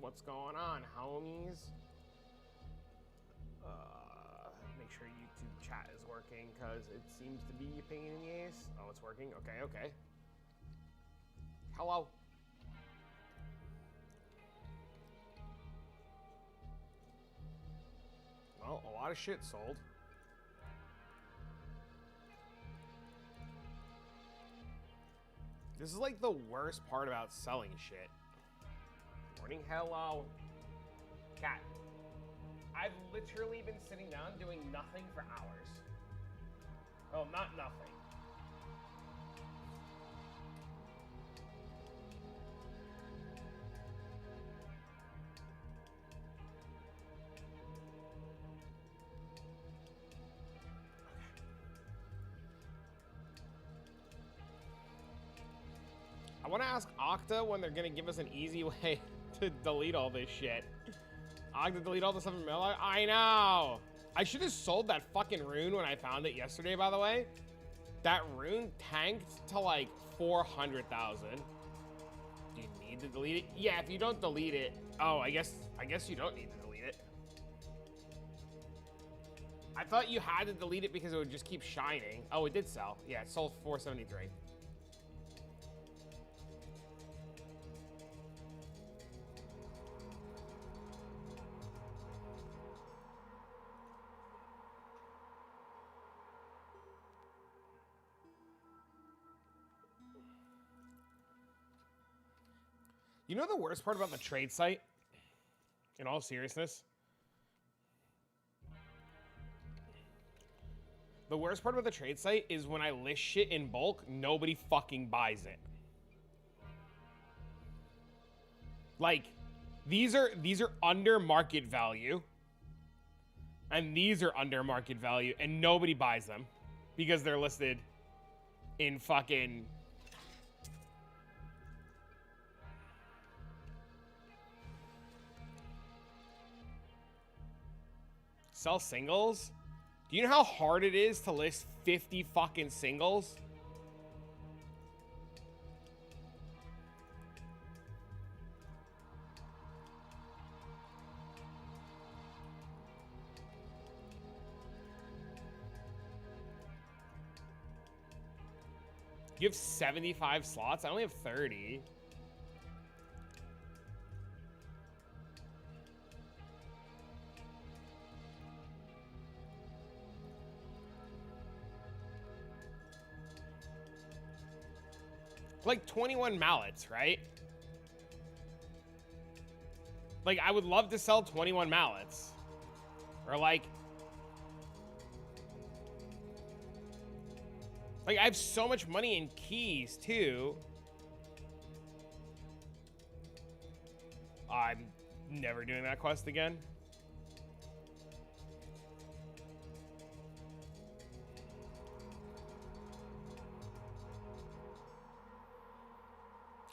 What's going on, homies? Make sure YouTube chat is working, because it seems to be a pain in the ass. Oh, it's working? Okay, okay. Hello. Well, a lot of shit sold. This is like the worst part about selling shit. Morning, hello. Cat. I've literally been sitting down doing nothing for hours. Well, not nothing. I want to ask Okta when they're going to give us an easy way to delete all this shit. Okta, delete all the stuff in Miller? I know! I should have sold that fucking rune when I found it yesterday, by the way. That rune tanked to like 400,000. Do you need to delete it? Yeah, if you don't delete it... Oh, I guess you don't need to delete it. I thought you had to delete it because it would just keep shining. Oh, it did sell. Yeah, it sold 473. You know the worst part about the trade site? In all seriousness? The worst part about the trade site is when I list shit in bulk, nobody fucking buys it. Like, these are under market value. And these are under market value, and nobody buys them. Because they're listed in fucking... Sell singles? Do you know how hard it is to list 50 fucking singles? You have 75 slots? I only have 30. Like 21 mallets, right? Like, I would love to sell 21 mallets. Or like I have so much money in keys, too. I'm never doing that quest again.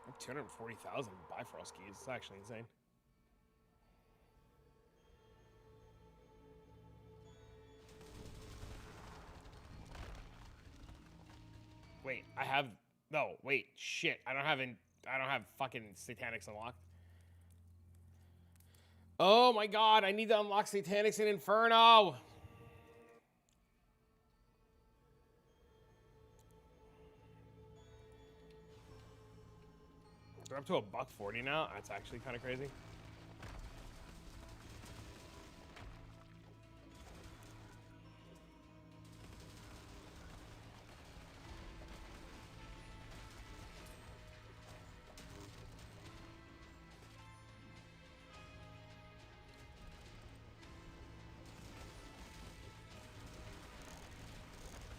I have 240,000 Bifrost keys. It's actually insane. Wait, I have... No, wait, shit. I don't have fucking Satanics unlocked. Oh my god, I need to unlock Satanics in Inferno! They're up to $140 now? That's actually kind of crazy.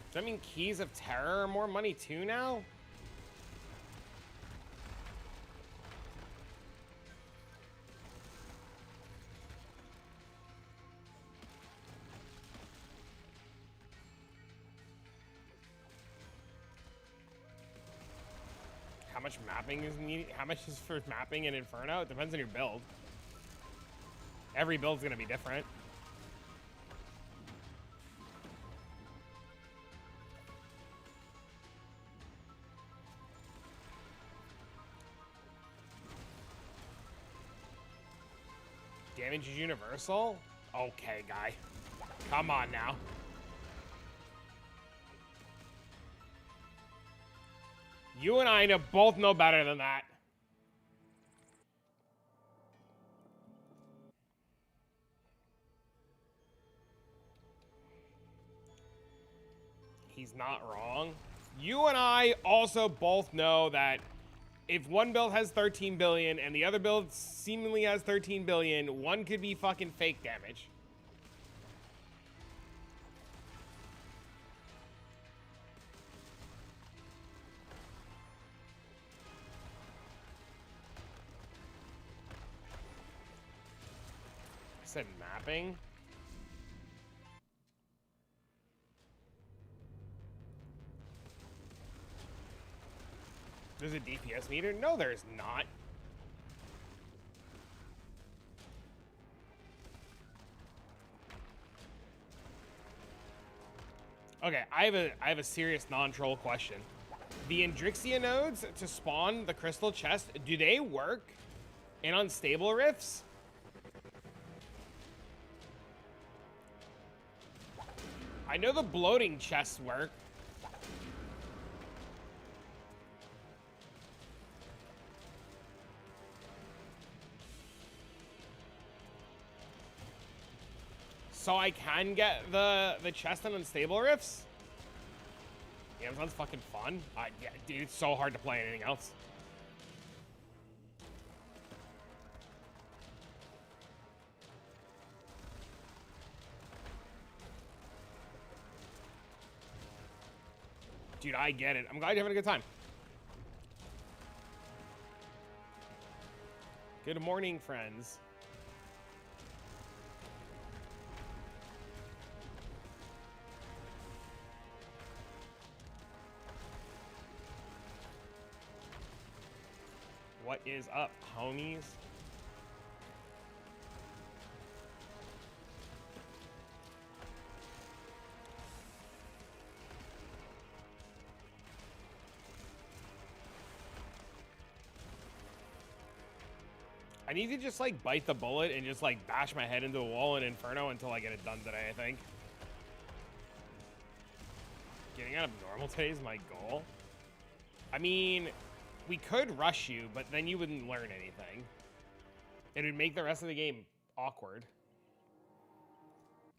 Does that mean Keys of Terror are more money too now? How much mapping is needed? How much is for mapping in Inferno? It depends on your build. Every build's gonna be different. Damage is universal? Okay, guy. Come on now. You and I both know better than that. He's not wrong. You and I also both know that if one build has 13 billion and the other build seemingly has 13 billion, one could be fucking fake damage. I said mapping. There's a DPS meter? No, there's not. Okay, I have a serious non-troll question. The Indrixia nodes to spawn the crystal chest, do they work in unstable rifts? I know the bloating chests work. So I can get the chest on unstable rifts? Yeah, that sounds fucking fun. Yeah, dude, it's so hard to play anything else. Dude, I get it. I'm glad you're having a good time. Good morning, friends. What is up, homies? I need to just like bite the bullet and just like bash my head into the wall in Inferno until I get it done today, I think. Getting out of normal today is my goal. I mean, we could rush you, but then you wouldn't learn anything. It would make the rest of the game awkward.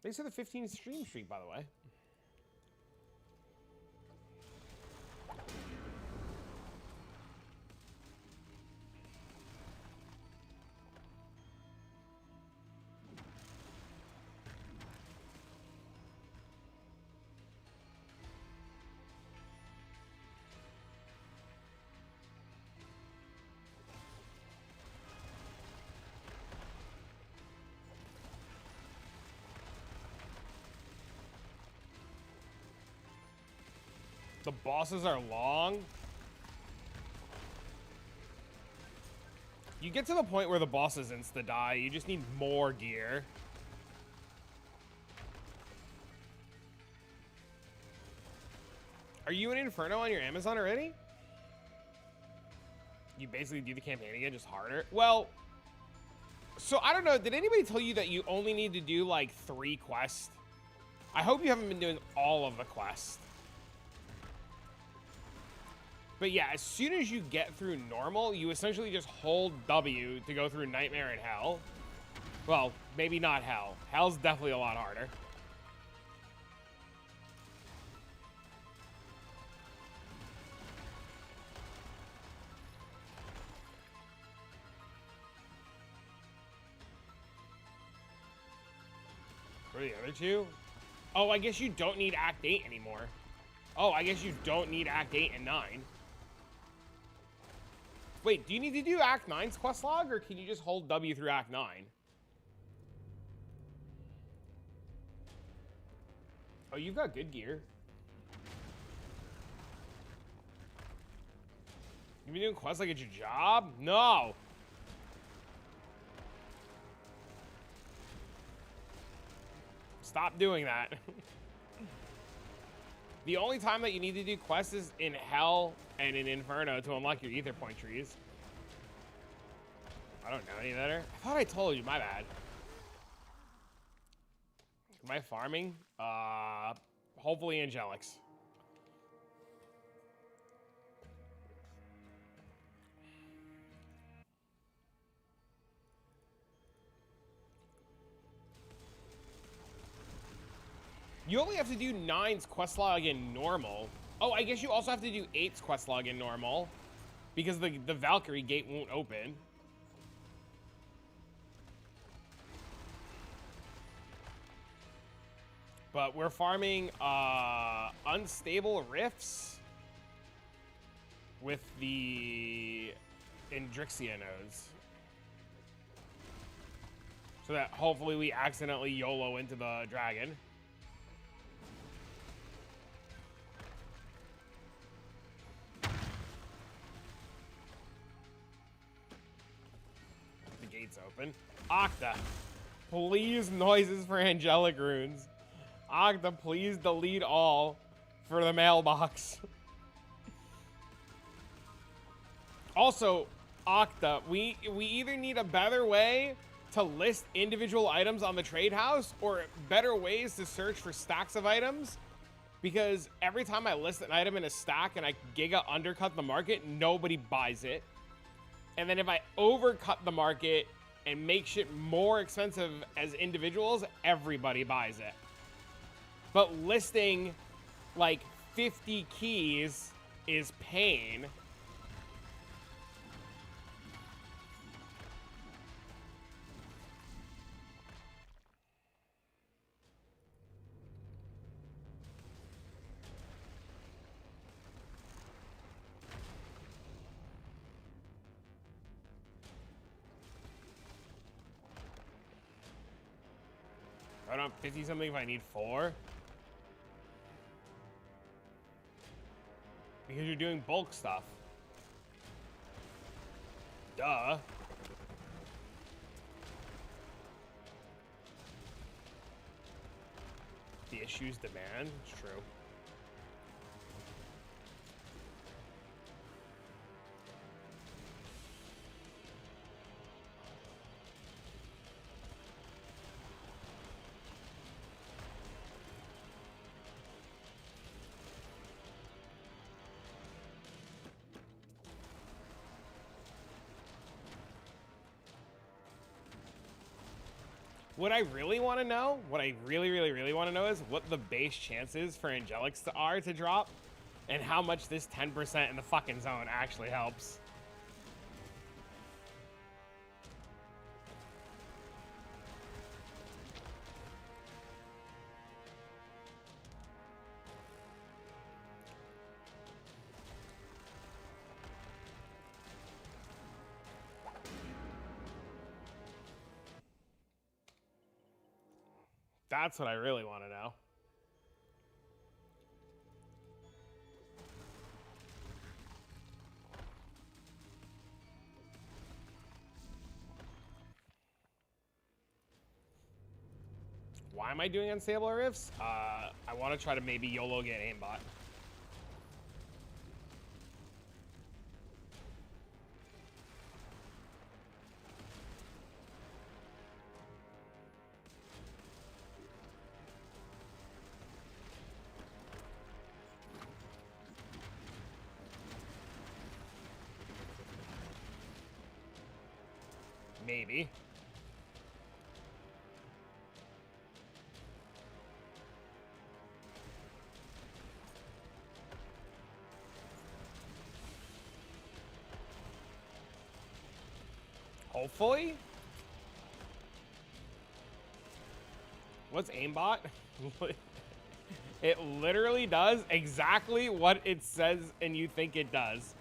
Thanks for the 15 stream streak, by the way. The bosses are long. You get to the point where the bosses insta-die. You just need more gear. Are you in Inferno on your Amazon already? You basically do the campaign again, just harder? Well, so I don't know. Did anybody tell you that you only need to do like 3 quests? I hope you haven't been doing all of the quests. But yeah, as soon as you get through normal, you essentially just hold W to go through Nightmare and Hell. Well, maybe not Hell. Hell's definitely a lot harder. What are the other 2? Oh, I guess you don't need Act 8 anymore. Oh, I guess you don't need Act 8 and 9. Wait, do you need to do Act 9's quest log, or can you just hold W through Act 9? Oh, you've got good gear. You been doing quests like it's your job? No! Stop doing that. The only time that you need to do quests is in Hell and in Inferno to unlock your ether point trees. I don't know any better. I thought I told you, my bad. Am I farming? Hopefully Angelics. You only have to do 9's quest log in normal. Oh, I guess you also have to do 8's quest log in normal because the Valkyrie gate won't open. But we're farming unstable rifts with the Indrixia nodes. So that hopefully we accidentally YOLO into the dragon. The gate's open. Octa, please noises for angelic runes. Octa, please delete all for the mailbox. Also, Octa, we either need a better way to list individual items on the trade house or better ways to search for stacks of items, because every time I list an item in a stack and I giga undercut the market, nobody buys it. And then if I overcut the market and make shit more expensive as individuals, everybody buys it. But listing like 50 keys is pain. I don't have 50 something if I need 4. Because you're doing bulk stuff. Duh. The issues demand. It's true. What I really want to know, what I really want to know is what the base chances for Angelics are to drop and how much this 10% in the fucking zone actually helps. That's what I really want to know. Why am I doing unstable rifts? I want to try to maybe YOLO get aimbot. Maybe. Hopefully. What's aimbot? It literally does exactly what it says and you think it does.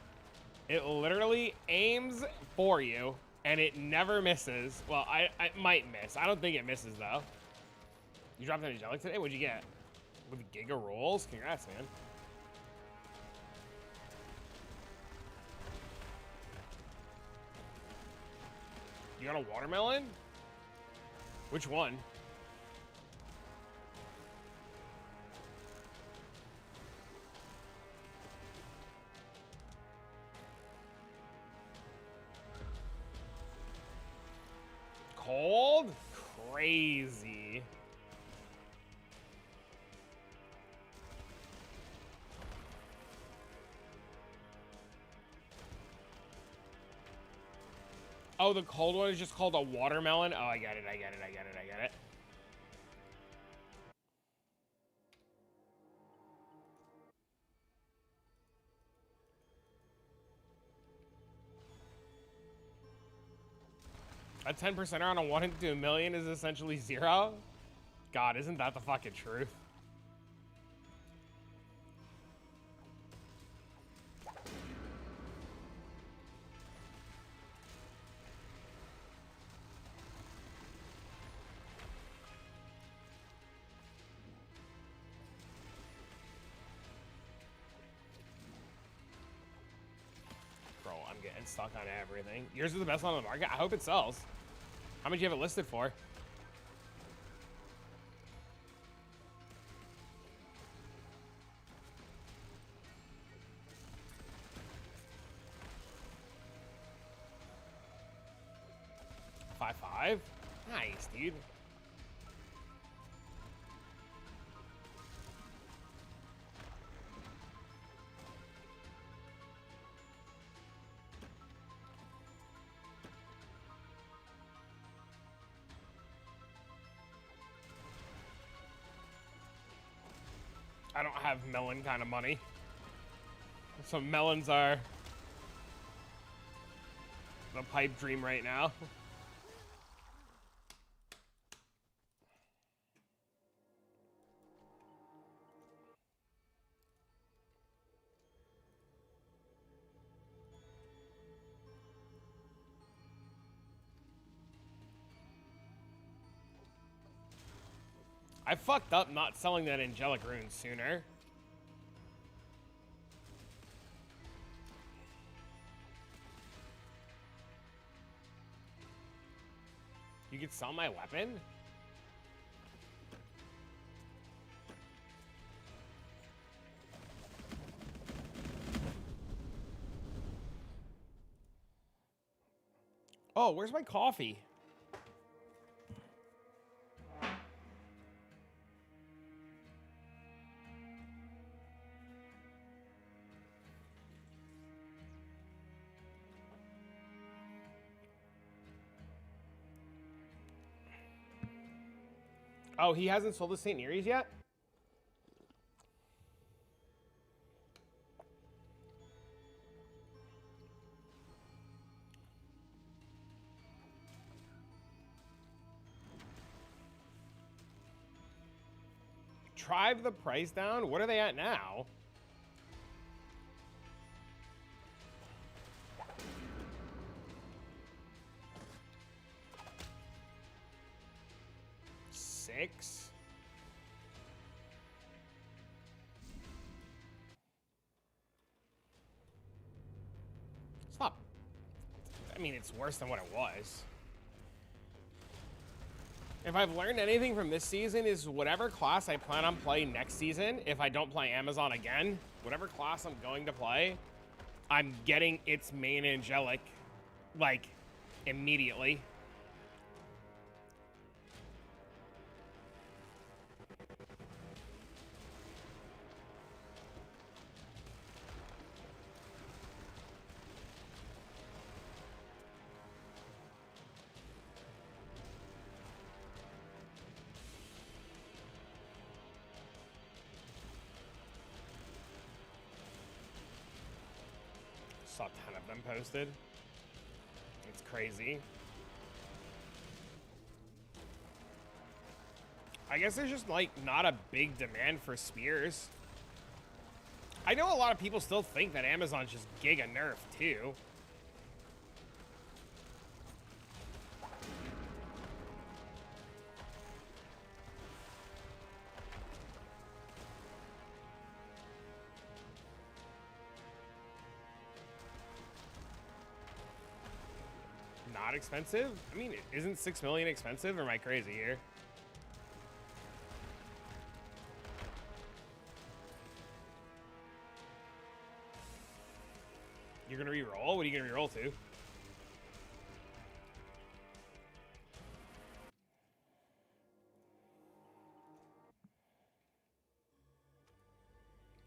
It literally aims for you and it never misses. Well, I might miss. I don't think it misses though. You dropped an angelic today? What'd you get? With Giga Rolls? Congrats, man. You got a watermelon? Which one? Cold? Crazy. Oh, the cold one is just called a watermelon? Oh, I get it, I get it, I get it, I get it. A 10% on a 1 into a million is essentially 0? God, isn't that the fucking truth? Bro, I'm getting stuck on everything. Yours is the best one on the market. I hope it sells. How much do you have it listed for? $5.5? Nice, dude. I don't have melon kind of money. So melons are the pipe dream right now. I fucked up not selling that angelic rune sooner. You could sell my weapon? Oh, where's my coffee? Oh, he hasn't sold the St. Nereus yet? Drive the price down? What are they at now? Six? Stop. I mean, it's worse than what it was. If I've learned anything from this season is whatever class I plan on playing next season, if I don't play Amazon again, whatever class I'm going to play, I'm getting its main angelic, like, immediately. Saw a ton of them posted. It's crazy. I guess there's just like not a big demand for spears. I know a lot of people still think that Amazon's just giga nerf too. Not expensive? I mean, isn't 6 million expensive, or am I crazy here? You're gonna re-roll? What are you gonna re-roll to?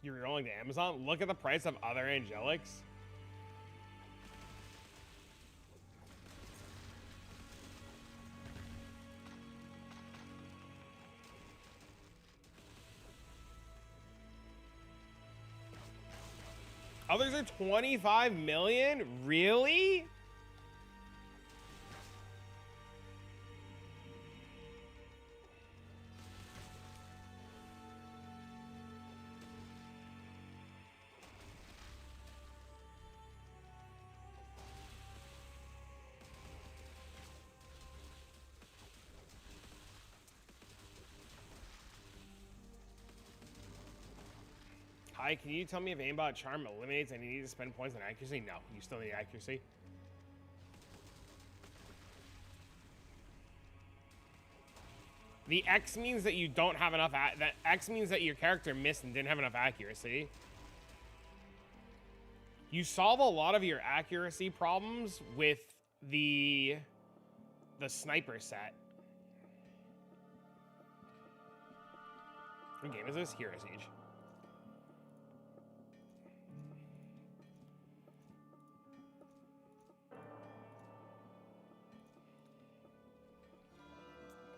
You're re-rolling to Amazon? Look at the price of other angelics. Others are 25 million? Really? Hi, can you tell me if aimbot charm eliminates and you need to spend points on accuracy? No, you still need accuracy. The X means that you don't have enough. That X means that your character missed and didn't have enough accuracy. You solve a lot of your accuracy problems with the sniper set. What game is this? Hero Siege.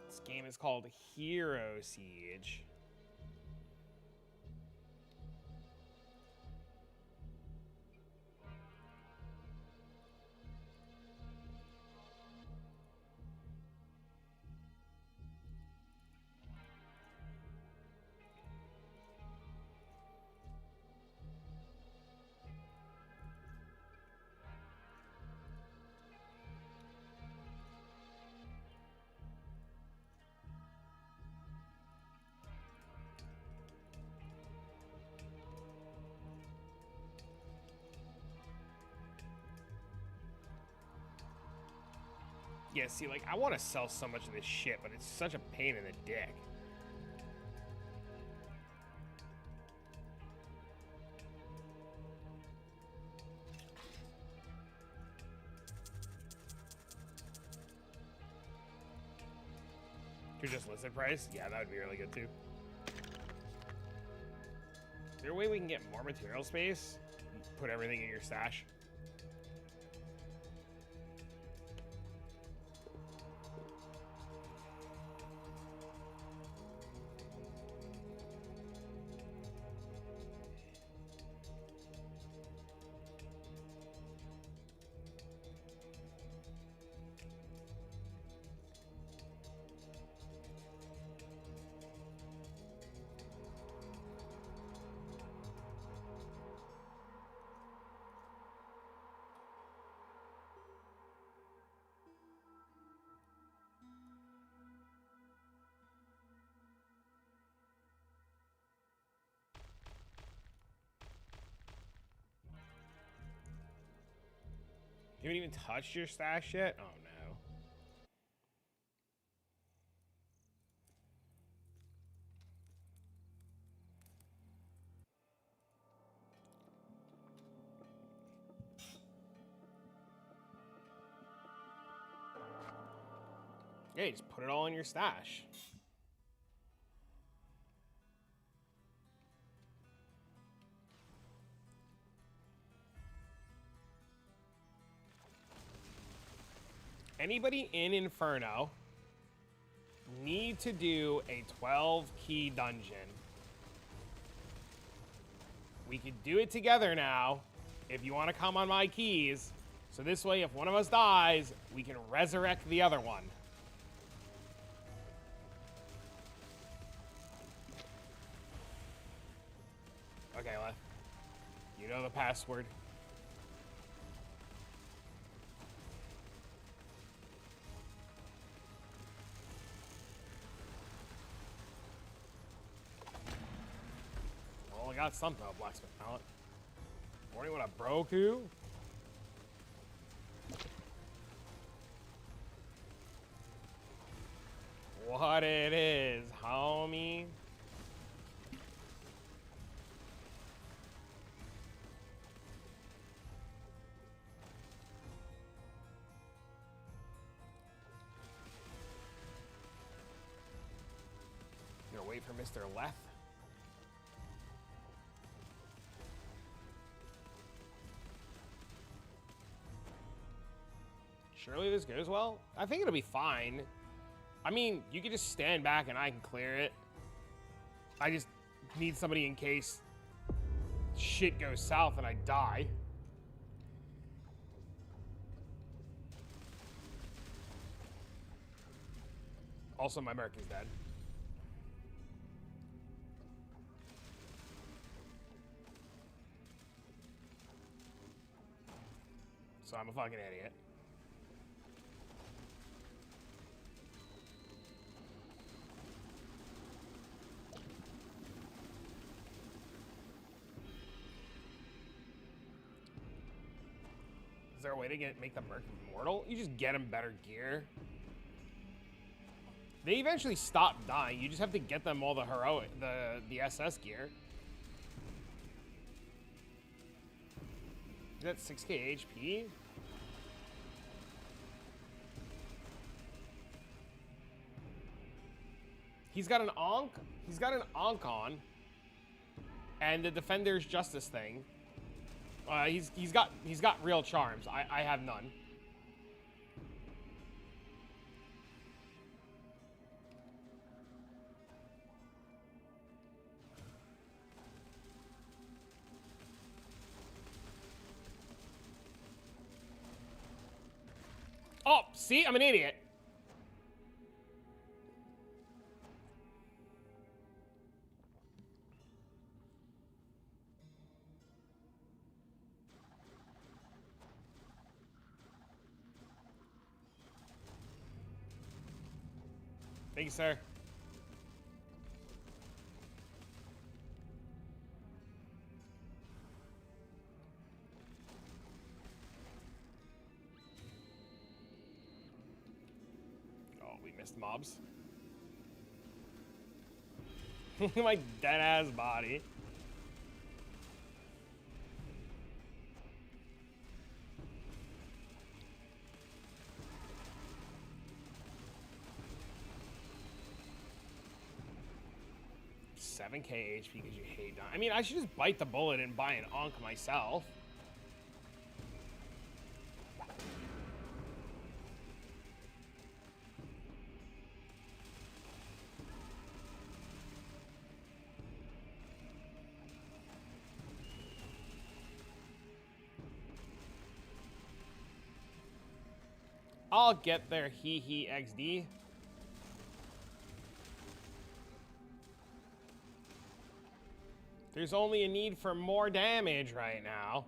This game is called Hero Siege. Yeah, see, like, I want to sell so much of this shit, but it's such a pain in the dick. You're just listed price? Yeah, that would be really good, too. Is there a way we can get more material space? Put everything in your stash? You haven't even touched your stash yet? Oh, no. Yeah, you just put it all in your stash. Anybody in Inferno need to do a 12-key dungeon. We could do it together now if you want to come on my keys. So this way, if one of us dies, we can resurrect the other one. Okay, left. You know the password. Well, I got something out of blacksmith pallet. Morning with a Broku. What it is, homie. You're gonna wait for Mr. Leth? Surely this goes well? I think it'll be fine. I mean, you can just stand back and I can clear it. I just need somebody in case shit goes south and I die. Also, my merc is dead. So I'm a fucking idiot. Is there a way to make the merc immortal? You just get him better gear. They eventually stop dying. You just have to get them all the heroic, the SS gear. Is that 6k HP? He's got an Ankh. He's got an Ankh on. And the Defender's Justice thing. He's got real charms. I have none. Oh, see? I'm an idiot. Thank you, sir. Oh, we missed mobs. My dead-ass body. $7k HP because you hate dying. I mean, I should just bite the bullet and buy an Ankh myself. I'll get there, he XD. There's only a need for more damage right now.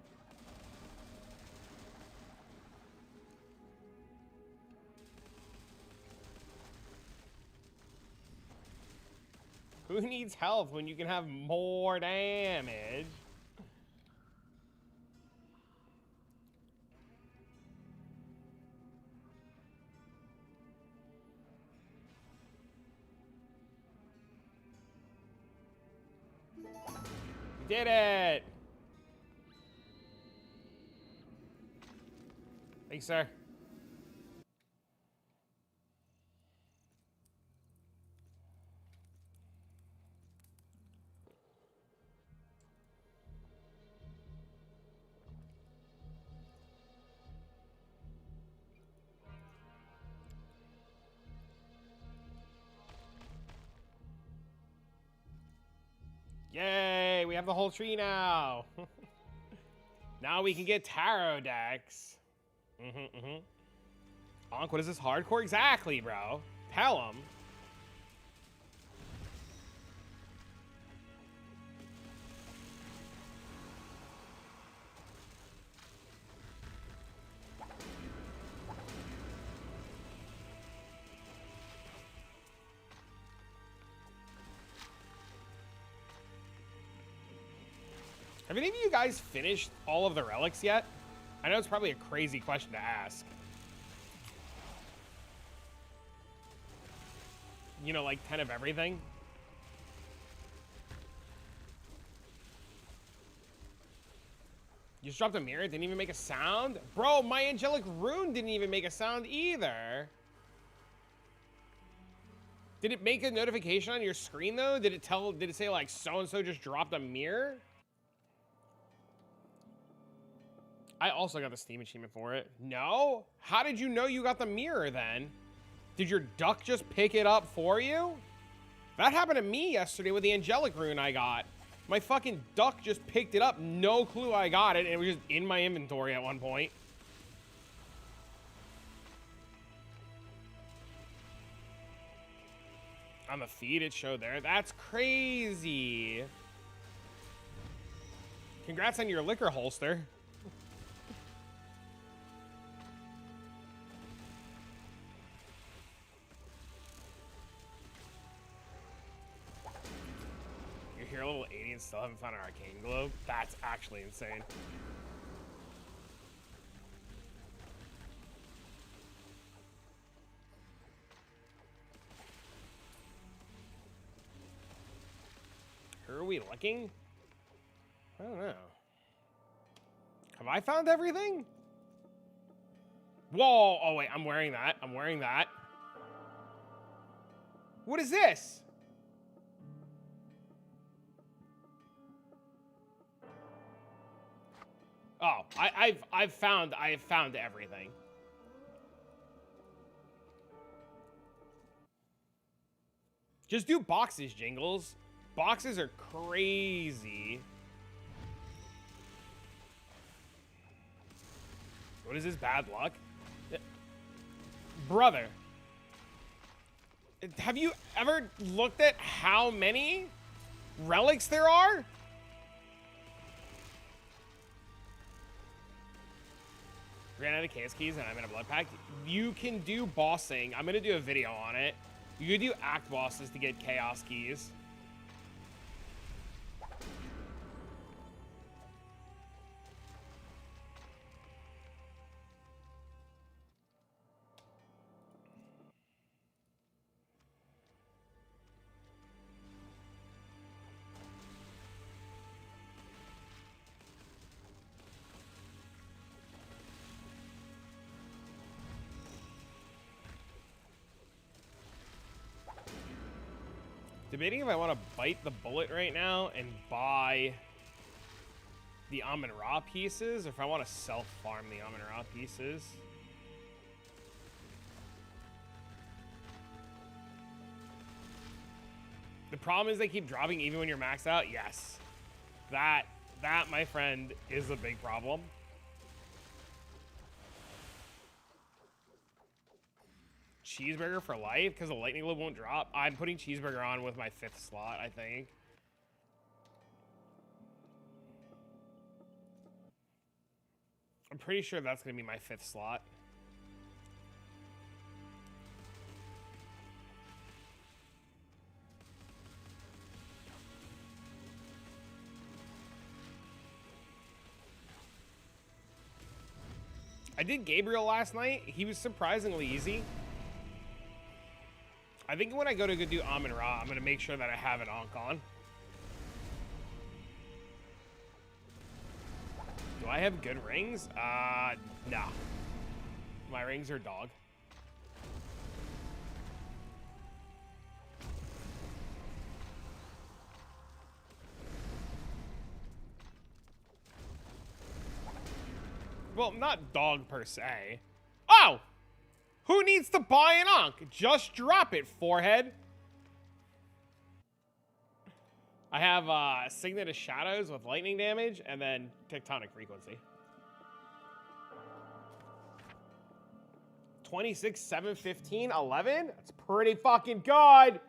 Who needs health when you can have more damage? Did it! Thanks, sir. Yay, we have the whole tree now. Now we can get tarot decks. Ankh, what is this, hardcore? Exactly, bro. Tell him. Have any of you guys finished all of the relics yet? I know it's probably a crazy question to ask. You know, like 10 of everything? You just dropped a mirror, it didn't even make a sound? Bro, my angelic rune didn't even make a sound either. Did it make a notification on your screen though? Did it say like so-and-so just dropped a mirror? I also got the Steam achievement for it. No? How did you know you got the mirror then? Did your duck just pick it up for you? That happened to me yesterday with the angelic rune I got. My fucking duck just picked it up. No clue I got it. And it was just in my inventory at one point. On the feed, it showed there. That's crazy. Congrats on your liquor holster. You're here level 80 and still haven't found an arcane globe? That's actually insane. Who are we looking? I don't know. Have I found everything? Whoa! Oh wait, I'm wearing that. I'm wearing that. What is this? Oh, I've found everything. Just do boxes, Jingles. Boxes are crazy. What is this, bad luck? Brother, have you ever looked at how many relics there are? Ran out of chaos keys and I'm in a blood pack. You can do bossing. I'm gonna do a video on it. You can do act bosses to get chaos keys. Debating if I want to bite the bullet right now and buy the Amun-Ra pieces, or if I want to self-farm the Amun-Ra pieces. The problem is they keep dropping even when you're maxed out. Yes. That, my friend, is a big problem. Cheeseburger for life because the lightning globe won't drop. I'm putting cheeseburger on with my 5th slot, I think. I'm pretty sure that's going to be my 5th slot. I did Gabriel last night. He was surprisingly easy. I think when I go to do Amun-Ra, I'm going to make sure that I have an Ankh on. Do I have good rings? No. My rings are dog. Well, not dog per se. Oh! Who needs to buy an Ankh? Just drop it, forehead. I have Signet of Shadows with lightning damage and then Tectonic Frequency. 26, 7, 15, 11? That's pretty fucking good.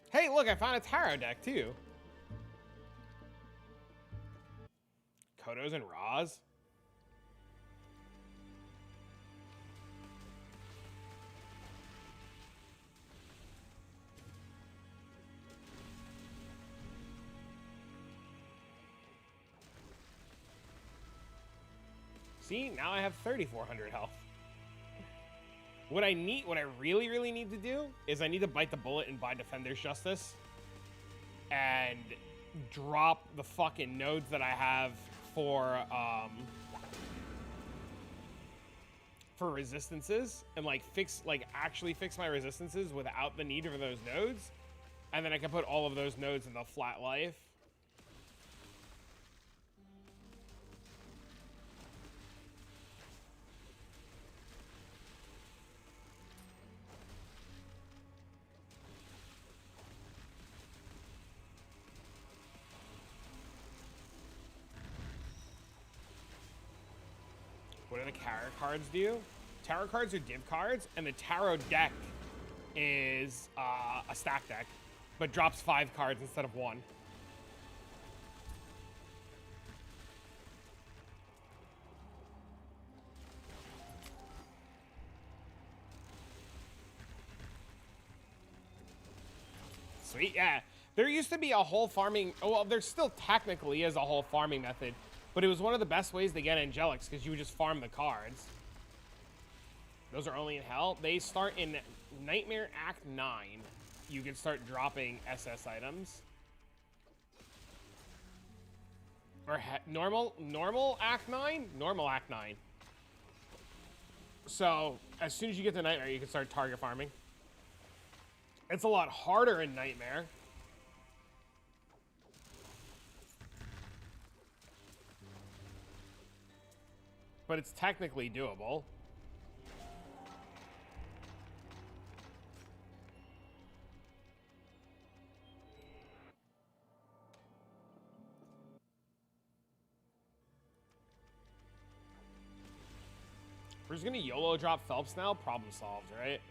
Hey, look, I found a tarot deck, too. Kodos and Raws. See, now I have 3,400 health. What I really, really need to do is I need to bite the bullet and buy Defender's Justice and drop the fucking nodes that I have for resistances and like actually fix my resistances without the need for those nodes. And then I can put all of those nodes in the flat life. What do the tarot cards do? Tarot cards are div cards, and the tarot deck is a stack deck, but drops 5 cards instead of 1. Sweet, yeah. There used to be a whole farming, well, there still technically is a whole farming method, but it was one of the best ways to get angelics because you would just farm the cards. Those are only in hell. They start in Nightmare Act 9. You can start dropping SS items. Or normal Act 9? Normal Act 9. So, as soon as you get to Nightmare, you can start target farming. It's a lot harder in Nightmare. But it's technically doable. We're just gonna YOLO drop Phelps now? Problem solved, right?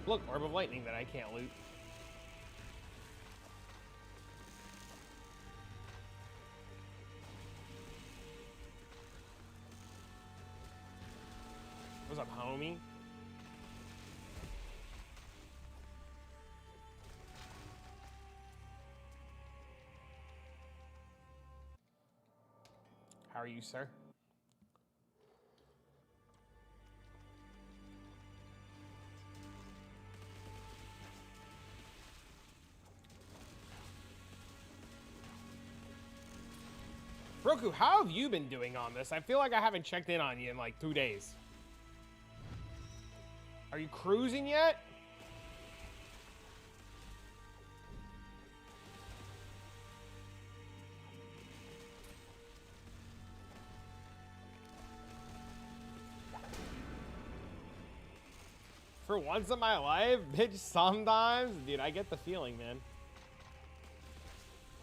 Look, Orb of Lightning that I can't loot. What's up, homie? How are you, sir? Roku, how have you been doing on this? I feel like I haven't checked in on you in like 2 days. Are you cruising yet? For once in my life, bitch, sometimes. Dude, I get the feeling, man.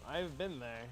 I've been there.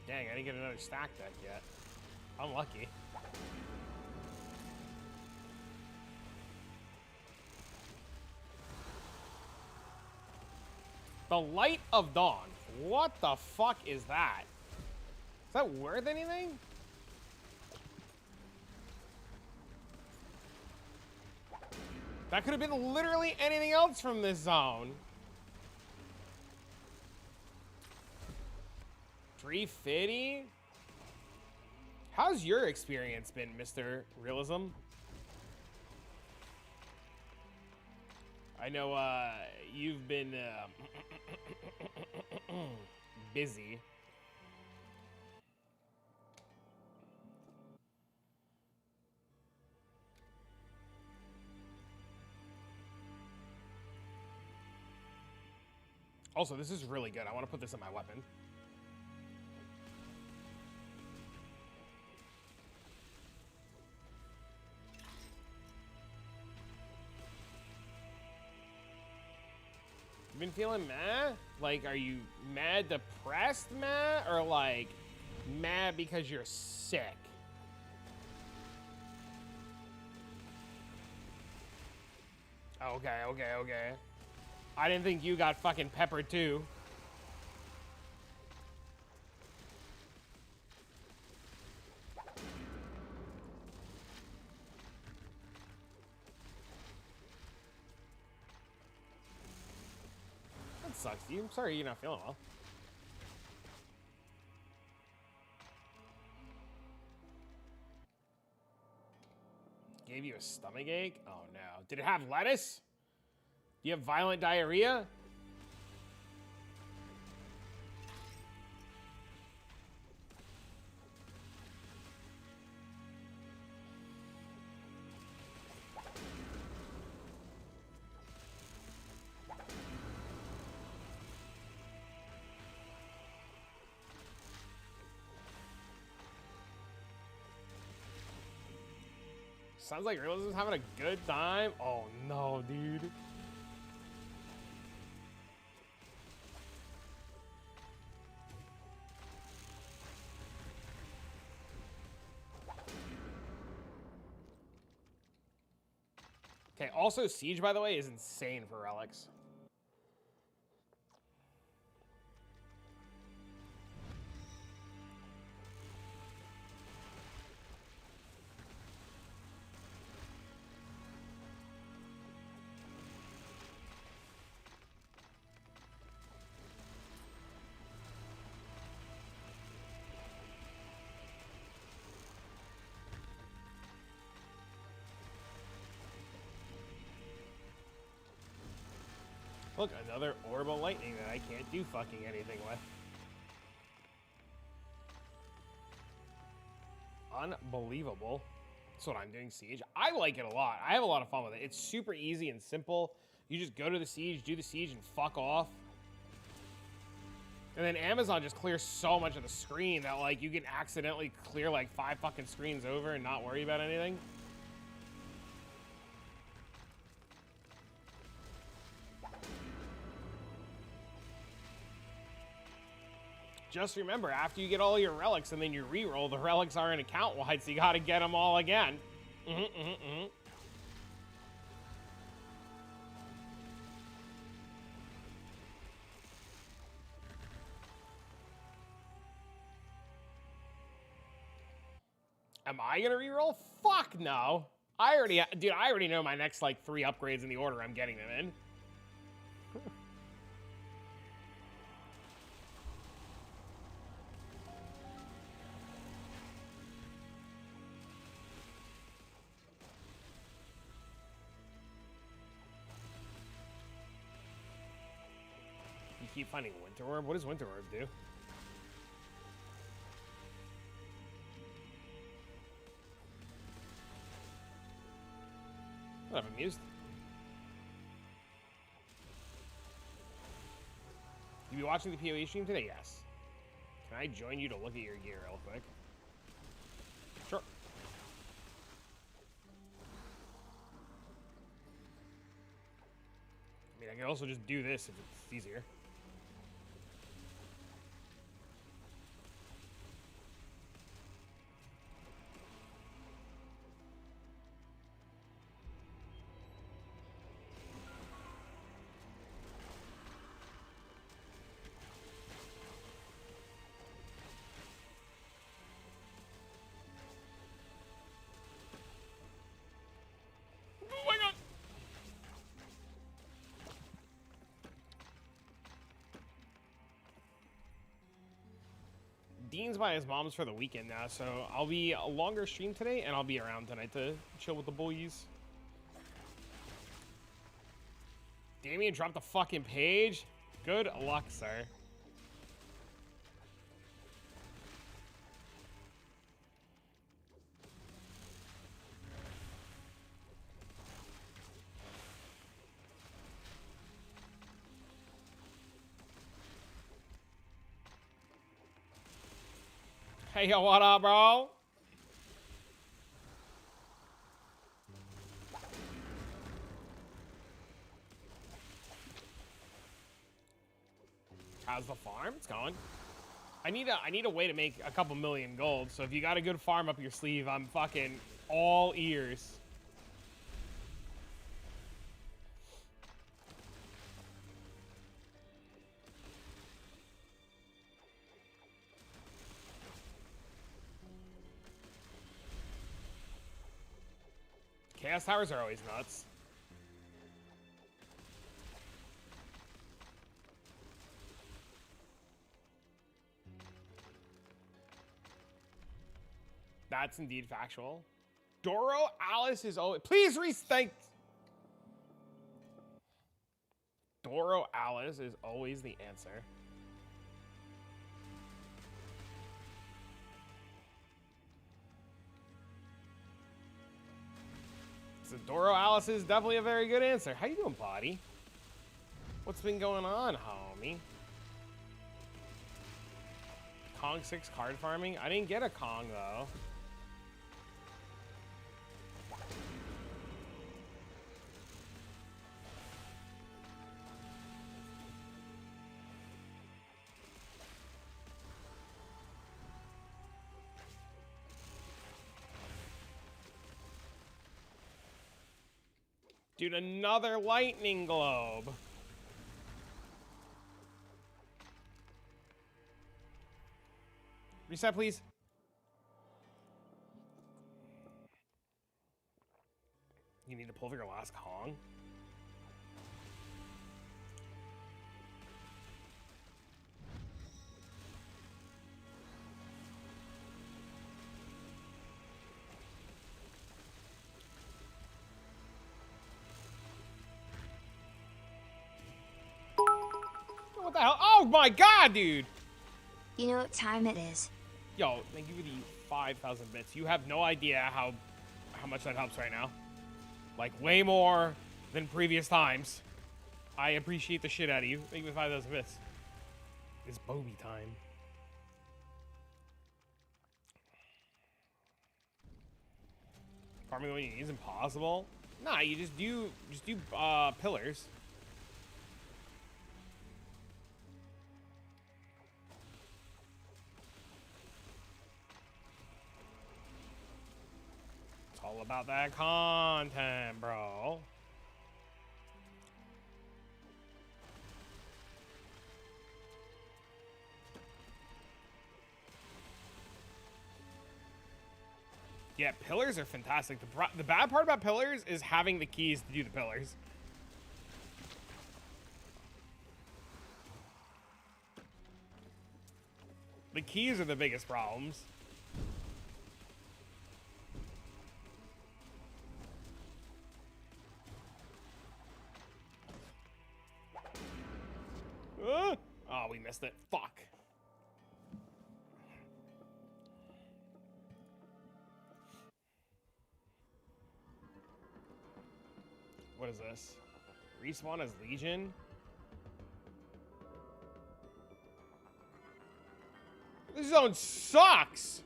Dang, I didn't get another stack deck yet. I'm lucky. The Light of Dawn. What the fuck is that? Is that worth anything? That could have been literally anything else from this zone. 350? How's your experience been, Mr. Realism? I know you've been busy. Also, this is really good. I want to put this in my weapon. You been feeling mad? Like, are you mad, depressed, mad? Or like, mad because you're sick? Okay, okay, okay. I didn't think you got fucking peppered too. That sucks, dude. I'm sorry you're not feeling well. Gave you a stomach ache? Oh no. Did it have lettuce? Do you have violent diarrhea? Sounds like Realism is having a good time. Oh no, dude. Okay, also Siege, by the way, is insane for relics. Look, another orb of lightning that I can't do fucking anything with. Unbelievable. That's what I'm doing, Siege. I like it a lot. I have a lot of fun with it. It's super easy and simple. You just go to the Siege, do the Siege, and fuck off. And then Amazon just clears so much of the screen that, like, you can accidentally clear, like, 5 fucking screens over and not worry about anything. Just remember, after you get all your relics and then you re-roll, the relics are in account-wide, so you gotta get them all again. Am I gonna re-roll? Fuck no. I already know my next, like, 3 upgrades in the order I'm getting them in. You keep finding Winter Orb? What does Winter Orb do? I'm amused. You be watching the PoE stream today? Yes. Can I join you to look at your gear real quick? Sure. I mean, I can also just do this if it's easier. Dean's by his mom's for the weekend now, so I'll be a longer stream today, and I'll be around tonight to chill with the boys. Damien dropped the fucking page. Good luck, sir. Hey, yo, what up, bro? How's the farm? It's going. I need a way to make a couple million gold. So if you got a good farm up your sleeve, I'm fucking all ears. Chaos towers are always nuts. That's indeed factual. Doro Alice is always... Please rethank... Doro Alice is always the answer. So Doro Alice is definitely a very good answer. How you doing, Potty? What's been going on, homie? Kong 6 card farming? I didn't get a Kong, though. Dude, another lightning globe. Reset, please. You need to pull for your last Kong? What the hell? Oh my god, dude! You know what time it is? Yo, thank you for the 5,000 bits. You have no idea how much that helps right now. Like, way more than previous times. I appreciate the shit out of you. Thank you for 5,000 bits. It's Bobby time. Farming what you need is impossible. Nah, you just do pillars. It's all about that content, bro. Yeah, pillars are fantastic. The bad part about pillars is having the keys to do the pillars. The keys are the biggest problems. Oh, we missed it. Fuck. What is this? Respawn as Legion? This zone sucks!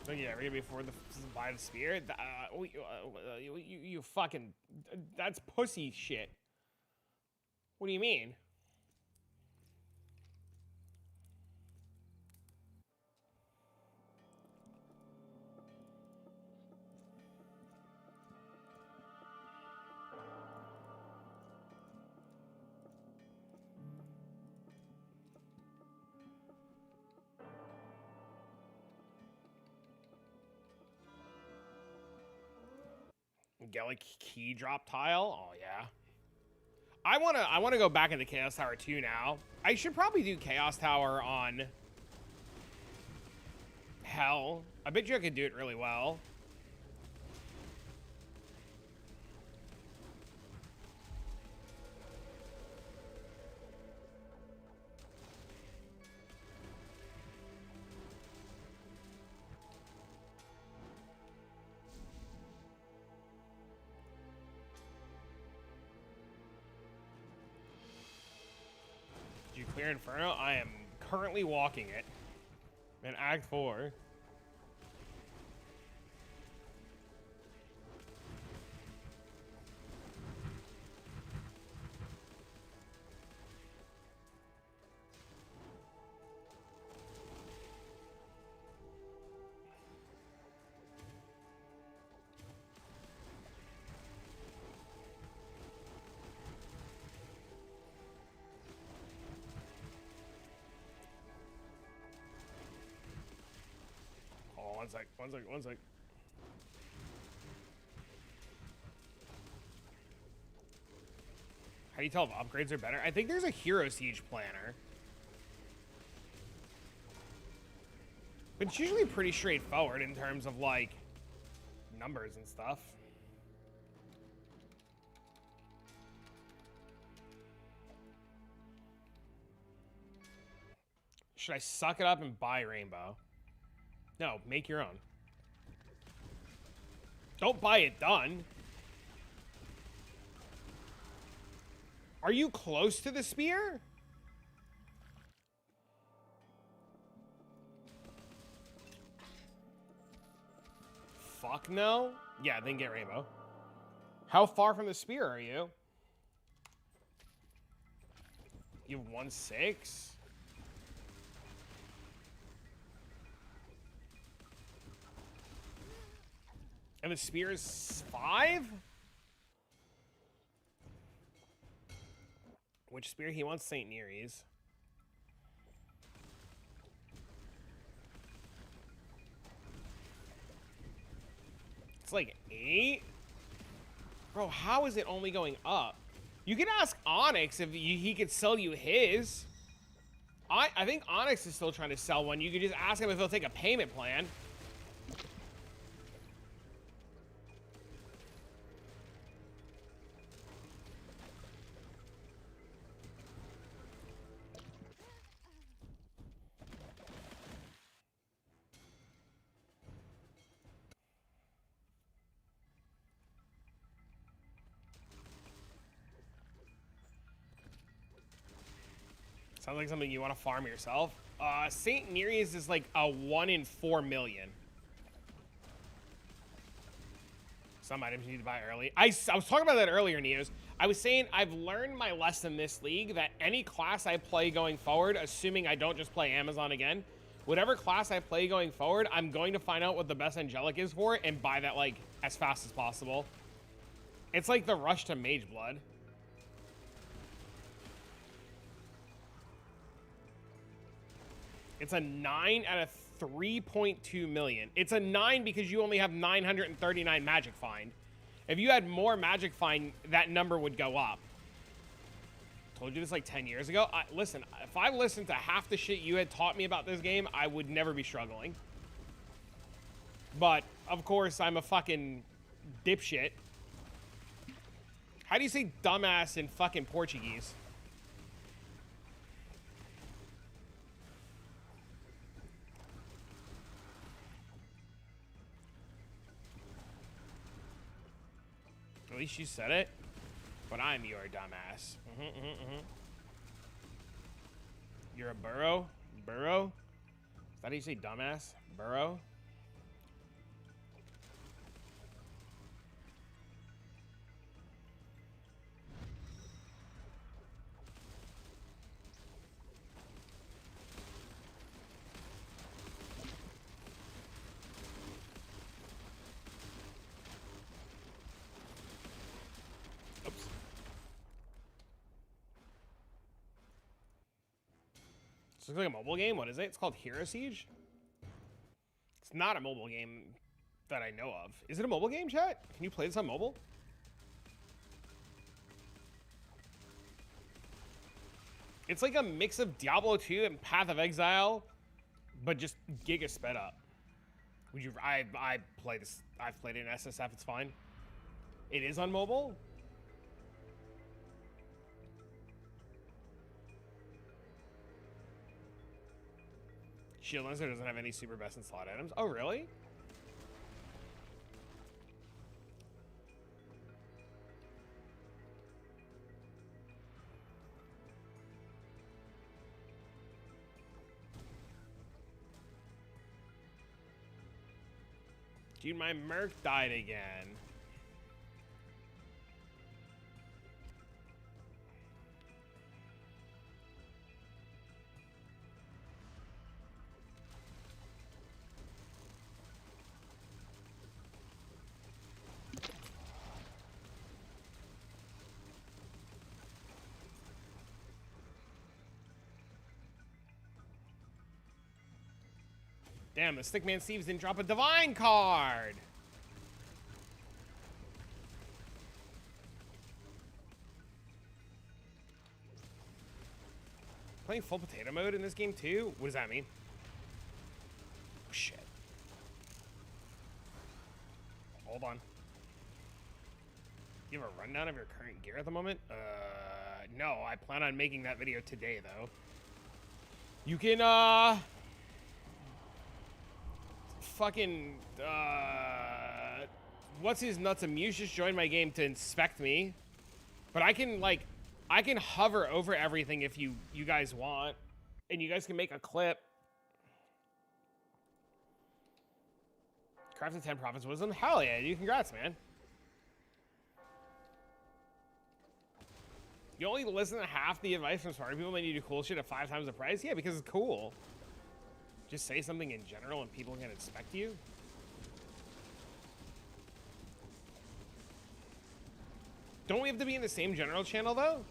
So yeah, we're gonna be for the by the spear. You fucking, that's pussy shit. What do you mean? Get like key drop tile. Oh yeah. I wanna go back into Chaos Tower 2 now. I should probably do Chaos Tower on Hell. I bet you I could do it really well. Did you clear Inferno? I am currently walking it. In Act 4. One sec. How do you tell if upgrades are better? I think there's a Hero Siege planner. But it's usually pretty straightforward in terms of, like, numbers and stuff. Should I suck it up and buy Rainbow? No, make your own. Don't buy it done. Are you close to the spear? Fuck no. Yeah, then get Rainbow. How far from the spear are you? You have 1-6? And the spear is 5? Which spear? He wants St. Nere's. It's like 8? Bro, how is it only going up? You can ask Onyx if he could sell you his. I think Onyx is still trying to sell one. You could just ask him if he'll take a payment plan. Sounds like something you want to farm yourself. St. Nere's is like a 1 in 4 million. Some items you need to buy early. I was talking about that earlier, Neos. I was saying I've learned my lesson this league that any class I play going forward, assuming I don't just play Amazon again, whatever class I play going forward, I'm going to find out what the best Angelic is for and buy that like as fast as possible. It's like the rush to Mage Blood. It's a 9 out of 3.2 million. It's a 9 because you only have 939 Magic Find. If you had more Magic Find, that number would go up. Told you this like 10 years ago. Listen, if I listened to half the shit you had taught me about this game, I would never be struggling. But, of course, I'm a fucking dipshit. How do you say dumbass in fucking Portuguese? At least you said it. But I'm your dumbass. You're a burrow? Burrow? Is that how you say dumbass? Burrow? This looks like a mobile game. What is it? It's called Hero Siege? It's not a mobile game that I know of. Is it a mobile game, chat? Can you play this on mobile? It's like a mix of Diablo 2 and Path of Exile, but just giga sped up. Would you? I play this. I've played it in SSF. It's fine. It is on mobile. Shield Lancer doesn't have any super best in slot items. Oh, really? Dude, my Merc died again. Damn, the Stickman Steves didn't drop a Divine card! Playing full potato mode in this game too? What does that mean? Oh, shit. Hold on. Do you have a rundown of your current gear at the moment? No, I plan on making that video today though. You can, fucking, what's his nuts? Amuse just joined my game to inspect me. But I can, like, I can hover over everything if you guys want. And you guys can make a clip. Crafted 10 Prophets Wisdom? Hell yeah, you congrats, man. You only listen to half the advice from smart people and you do cool shit at 5 times the price? Yeah, because it's cool. Just say something in general and people can expect you. Don't we have to be in the same general channel though?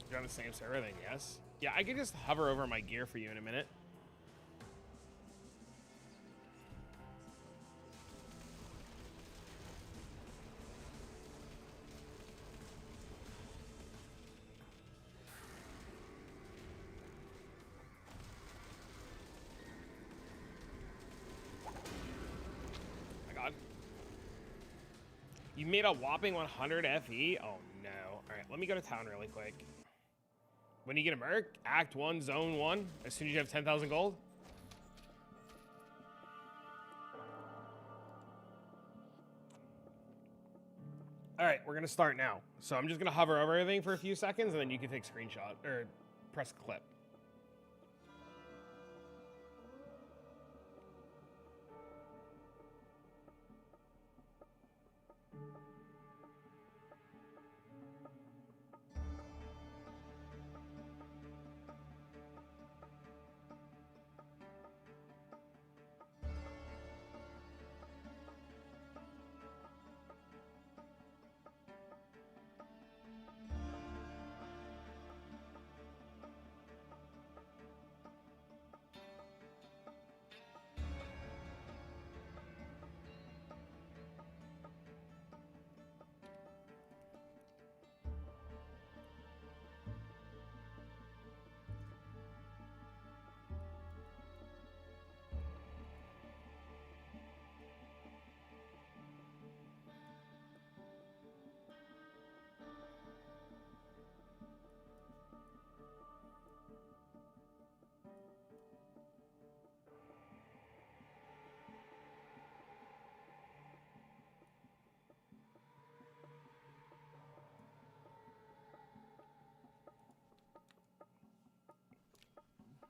You're on the same server then, yes. Yeah, I could just hover over my gear for you in a minute. You made a whopping 100 FE? Oh no. Alright, let me go to town really quick. When you get a Merc, Act 1, Zone 1, as soon as you have 10,000 gold. Alright, we're gonna start now. So I'm just gonna hover over everything for a few seconds and then you can take a screenshot, or press clip.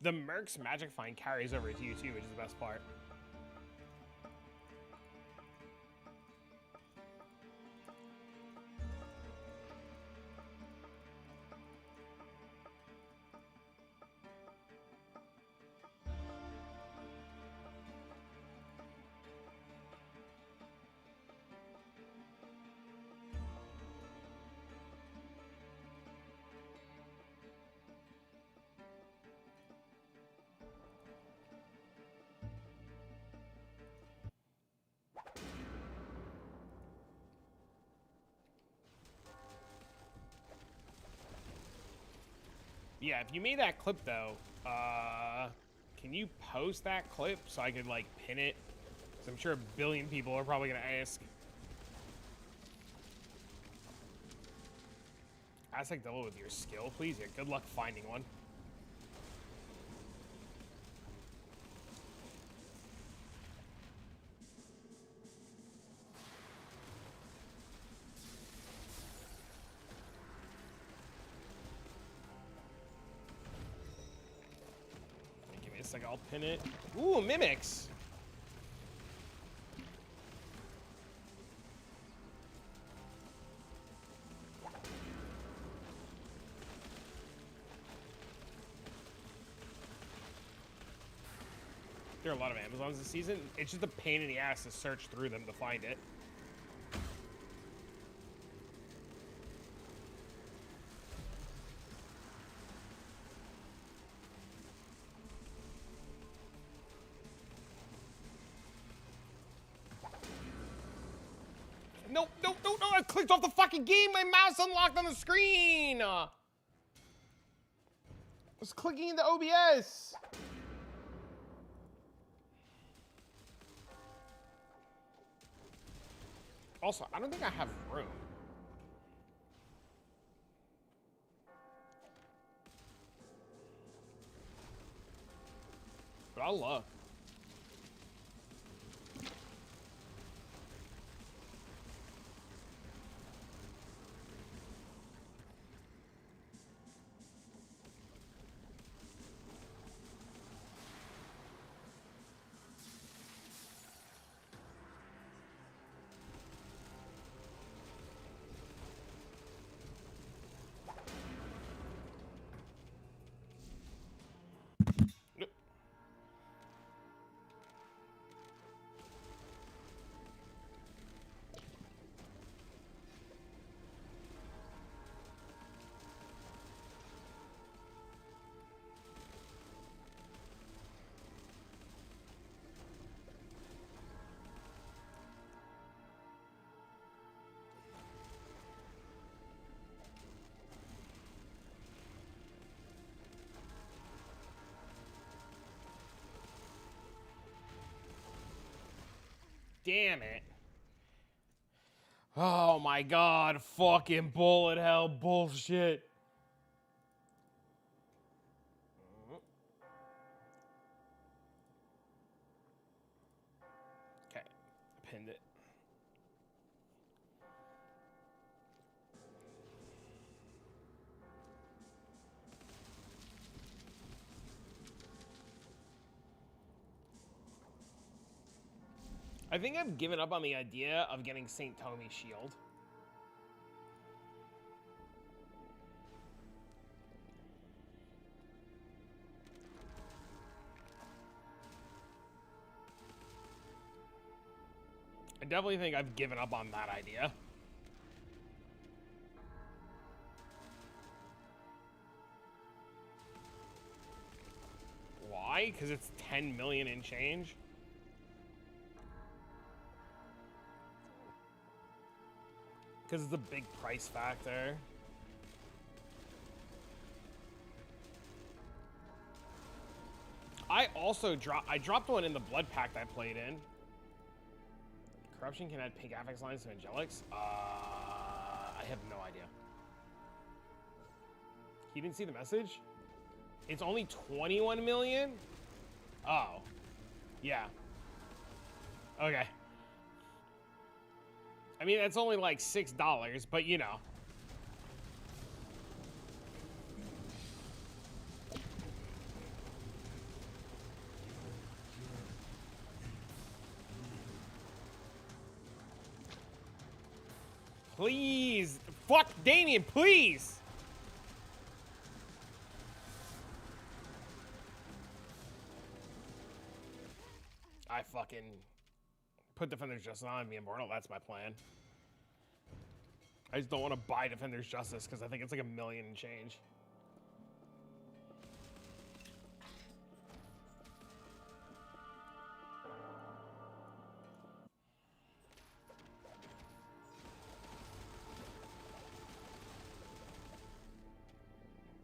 The Merc's magic find carries over to you too, which is the best part. Yeah, if you made that clip though, can you post that clip so I could like pin it? Because I'm sure a billion people are probably gonna ask. Aztec double with your skill, please. Yeah, good luck finding one. second. I'll pin it. Ooh, mimics. There are a lot of Amazons this season. It's just a pain in the ass to search through them to find it. No, no, no, no, I clicked off the fucking game. My mouse unlocked on the screen. I was clicking into OBS. Also, I don't think I have room. But I'll look. Damn it. Oh my god, fucking bullet hell bullshit. Okay, pinned it. I think I've given up on the idea of getting St. Tommy's shield. I definitely think I've given up on that idea. Why? Because it's 10 million and change? Because it's a big price factor. I also dropped one in the blood pact I played in. Corruption can add pink affix lines to angelics. I have no idea. He didn't see the message? It's only 21 million? Oh. Yeah. Okay. I mean, that's only like $6, but you know. Please. Fuck Damien, please. I fucking put Defender's Justice on and be immortal. That's my plan. I just don't want to buy Defender's Justice because I think it's like $1 million and change.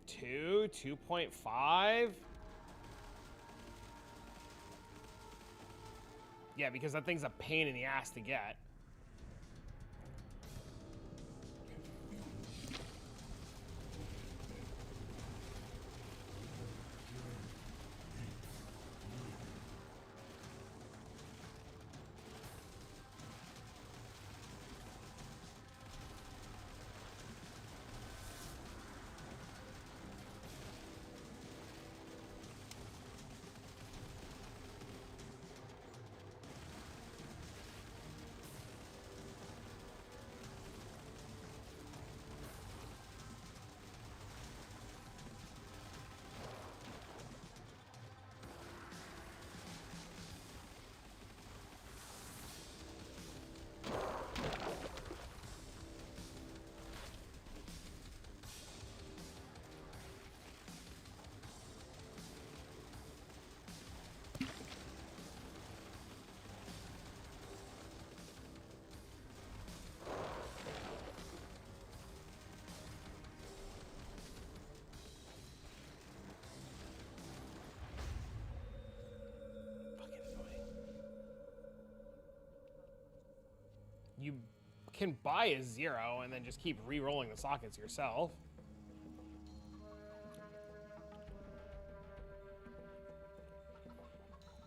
Two, 2.5. Yeah, because that thing's a pain in the ass to get. can buy a 0 and then just keep re-rolling the sockets yourself.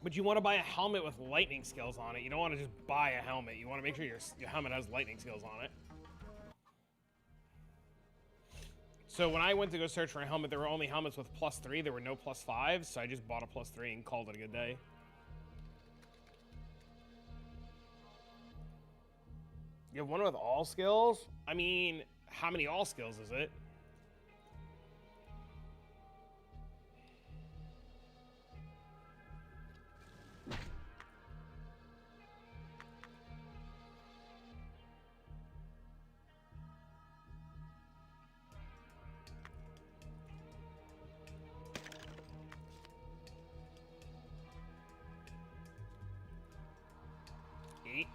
But you want to buy a helmet with lightning skills on it. You don't want to just buy a helmet. You want to make sure your helmet has lightning skills on it. So when I went to go search for a helmet, there were only helmets with +3. There were no +5s, so I just bought a +3 and called it a good day. You have one with all skills? I mean, how many all skills is it?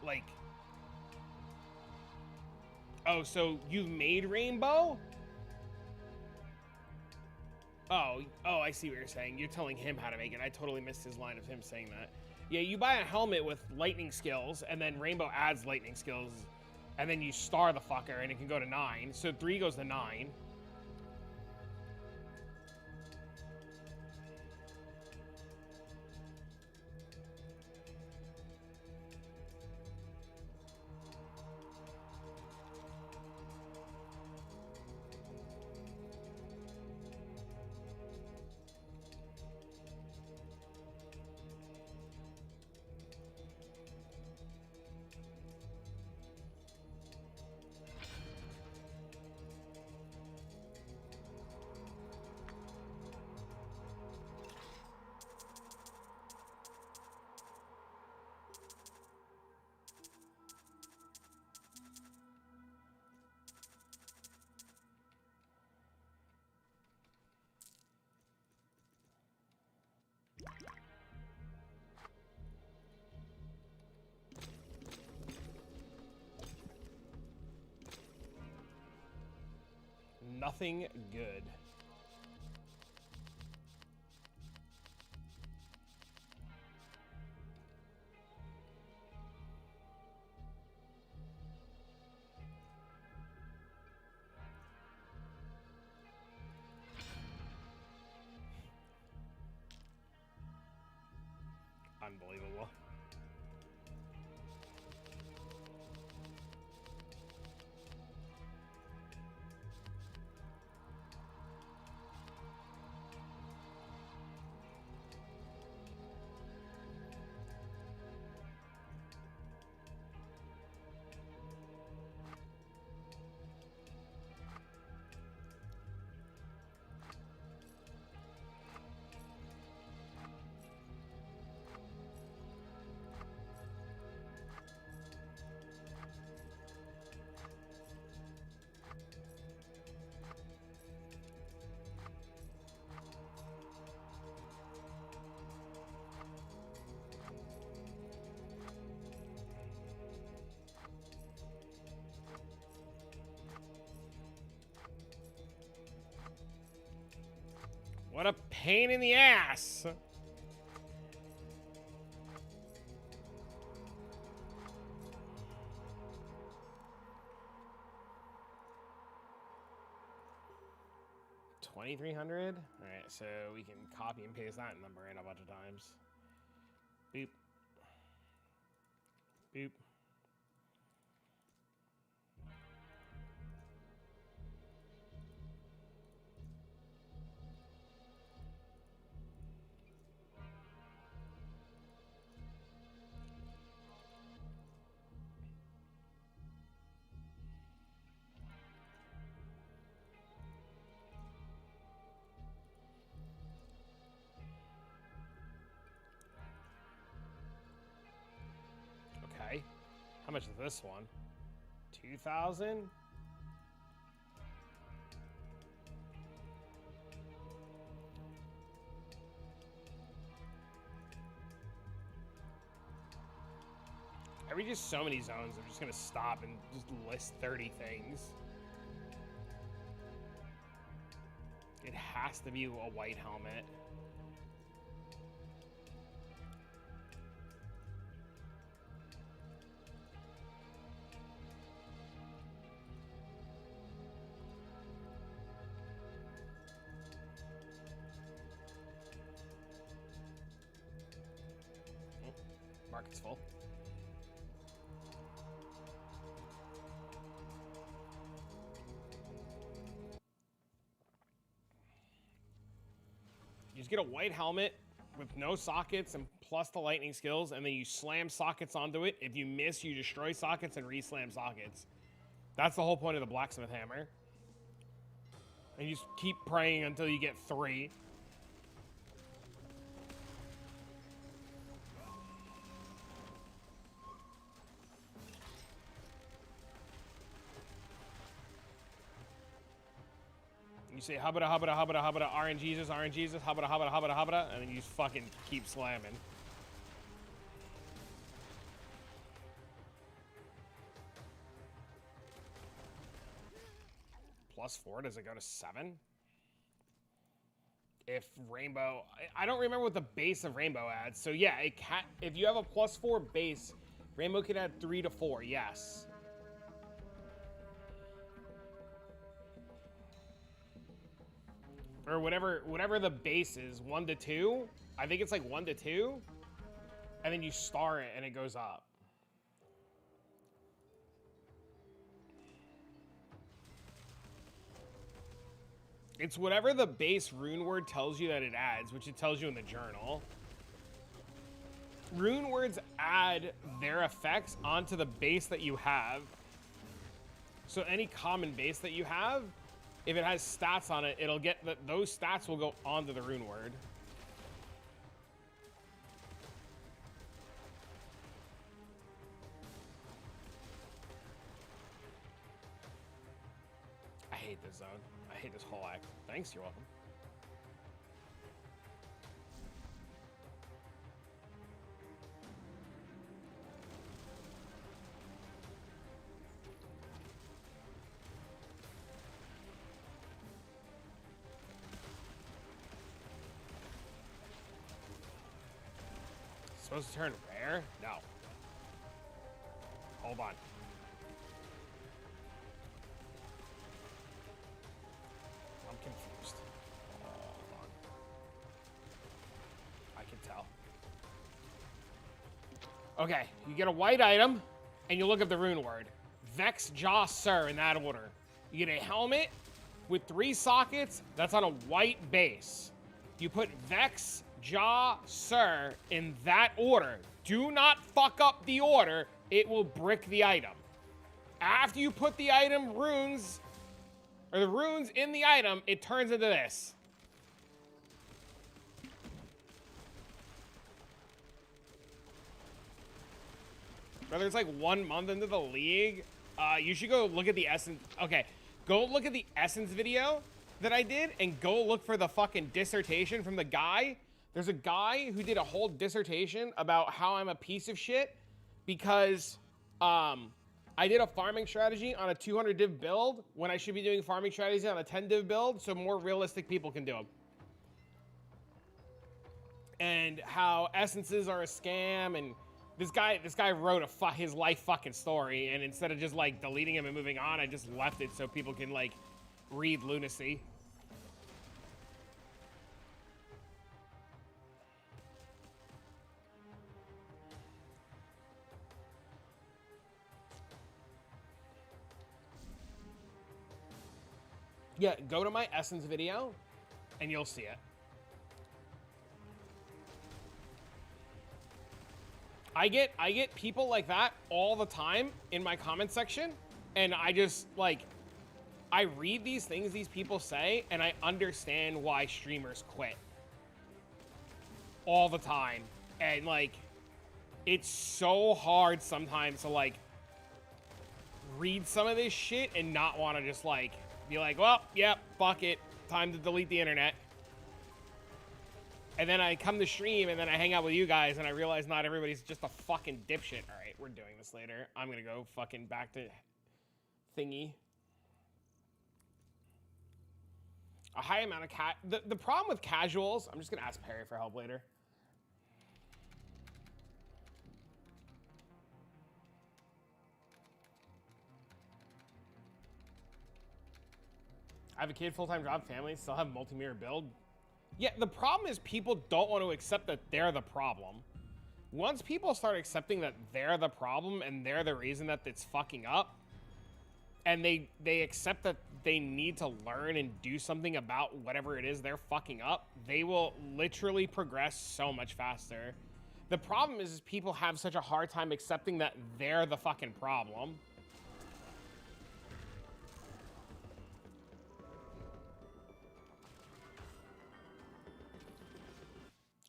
Like, oh, so you've made Rainbow? Oh, I see what you're saying. You're telling him how to make it. I totally missed his line of him saying that. Yeah, you buy a helmet with lightning skills, and then Rainbow adds lightning skills, and then you star the fucker, and it can go to 9. So 3 goes to 9. Nothing good. Unbelievable. What a pain in the ass. $2,300. All right, so we can copy and paste that number in a bunch of times. Boop. Boop. Okay. How much is this one? 2,000? I read just so many zones, I'm just gonna stop and just list 30 things. It has to be a white helmet. Market's full. You just get a white helmet with no sockets and plus the lightning skills, and then you slam sockets onto it. If you miss, you destroy sockets and re-slam sockets. That's the whole point of the blacksmith hammer. And you just keep praying until you get 3. You say hubba hubba hubba hubba RNGesus, RNGesus, hubba hubba hubba hubba, and then you just fucking keep slamming. +4, does it go to 7? If Rainbow, I don't remember what the base of Rainbow adds. So yeah, it can, if you have a +4 base, Rainbow can add 3 to 4, yes. Or whatever the base is, 1 to 2. I think it's like 1 to 2. And then you star it and it goes up. It's whatever the base rune word tells you that it adds, which it tells you in the journal. Rune words add their effects onto the base that you have. So any common base that you have, if it has stats on it, it'll get those stats will go onto the rune word. I hate this zone. I hate this whole act. Thanks, you're welcome. Supposed to turn rare? No. Hold on. I'm confused. Hold on. I can tell. Okay, you get a white item, and you look at the rune word. Vex Jaw Sir in that order. You get a helmet with 3 sockets that's on a white base. You put Vex Jaw Sir in that order. Do not fuck up the order. It will brick the item. After you put the item runes, or the runes in the item, it turns into this. Whether it's like 1 month into the league, you should go look at the essence. Okay, go look at the essence video that I did and go look for the fucking dissertation from the guy. There's a guy who did a whole dissertation about how I'm a piece of shit because I did a farming strategy on a 200 div build when I should be doing farming strategies on a 10 div build so more realistic people can do them. And how essences are a scam, and this guy wrote his life fucking story, and instead of just like deleting him and moving on, I just left it so people can like read lunacy. Yeah, go to my essence video and you'll see it. I get people like that all the time in my comment section, and I just like I read these things these people say and I understand why streamers quit all the time. And like it's so hard sometimes to like read some of this shit and not want to just like be like, well, yep, fuck it, time to delete the internet. And then I come to stream and then I hang out with you guys and I realize not everybody's just a fucking dipshit. All right, we're doing this later. I'm gonna go fucking back to thingy. A high amount of the problem with casuals, I'm just gonna ask Perry for help later. I have a kid, full-time job, family, still have multi-mirror build. Yeah, the problem is people don't want to accept that they're the problem. Once people start accepting that they're the problem and they're the reason that it's fucking up, and they accept that they need to learn and do something about whatever it is they're fucking up, they will literally progress so much faster. The problem is people have such a hard time accepting that they're the fucking problem.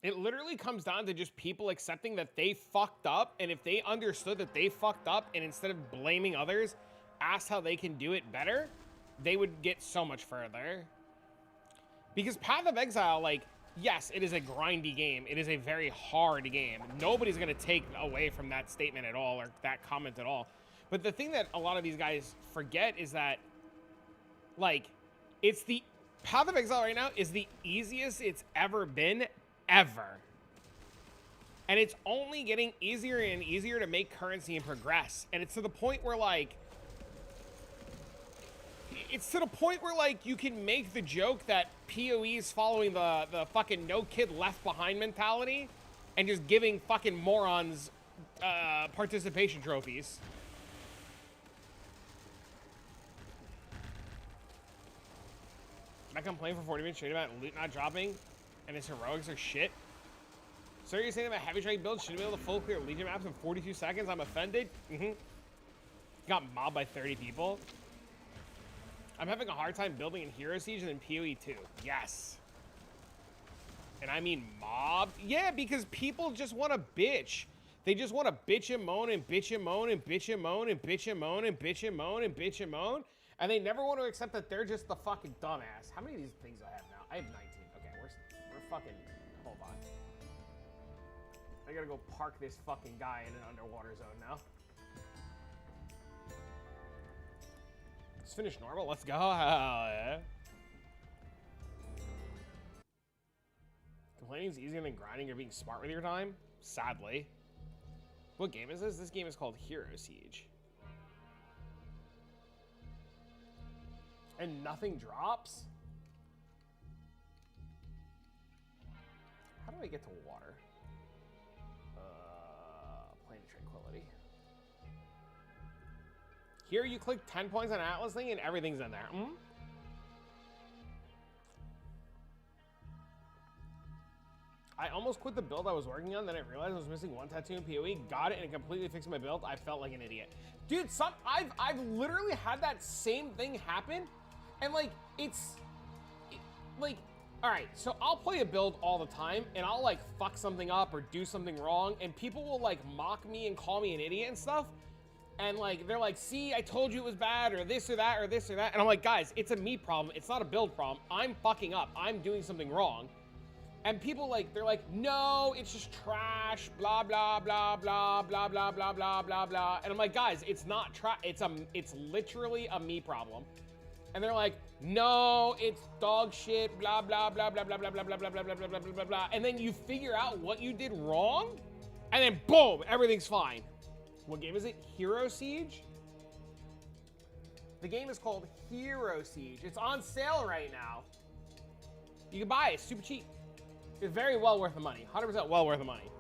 It literally comes down to just people accepting that they fucked up, and if they understood that they fucked up and instead of blaming others, asked how they can do it better, they would get so much further. Because Path of Exile, like, yes, it is a grindy game. It is a very hard game. Nobody's going to take away from that statement at all or that comment at all. But the thing that a lot of these guys forget is that, like, it's the Path of Exile right now is the easiest it's ever been, ever. And it's only getting easier and easier to make currency and progress. And it's to the point where, like, you can make the joke that PoE is following the fucking no kid left behind mentality and just giving fucking morons participation trophies. I complain for 40 minutes straight about loot not dropping and his heroics are shit. So you're saying that heavy strike build shouldn't be able to full clear Legion maps in 42 seconds? I'm offended. Got mobbed by 30 people. I'm having a hard time building in Hero Siege and in PoE too. Yes. And I mean mob? Yeah, because people just want to bitch. They just want to bitch and moan and bitch and moan and bitch and moan and bitch and moan and bitch and moan and bitch and moan. And they never want to accept that they're just the fucking dumbass. How many of these things do I have now? I have 19. Okay, we're fucking... Hold on. I gotta go park this fucking guy in an underwater zone now. Let's finish normal. Let's go. Hell yeah. Complaining is easier than grinding or being smart with your time? Sadly. What game is this? This game is called Hero Siege. And nothing drops? How do I get to water? Plane of Tranquility. Here you click 10 points on Atlas thing and everything's in there. I almost quit the build I was working on, then I realized I was missing one tattoo in PoE, got it, and it completely fixed my build. I felt like an idiot. Dude, I've literally had that same thing happen, and like, all right, so I'll play a build all the time, and I'll like fuck something up or do something wrong, and people will like mock me and call me an idiot and stuff. And like, they're like, see, I told you it was bad, or this or that, or this or that. And I'm like, guys, it's a me problem. It's not a build problem. I'm fucking up. I'm doing something wrong. And people like, they're like, no, it's just trash, blah, blah, blah, blah, blah, blah, blah, blah, blah, blah. And I'm like, guys, it's not trash. It's literally a me problem. And they're like, no, it's dog shit, blah, blah, blah, blah, blah, blah, blah, blah, blah, blah, blah, blah, blah, blah, blah. And then you figure out what you did wrong, and then boom, everything's fine. What game is it? Hero Siege? The game is called Hero Siege. It's on sale right now. You can buy it. It's super cheap. It's very well worth the money. 100% well worth the money.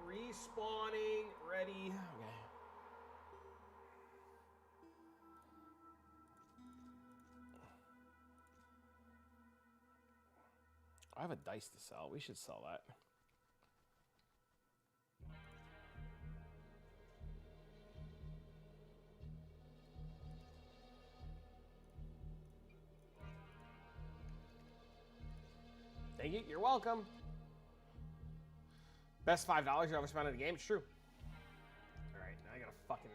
Respawning. Ready. Okay. I have a dice to sell. We should sell that. Thank you. You're welcome. Best $5 you ever spent in a game. It's true. All right, now I gotta fucking...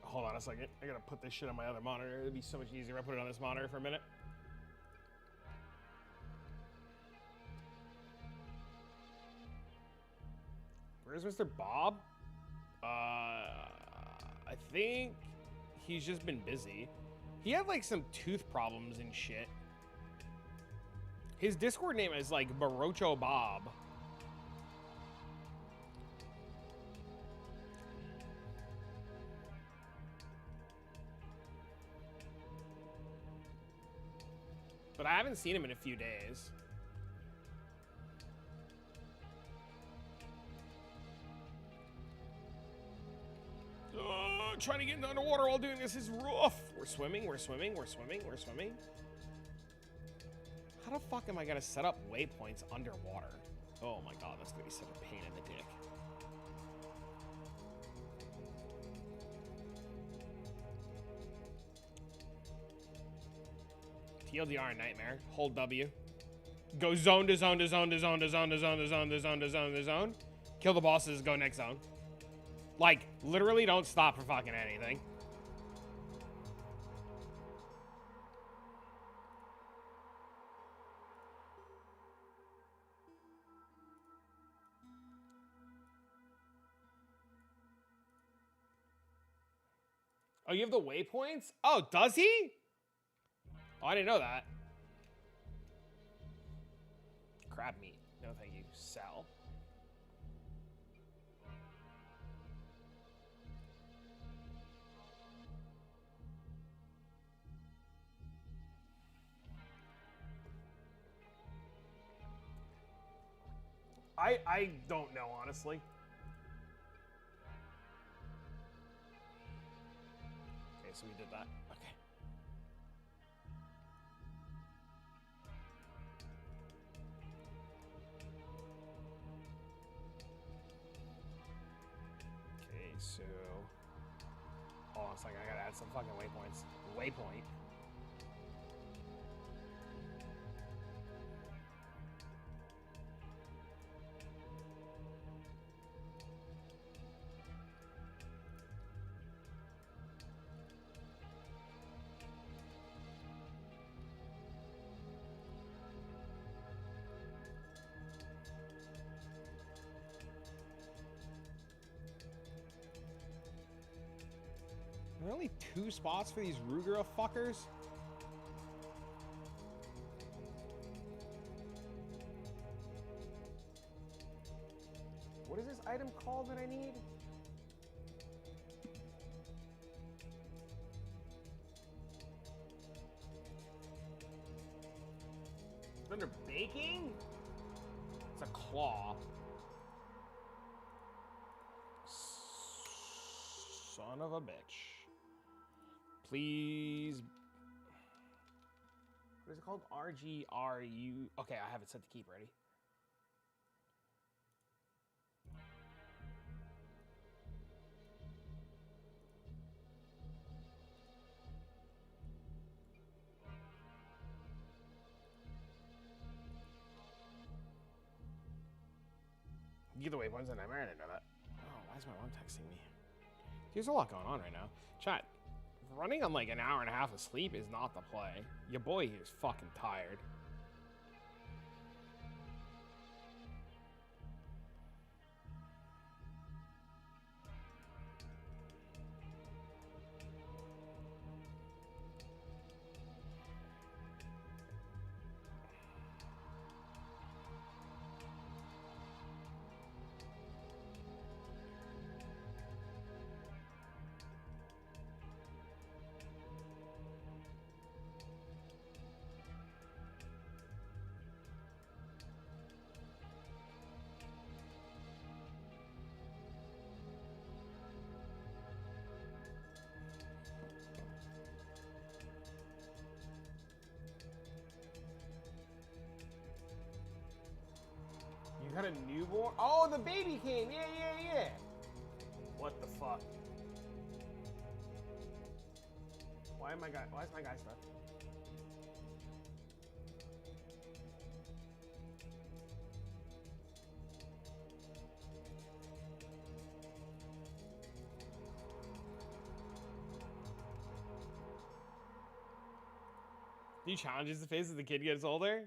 Hold on a second. I gotta put this shit on my other monitor. It'd be so much easier if I put it on this monitor for a minute. Where's Mr. Bob? I think he's just been busy. He had like some tooth problems and shit. His Discord name is like Barocho Bob. But I haven't seen him in a few days. trying to get into underwater while doing this is rough. We're swimming, we're swimming, we're swimming, we're swimming. How the fuck am I gonna set up waypoints underwater? Oh my god, that's gonna be such a pain in the dick. TLDR nightmare. Hold W. Go zone to zone to zone to zone to zone to zone to zone to zone to zone to zone. Kill the bosses, go next zone. Like, literally don't stop for fucking anything. Oh, you have the waypoints? Oh, does he? Oh, I didn't know that. Crab meat. No, thank you. Sell. I don't know, honestly. Okay, so we did that. Okay. Okay, so... Hold on a second, I gotta add some fucking waypoints. Waypoint. Are there only 2 spots for these Rugura fuckers? What is this item called that I need? It's under baking? It's a claw. Son of a bitch. Please. What is it called? RGRU. Okay, I have it set to keep ready. You get the waypoints in Nightmare? I didn't know that. Oh, why is my mom texting me? There's a lot going on right now. Chat, running on like an hour and a half of sleep is not the play. Your boy here is fucking tired. You got a newborn? Oh, the baby came. Yeah, yeah, yeah. What the fuck? Why is my guy stuck? Do you challenges the face as the kid gets older?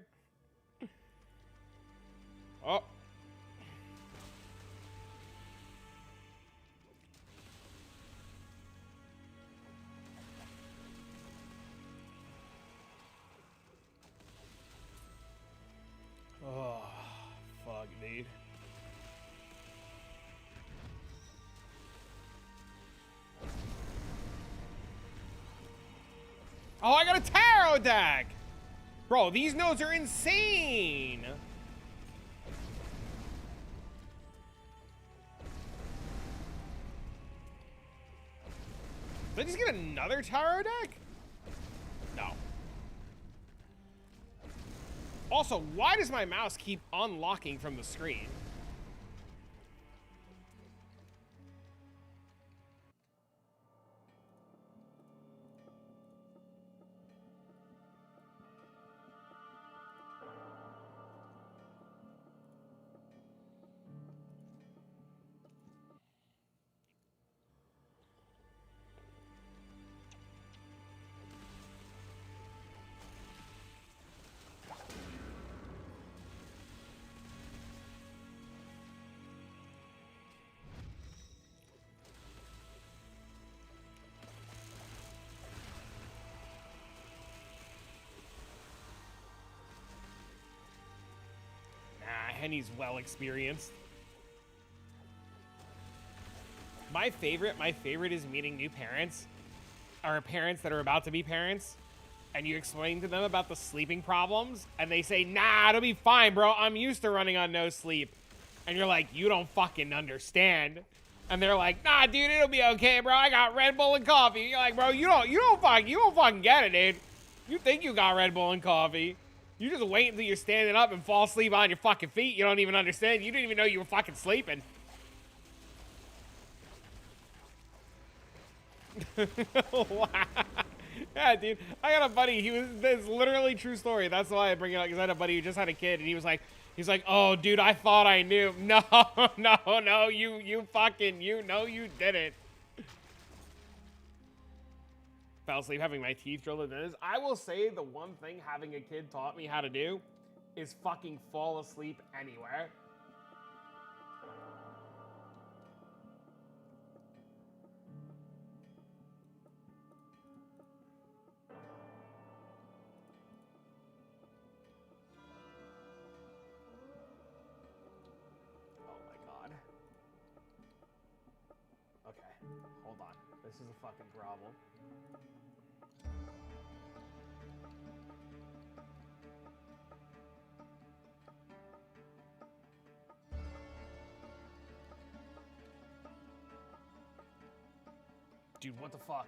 Oh. Oh, fuck, dude. Oh, I got a tarot deck! Bro, these notes are insane! Did I just get another tarot deck? No. Also, why does my mouse keep unlocking from the screen? Henny's well experienced. My favorite is meeting new parents, or parents that are about to be parents, and you explain to them about the sleeping problems, and they say, nah, it'll be fine, bro. I'm used to running on no sleep. And you're like, you don't fucking understand. And they're like, nah, dude, it'll be okay, bro. I got Red Bull and coffee. You're like, bro, you don't fucking get it, dude. You think you got Red Bull and coffee. You just wait until you're standing up and fall asleep on your fucking feet. You don't even understand. You didn't even know you were fucking sleeping. Wow. Yeah, dude. I got a buddy. This literally true story. That's why I bring it up, because I had a buddy who just had a kid, and he's like, oh, dude, I thought I knew. No, you didn't. Fell asleep having my teeth drilled into this. I will say the one thing having a kid taught me how to do is fucking fall asleep anywhere. Oh my god. Okay, hold on. This is a fucking problem. Dude, what the fuck?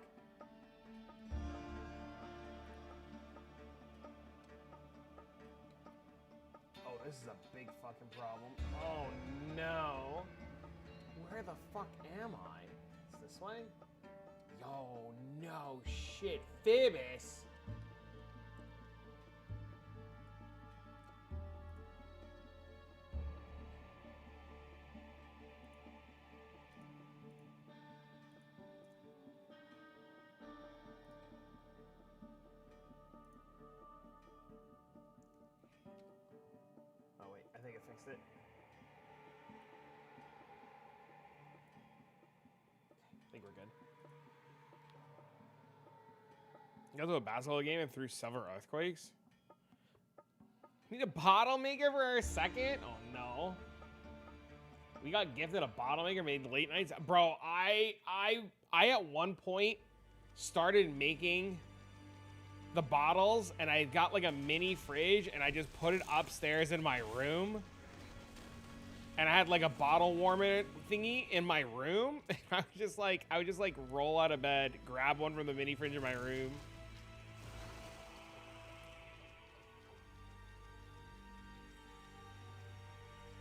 Oh, this is a big fucking problem. Oh, no. Where the fuck am I? Is this way? Yo, no shit. Phoebus. I think it fixed it. I think we're good. You got to a basketball game and threw several earthquakes? Need a bottle maker for a second? Oh no. We got gifted a bottle maker, made late nights. Bro, I at one point started making the bottles, and I got like a mini fridge, and I just put it upstairs in my room, and I had like a bottle warmer thingy in my room. I would just like roll out of bed, grab one from the mini fridge in my room.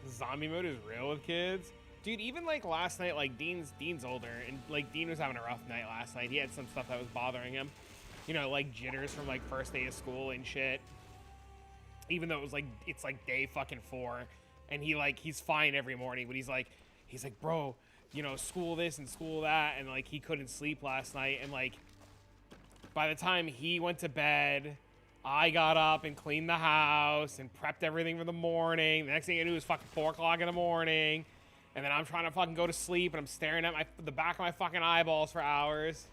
Zombie mode is real with kids. Dude, even like last night, like Dean's older, and like Dean was having a rough night last night. He had some stuff that was bothering him. You know, like jitters from like first day of school and shit. Even though it's like day fucking 4, and he's fine every morning, but he's like, bro, you know, school this and school that, and like he couldn't sleep last night, and like by the time he went to bed, I got up and cleaned the house and prepped everything for the morning. The next thing I knew was fucking 4 o'clock in the morning, and then I'm trying to fucking go to sleep, and I'm staring at the back of my fucking eyeballs for hours.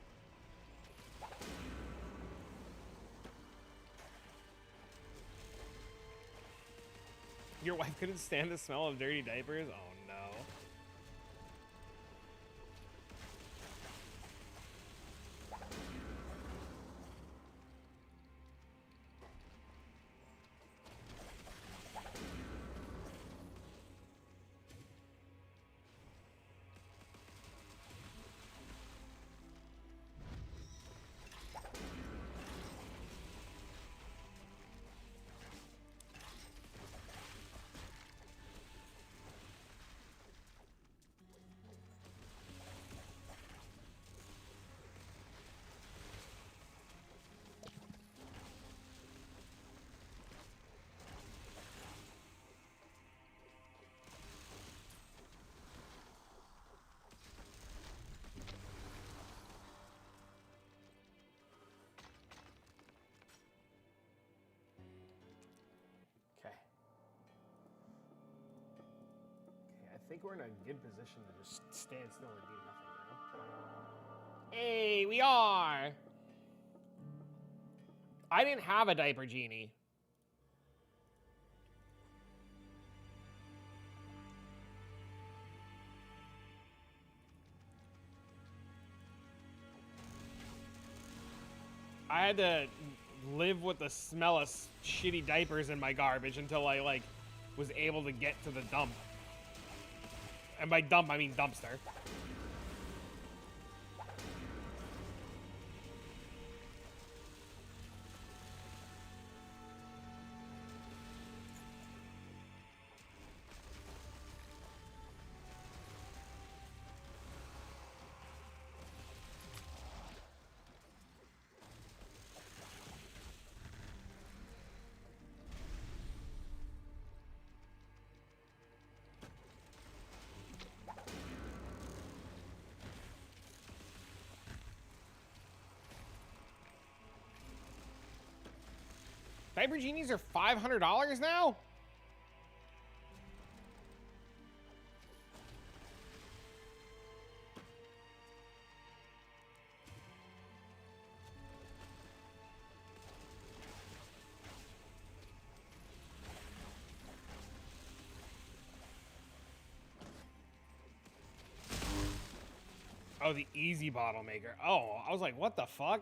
Your wife couldn't stand the smell of dirty diapers? Oh no. think we're in a good position to just stand still and do nothing now. Hey, we are! I didn't have a diaper genie. I had to live with the smell of shitty diapers in my garbage until I, like, was able to get to the dump. And by dump, I mean dumpster. Diaper genies are $500 now? Oh, the easy bottle maker. Oh, I was like, what the fuck?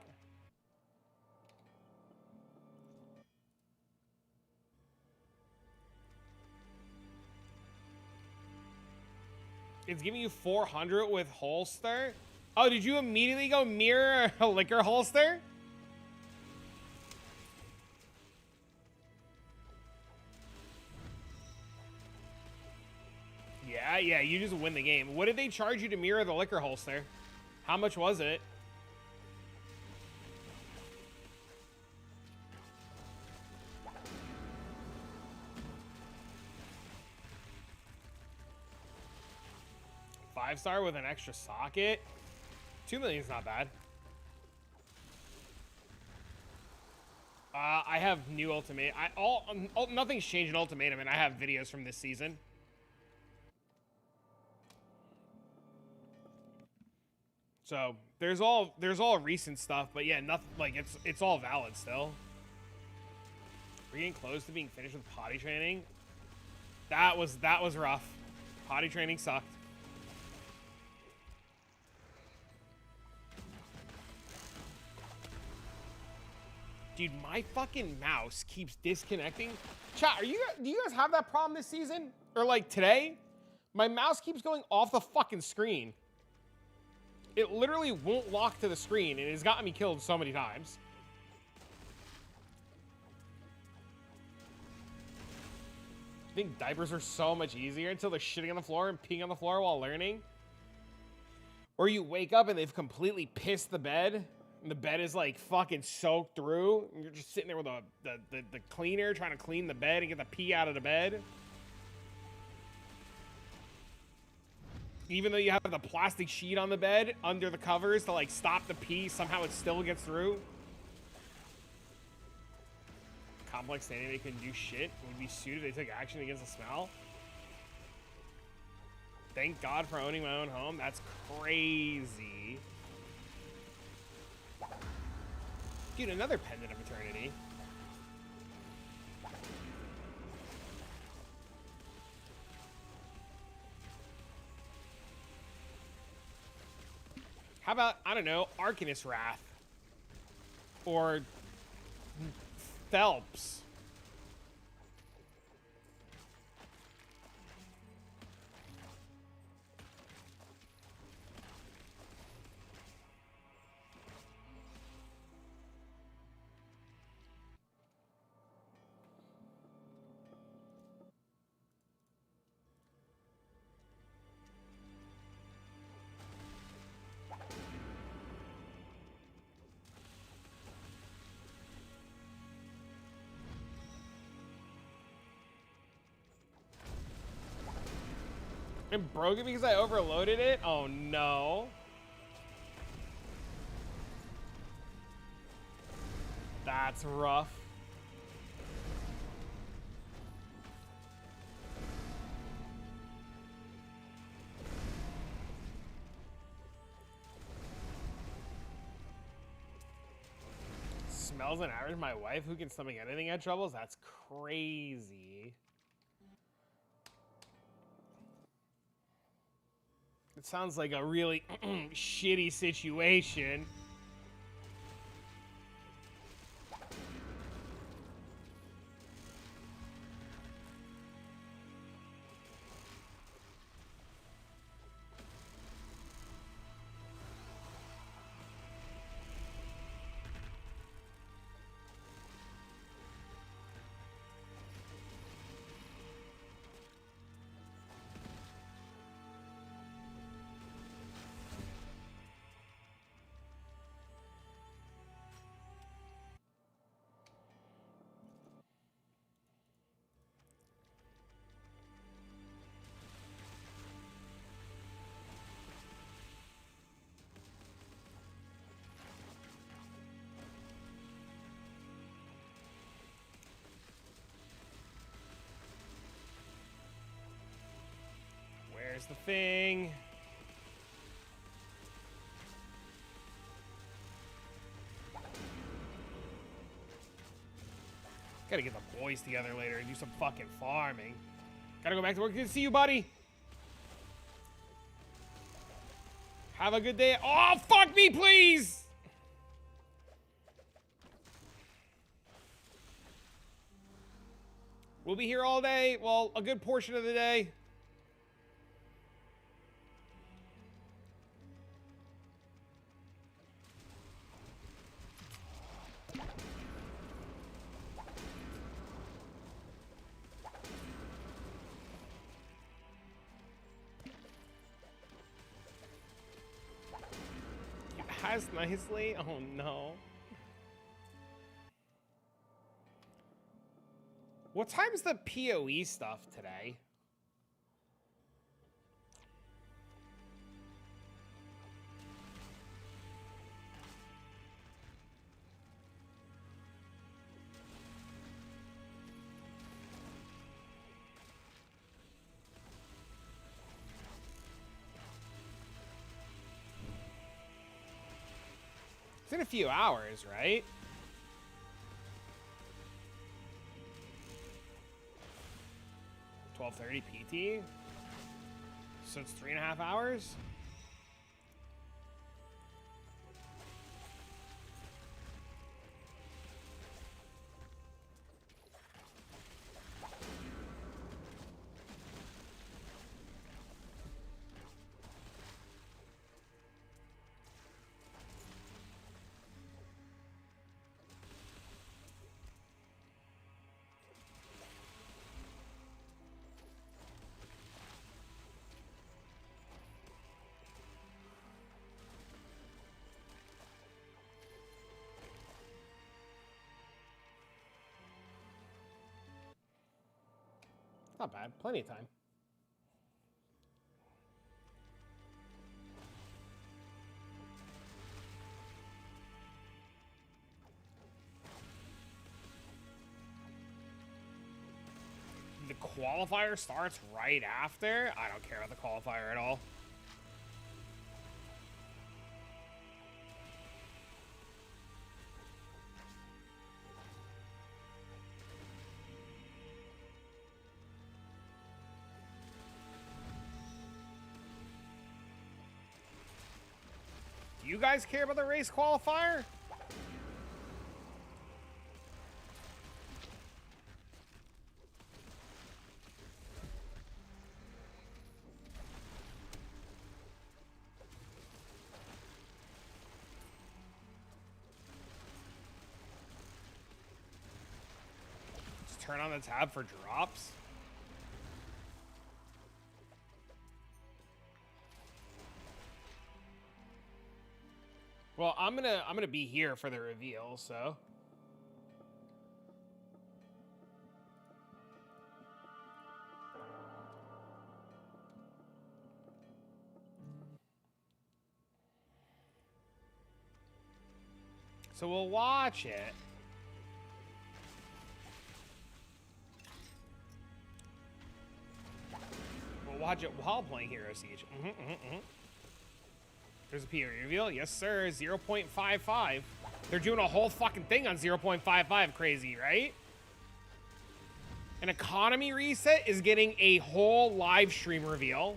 It's giving you 400 with holster. Oh, did you immediately go mirror a liquor holster? Yeah, you just win the game. What did they charge you to mirror the liquor holster? How much was it? Five-star with an extra socket? 2 million is not bad. I have new ultimate. Nothing's changed in Ultimatum, and I have videos from this season. So there's all recent stuff, but yeah, nothing like it's all valid still. We're getting close to being finished with potty training. That was rough. Potty training sucked. Dude, my fucking mouse keeps disconnecting. Chat, do you guys have that problem this season? Or like today? My mouse keeps going off the fucking screen. It literally won't lock to the screen, and it's gotten me killed so many times. I think diapers are so much easier until they're shitting on the floor and peeing on the floor while learning. Or you wake up and they've completely pissed the bed, and the bed is like fucking soaked through, and you're just sitting there with the cleaner trying to clean the bed and get the pee out of the bed. Even though you have the plastic sheet on the bed under the covers to like stop the pee, somehow it still gets through. Complex standing, they couldn't do shit. Would be sued if they took action against the smell. Thank God for owning my own home. That's crazy. Dude, another pendant of eternity. How about, I don't know, Arcanist Wrath? Or Phelps? And broke it because I overloaded it? Oh no. That's rough. smells on average. My wife, who can stomach anything, had troubles. That's crazy. It sounds like a really shitty situation. Where's the thing? Gotta get the boys together later and do some fucking farming. Gotta go back to work. Good to see you, buddy. Have a good day. Oh, fuck me, please! We'll be here all day. Well, a good portion of the day. Has nicely. Oh no. What time's the PoE stuff today? It's in a few hours, right? $12:30 PT. So it's 3.5 hours. Not bad. Plenty of time. The qualifier starts right after? I don't care about the qualifier at all. Do you guys care about the race qualifier? Just turn on the tab for drops. Well, I'm gonna be here for the reveal, so. So we'll watch it. We'll watch it while playing Hero Siege. There's a PoE reveal. Yes, sir. 0.55. They're doing a whole fucking thing on 0.55. Crazy, right? An economy reset is getting a whole live stream reveal.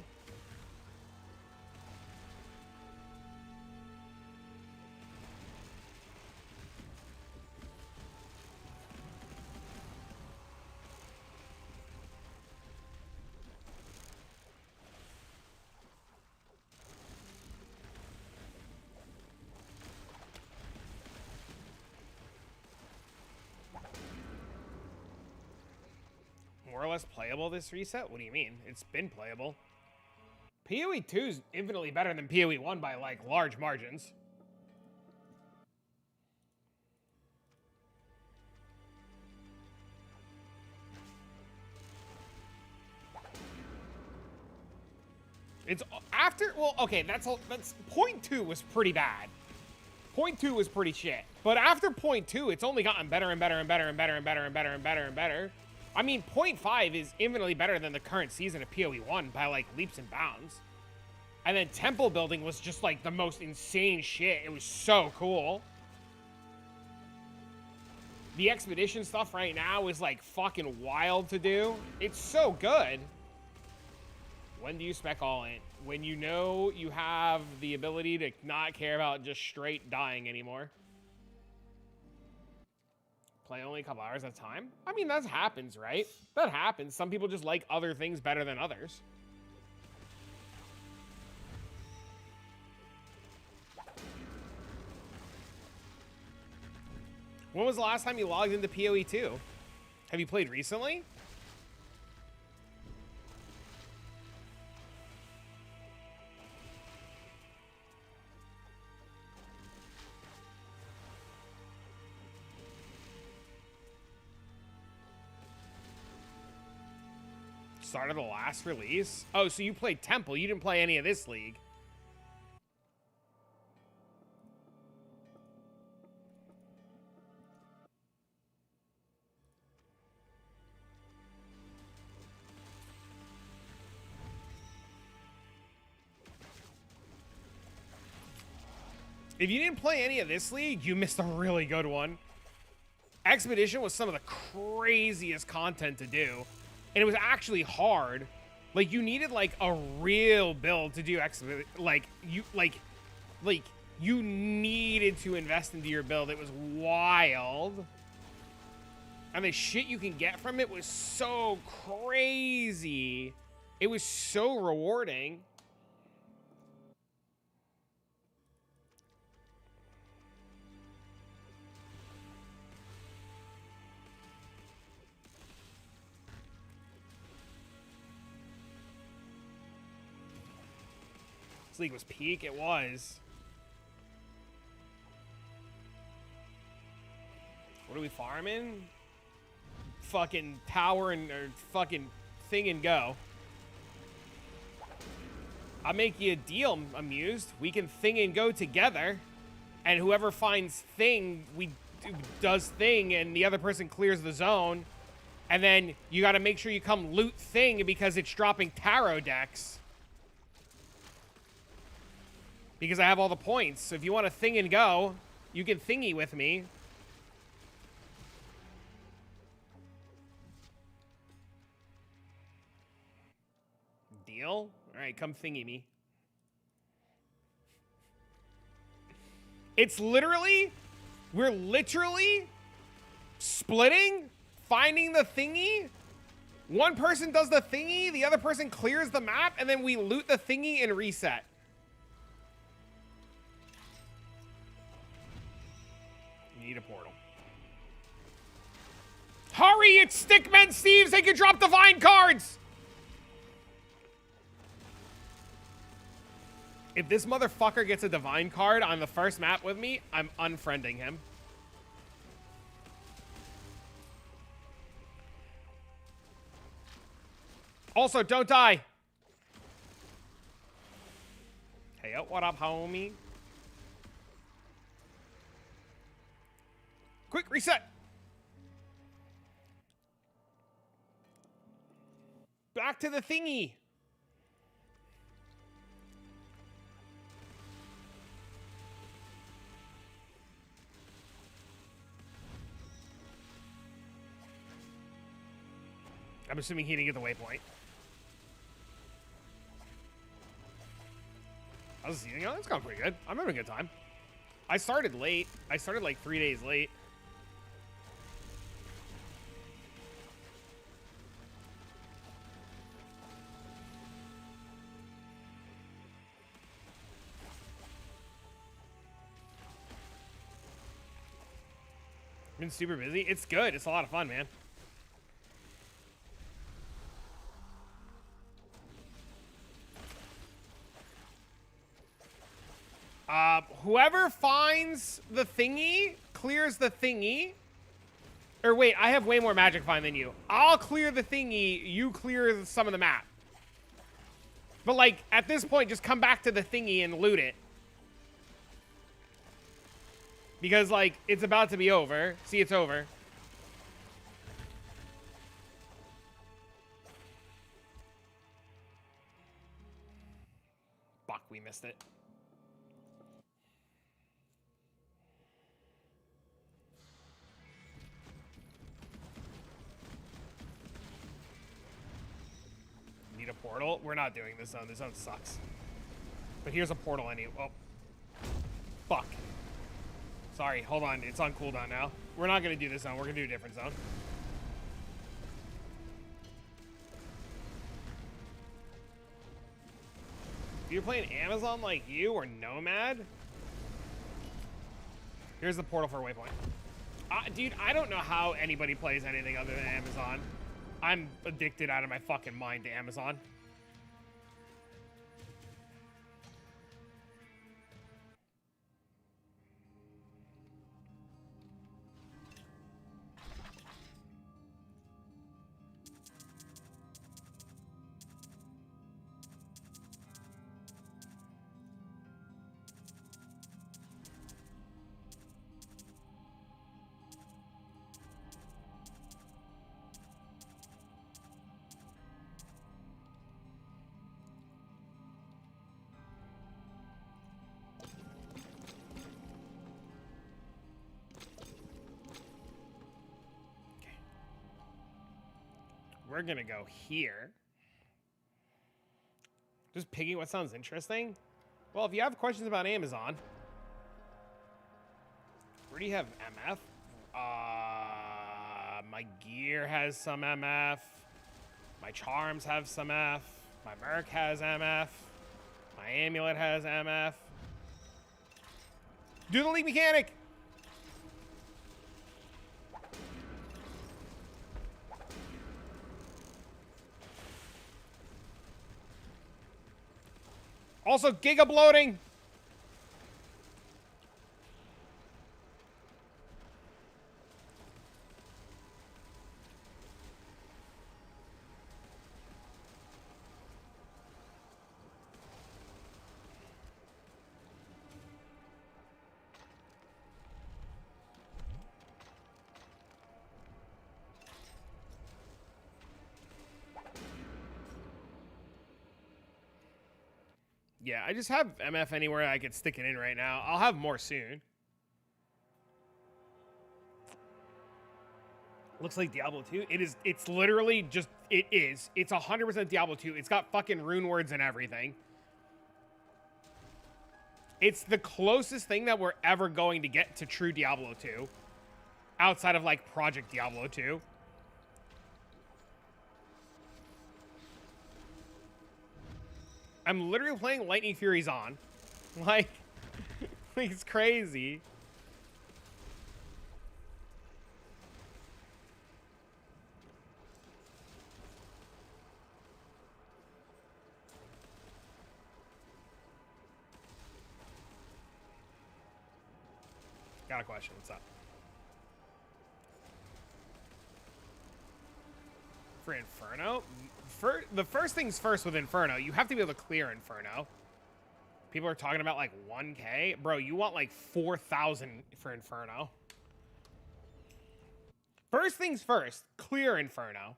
More or less playable this reset? What do you mean? It's been playable. PoE 2 is infinitely better than PoE 1 by, like, large margins. It's after, well, okay, that's point 2 was pretty bad. Point 2 was pretty shit. But after point 2, it's only gotten better and better and better and better and better and better and better and better. I mean, point 5 is infinitely better than the current season of PoE 1 by, like, leaps and bounds. And then temple building was just, like, the most insane shit. It was so cool. The expedition stuff right now is, like, fucking wild to do. It's so good. When do you spec all in? When you know you have the ability to not care about just straight dying anymore. Play only a couple hours at a time? I mean, that happens, right? That happens. Some people just like other things better than others. When was the last time you logged into PoE 2? Have you played recently? Start of the last release? Oh, so you played Temple. You didn't play any of this league. If you didn't play any of this league, you missed a really good one. Expedition was some of the craziest content to do. And it was actually hard. Like, you needed, like, a real build to do Expedition. Like, you needed to invest into your build. It was wild. And the shit you can get from it was so crazy. It was so rewarding. This league was peak. It was. What are we farming? Fucking tower and or fucking thing and go. I'll make you a deal, Amused. We can thing and go together, and whoever finds thing, does thing, and the other person clears the zone, and then you got to make sure you come loot thing because it's dropping tarot decks. Because I have all the points. So if you want to thing and go, you can thingy with me. Deal? All right, come thingy me. It's literally, we're literally splitting, finding the thingy. One person does the thingy, the other person clears the map, and then we loot the thingy and reset. You need a portal. Hurry, it's Stickmen Steves, they can drop divine cards! If this motherfucker gets a divine card on the first map with me, I'm unfriending him. Also, don't die. Hey, yo, what up, homie? Quick, reset. Back to the thingy. I'm assuming he didn't get the waypoint. How's the season going? It's going pretty good. I'm having a good time. I started late. I started like 3 days late. Been super busy. It's good. It's a lot of fun, man. Whoever finds the thingy clears the thingy. Or wait, I have way more magic find than you. I'll clear the thingy. You clear some of the map. But like at this point, just come back to the thingy and loot it. Because, like, it's about to be over. See, it's over. Fuck, we missed it. Need a portal? We're not doing this zone. This zone sucks. But here's a portal I need. Oh. Fuck. Sorry, hold on. It's on cooldown now. We're not going to do this zone. We're going to do a different zone. If you're playing Amazon like you or Nomad, here's the portal for Waypoint. Dude, I don't know how anybody plays anything other than Amazon. I'm addicted out of my fucking mind to Amazon. We're gonna go here. Just picking what sounds interesting. Well, if you have questions about Amazon, where do you have MF? My gear has some MF. My charms have some F. My Merc has MF. My amulet has MF. Do the league mechanic! Also, giga bloating. Yeah, I just have MF anywhere I could stick it in right now. I'll have more soon. Looks like Diablo 2. It's literally just, it's 100% Diablo 2. It's got fucking rune words and everything. It's the closest thing that we're ever going to get to true Diablo 2. Outside of like Project Diablo 2. I'm literally playing Lightning Furies on. Like it's crazy. Got a question. What's up? For Inferno? The first things first with Inferno, you have to be able to clear Inferno. People are talking about like 1K. Bro, you want like 4,000 for Inferno. First things first, clear Inferno.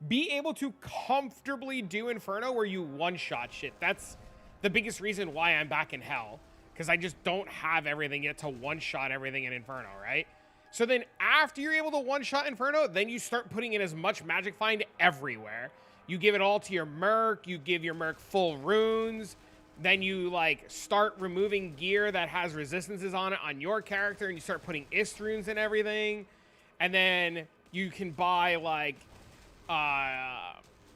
Be able to comfortably do Inferno where you one-shot shit. That's the biggest reason why I'm back in Hell. Because I just don't have everything yet to one-shot everything in Inferno, right? So then after you're able to one-shot Inferno, then you start putting in as much Magic Find everywhere. You give it all to your Merc, you give your Merc full runes, then you like start removing gear that has resistances on it on your character, and you start putting Ist runes and everything. And then you can buy like,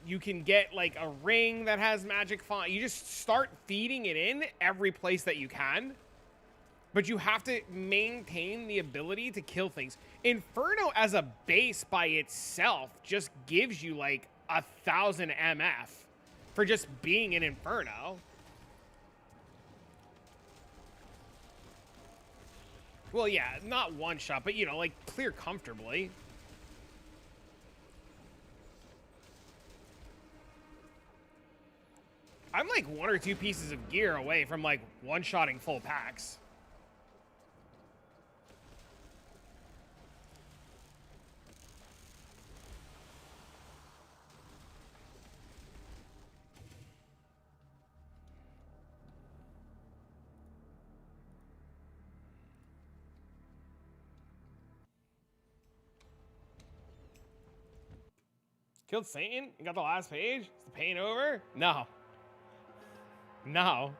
you can get like a ring that has Magic Find. You just start feeding it in every place that you can. But you have to maintain the ability to kill things. Inferno as a base by itself just gives you like 1,000 MF for just being an Inferno. Well, yeah, not one shot, but you know, like clear comfortably. I'm like 1 or 2 pieces of gear away from like one-shotting full packs. Killed Satan? You got the last page? Is the pain over? No. No.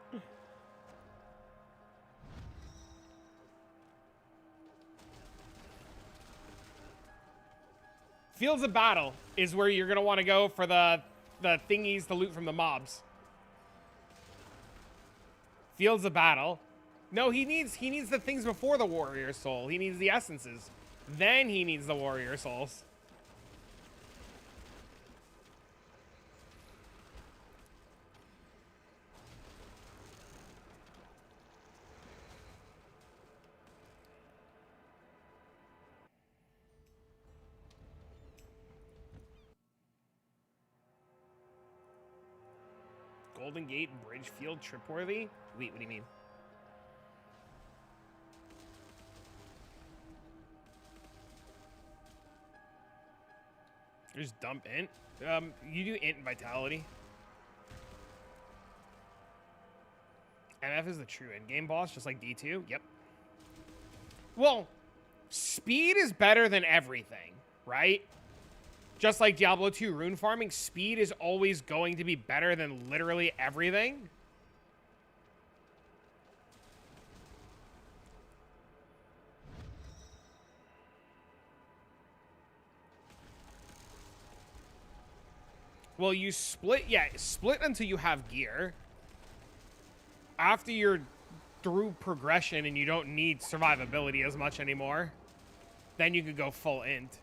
Fields of Battle is where you're gonna want to go for the thingies to loot from the mobs. Fields of Battle. No, he needs the things before the Warrior Soul. He needs the essences. Then he needs the Warrior Souls. Golden Gate Bridge Field tripworthy? Wait, what do you mean? Just dump int. You do int and vitality. MF is the true endgame boss, just like D2. Yep. Well, speed is better than everything, right? Just like Diablo 2 rune farming, speed is always going to be better than literally everything. Well, you split, yeah, split until you have gear. After you're through progression and you don't need survivability as much anymore, then you could go full int.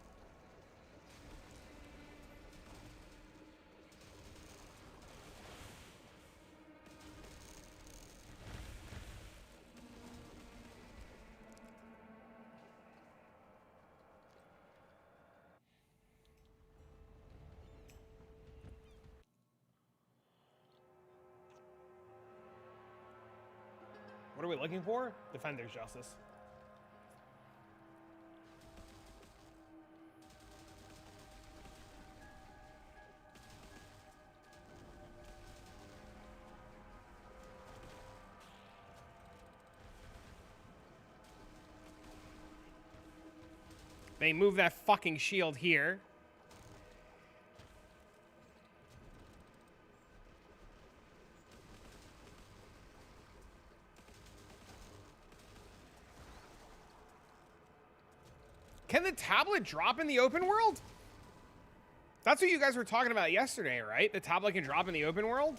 What are we looking for? Defender's Justice. They move that fucking shield here. Can the tablet drop in the open world? That's what you guys were talking about yesterday, right? The tablet can drop in the open world?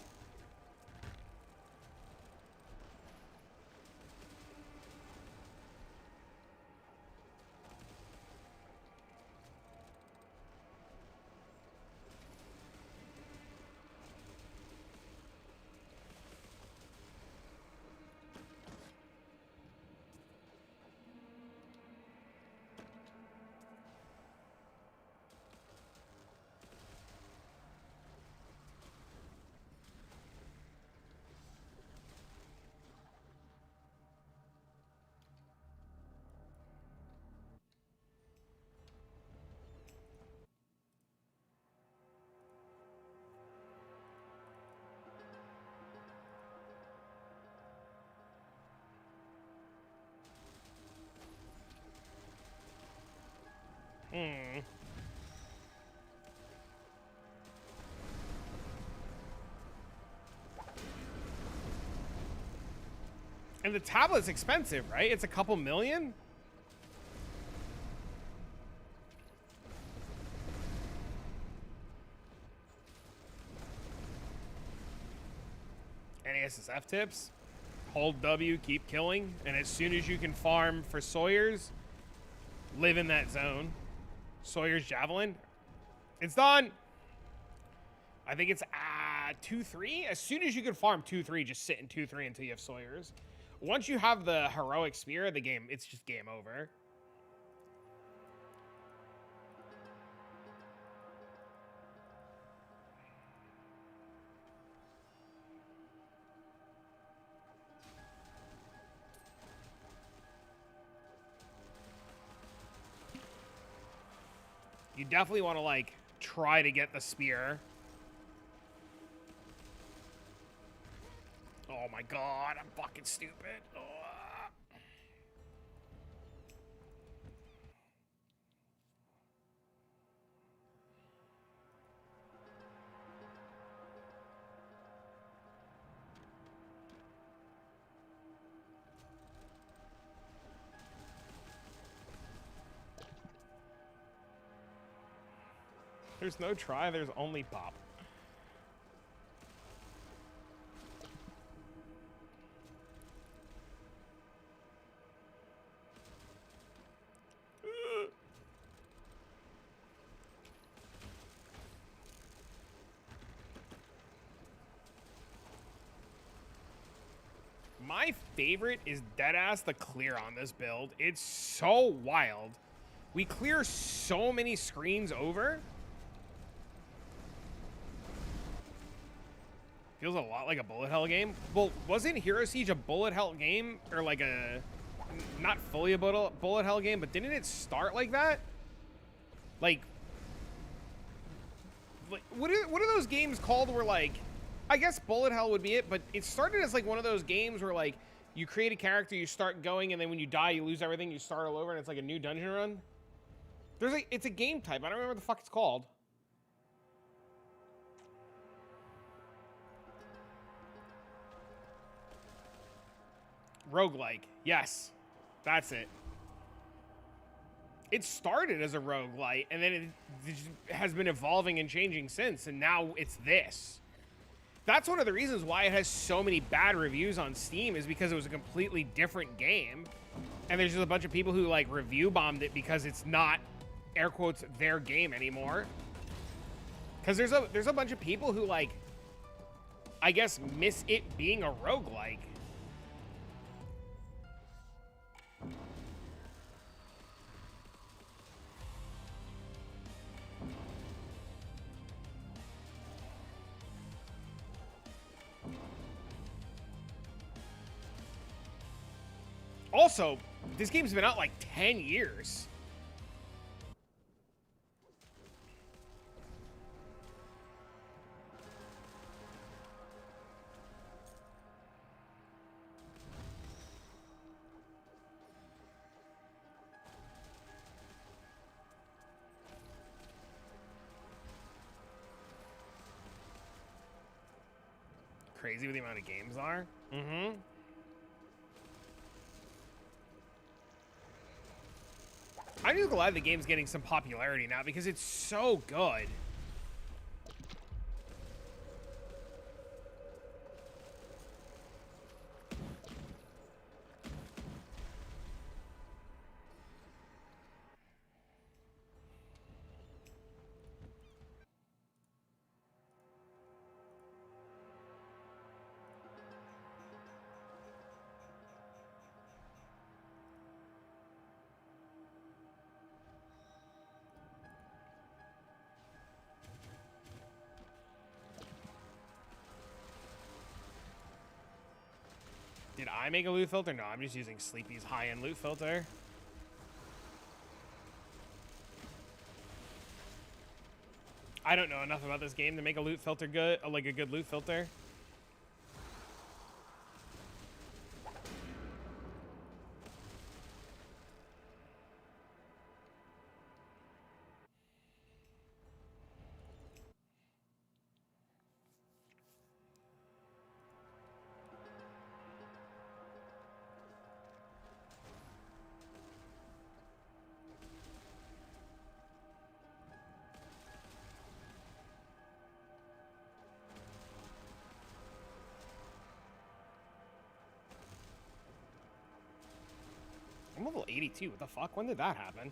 And the tablet's expensive, right? It's a couple million? Any SSF tips? Hold W, keep killing, and as soon as you can farm for Sawyer's, live in that zone. Sawyer's Javelin. It's done! I think it's 2-3. As soon as you can farm 2-3, just sit in 2-3 until you have Sawyer's. Once you have the heroic spear, the game, it's just game over. You definitely want to, like, try to get the spear. Oh my god, I'm fucking stupid. Oh. There's no try, there's only pop. My favorite is deadass the clear on this build. It's so wild. We clear so many screens over. Feels a lot like a bullet hell game. Well, wasn't Hero Siege a bullet hell game? Or like a... Not fully a bullet hell game, but didn't it start like that? Like what are those games called where, like... I guess bullet hell would be it, but it started as like one of those games where, like, you create a character, you start going, and then when you die, you lose everything, you start all over, and it's like a new dungeon run. There's like... It's a game type. I don't remember what the fuck it's called. Roguelike. Yes. That's it. It started as a roguelike, and then it has been evolving and changing since, and now it's this. That's one of the reasons why it has so many bad reviews on Steam, is because it was a completely different game. And there's just a bunch of people who, like, review bombed it because it's not, air quotes, their game anymore. Because there's a bunch of people who, like, I guess miss it being a roguelike. Also, this game's been out like 10 years. Crazy what the amount of games are. Mm-hmm. I'm just glad the game's getting some popularity now because it's so good. Did I make a loot filter? No, I'm just using Sleepy's high-end loot filter. I don't know enough about this game to make a loot filter good, like a good loot filter. level 82. What the fuck? When did that happen?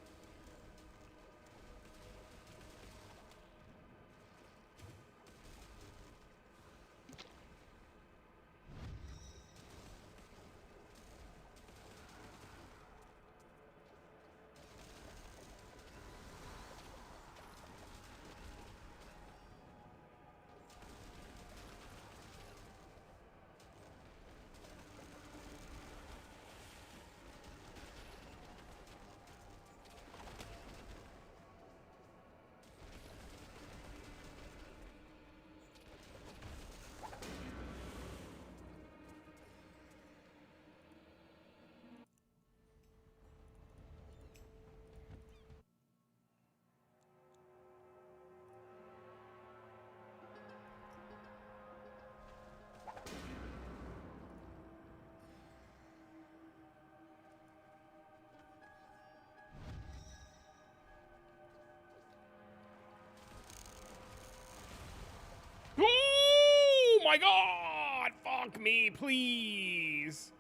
Oh my god! Fuck me, please!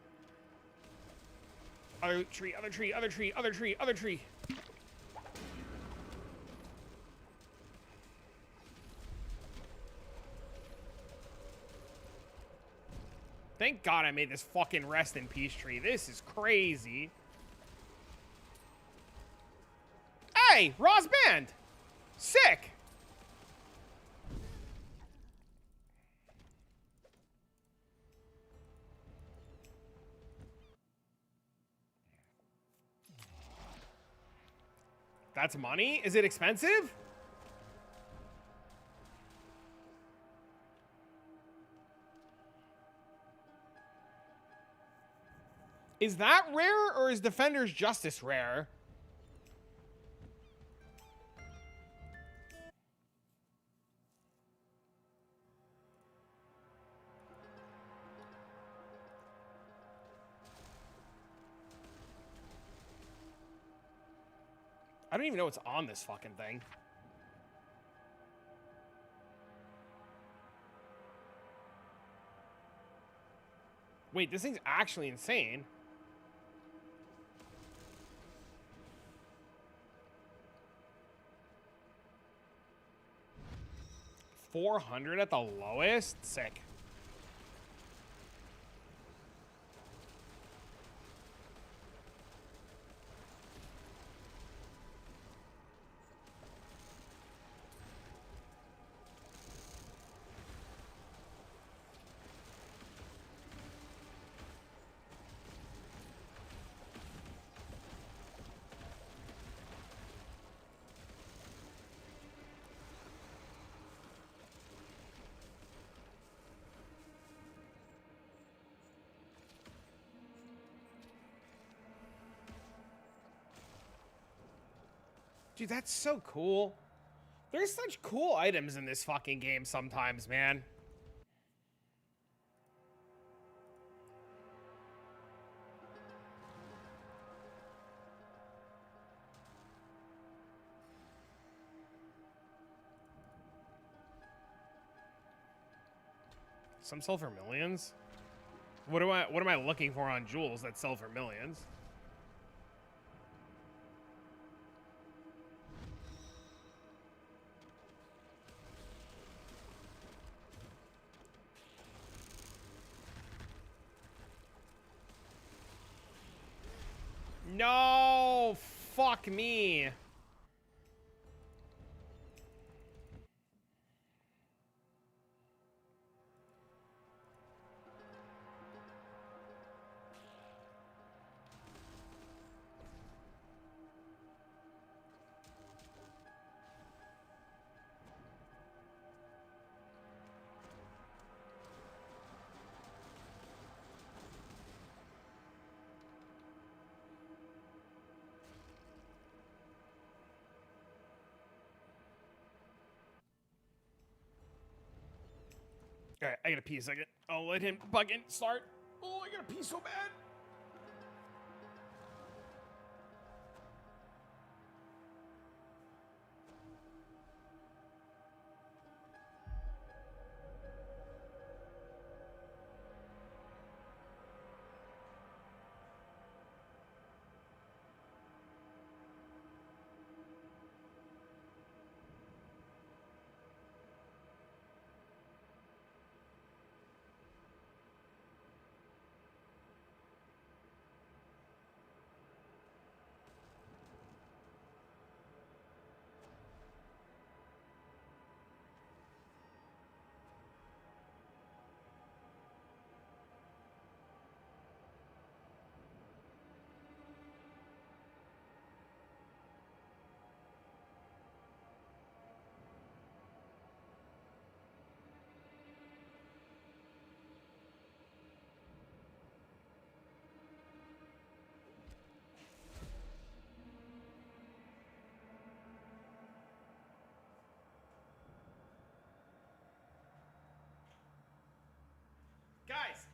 Other tree, other tree, other tree, other tree, other tree. Thank God I made this fucking rest in peace tree. This is crazy. Hey, Raw's band! Sick! That's money? Is it expensive? Is that rare or is Defender's Justice rare? I don't even know what's on this fucking thing. Wait, this thing's actually insane. $400 at the lowest? Sick. Dude, that's so cool. There's such cool items in this fucking game sometimes, man. Some sell for millions? What am I looking for on jewels that sell for millions? No, fuck me. All right, I gotta pee a second. I'll let him fucking start. Oh, I gotta pee so bad.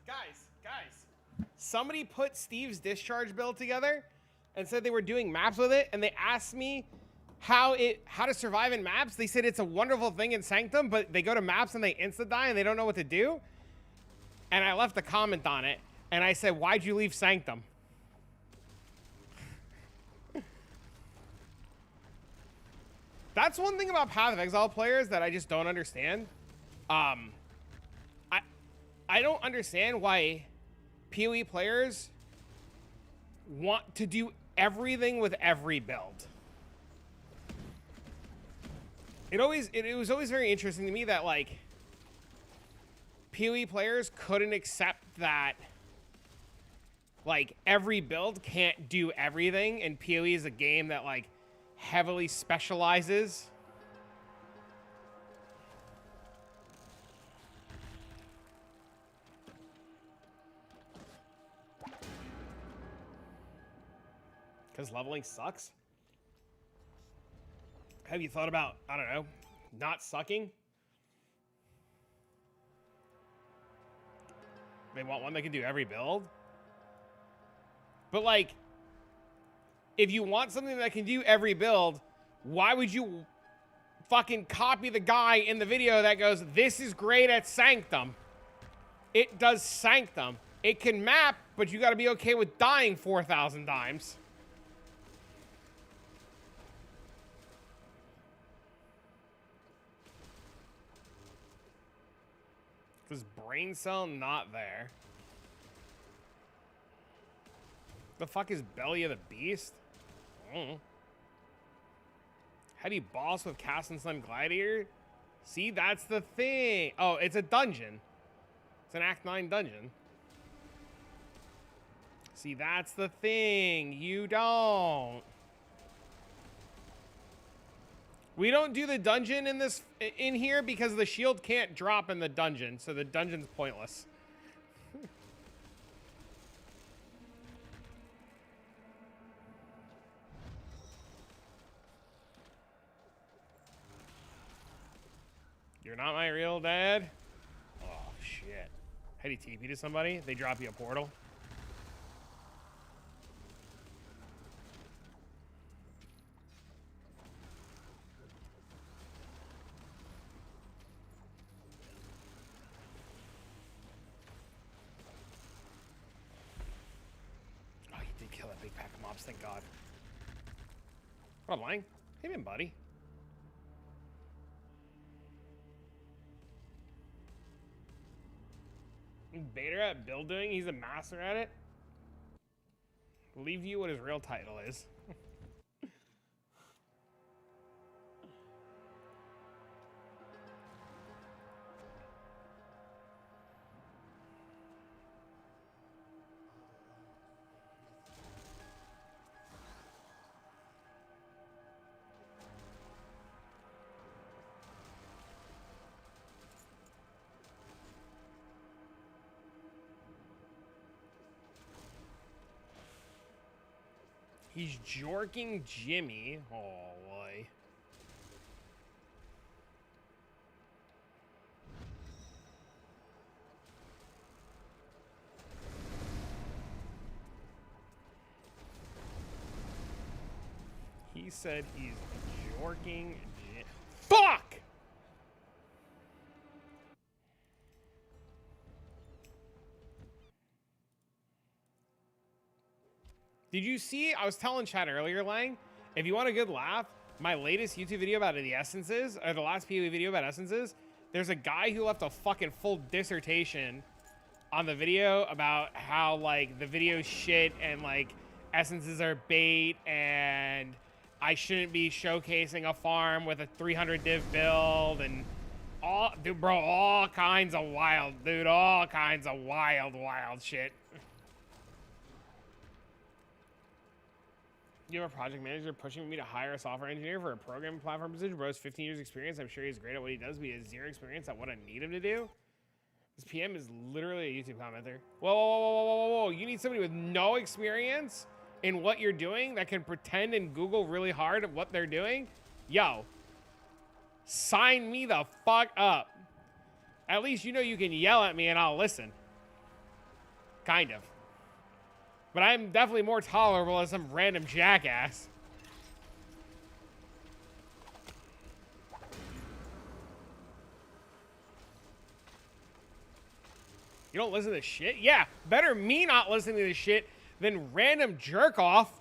Guys. Somebody put Steve's discharge build together and said they were doing maps with it, and they asked me how to survive in maps. They said it's a wonderful thing in Sanctum, but they go to maps and they insta-die and they don't know what to do. And I left a comment on it, and I said, why'd you leave Sanctum? That's one thing about Path of Exile players that I just don't understand. I don't understand why PoE players want to do everything with every build. It was always very interesting to me that, like, PoE players couldn't accept that, like, every build can't do everything, and PoE is a game that, like, heavily specializes. Because leveling sucks? Have you thought about, I don't know, not sucking? They want one that can do every build? But, like, if you want something that can do every build, why would you fucking copy the guy in the video that goes, this is great at Sanctum? It does Sanctum. It can map, but you gotta be okay with dying 4,000 times. Is brain cell not there? The fuck is Belly of the Beast? How do you boss with Cast and Sun Gladiator? See, that's the thing. Oh, it's a dungeon. It's an Act 9 dungeon. See, that's the thing. You don't. We don't do the dungeon in here because the shield can't drop in the dungeon, so the dungeon's pointless. You're not my real dad? Oh, shit. How do you TP to somebody? They drop you a portal. Thank God. What am I lying? Hey, man, buddy. Better at build doing. He's a master at it. Leave you what his real title is. He's jorking Jimmy. Oh, boy. He said he's jorking Jimmy. Fuck! Did you see? I was telling Chad earlier, Lang, if you want a good laugh, my latest YouTube video about the essences, or the last PoE video about essences, there's a guy who left a fucking full dissertation on the video about how, like, the video's shit and, like, essences are bait and I shouldn't be showcasing a farm with a 300 div build and all, dude, bro, all kinds of wild, dude, all kinds of wild shit. You have a project manager pushing me to hire a software engineer for a programming platform position. Bro has 15 years experience. I'm sure he's great at what he does, but he has zero experience at what I need him to do. This PM is literally a YouTube commenter. Whoa. You need somebody with no experience in what you're doing that can pretend and Google really hard at what they're doing? Yo, sign me the fuck up. At least you know you can yell at me and I'll listen. Kind of. But I'm definitely more tolerable as some random jackass. You don't listen to shit? Yeah, better me not listening to this shit than random jerk off.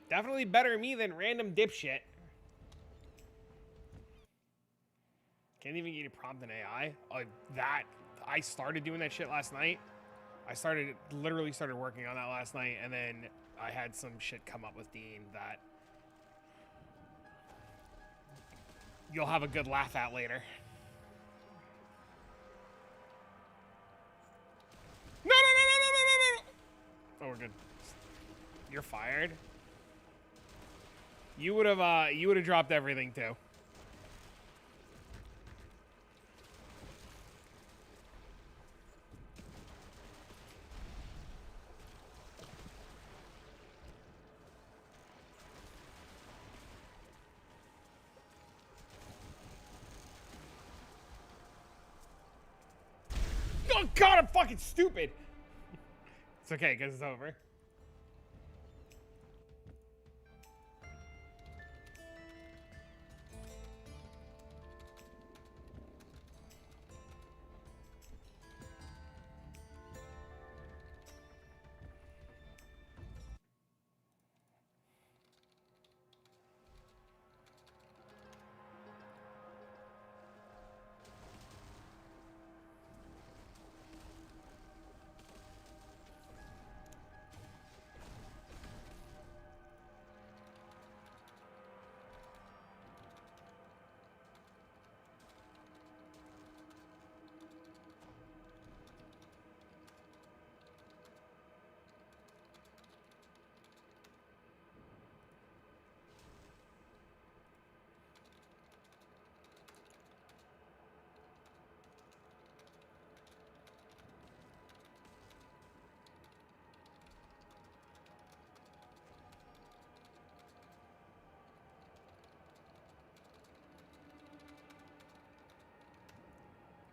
Definitely better me than random dipshit. Can't even get a prompt in AI. I started doing that shit last night. Literally started working on that last night, and then I had some shit come up with Dean that you'll have a good laugh at later. No, no, no, no, no, no, no, no. Oh, we're good. You're fired. You would have dropped everything too. Oh God, I'm fucking stupid. It's okay, because it's over.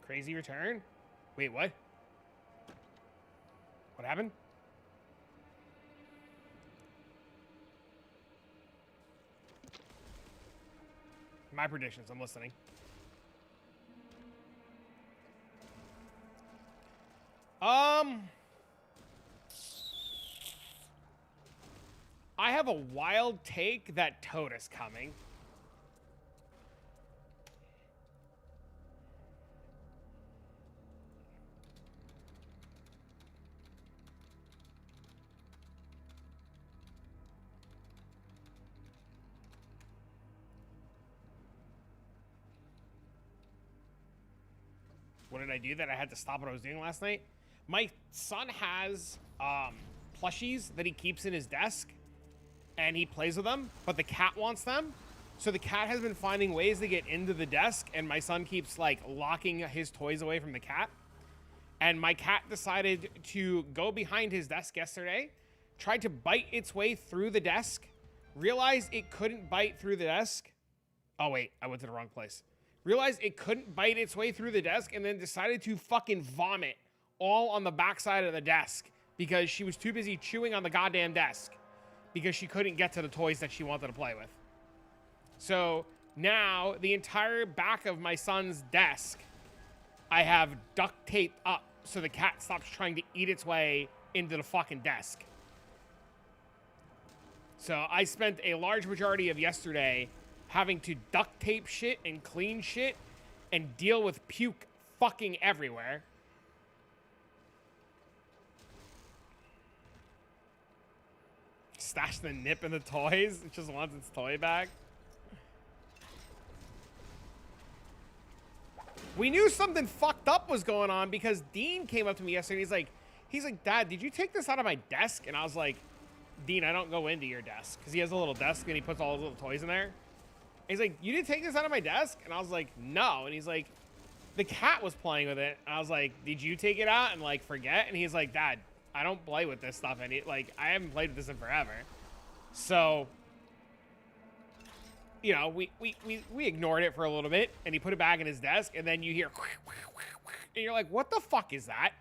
Crazy return? Wait, what? What happened? My predictions, I'm listening. I have a wild take that Toad is coming. What did I do that I had to stop what I was doing last night? My son has plushies that he keeps in his desk, and he plays with them, but the cat wants them. So the cat has been finding ways to get into the desk, and my son keeps like locking his toys away from the cat. And my cat decided to go behind his desk yesterday, tried to bite its way through the desk, realized it couldn't bite through the desk. Oh wait, I went to the wrong place. Realized it couldn't bite its way through the desk, and then decided to fucking vomit all on the backside of the desk because she was too busy chewing on the goddamn desk because she couldn't get to the toys that she wanted to play with. So now the entire back of my son's desk, I have duct taped up so the cat stops trying to eat its way into the fucking desk. So I spent a large majority of yesterday having to duct tape shit and clean shit and deal with puke fucking everywhere. Stash the nip in the toys. It just wants its toy back. We knew something fucked up was going on because Dean came up to me yesterday. He's like, Dad, did you take this out of my desk? And I was like, Dean, I don't go into your desk. Because he has a little desk and he puts all his little toys in there. He's like, you didn't take this out of my desk? And I was like, no. And he's like, the cat was playing with it. And I was like, did you take it out and like forget? And he's like, Dad, I don't play with this stuff. And like, I haven't played with this in forever. So, you know, we ignored it for a little bit, and he put it back in his desk, and then you hear, and you're like, what the fuck is that?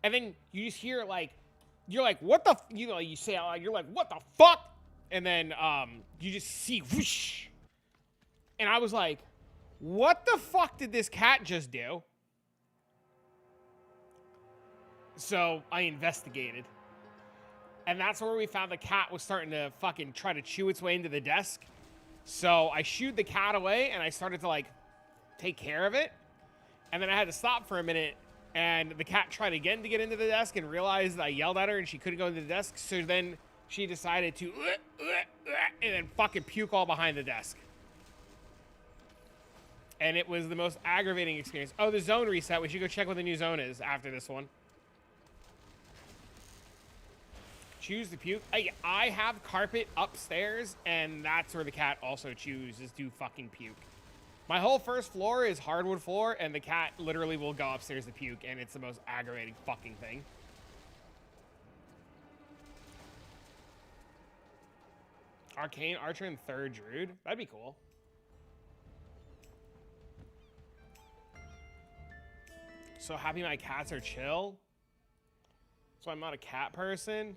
And then you just hear like, you're like, what the, you know, you say out loud, you're like, what the fuck? And then you just see whoosh. And I was like, what the fuck did this cat just do? So I investigated. And that's where we found the cat was starting to fucking try to chew its way into the desk. So I shooed the cat away, and I started to like take care of it. And then I had to stop for a minute, and the cat tried again to get into the desk and realized that I yelled at her and she couldn't go into the desk. So then she decided to and then fucking puke all behind the desk. And it was the most aggravating experience. Oh, the zone reset. We should go check what the new zone is after this one. Choose the puke. I have carpet upstairs, and that's where the cat also chooses to fucking puke. My whole first floor is hardwood floor, and the cat literally will go upstairs to puke, and it's the most aggravating fucking thing. Arcane Archer and third Druid. That'd be cool. So happy my cats are chill. So I'm not a cat person.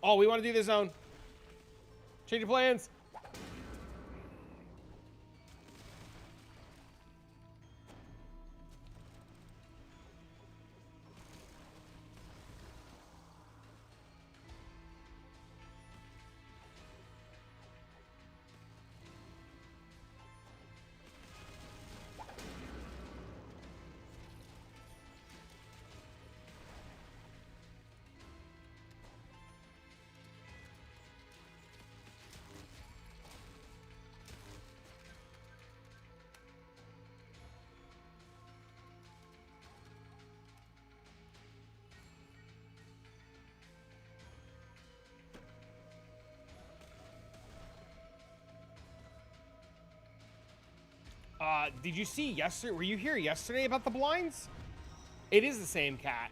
Oh, we want to do the zone. Change your plans. Did you see yesterday? Were you here yesterday about the blinds? It is the same cat.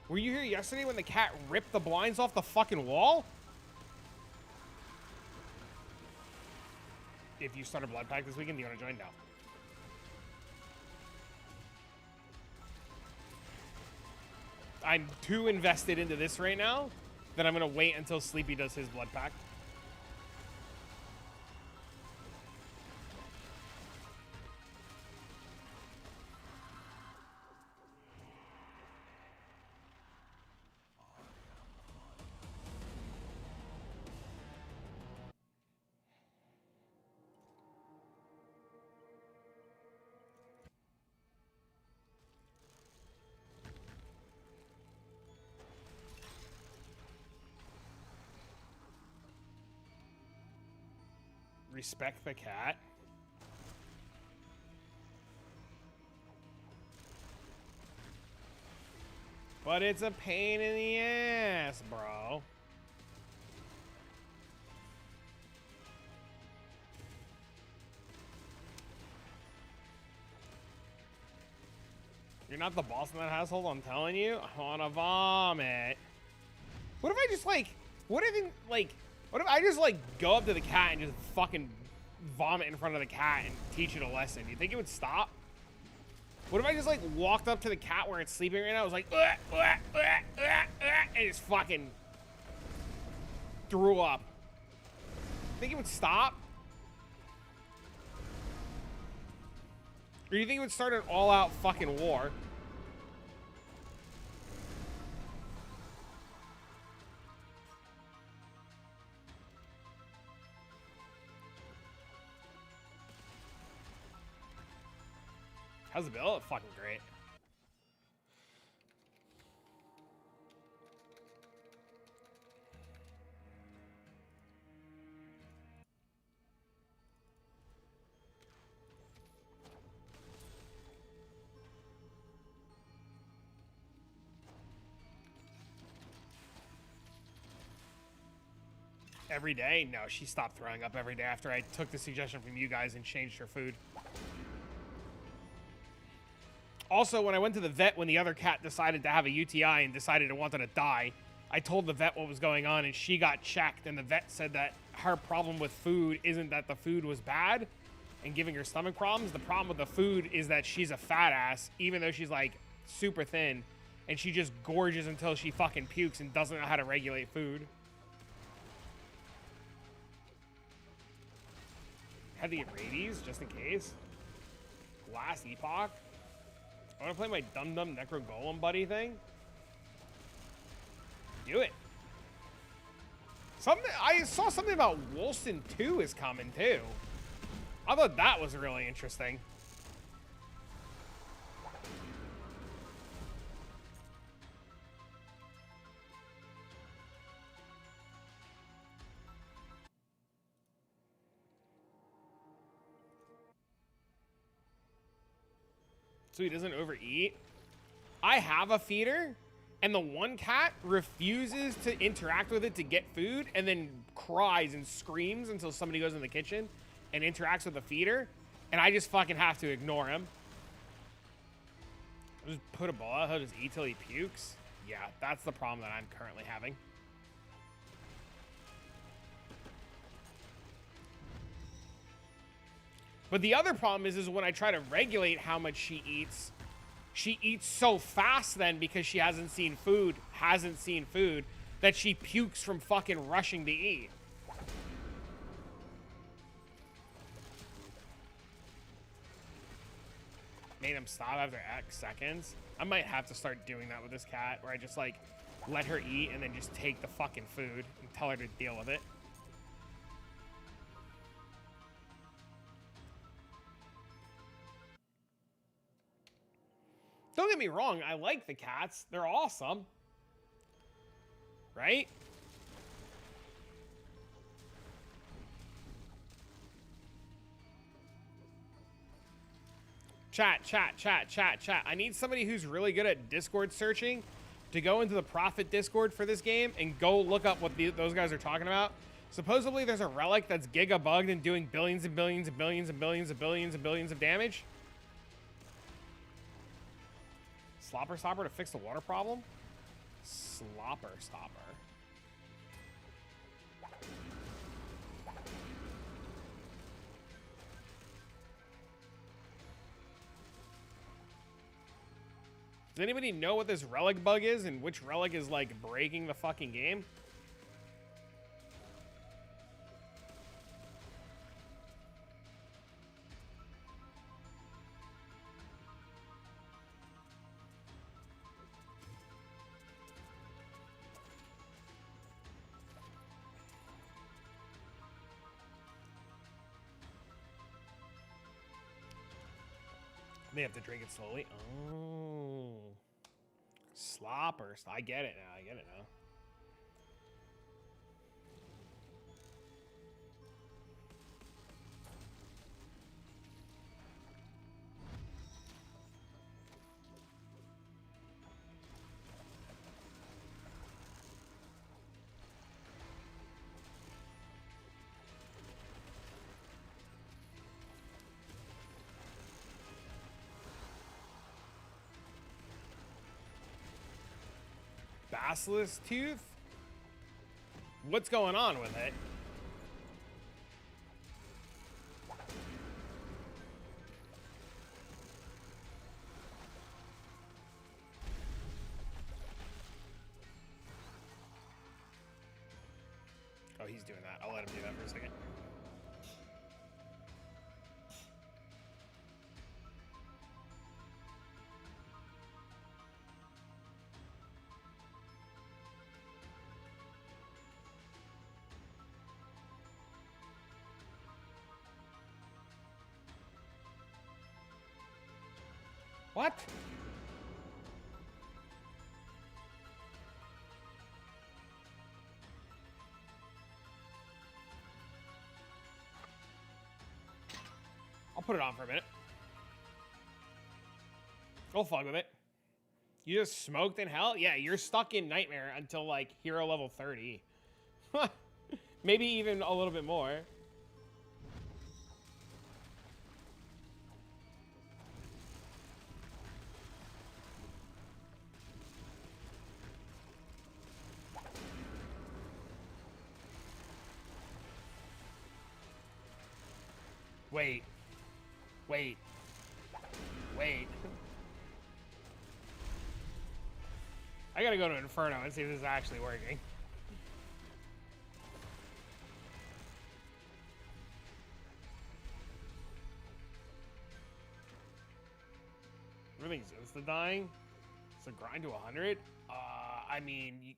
Were you here yesterday when the cat ripped the blinds off the fucking wall? If you start a blood pack this weekend, do you want to join? No. I'm too invested into this right now that I'm going to wait until Sleepy does his blood pack. Respect the cat. But it's a pain in the ass, bro. You're not the boss in that household, I'm telling you. I wanna vomit. What if I just like, what if I just like go up to the cat and just fucking vomit in front of the cat and teach it a lesson? Do you think it would stop? What if I just like walked up to the cat where it's sleeping right now? I was like, and just fucking threw up. Think it would stop? Or do you think it would start an all-out fucking war? How's the bill? Fucking great. Every day? No, she stopped throwing up every day after I took the suggestion from you guys and changed her food. Also, when I went to the vet when the other cat decided to have a UTI and decided it wanted to die, I told the vet what was going on and she got checked and the vet said that her problem with food isn't that the food was bad and giving her stomach problems. The problem with the food is that she's a fat ass, even though she's like super thin, and she just gorges until she fucking pukes and doesn't know how to regulate food. Had to get rabies just in case. Last epoch. I want to play my Dum Dum Necro Golem buddy thing. Do it. I saw something about Wolsten 2 is coming too. I thought that was really interesting. So he doesn't overeat. I have a feeder, and the one cat refuses to interact with it to get food, and then cries and screams until somebody goes in the kitchen and interacts with the feeder, and I just fucking have to ignore him. I'll just put a ball out, he'll just eat till he pukes. Yeah, that's the problem that I'm currently having. But the other problem is when I try to regulate how much she eats so fast then because she hasn't seen food, that she pukes from fucking rushing to eat. Made him stop after X seconds. I might have to start doing that with this cat, where I just like let her eat and then just take the fucking food and tell her to deal with it. Don't get me wrong, I like the cats. They're awesome. Right? Chat. I need somebody who's really good at Discord searching to go into the Prophet Discord for this game and go look up what those guys are talking about. Supposedly there's a relic that's giga bugged and doing billions and billions and billions and billions and billions and billions of damage. Slopper Stopper to fix the water problem? Slopper Stopper. Does anybody know what this relic bug is and which relic is like breaking the fucking game? They have to drink it slowly. Oh. Sloppers. I get it now. Basilisk tooth? What's going on with it? Oh, he's doing that. I'll let him do that for a second. What? I'll put it on for a minute. Go fuck with it. You just smoked in hell? Yeah, you're stuck in Nightmare until like hero level 30. Maybe even a little bit more. Wait. Wait. Wait. I gotta go to Inferno and see if this is actually working. Everything's insta-dying. So grind to 100? I mean,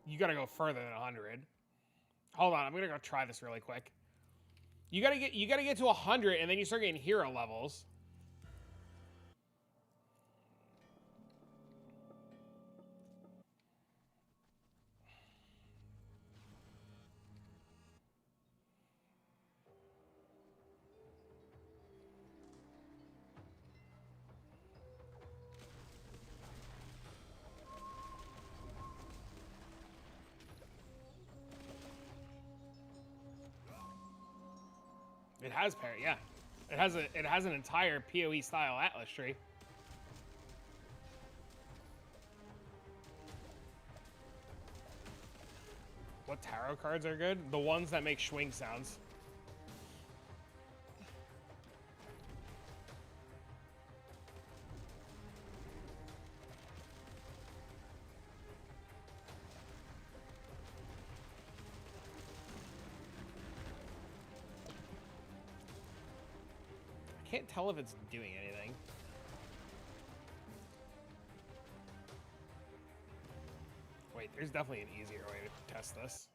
you gotta go further than 100. Hold on, I'm gonna go try this really quick. You gotta get to 100 and then you start getting hero levels. It has parry, yeah. It has an entire PoE style Atlas tree. What tarot cards are good? The ones that make swing sounds. I can't tell if it's doing anything. Wait, there's definitely an easier way to test this.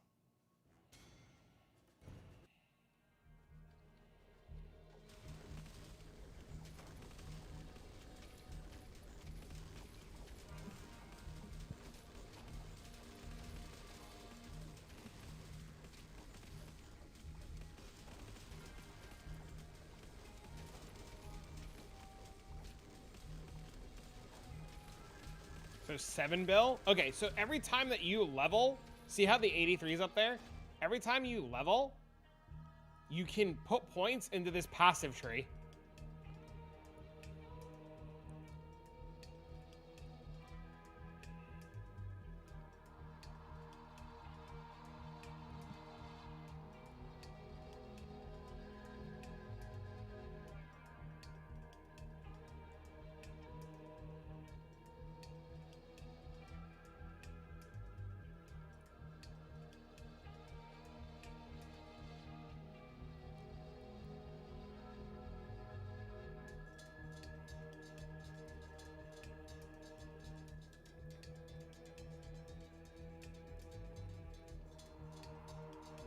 So 7 bill? Okay, so every time that you level, see how the 83 is up there? Every time you level, you can put points into this passive tree.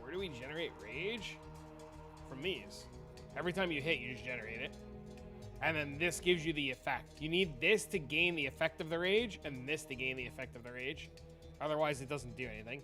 Where do we generate rage? From these. Every time you hit, you just generate it. And then this gives you the effect. You need this to gain the effect of the rage, and this to gain the effect of the rage. Otherwise, it doesn't do anything.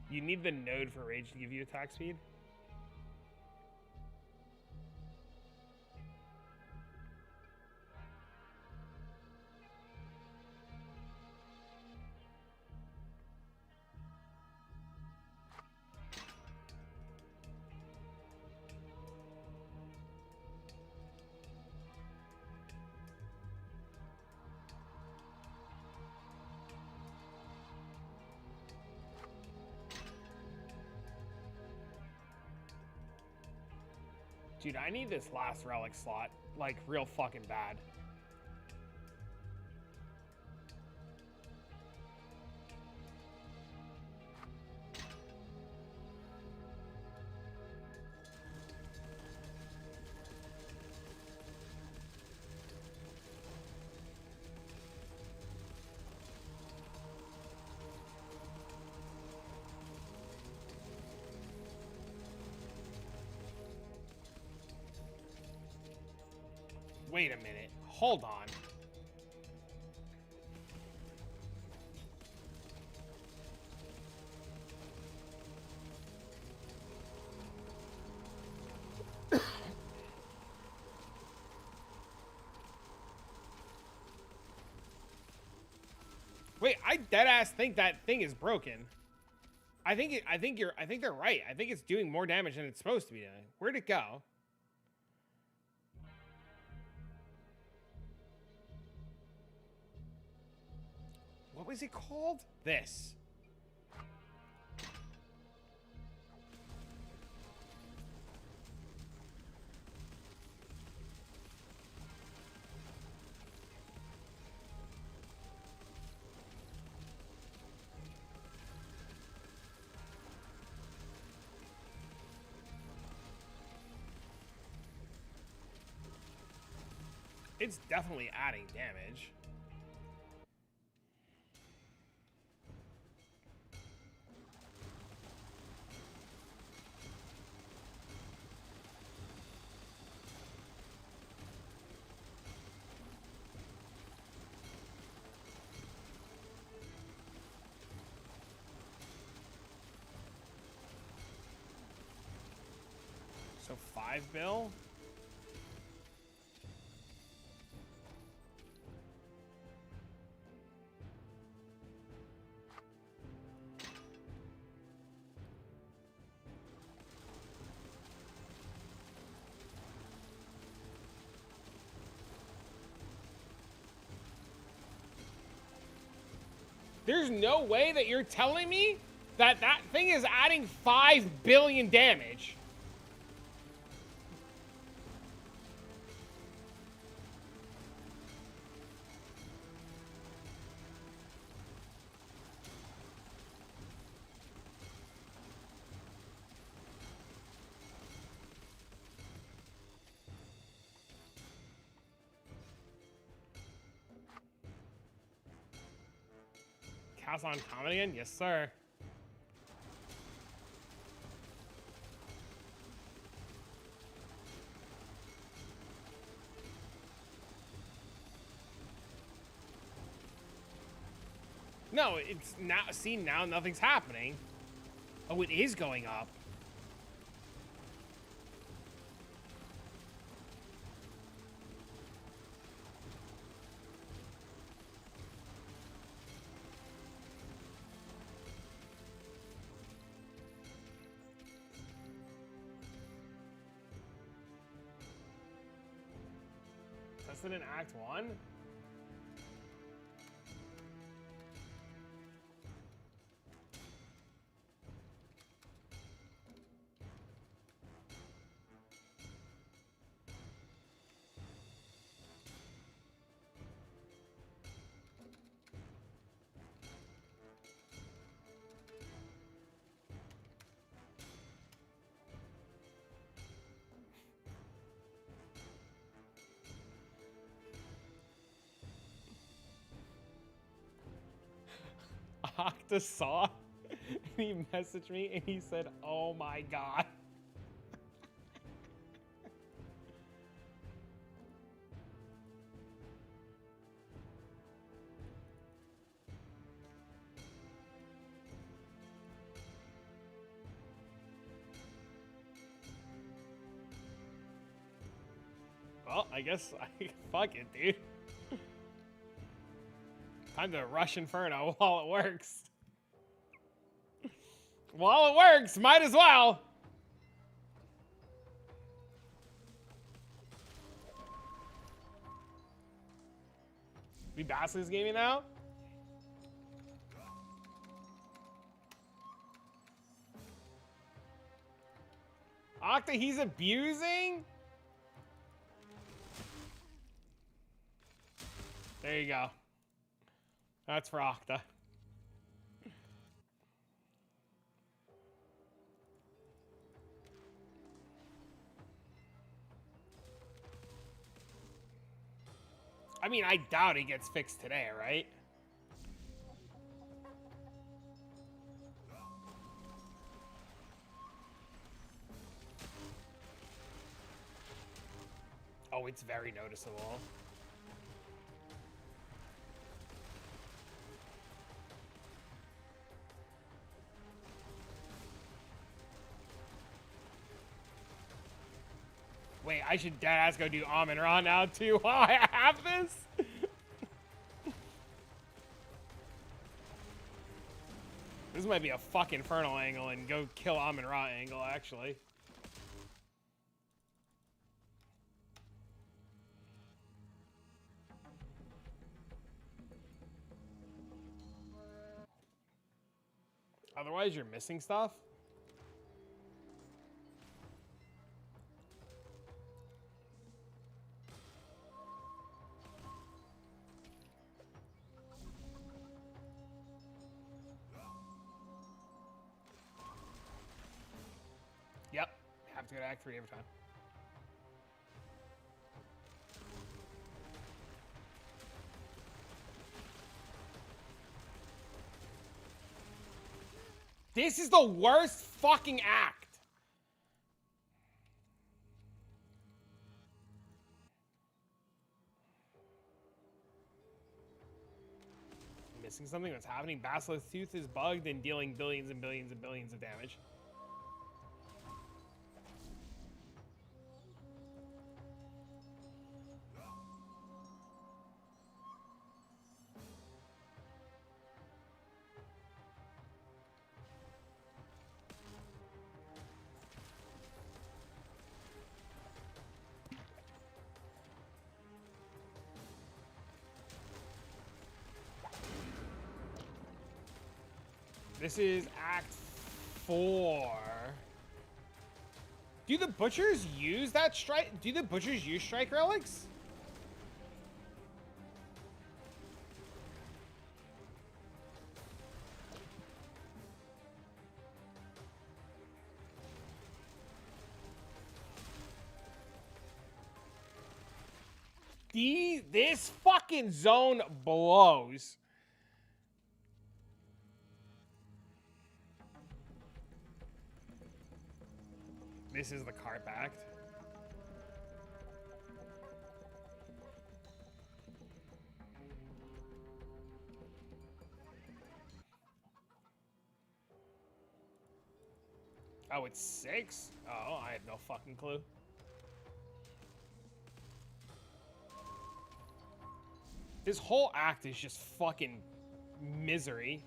You need the node for rage to give you attack speed. Dude, I need this last relic slot, like, real fucking bad. Wait a minute. Hold on. Wait, I deadass think that thing is broken. I think they're right. I think it's doing more damage than it's supposed to be doing. Where'd it go? What was it called? This. It's definitely adding damage. So 5 bill? There's no way that you're telling me that that thing is adding 5 billion damage. Cast on common again? Yes, sir. No, it's now. See, now nothing's happening. Oh, it is going up. Tested in Act 1? Octa saw and he messaged me and he said, "Oh my god." Well, I guess fuck it, dude. Time to rush Inferno while it works. While it works, might as well. We Basilisk gaming now? Octa, he's abusing? There you go. That's for Octa. I mean, I doubt he gets fixed today, right? Oh, it's very noticeable. Wait, I should deadass go do Amun Ra now too while I have this? This might be a fuck Infernal angle and go kill Amun Ra angle, actually. Otherwise, you're missing stuff. Yep. Have to go to Act 3 every time. This is the worst fucking act. Missing something? What's happening? Basilisk Tooth is bugged and dealing billions and billions and billions of damage. This is Act 4. Do the butchers use that strike? Do the butchers use strike relics? This fucking zone blows. This is the cart backed. Oh, it's 6? Oh, I have no fucking clue. This whole act is just fucking misery.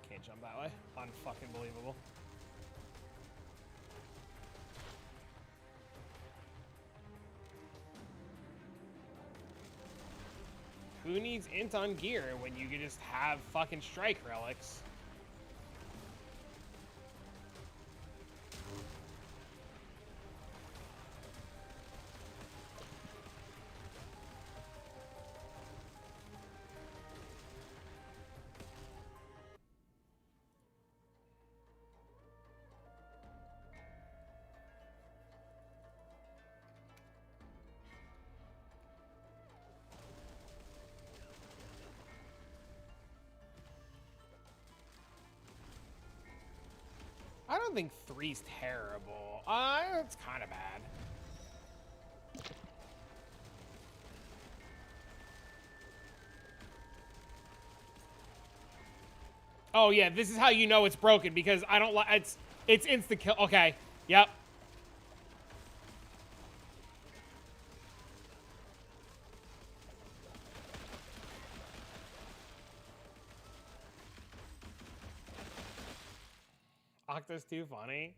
Can't jump that way. Unfucking believable. Who needs int on gear when you can just have fucking strike relics? I don't think 3's terrible. It's kind of bad. Oh yeah, this is how you know it's broken because I don't like it's insta kill. Okay, yep. Octa's too funny.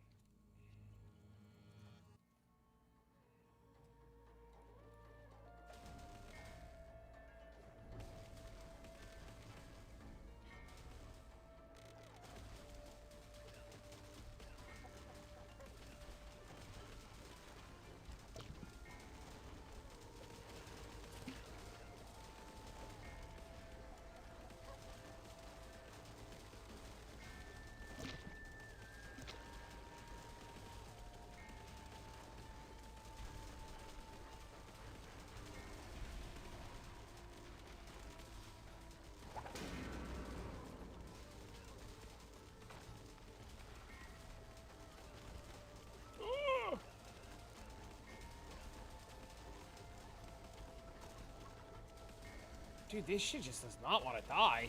Dude, this shit just does not want to die.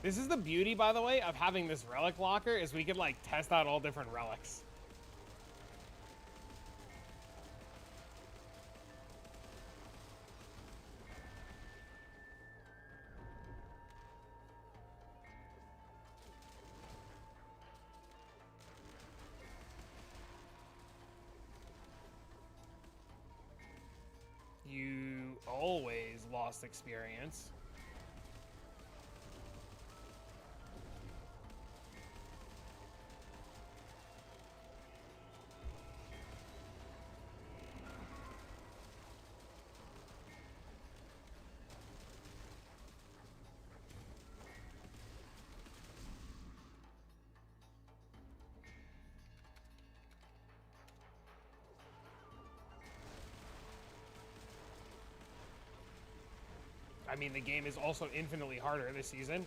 This is the beauty, by the way, of having this relic locker, is we could, like, test out all different relics. You always lost experience. I mean, the game is also infinitely harder this season.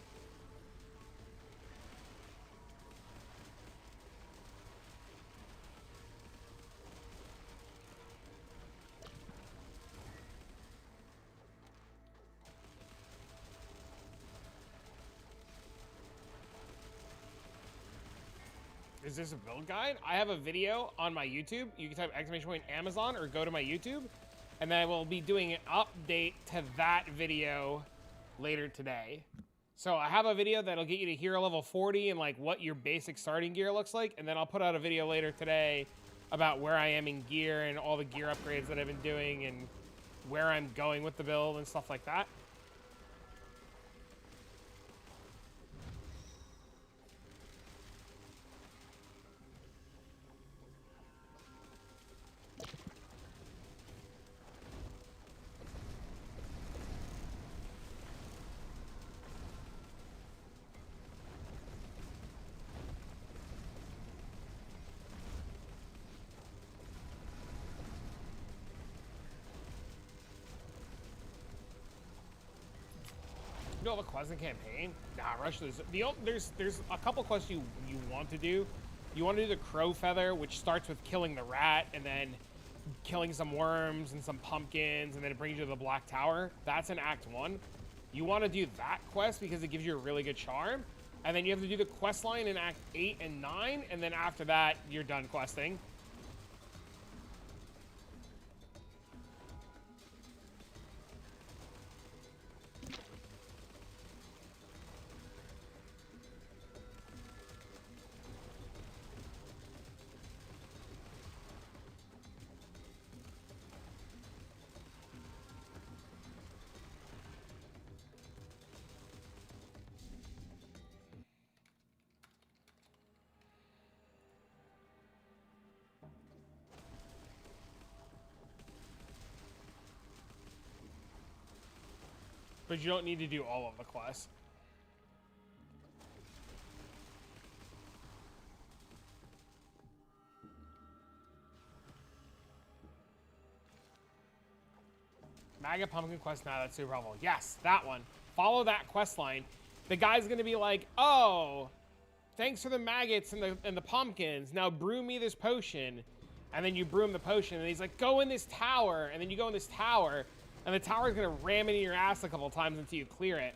Is this a build guide? I have a video on my YouTube. You can type !Amazon or go to my YouTube. And then I will be doing an update to that video later today. So I have a video that'll get you to hero level 40 and like what your basic starting gear looks like. And then I'll put out a video later today about where I am in gear and all the gear upgrades that I've been doing and where I'm going with the build and stuff like that. You don't have a quest in campaign? Nah, rush this. There's a couple quests you want to do. You want to do the crow feather, which starts with killing the rat and then killing some worms and some pumpkins, and then it brings you to the Black Tower. That's in Act 1. You want to do that quest because it gives you a really good charm. And then you have to do the quest line in Act 8 and 9, and then after that, you're done questing. But you don't need to do all of the quests. Maggot Pumpkin quest, now that's super helpful. Yes, that one. Follow that quest line. The guy's gonna be like, oh, thanks for the maggots and the pumpkins. Now brew me this potion. And then you brew him the potion, and he's like, go in this tower. And then you go in this tower, and the tower is going to ram into your ass a couple times until you clear it.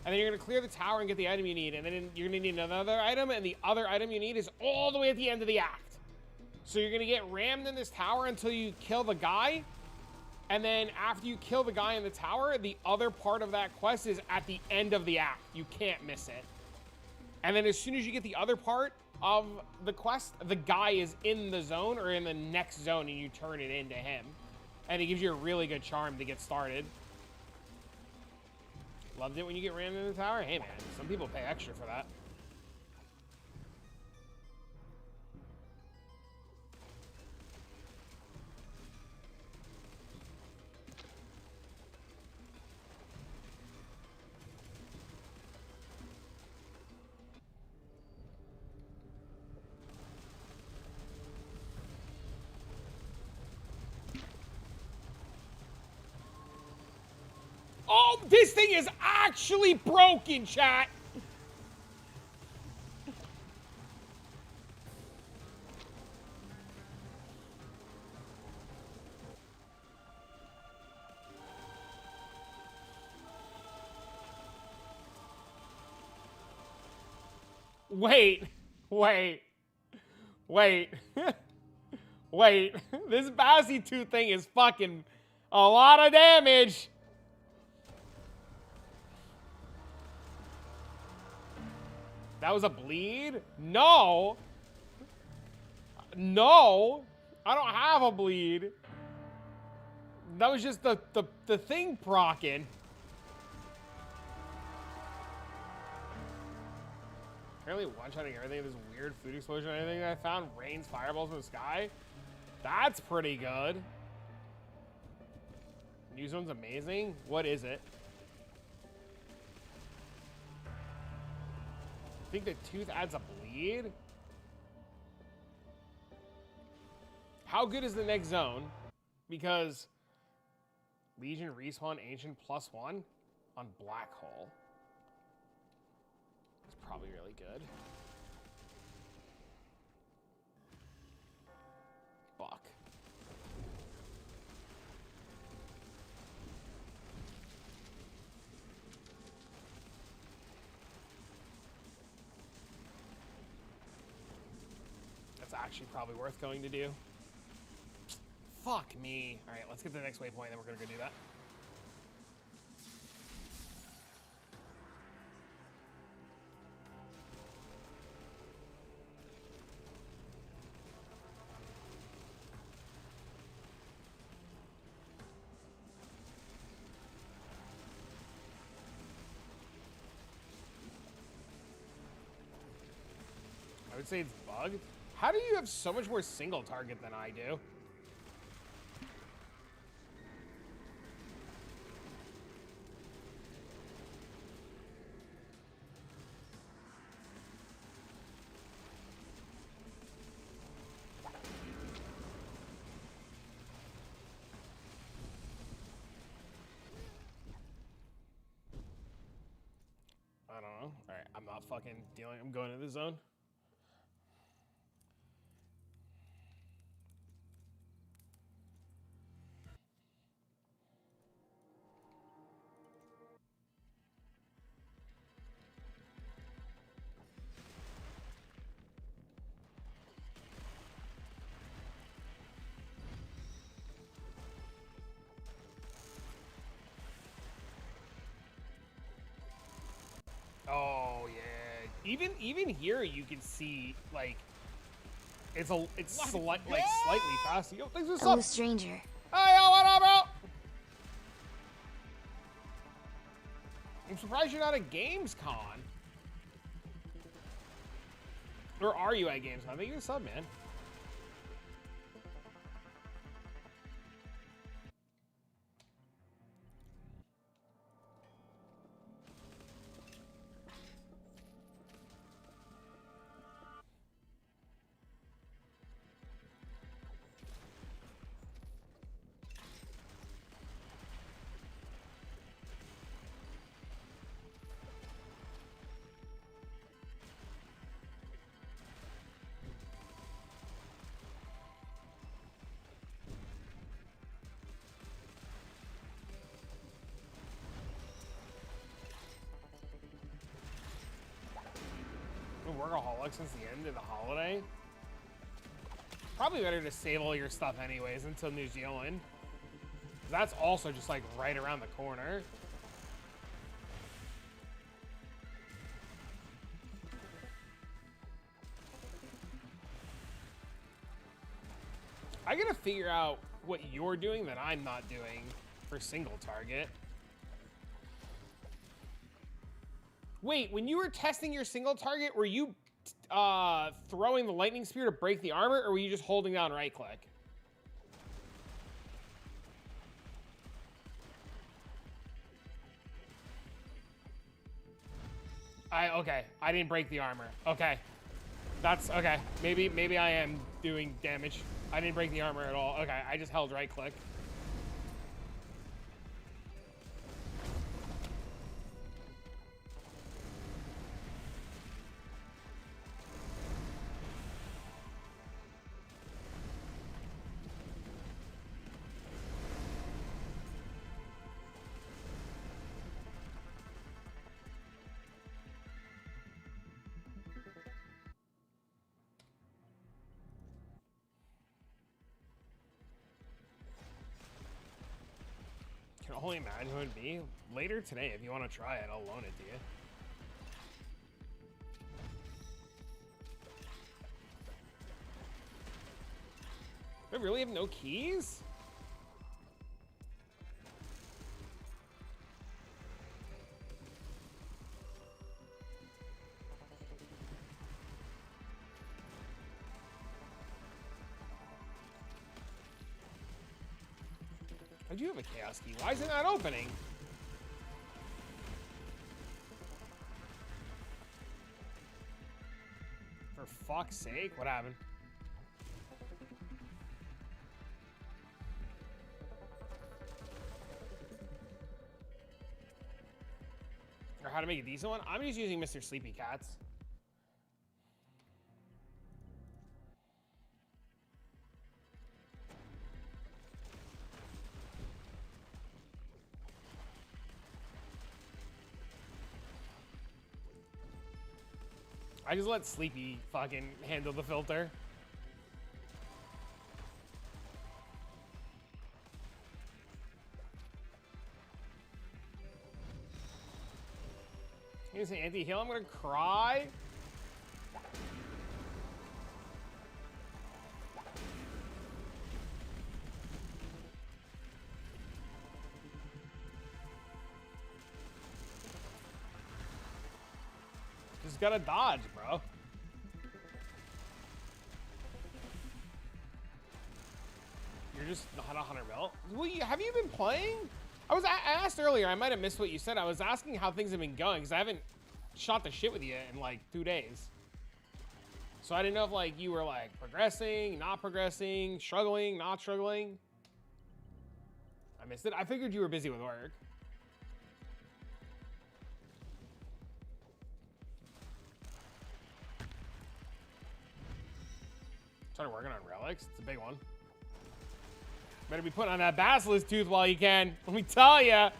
And then you're going to clear the tower and get the item you need. And then you're going to need another item, and the other item you need is all the way at the end of the act. So you're going to get rammed in this tower until you kill the guy. And then after you kill the guy in the tower, the other part of that quest is at the end of the act. You can't miss it. And then as soon as you get the other part of the quest, the guy is in the zone or in the next zone and you turn it into him. And it gives you a really good charm to get started. Loved it when you get rammed in the tower? Hey man, some people pay extra for that. Oh, this thing is actually broken, chat. Wait, wait, wait, wait. This Bassy 2 thing is fucking a lot of damage. That was a bleed? No. No. I don't have a bleed. That was just the thing proccing. Apparently one-shotting everything. This weird food explosion or anything that I found rains fireballs in the sky. That's pretty good. New zone's amazing. What is it? I think the tooth adds a bleed. How good is the next zone? Because Legion respawn ancient +1 on Black Hole. It's probably really good. Fuck. That's actually probably worth going to do. Fuck me. All right, let's get to the next waypoint, then we're gonna go do that. I would say it's bugged. How do you have so much more single target than I do? I don't know. All right, I'm not fucking dealing. I'm going to the zone. Oh yeah. Even here you can see like it's slightly faster. Yo, thanks for Hello, sub. stranger. Hey, yo, what up, bro? I'm surprised you're not at Gamescom. Or are you at Gamescom? Thank you for the sub, man. Workaholic since the end of the holiday. Probably better to save all your stuff anyways until New Zealand. That's also just like right around the corner. figure out what you're doing that I'm not doing for single target. Wait, when you were testing your single target, were you throwing the lightning spear to break the armor, or were you just holding down right click? Okay, I didn't break the armor. Okay. That's okay. Maybe I am doing damage. I didn't break the armor at all. Okay, I just held right click. Can only imagine who it would be. Later today, if you want to try it, I'll loan it to you. Do I really have no keys? I do have a chaos key. Why is it not opening? For fuck's sake, what happened? Or how to make a decent one? I'm just using Mr. Sleepy Cats. I just let Sleepy fucking handle the filter. Here's an anti-heal. I'm gonna cry. Just gotta dodge, bro. You're just not 100 mil. Well, have you been playing? I asked earlier. I might have missed what you said. I was asking how things have been going because I haven't shot the shit with you in like 2 days. So I didn't know if like you were like progressing, not progressing, struggling, not struggling. I missed it. I figured you were busy with work. Started working on relics. It's a big one. Better be putting on that basilisk tooth while you can. Let me tell ya.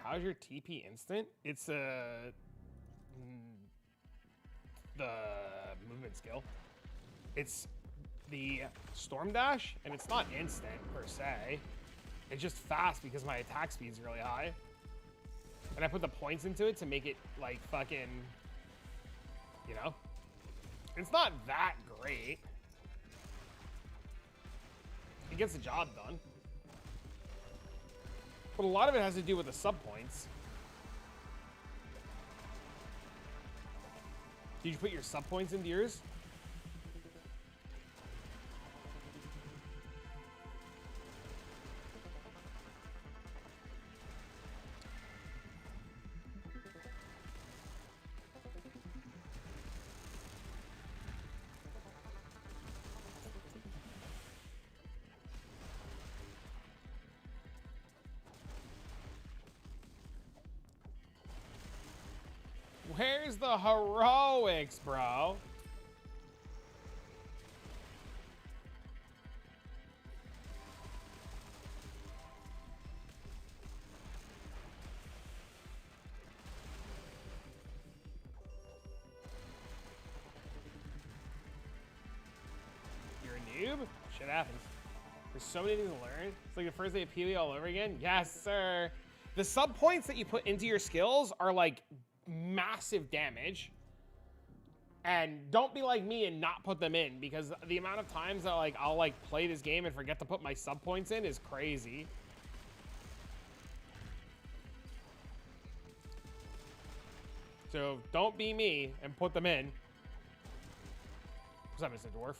How's your TP instant? It's the movement skill. It's the storm dash, and it's not instant per se. It's just fast because my attack speed is really high. And I put the points into it to make it like fucking, you know? It's not that great. It gets the job done. But a lot of it has to do with the sub points. Did you put your sub points into yours? Where's the heroics, bro? happens. There's so many things to learn. It's like the first day of PoE all over again. Yes, sir. The sub points that you put into your skills are like massive damage. And don't be like me and not put them in, because the amount of times that like I'll like play this game and forget to put my sub points in is crazy. So don't be me and put them in. What's up, Mr. Dwarf?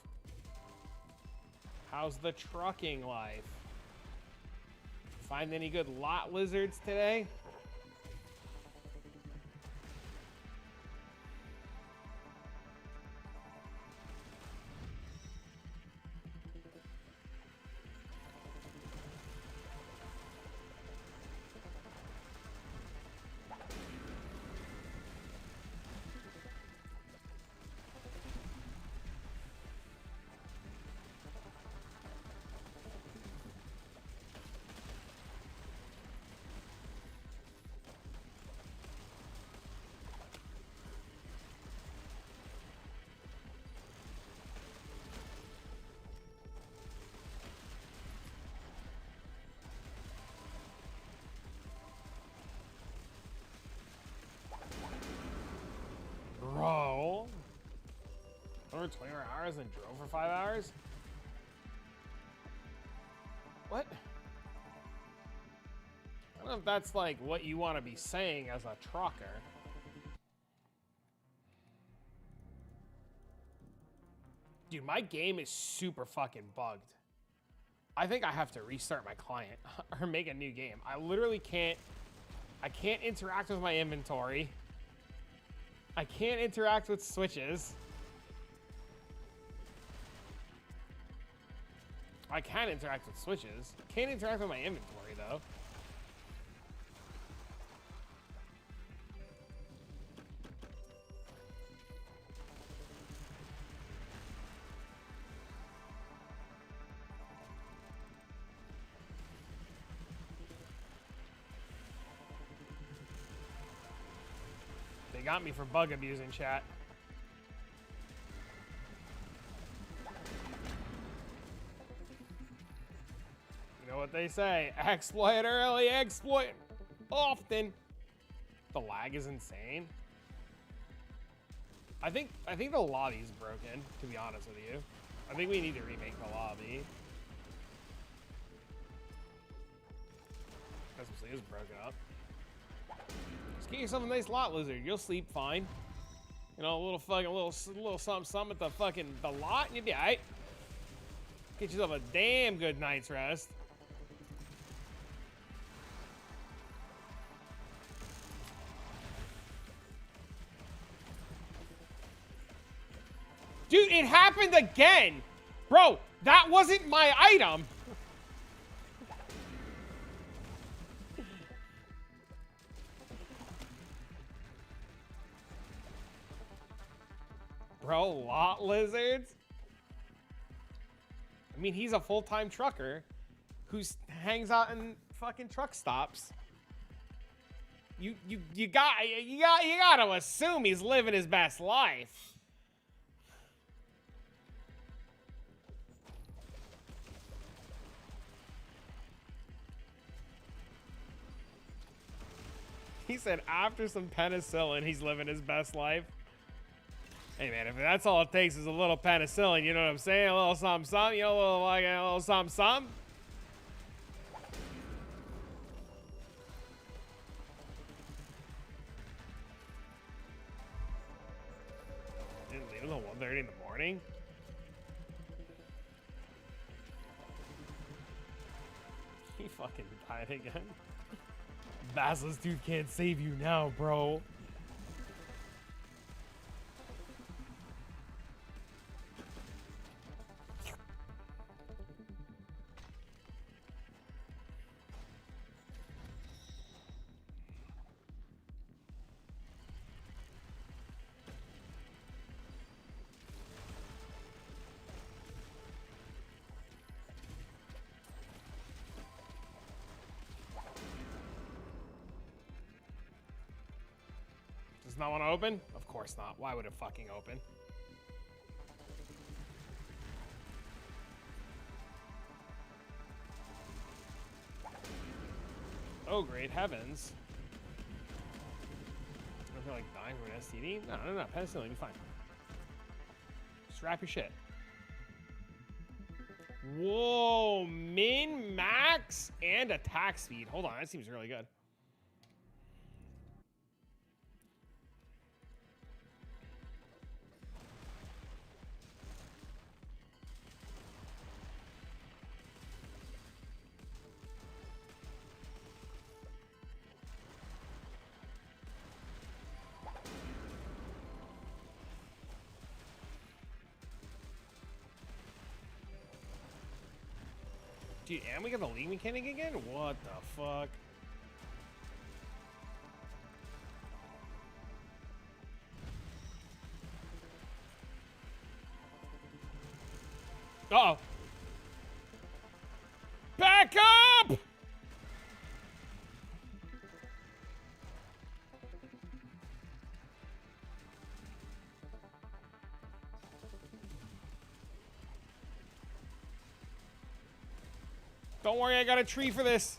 How's the trucking life? Find any good lot lizards today? Bro. I worked 24 hours and drove for 5 hours? What? I don't know if that's like what you want to be saying as a trucker. Dude, my game is super fucking bugged. I think I have to restart my client or make a new game. I literally can't. I can't interact with my inventory. I can't interact with switches. I can interact with switches. Can't interact with my inventory, though. They got me for bug abusing, chat. You know what they say, exploit early, exploit often. The lag is insane. I think the lobby's broken, to be honest with you. I think we need to remake the lobby. Especially is broken up. Just get yourself a nice lot lizard. You'll sleep fine. You know, a little fucking little something at the fucking lot, and you'll be alright. Get yourself a damn good night's rest. Dude, it happened again! Bro, that wasn't my item! Bro, lot lizards? I mean, he's a full-time trucker who hangs out in fucking truck stops. You gotta assume he's living his best life. He said after some penicillin, he's living his best life. Hey man, if that's all it takes is a little penicillin, you know what I'm saying? A little something, something, you know, a little something, something. Didn't leave until 1:30 in the morning. He fucking died again. Basilisk Tooth can't save you now, bro. Does not want to open? Of course not. Why would it fucking open? Oh, great heavens. I feel like dying from an STD? No. Penicillin, you're fine. Just wrap your shit. Whoa, min, max, and attack speed. Hold on, that seems really good. Dude, and we got the league mechanic again? What the fuck? Uh-oh. Back up! Don't worry, I got a tree for this.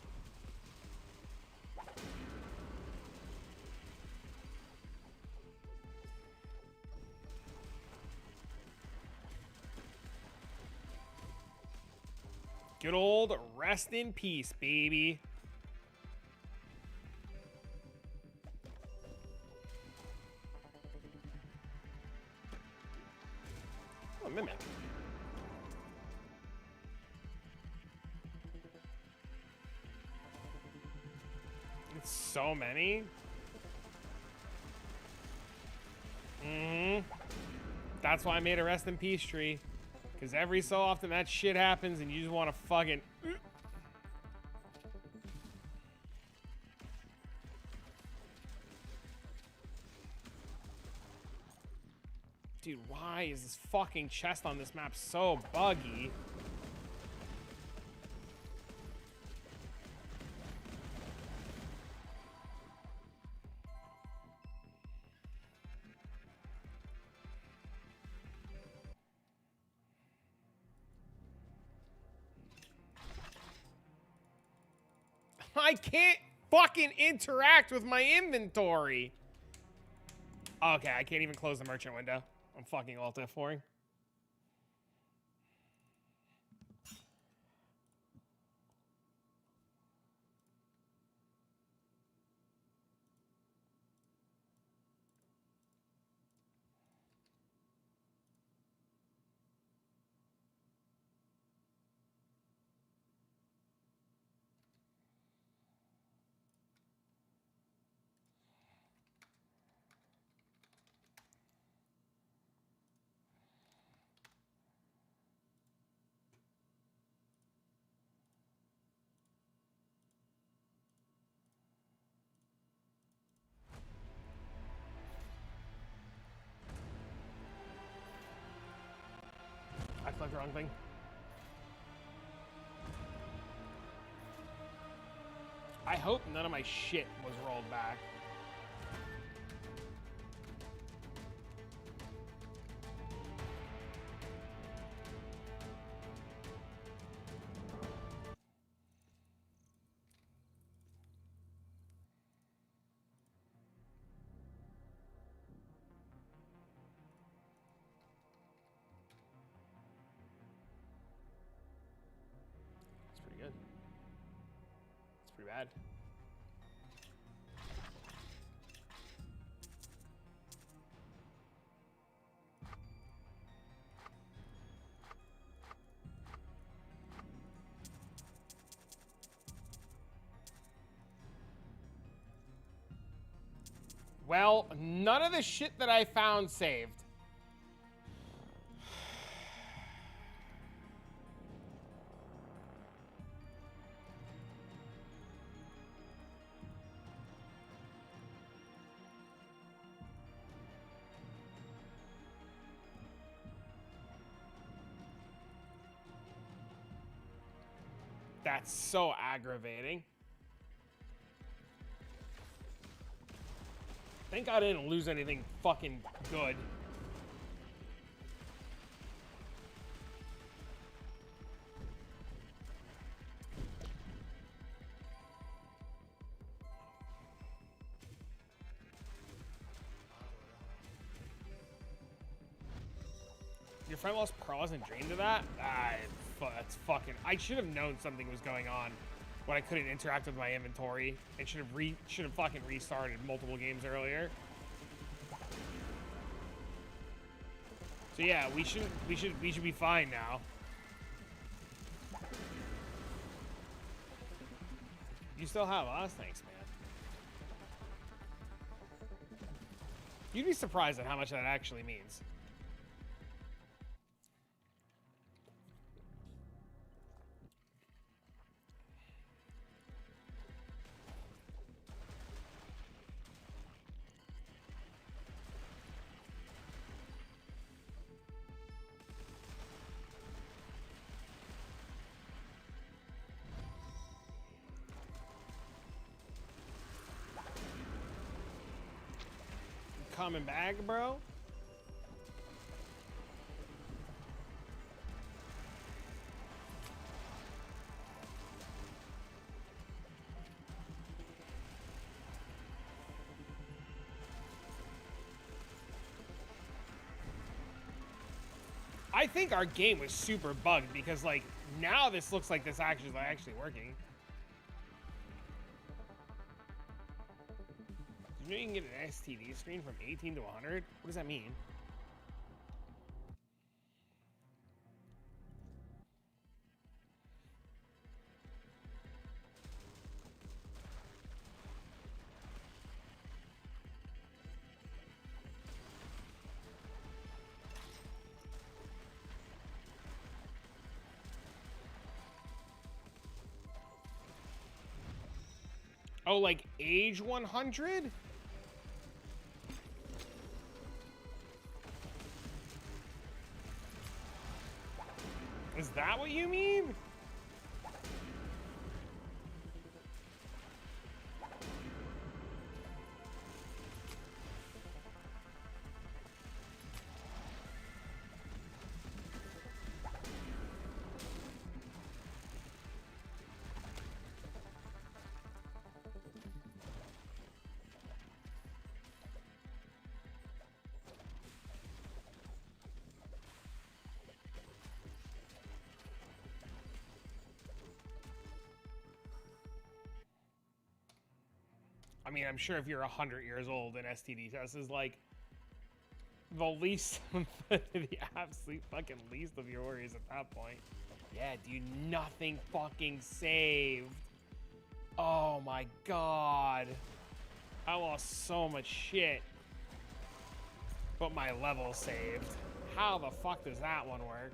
Good old rest in peace, baby. Oh, mimic. It's so many. That's why I made a rest in peace tree. Because every so often that shit happens and you just want to fucking... Dude, why is this fucking chest on this map so buggy? I can't fucking interact with my inventory. Okay, I can't even close the merchant window. I'm fucking alt F4ing. I clicked the wrong thing. I hope none of my shit was rolled back. That's pretty good. That's pretty bad. Well, none of the shit that I found saved. That's so aggravating. Thank God I didn't lose anything fucking good. Your friend lost Pearls and Dream to that? That's fucking... I should have known something was going on when I couldn't interact with my inventory and should have fucking restarted multiple games earlier. So yeah, we should be fine now. You still have us? Thanks, man. You'd be surprised at how much that actually means. Coming back, bro. I think our game was super bugged because, like, now this looks like this actually is actually working. Did you know you can get an STD screen from 18 to 100? What does that mean? Oh, like age 100? Is that what you mean? I mean, I'm sure if you're 100 years old, an STD test is like the least, the absolute fucking least of your worries at that point. Yeah, dude, nothing fucking saved. Oh my god. I lost so much shit. But my level saved. How the fuck does that one work?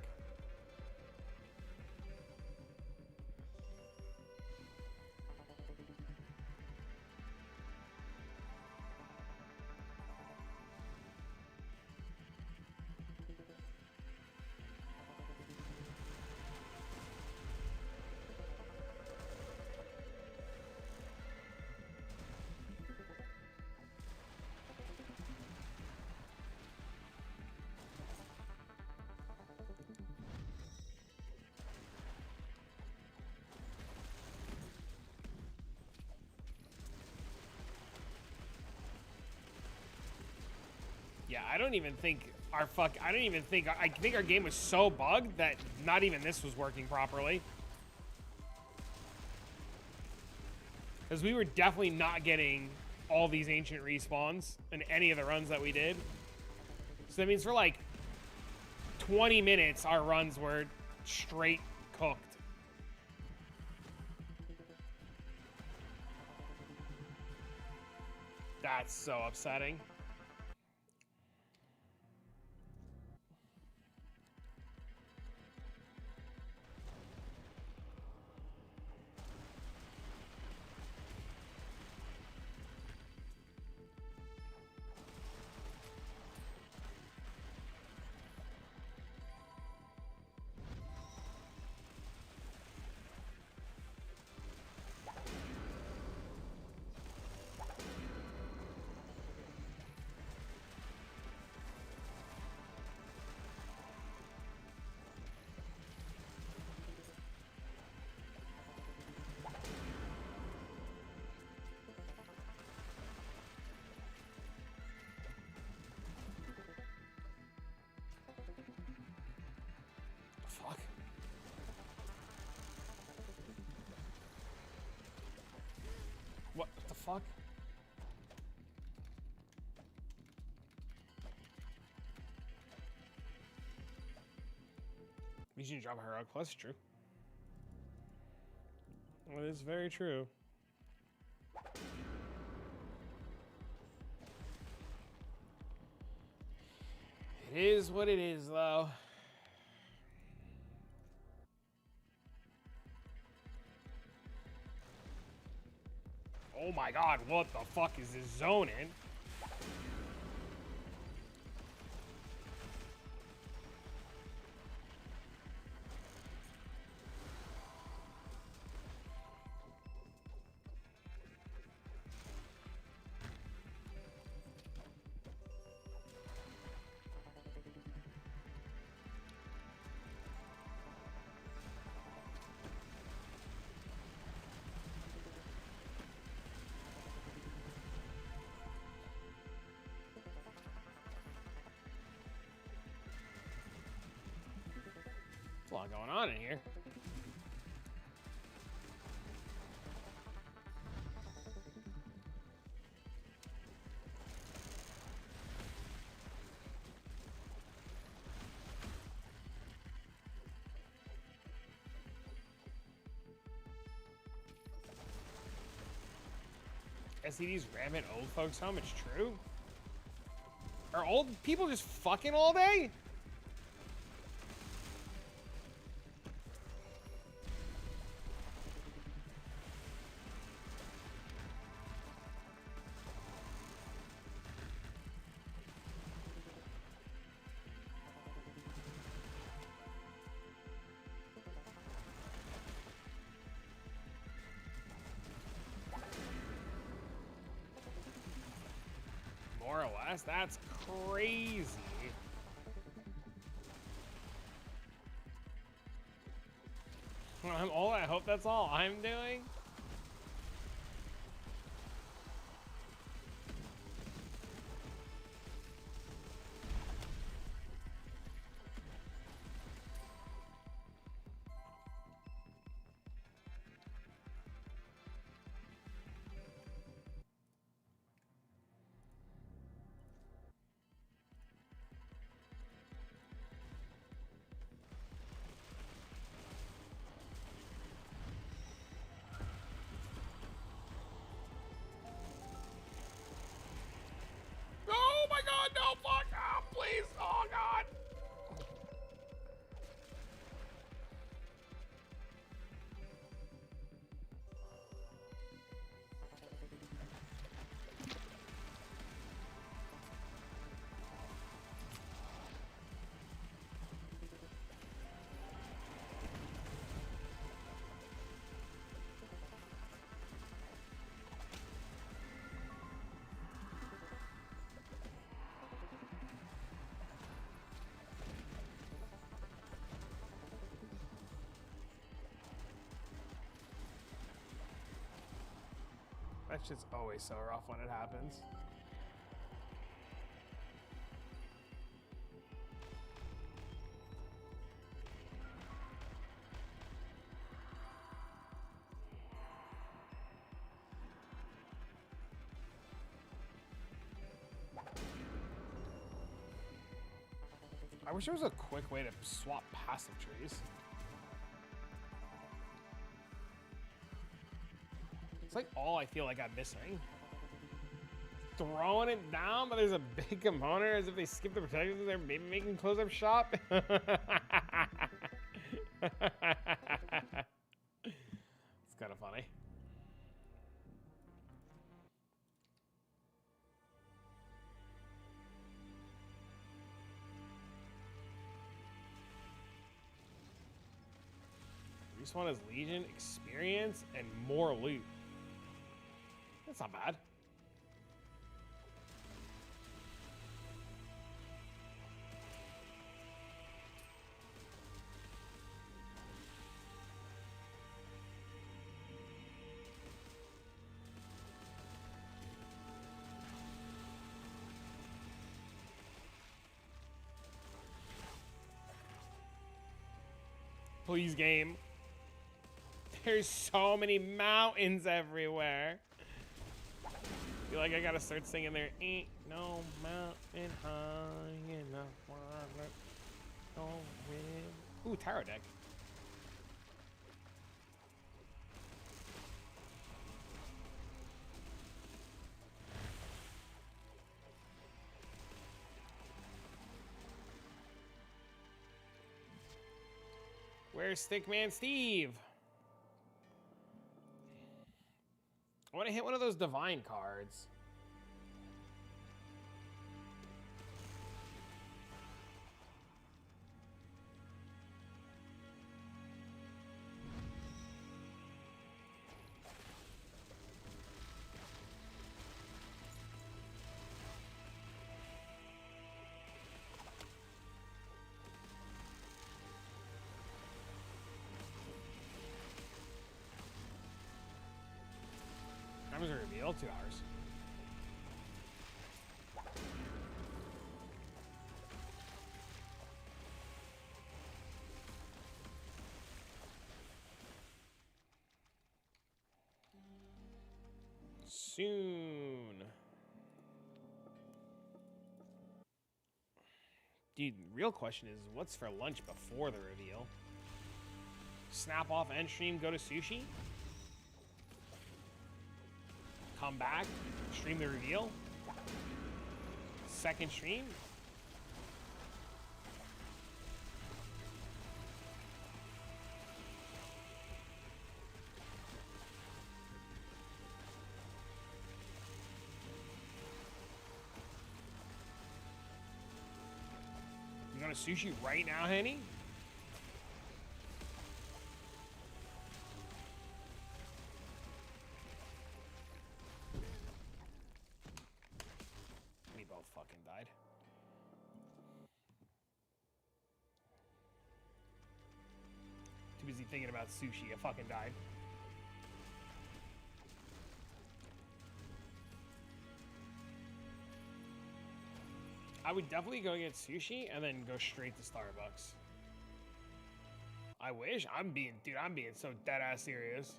Yeah, I don't even think I think our game was so bugged that not even this was working properly. Because we were definitely not getting all these ancient respawns in any of the runs that we did. So that means for like 20 minutes, our runs were straight cooked. That's so upsetting. fuck? You should drop a heroic plus, true. Well, it is very true. It is what it is, though. Oh my god, what the fuck is this zoning? There's a lot going on in here. SCD's rampant old folks home, it's true? Are old people just fucking all day? More or less? That's crazy. I'm old. I hope that's all I'm doing. Oh my god, no, fuck, oh, please, oh god. That shit's always so rough when it happens. I wish there was a quick way to swap passive trees. It's like all I feel like I'm missing. Throwing it down, but there's a big component as if they skip the protections. They're maybe making close-up shop. It's kind of funny. Respawn as Legion, experience, and more loot. That's not bad. Please, game. There's so many mountains everywhere. Feel like I gotta start singing there. Ain't no mountain high enough. No wind. Ooh, tarot deck. Where's Stickman Steve? I want to hit one of those divine cards. Time is a reveal, 2 hours. Soon. Dude, real question is, what's for lunch before the reveal? Snap off end stream, go to sushi? Come back, stream the reveal? Second stream? You going to sushi right now, Henny? We both fucking died. Too busy thinking about sushi, I fucking died. I would definitely go get sushi and then go straight to Starbucks. I wish. I'm being so dead ass serious.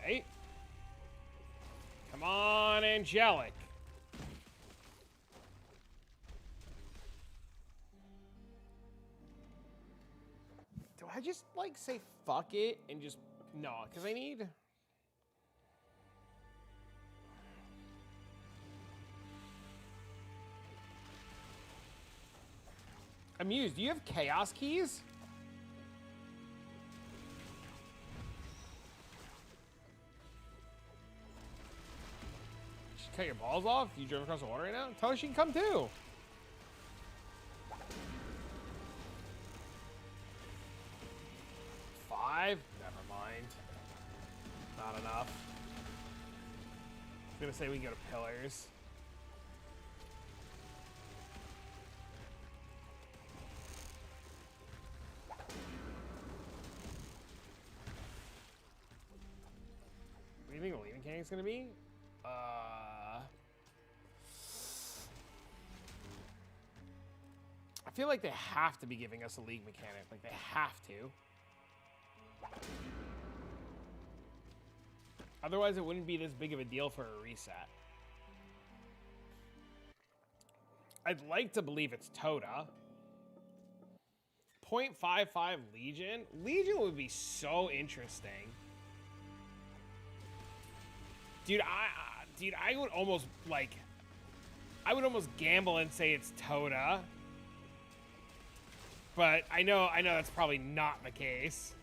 Okay. Come on, Angelic. Do I just, like, say fuck it and just... No, because I need... Amused, do you have chaos keys? Cut your balls off? You drove across the water right now? Tell her she can come too. Five? Never mind. Not enough. I was gonna say we can go to pillars. What do you think the lead mechanic's gonna be? I feel like they have to be giving us a league mechanic. Like, they have to. Otherwise, it wouldn't be this big of a deal for a reset. I'd like to believe it's Toda. 0.55 Legion? Legion would be so interesting. Dude, I would almost, like... I would almost gamble and say it's Toda. But I know that's probably not the case.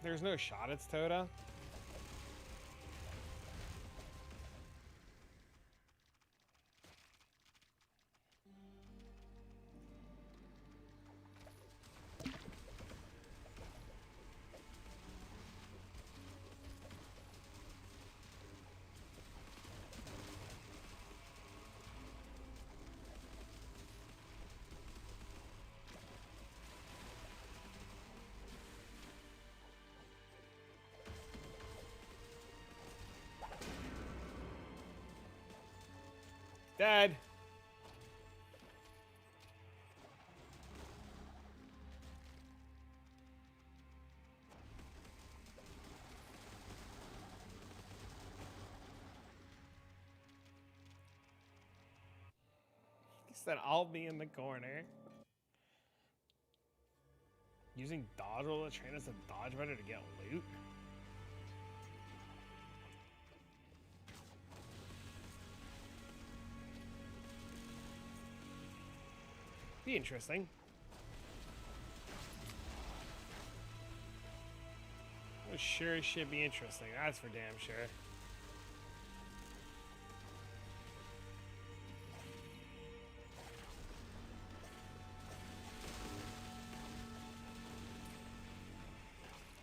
There's no shot it's Toda. Dead. He said, I'll be in the corner. Using dodge roll to train us to dodge better to get loot? Be interesting. It sure should be interesting. That's for damn sure.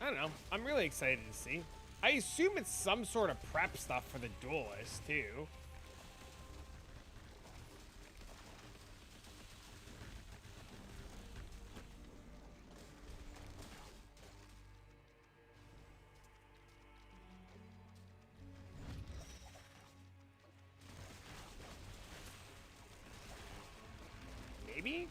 I don't know. I'm really excited to see. I assume it's some sort of prep stuff for the duelist too. Maybe?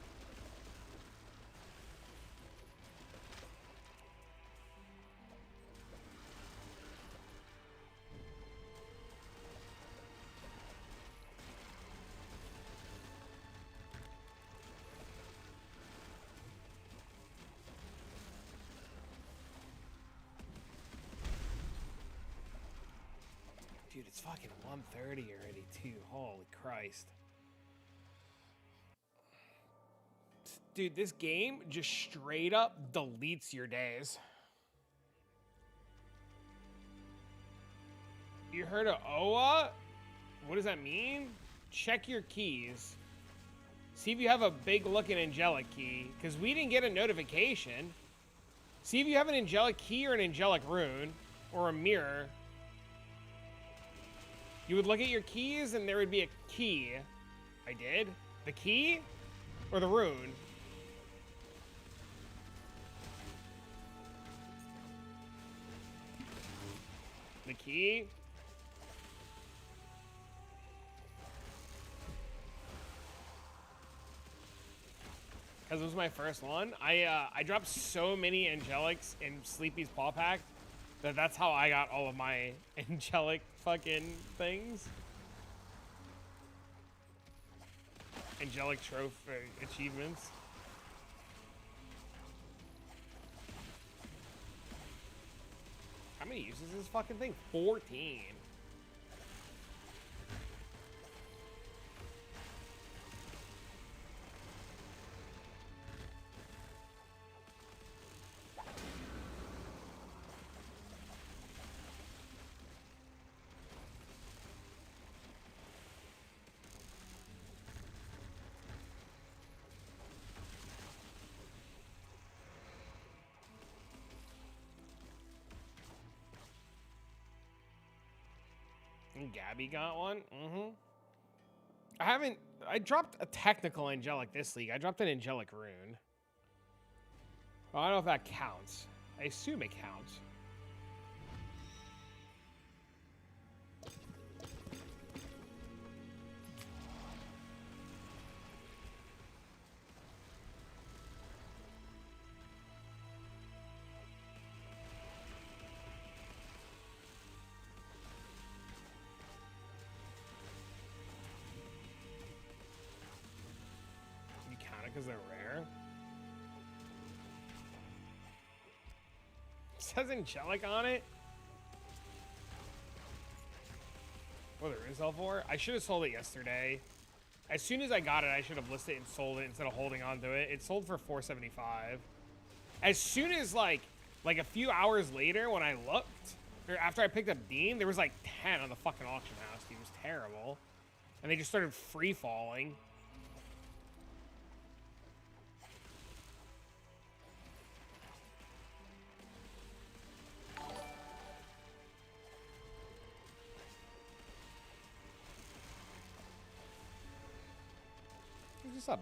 Dude, it's fucking 1:30 already too. Holy Christ. Dude, this game just straight up deletes your days. You heard of OA? What does that mean? Check your keys. See if you have a big looking angelic key, because we didn't get a notification. See if you have an angelic key or an angelic rune, or a mirror. You would look at your keys and there would be a key. I did? The key? Or the rune? The key? Because it was my first one. I dropped so many angelics in Sleepy's Paw Pack that's how I got all of my angelic fucking things. Angelic trophy achievements. How many uses is this fucking thing? 14. And Gabby got one. I dropped a technical angelic this league. I dropped an angelic rune. Well, I don't know if that counts. I assume it counts. Because they're rare. It says angelic on it. What there is all for? I should have sold it yesterday. As soon as I got it, I should have listed it and sold it instead of holding on to it. It sold for $475. As soon as like Like a few hours later when I looked, or after I picked up Dean, there was like 10 on the fucking auction house, dude. It was terrible. And they just started free falling. What's up?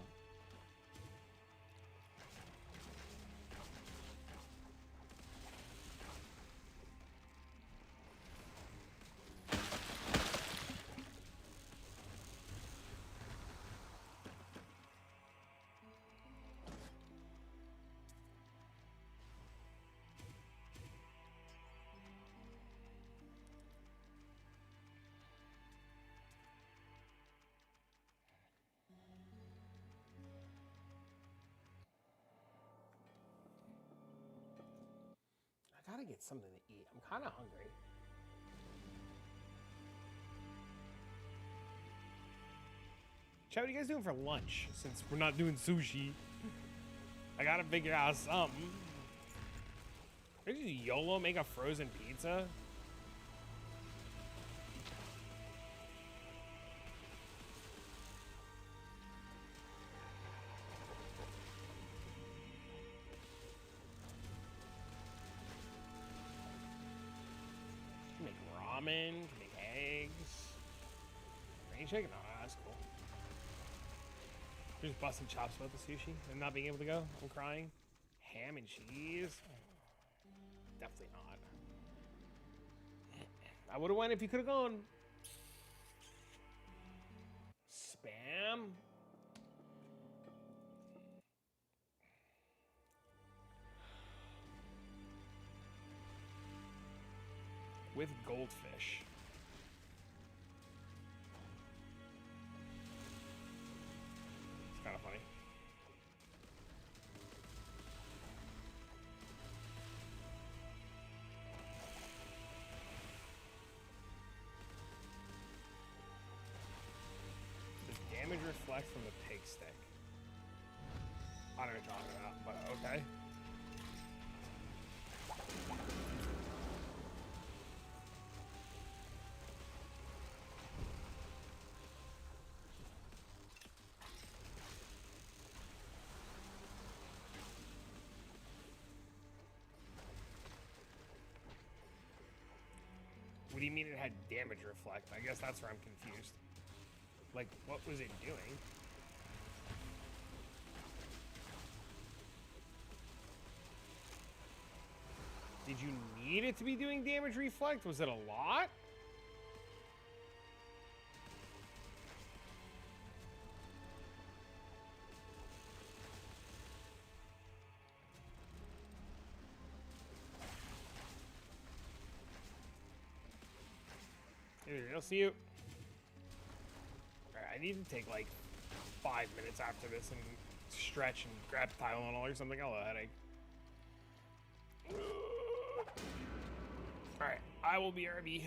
I gotta get something to eat. I'm kind of hungry. Chat, what are you guys doing for lunch? Since we're not doing sushi, I gotta figure out something. Did you YOLO make a frozen pizza? Can make ramen, can make eggs. Rain chicken? Oh, that's cool. Just busting chops about the sushi and not being able to go. I'm crying. Ham and cheese? Definitely not. I would have went if you could have gone. Spam? With goldfish. It's kind of funny. Does damage reflect from the pig stick? I don't know what you're talking about, but okay. What do you mean it had damage reflect? I guess that's where I'm confused. Like, what was it doing? Did you need it to be doing damage reflect? Was it a lot? Here, I'll see you. Alright, I need to take like 5 minutes after this and stretch and grab Tylenol or something. I'll have a headache. Alright, I will be RB.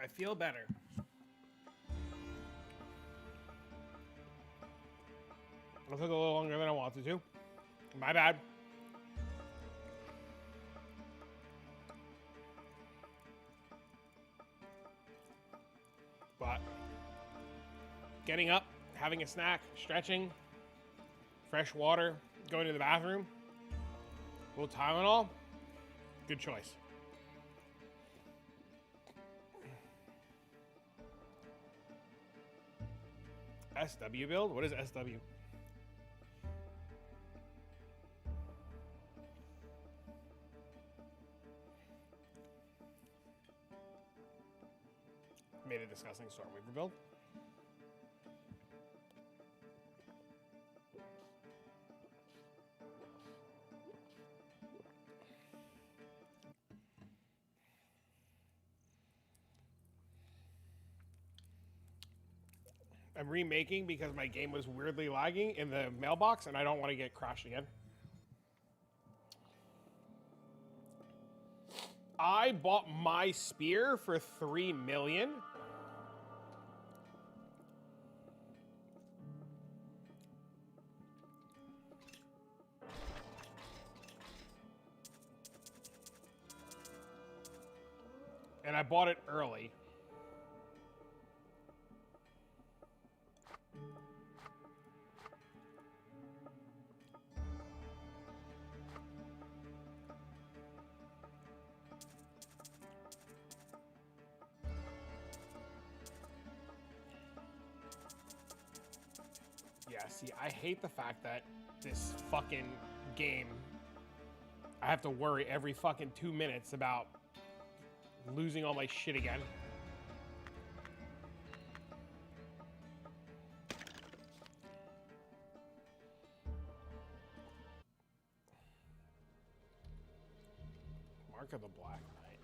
I feel better. It took a little longer than I wanted to. My bad. But getting up, having a snack, stretching, fresh water, going to the bathroom, a little Tylenol, good choice. SW build? What is SW? Made a disgusting Stormweaver build. I'm remaking because my game was weirdly lagging in the mailbox and I don't want to get crashed again. I bought my spear for $3 million. And I bought it early. Yeah, see, I hate the fact that this fucking game, I have to worry every fucking 2 minutes about losing all my shit again. Mark of the Black Knight.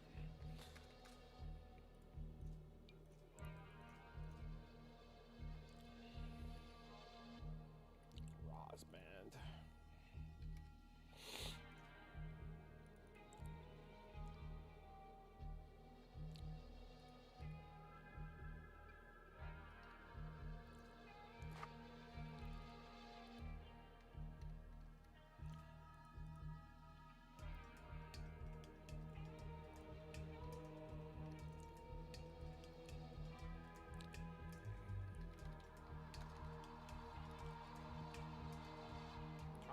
Rosband.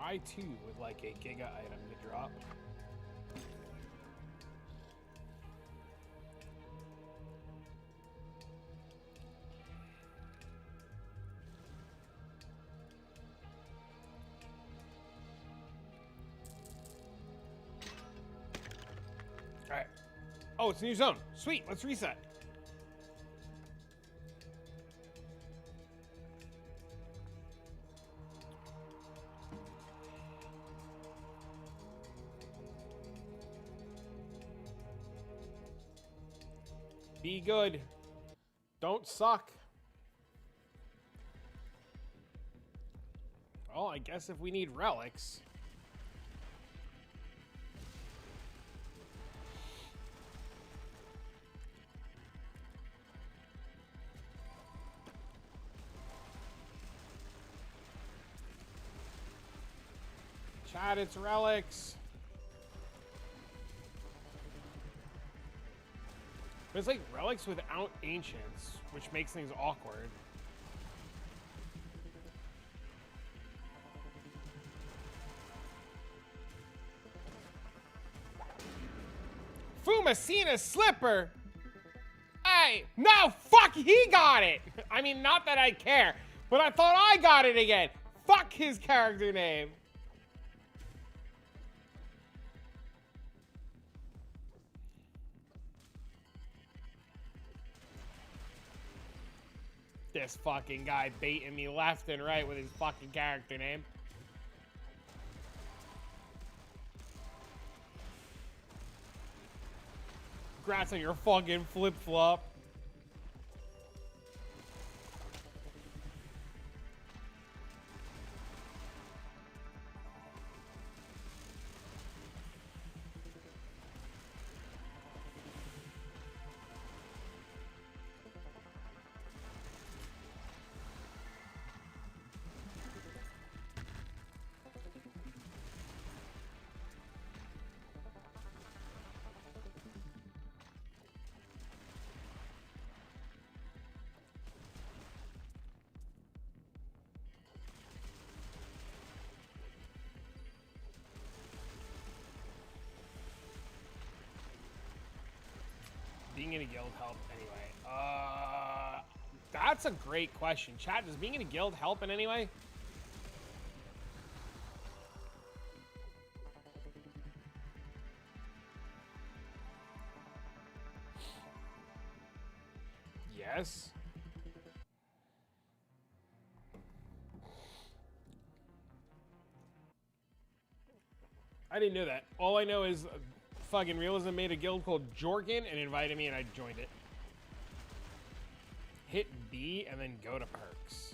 I too would like a Giga item to drop. Alright. Oh, it's a new zone. Sweet, let's reset. Be good. Don't suck. Well, I guess if we need relics. Chat, it's relics. But it's like relics without ancients, which makes things awkward. Fumasina's slipper! Hey, no, fuck, he got it! I mean, not that I care, but I thought I got it again. Fuck his character name. This fucking guy baiting me left and right with his fucking character name. Congrats on your fucking flip-flop. being in a guild help anyway? That's a great question. Chat, does being in a guild help in any way? Yes. I didn't know that. All I know is fucking Realism made a guild called Jorgen and invited me and I joined it. Hit B and then go to perks.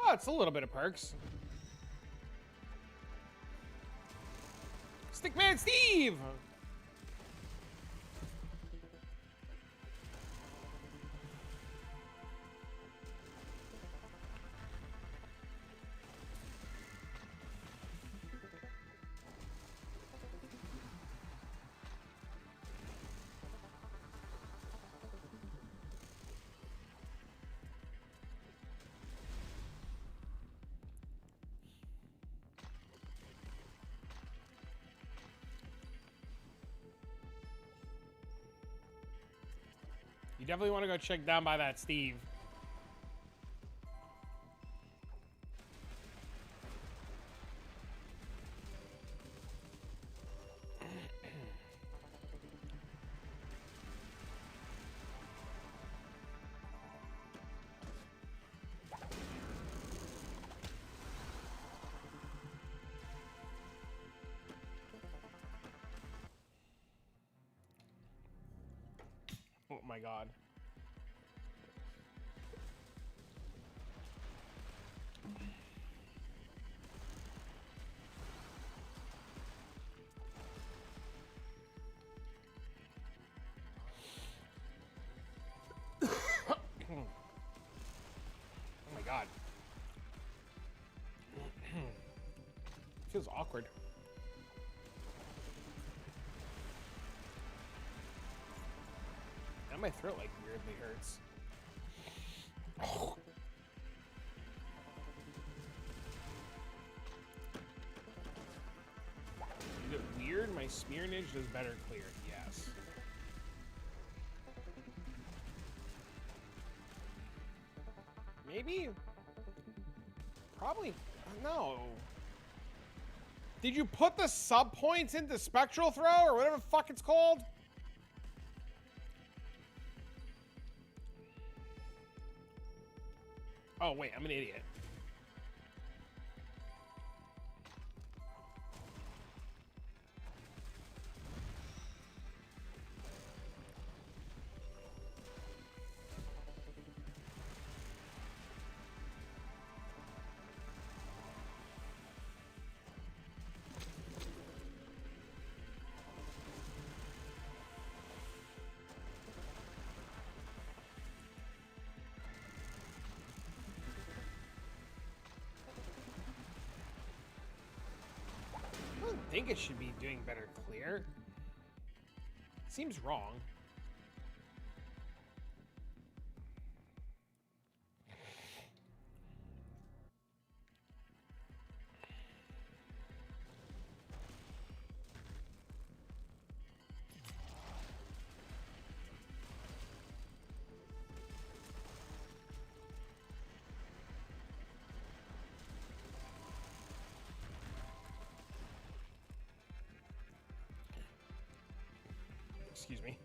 Oh, it's a little bit of perks. Stickman Steve! You definitely want to go check down by that Steve. Oh my god. Oh my god. Feels awkward. Now my throat like weirdly hurts. Oh. Is it weird? My smearnage does better clear. Yes. Maybe? Probably. No. Did you put the sub points into Spectral Throw or whatever the fuck it's called? Oh, wait, I'm an idiot. I don't think it should be doing better clear. Seems wrong. Excuse me.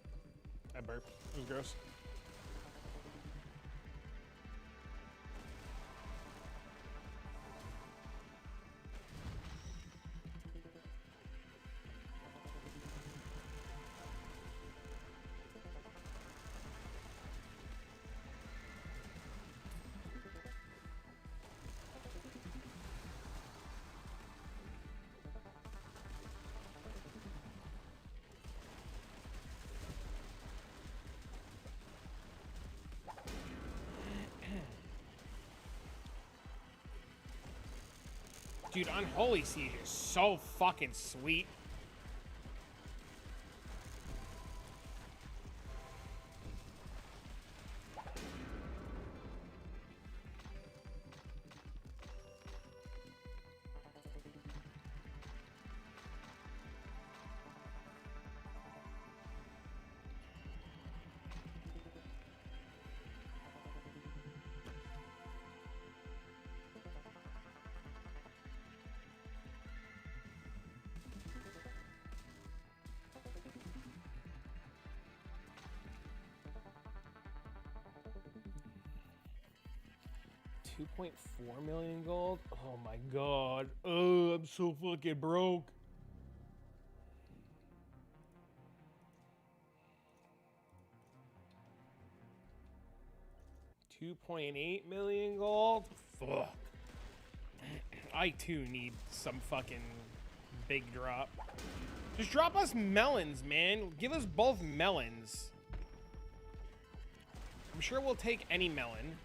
I burped. It was gross. Dude, Unholy Siege is so fucking sweet. 2.4 million gold. Oh my god. Oh, I'm so fucking broke. $2.8 million gold. Fuck. I too need some fucking big drop. Just drop us melons, man. Give us both melons. I'm sure we'll take any melon.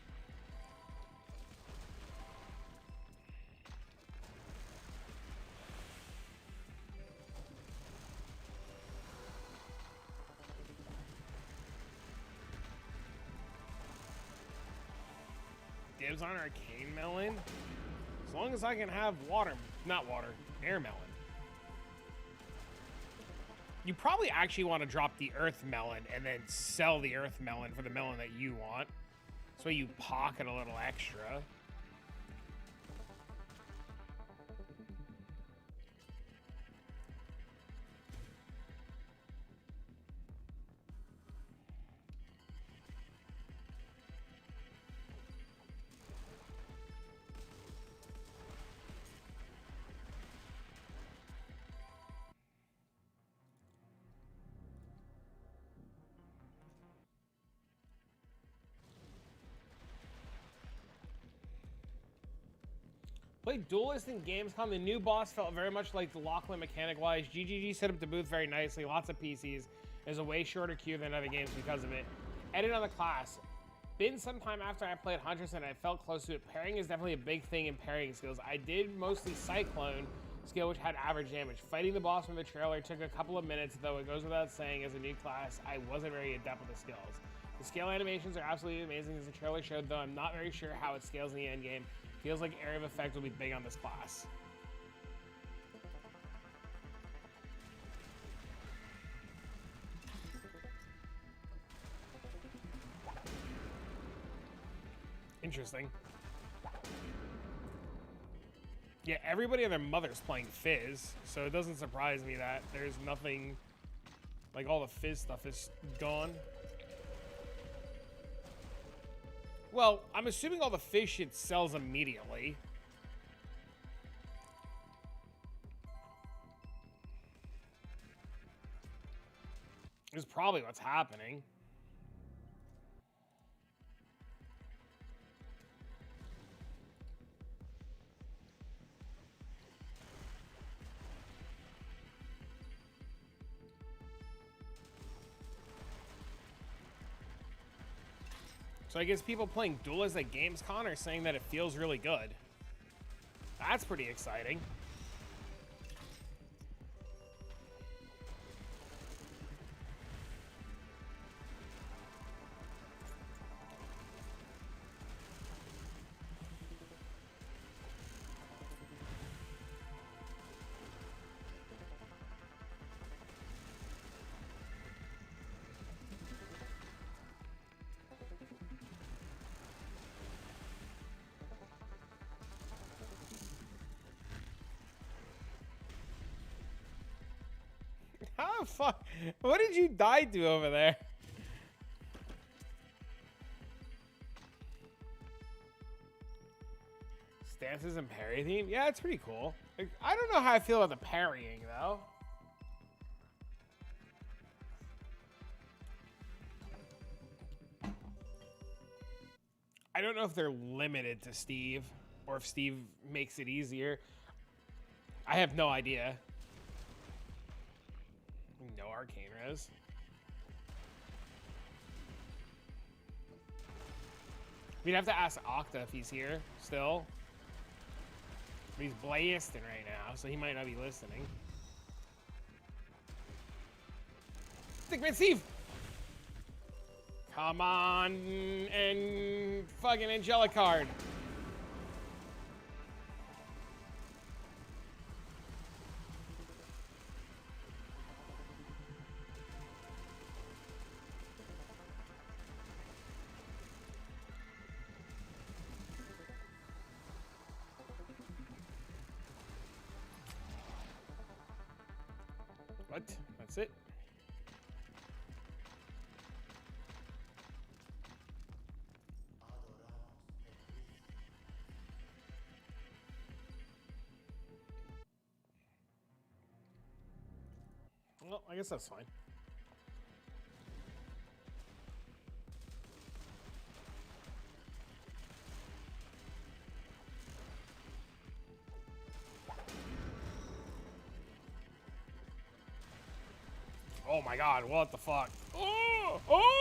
Dibs on arcane melon. As long as I can have water, not water, air melon. You probably actually want to drop the earth melon and then sell the earth melon for the melon that you want. So you pocket a little extra. Played Duelist in Gamescom. The new boss felt very much like the Lachlan mechanic-wise. GGG set up the booth very nicely. Lots of PCs. There's a way shorter queue than other games because of it. Edit on the class. Been some time after I played Huntress and I felt close to it. Parrying is definitely a big thing in parrying skills. I did mostly Cyclone skill, which had average damage. Fighting the boss from the trailer took a couple of minutes, though it goes without saying as a new class, I wasn't very adept with the skills. The scale animations are absolutely amazing as the trailer showed, though I'm not very sure how it scales in the end game. Feels like area of effect will be big on this class. Interesting. Yeah, everybody and their mother's playing Fizz, so it doesn't surprise me that there's nothing, like all the Fizz stuff is gone. Well, I'm assuming all the Fizz shit sells immediately. Is probably what's happening. So I guess people playing Duelist at Gamescom are saying that it feels really good. That's pretty exciting. How the fuck? What did you die to over there? Stances and parry theme? Yeah, it's pretty cool. Like, I don't know how I feel about the parrying, though. I don't know if they're limited to Steve, or if Steve makes it easier. I have no idea. No arcane res. We'd have to ask Octa if he's here still. But he's blasting right now, so he might not be listening. Stickman Steve! Come on and fucking Angelicard. What? That's it? I guess that's fine. Oh my god, what the fuck? Oh! Oh!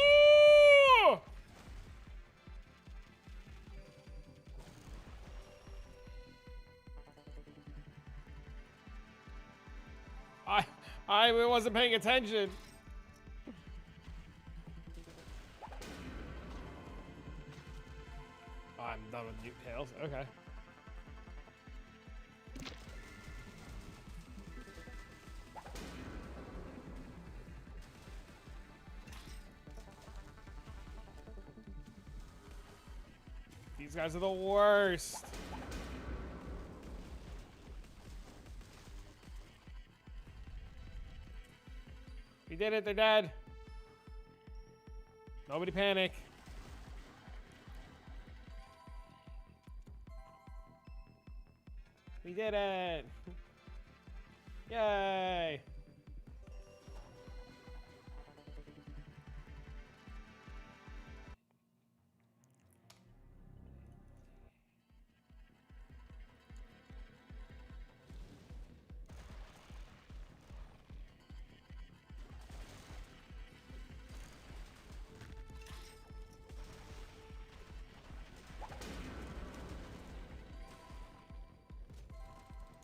I wasn't paying attention. Oh, I'm done with Nuke Tails. Okay. These guys are the worst. We did it, they're dead. Nobody panic. We did it. Yay.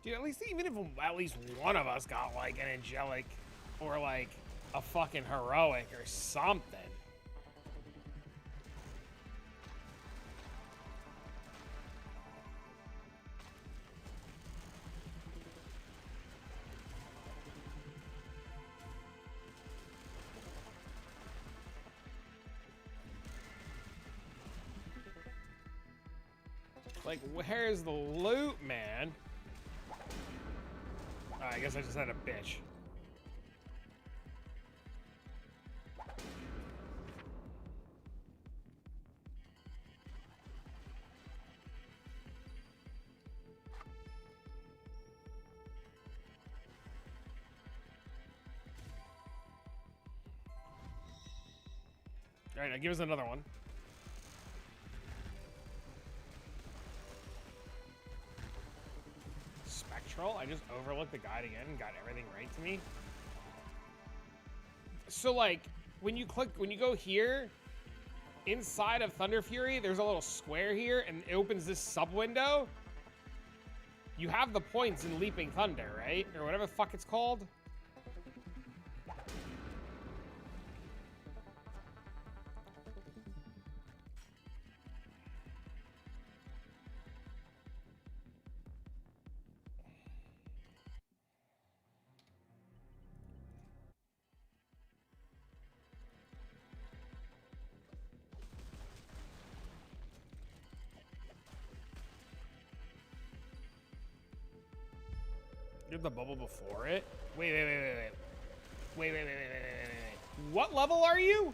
Dude, at least even if at least one of us got like an angelic or like a fucking heroic or something. Like, where's the loot, man? I guess I just had a bitch. All right, now give us another one. Spectral? I just overlooked the guide again and got everything right to me. So like, when you go here, inside of Thunder Fury, there's a little square here and it opens this sub window. You have the points in Leaping Thunder, right? Or whatever the fuck it's called. You have the bubble before it? Wait. Wait. What level are you?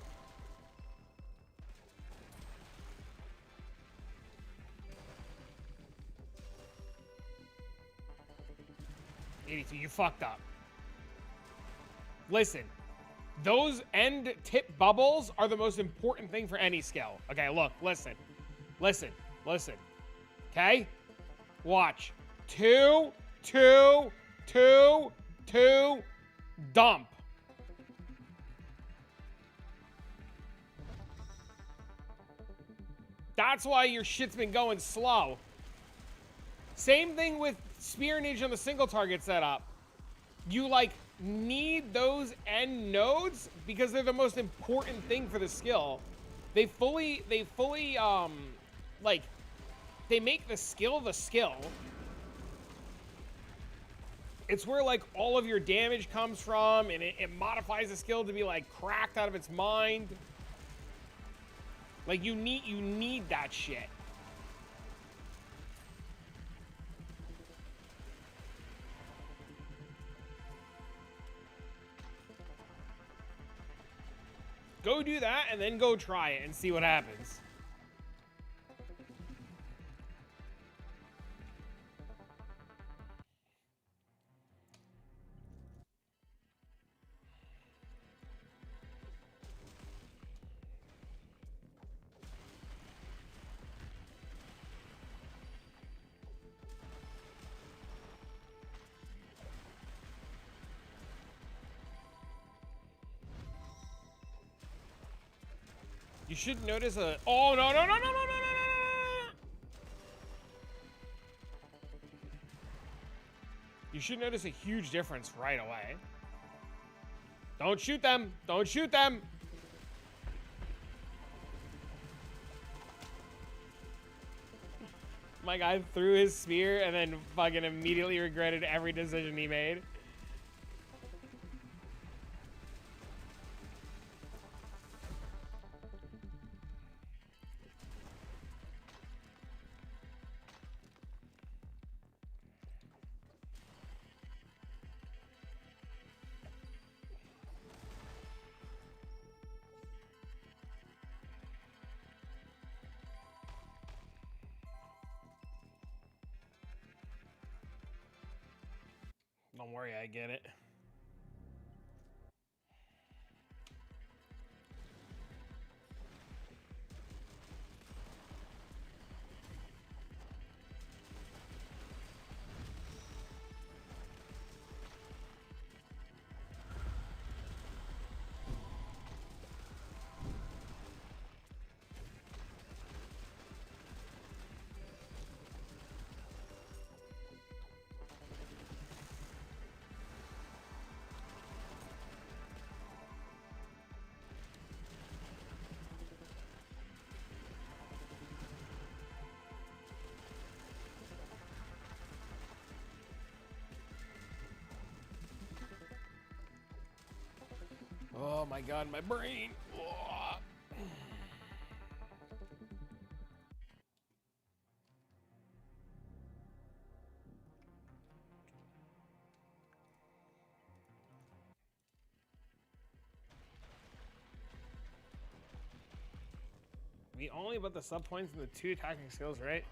82, you fucked up. Listen, those end tip bubbles are the most important thing for any skill. Okay, look, listen. Okay? Watch. 2, 2, 2, 2, dump. That's why your shit's been going slow. Same thing with Spear Ninja on the single target setup. You like need those end nodes because they're the most important thing for the skill. They fully like they make the skill the skill. It's where like all of your damage comes from, and it modifies the skill to be like cracked out of its mind. Like you need that shit. Go do that and then go try it and see what happens. You should notice a... Oh, no, no, no, no, no, no, no, no, no. You should notice a huge difference right away. Don't shoot them. Don't shoot them. My guy threw his spear and then fucking immediately regretted every decision he made. Don't worry, I get it. Oh my god, my brain. Oh. We only put the sub points in the 2 attacking skills, right?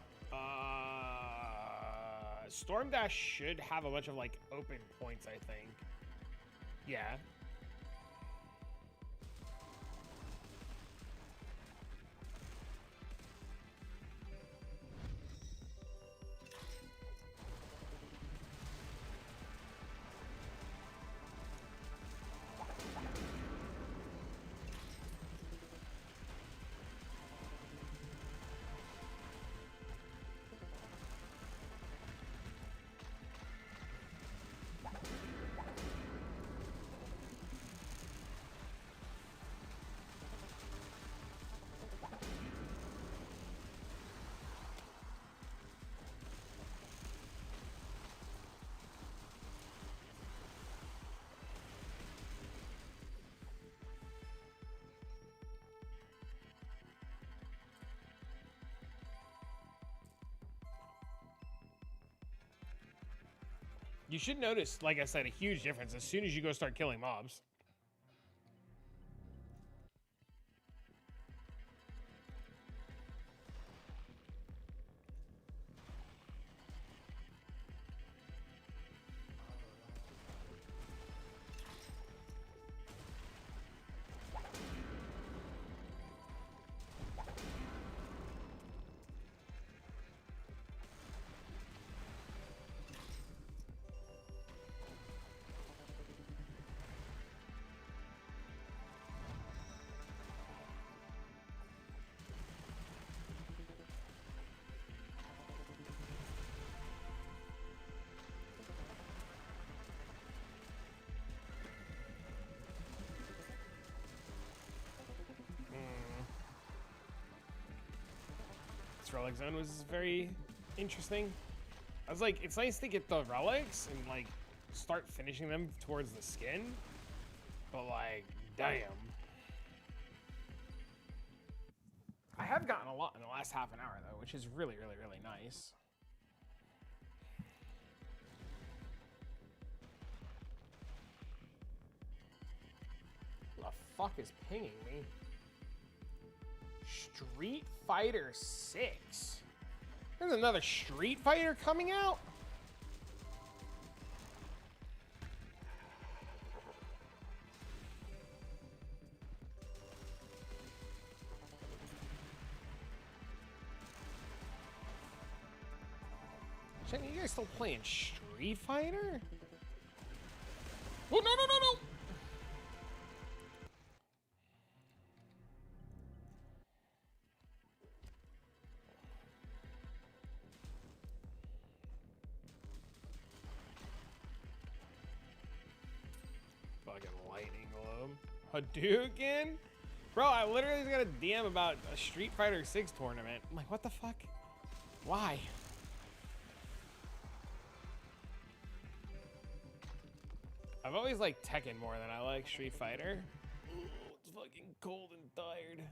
Storm Dash should have a bunch of like open points, I think. Yeah. You should notice, like I said, a huge difference as soon as you go start killing mobs. Relic zone was very interesting. I was like, it's nice to get the relics and like start finishing them towards the skin, but like, damn. I have gotten a lot in the last half an hour though, which is really, really, really nice. Who the fuck is pinging me? Street Fighter 6. There's another Street Fighter coming out? Shane, you guys still playing Street Fighter? Oh, no, no, no, no! Fucking lightning globe. Hadouken? Bro, I literally just got a DM about a Street Fighter 6 tournament. I'm like, what the fuck? Why? I've always liked Tekken more than I like Street Fighter. Ooh, it's fucking cold and tired.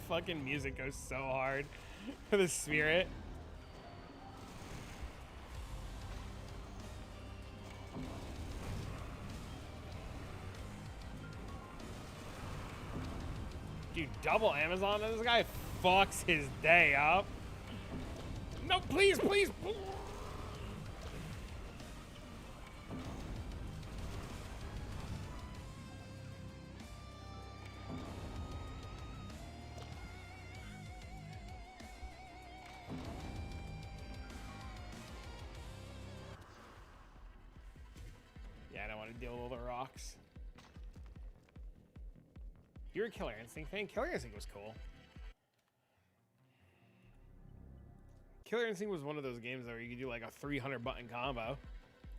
Fucking music goes so hard for the spirit. Dude, double Amazon, this guy fucks his day up. No, please, please. Yeah, I don't want to deal with all the rocks. You're a Killer Instinct fan? Killer Instinct was cool. Killer Instinct was one of those games where you could do like a 300 button combo.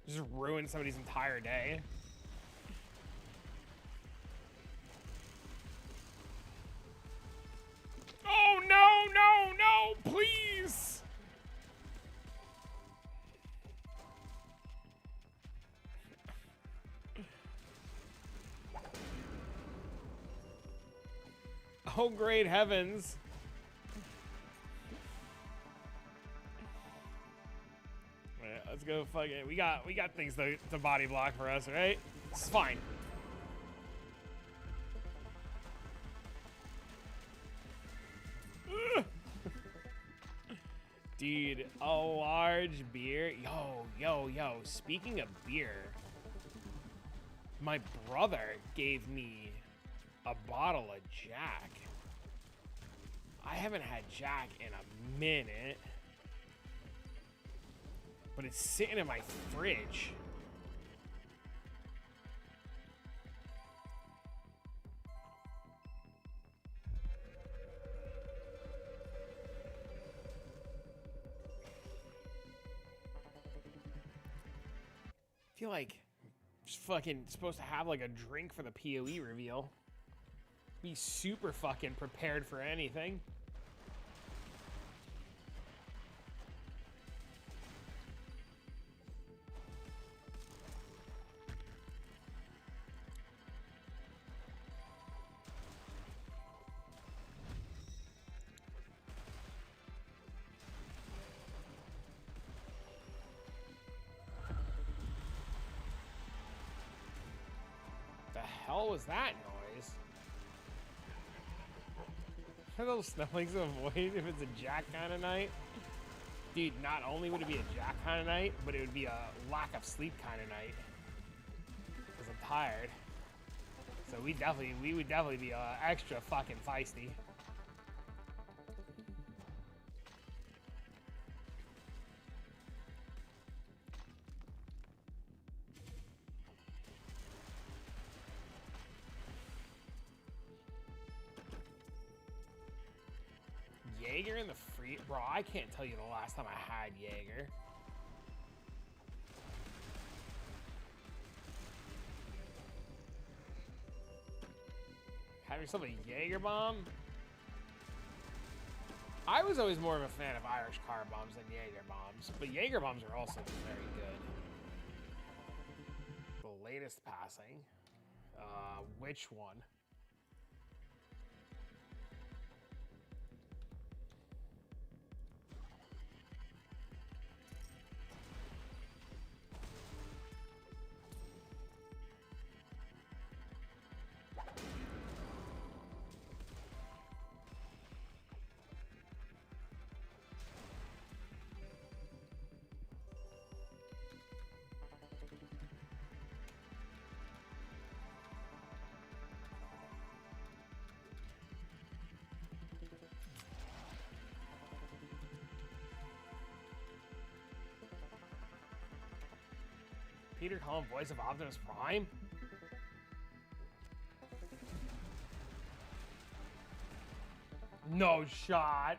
Just ruin somebody's entire day. Oh no, no, no, please! Oh great heavens. Alright, let's go fuck it. We got things to body block for us, right? It's fine. Dude, a large beer. Yo, speaking of beer, my brother gave me a bottle of Jack. I haven't had Jack in a minute, but it's sitting in my fridge. I feel like I'm just fucking supposed to have like a drink for the PoE reveal. Be super fucking prepared for anything. The hell was that noise? Are those snowflakes avoid if it's a Jack kind of night? Dude, not only would it be a Jack kind of night, but it would be a lack of sleep kind of night. Because I'm tired. So we would definitely be extra fucking feisty. Jaeger in the free... Bro, I can't tell you the last time I had Jaeger. Have yourself a Jaeger bomb? I was always more of a fan of Irish car bombs than Jaeger bombs, but Jaeger bombs are also very good. The latest passing. Which one? Peter Cullen, voice of Optimus Prime? No shot.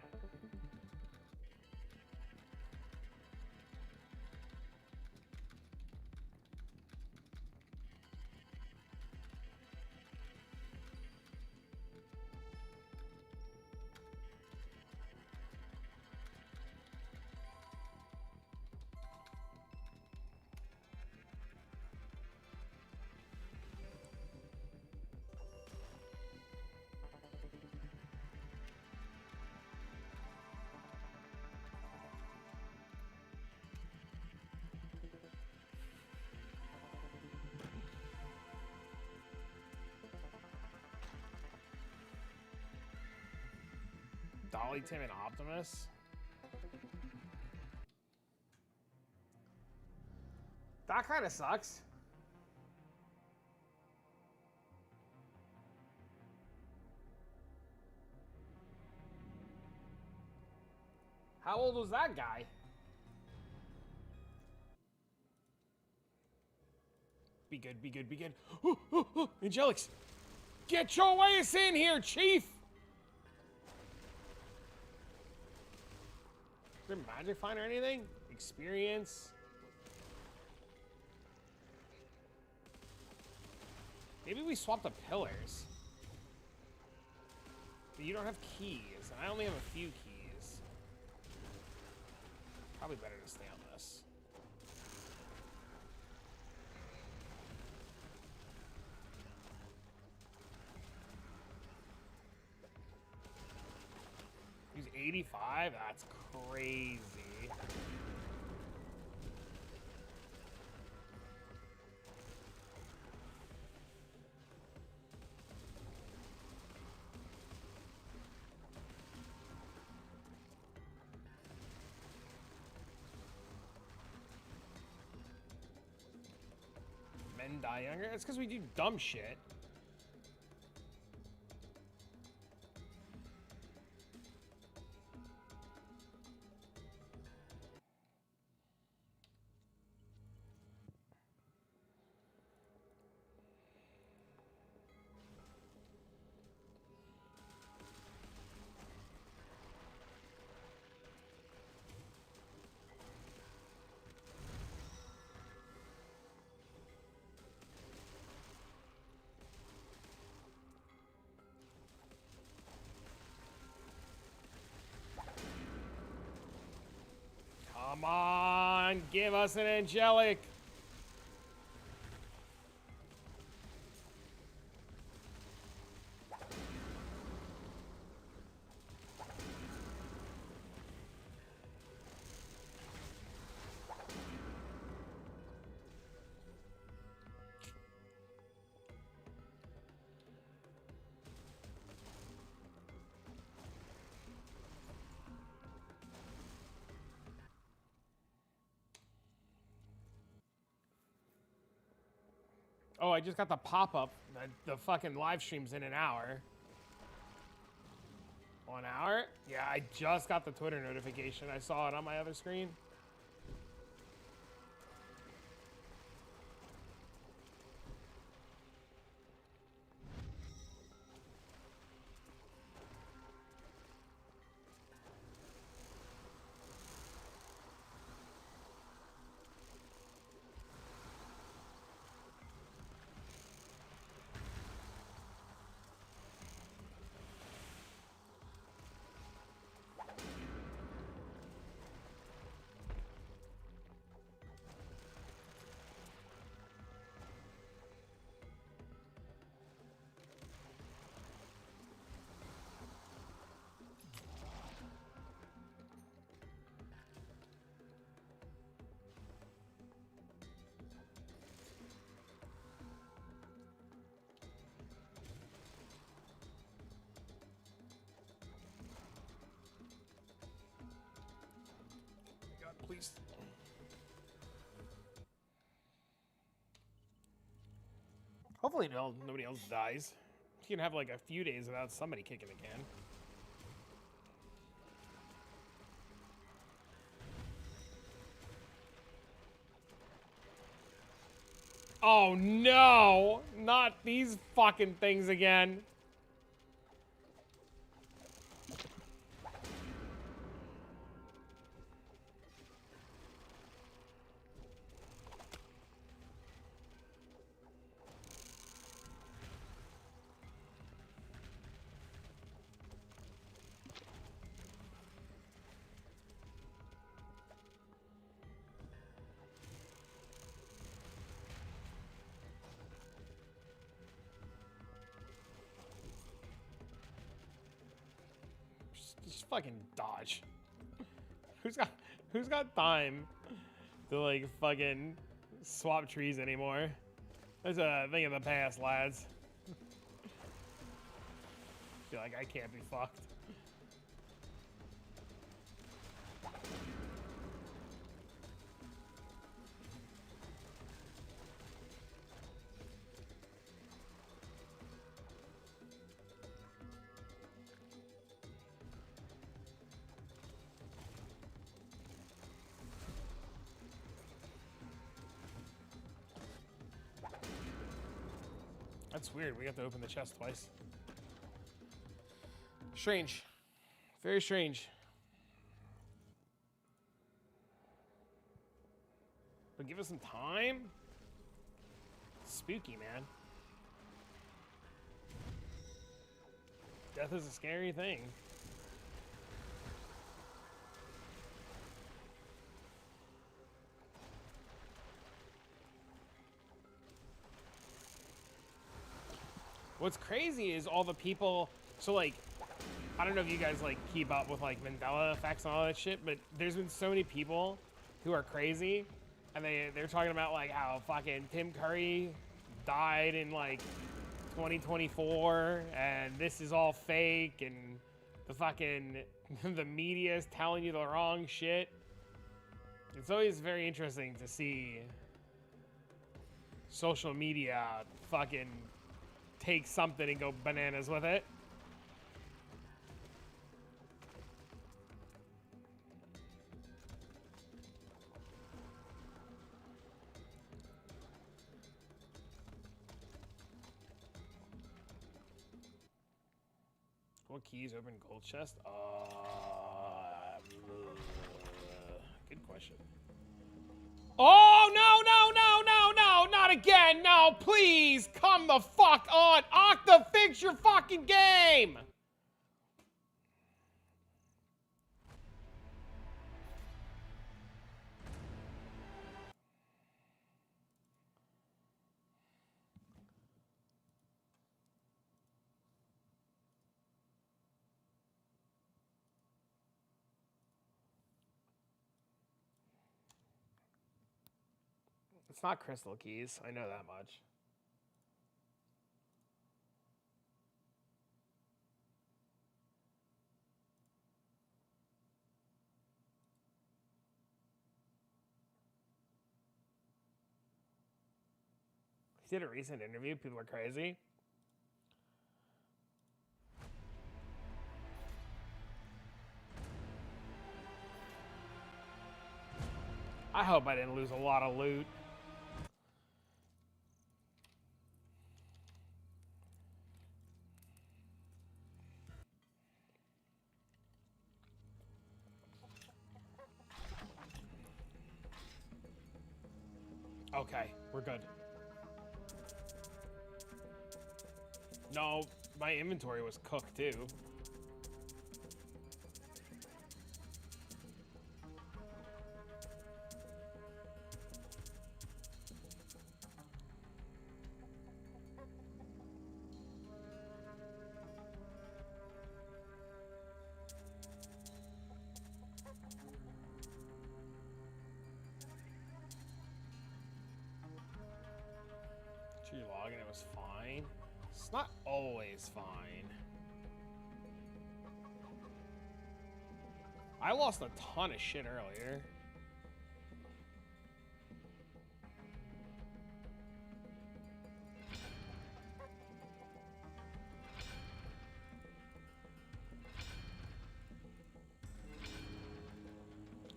Dolly, Tim, and Optimus. That kind of sucks. How old was that guy? Be good, be good, be good. Angelix! Get your ass in here, Chief! Is there magic find or anything? Experience? Maybe we swap the pillars. But you don't have keys, and I only have a few keys. Probably better to stay on this. He's 85? That's crazy. Men die younger? That's because we do dumb shit. Come on, give us an angelic. Oh, I just got the pop-up that the fucking live stream's in an hour. 1 hour? Yeah, I just got the Twitter notification. I saw it on my other screen. God, please. Hopefully nobody else dies. You can have like a few days without somebody kicking a can. Oh no! Not these fucking things again. Just fucking dodge. Who's got time to like fucking swap trees anymore? That's a thing of the past, lads. Feel like I can't be fucked. That's weird. We have to open the chest twice. Strange. Very strange. But give us some time? Spooky, man. Death is a scary thing. What's crazy is all the people, so like, I don't know if you guys like keep up with like Mandela effects and all that shit, but there's been so many people who are crazy, and they're talking about like how fucking Tim Curry died in like 2024, and this is all fake, and the fucking the media is telling you the wrong shit. It's always very interesting to see social media fucking take something and go bananas with it. What keys open gold chest? Good question. Oh, no, not again. No, please, come the fuck on. Octa, fix your fucking game. It's not crystal keys. I know that much. He did a recent interview. People are crazy. I hope I didn't lose a lot of loot. Okay, we're good. No, my inventory was cooked too. Sure you log and it was fine. It's not always fine. I lost a ton of shit earlier.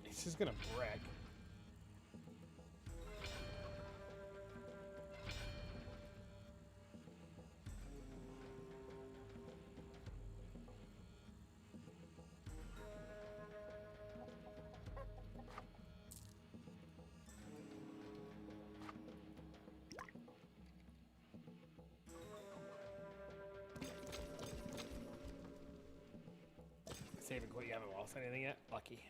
This is gonna brick. lost anything yet. Lucky.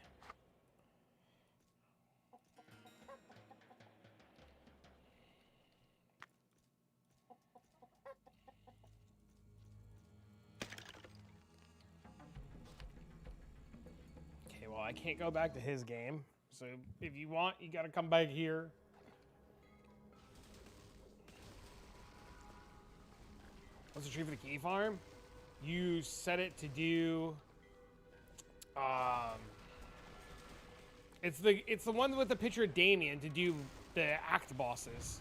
Okay, well, I can't go back to his game. So if you want, you gotta come back here. What's the tree for the key farm? You set it to do. It's the one with the picture of Damien to do the act bosses.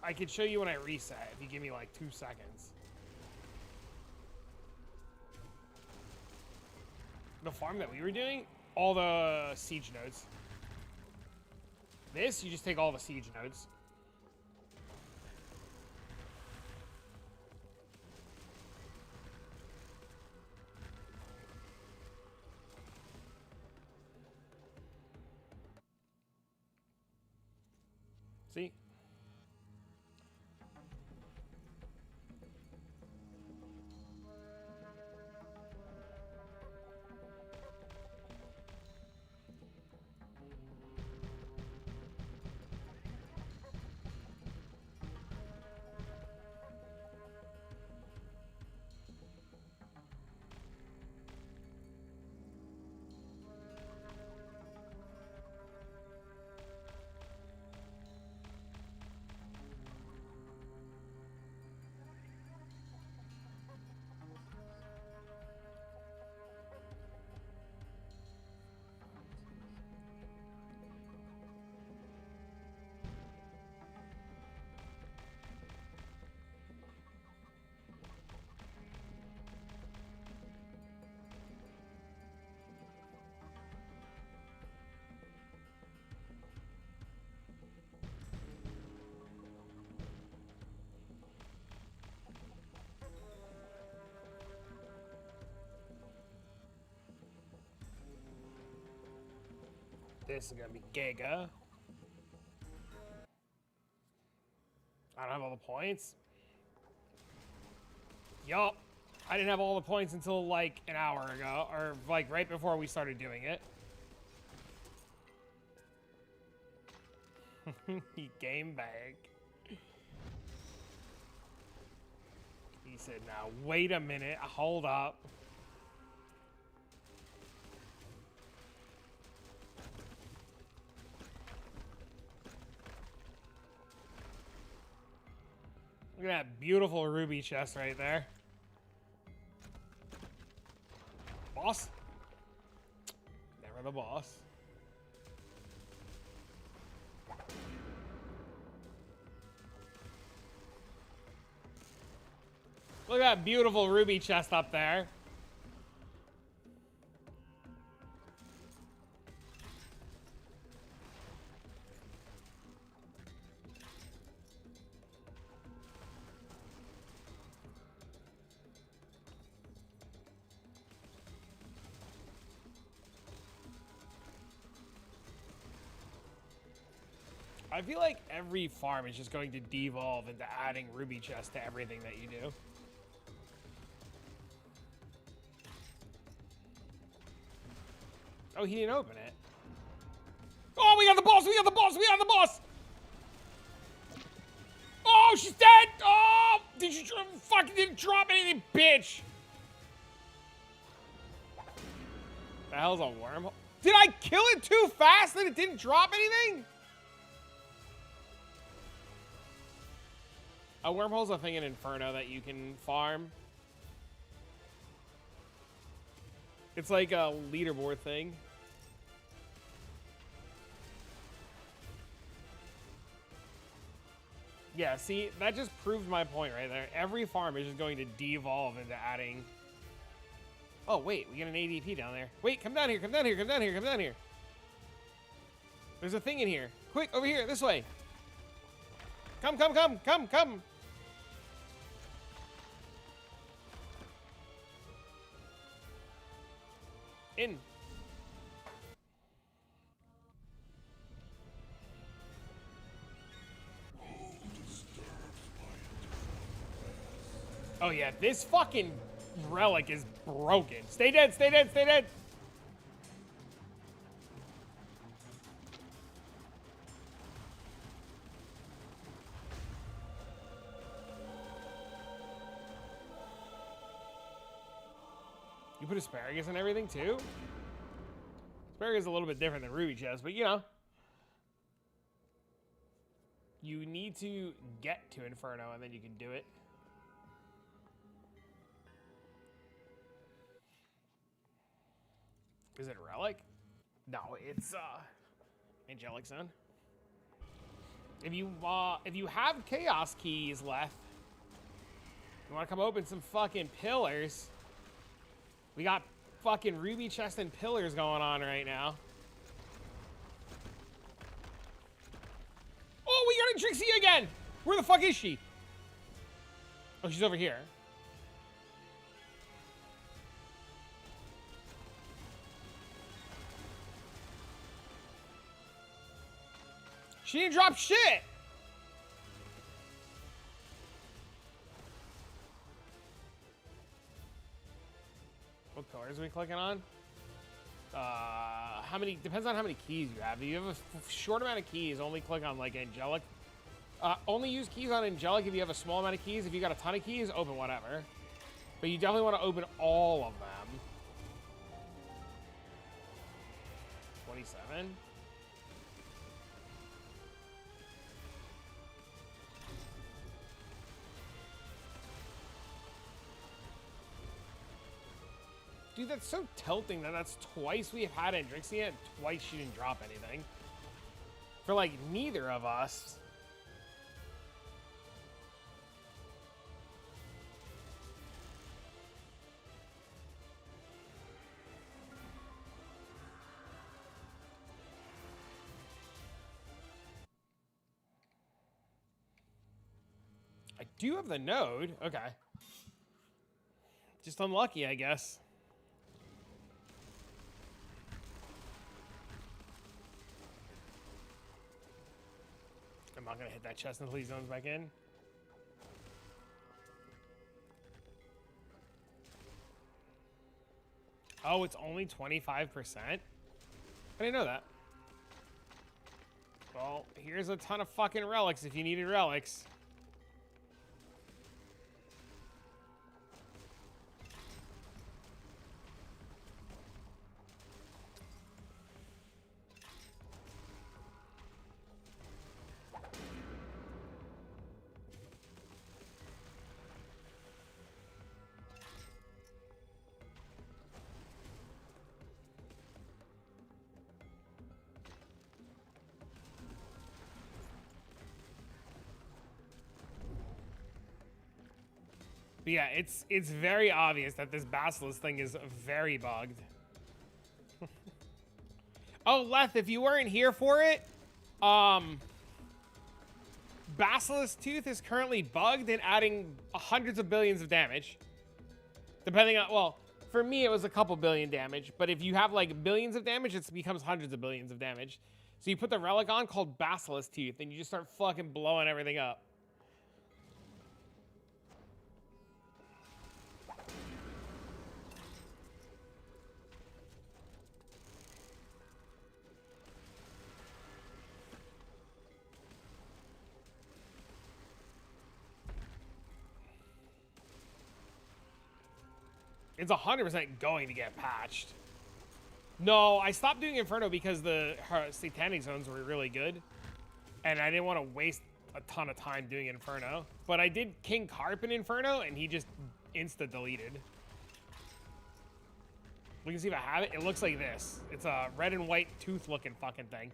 I could show you when I reset if you give me like 2 seconds. The farm that we were doing, all the siege nodes. This, you just take all the siege nodes. See? This is gonna be Giga. I don't have all the points. Yup. I didn't have all the points until like an hour ago, or like right before we started doing it. He came back. He said, now wait a minute, hold up. Look at that beautiful ruby chest right there. Boss? Never the boss. Look at that beautiful ruby chest up there. I feel like every farm is just going to devolve into adding ruby chests to everything that you do. Oh, he didn't open it. Oh, we got the boss! We got the boss! We got the boss! Oh, she's dead! Oh! Did you fucking didn't drop anything, bitch? The hell's a wormhole? Did I kill it too fast that it didn't drop anything? A wormhole's a thing in Inferno that you can farm. It's like a leaderboard thing. Yeah, see, that just proved my point right there. Every farm is just going to devolve into adding... Oh, wait, we got an ADP down there. Wait, come down here, come down here, come down here, come down here. There's a thing in here. Quick, over here, this way. Come, come, come, come, come. In. Oh yeah, this fucking relic is broken. Stay dead, stay dead, stay dead. You put asparagus and everything too? Asparagus is a little bit different than ruby chest, but you know. You need to get to Inferno and then you can do it. Is it Relic? No, it's Angelic Zone. If you have Chaos Keys left, you want to come open some fucking pillars. We got fucking ruby chest and pillars going on right now. Oh, we got a Trixie again! Where the fuck is she? Oh, she's over here. She didn't drop shit! What pillars are we clicking on? How many? Depends on how many keys you have. If you have a short amount of keys, only click on like Angelic. Only use keys on Angelic if you have a small amount of keys. If you got a ton of keys, open whatever. But you definitely want to open all of them. 27. Dude, that's so tilting that that's twice we've had Andrixia and twice she didn't drop anything. For, like, neither of us. I do have the node. Okay. Just unlucky, I guess. I'm not gonna hit that chest until he zones back in. Oh, it's only 25%? I didn't know that. Well, here's a ton of fucking relics if you needed relics. But yeah, it's very obvious that this Basilisk thing is very bugged. Oh, Leth, if you weren't here for it, Basilisk Tooth is currently bugged and adding hundreds of billions of damage. Depending on, well, for me it was a couple billion damage, but if you have like billions of damage, it becomes hundreds of billions of damage. So you put the relic on called Basilisk Tooth and you just start fucking blowing everything up. It's 100% going to get patched. No, I stopped doing Inferno because the Satanic Zones were really good. And I didn't want to waste a ton of time doing Inferno. But I did King Carp in Inferno, and he just insta-deleted. We can see if I have it. It looks like this. It's a red and white tooth-looking fucking thing.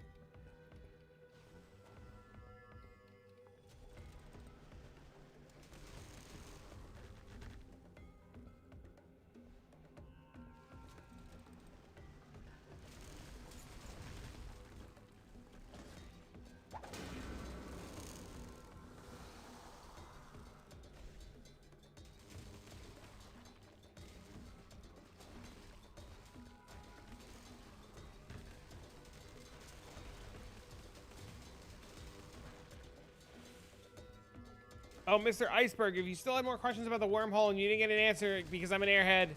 Oh, Mr. Iceberg, if you still have more questions about the wormhole and you didn't get an answer because I'm an airhead,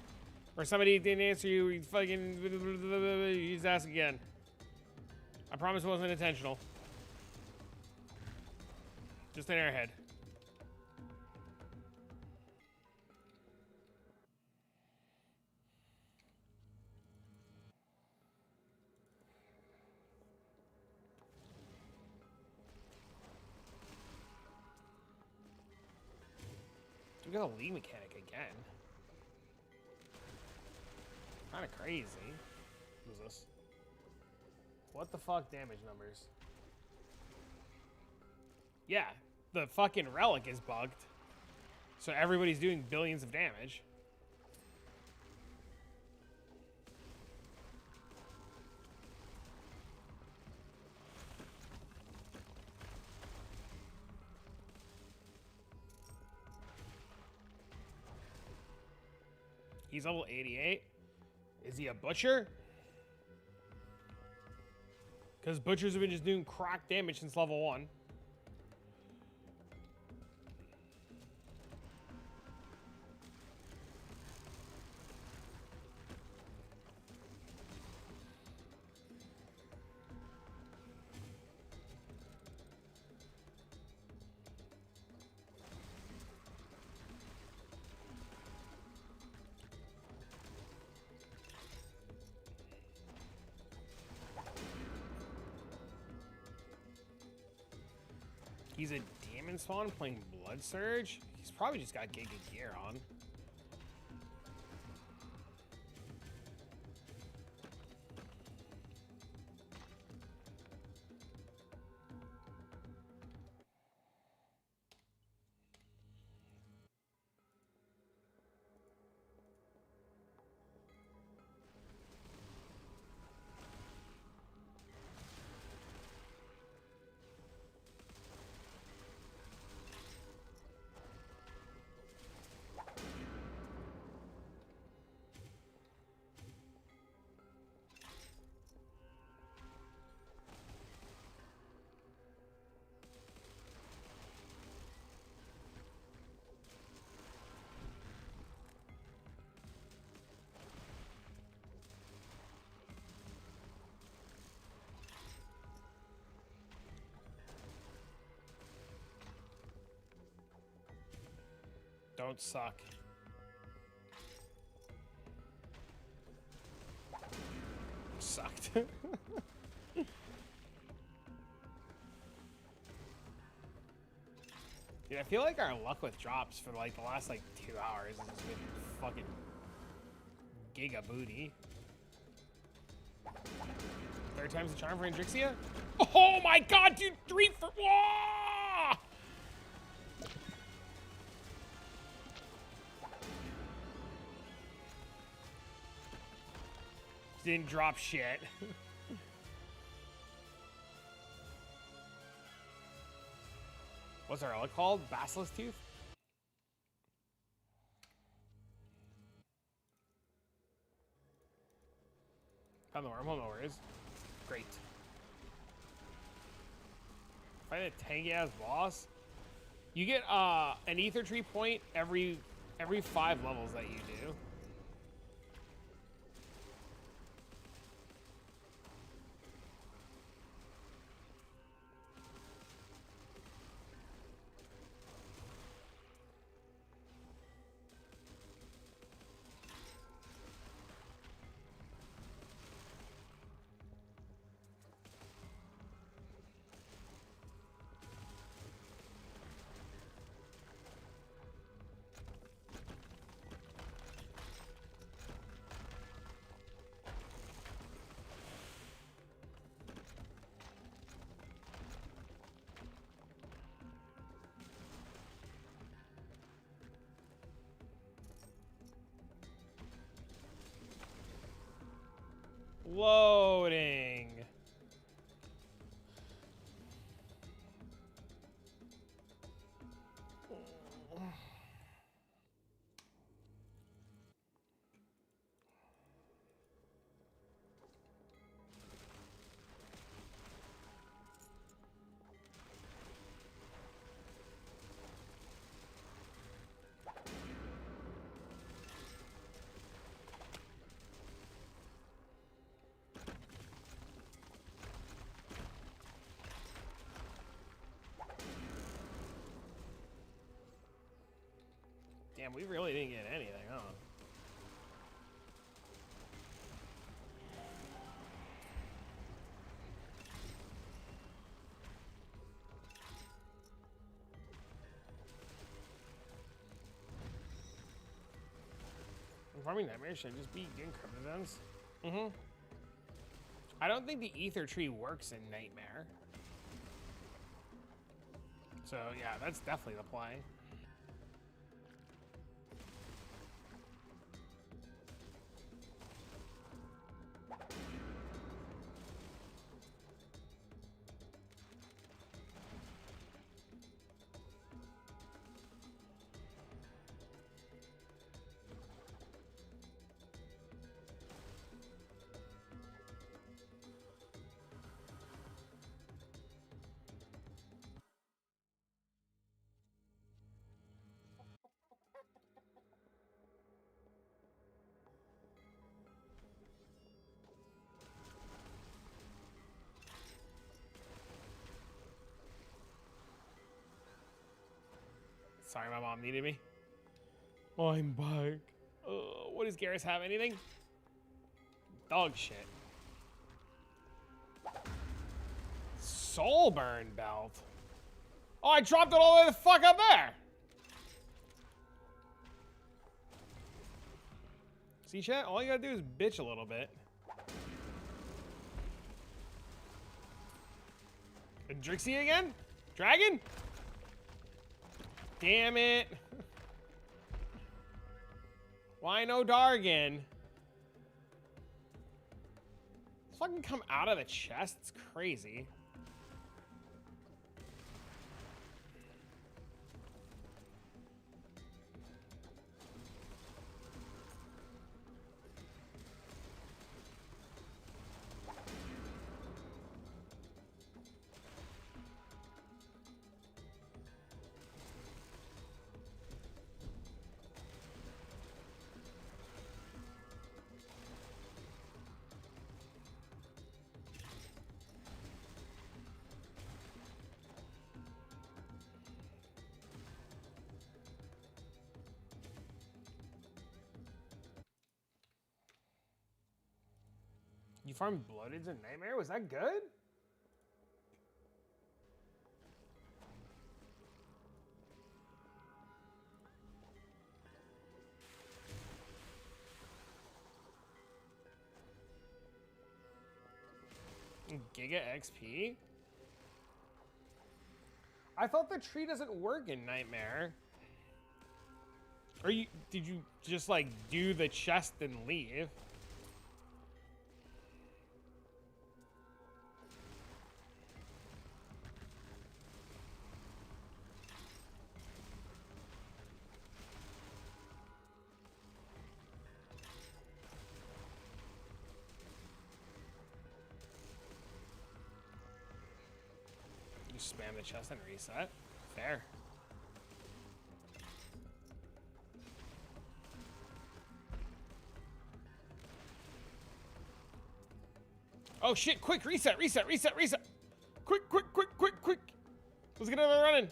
or somebody didn't answer you, you fucking... You just ask again. I promise it wasn't intentional. Just an airhead. We got a lead mechanic again. Kind of crazy. Who's this? What the fuck damage numbers? Yeah, the fucking relic is bugged. So everybody's doing billions of damage. He's level 88. Is he a butcher? Because butchers have been just doing crack damage since level 1. He's a demon spawn playing Blood Surge? He's probably just got Giga Gear on. Don't suck. Sucked. Dude, I feel like our luck with drops for like the last like 2 hours has just been fucking giga booty. Third time's the charm for Andrixia? Oh my god, dude! 3 for... Whoa! Didn't drop shit. What's our relic called? Basilisk Tooth? Found the wormhole, no worries. Great. Find a tanky ass boss. You get an ether tree point every 5 levels that you do. Loading. Damn, we really didn't get anything, huh? Farming Nightmare should just be getting cryptogems. Mm-hmm. I don't think the ether tree works in Nightmare. So yeah, that's definitely the play. Sorry, my mom needed me. I'm back. What does Garrus have? Anything? Dog shit. Soulburn belt. Oh, I dropped it all the way the fuck up there. See, chat? All you gotta do is bitch a little bit. And Drixie again? Dragon? Damn it. Why no Dargan? This fucking come out of the chest? It's crazy. You farmed Bloateds in Nightmare? Was that good? Giga XP? I thought the tree doesn't work in Nightmare. Or did you just like do the chest and leave? Spam the chest and reset. Fair. Oh shit, quick, reset, reset, reset, reset. Quick, quick, quick, quick, quick. Let's get another running.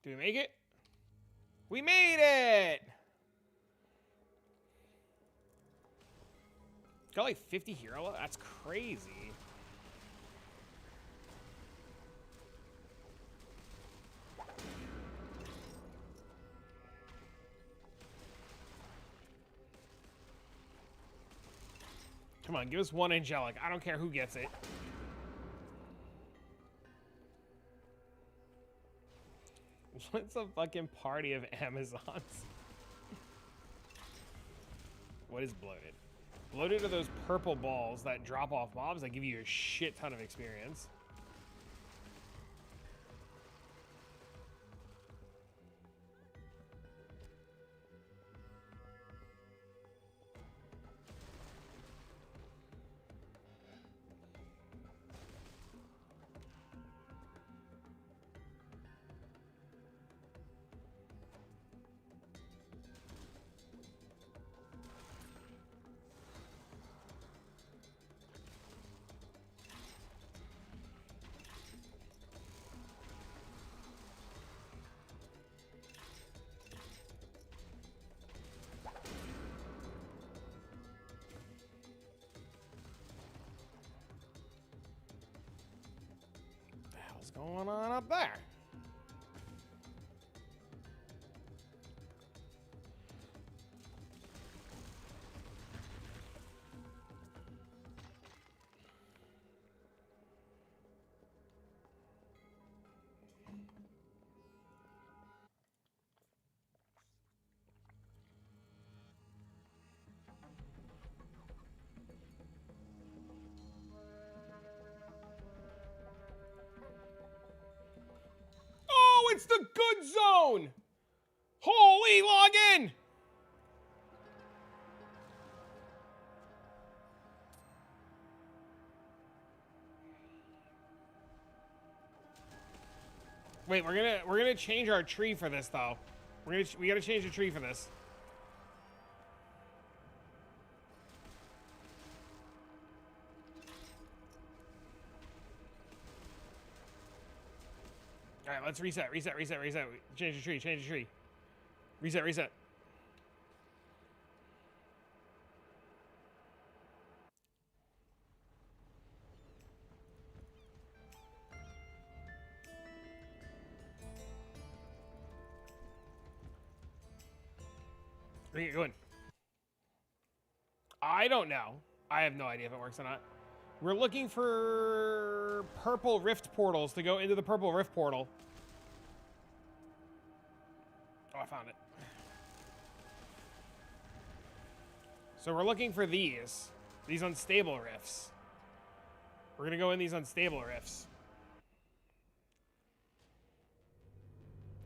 Do we make it? We made it! Got like 50 hero left? That's crazy. Come on, give us one angelic. I don't care who gets it. What's a fucking party of Amazons? What is bloated? Bloated are those purple balls that drop off mobs that give you a shit ton of experience. hell's going on up there? Oh, it's the good zone! Holy, log in! Wait, we're gonna change our tree for this though. We gotta change the tree for this. All right, let's reset. Change the tree. Reset. Where are you going? I don't know. I have no idea if it works or not. We're looking for purple rift portals to go into the purple rift portal. Oh, I found it. So we're looking for these unstable rifts. We're gonna go in these unstable rifts.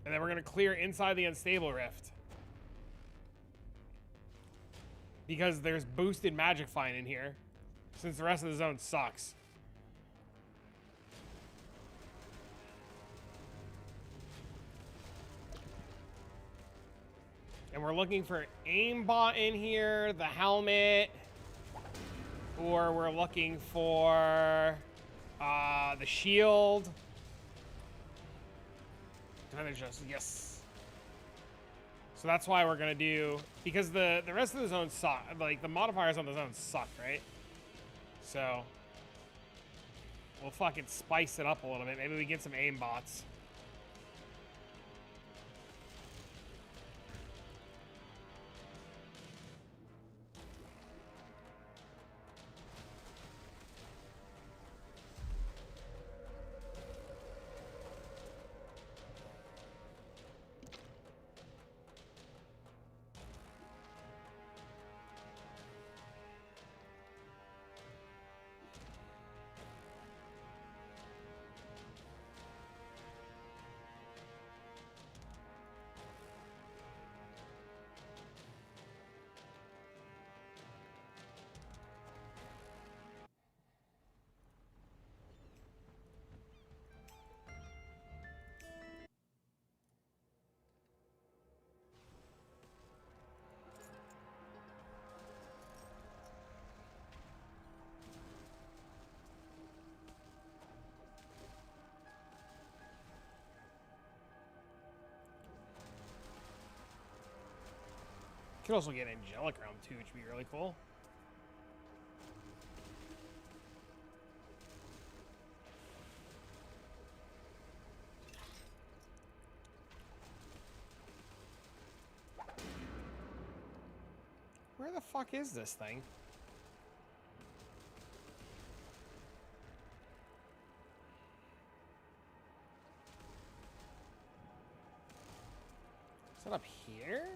And then we're gonna clear inside the unstable rift. Because there's boosted magic fine in here. Since the rest of the zone sucks. And we're looking for aimbot in here, the helmet. Or we're looking for the shield. Yes. So that's why we're gonna do, because the rest of the zone suck. Like the modifiers on the zone suck, right? So we'll fucking spice it up a little bit. Maybe we get some aimbots. Could also get angelic round too, which would be really cool. Where the fuck is this thing? Is it up here?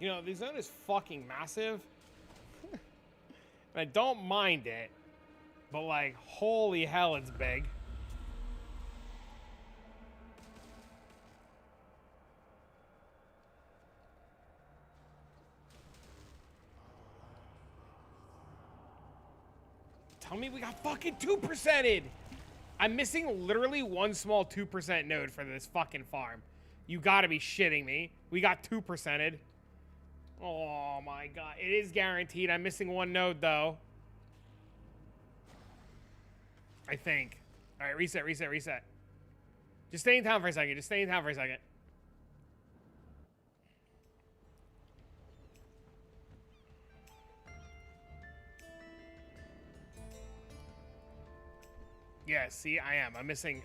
You know, the zone is fucking massive. And I don't mind it. But like, holy hell, it's big. Tell me we got fucking 2%ed. I'm missing literally one small 2% node for this fucking farm. You gotta be shitting me. We got 2%ed. Oh my god. It is guaranteed. I'm missing one node though. I think. Alright, reset. Just stay in town for a second. Yeah, see, I am. I'm missing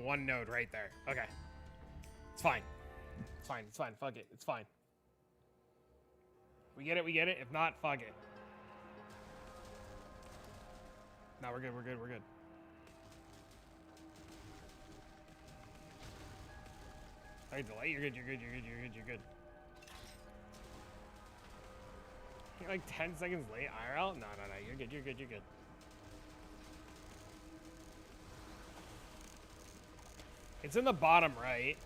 one node right there. Okay. It's fine. It's fine. It's fine. Fuck it. It's fine. We get it. We get it. If not, fuck it. No, we're good. We're good. We're good. Sorry, delay. You're good. You're good. You're good. You're good. You're good. You're like 10 seconds late, IRL? No, no, no. You're good. You're good. You're good. It's in the bottom right.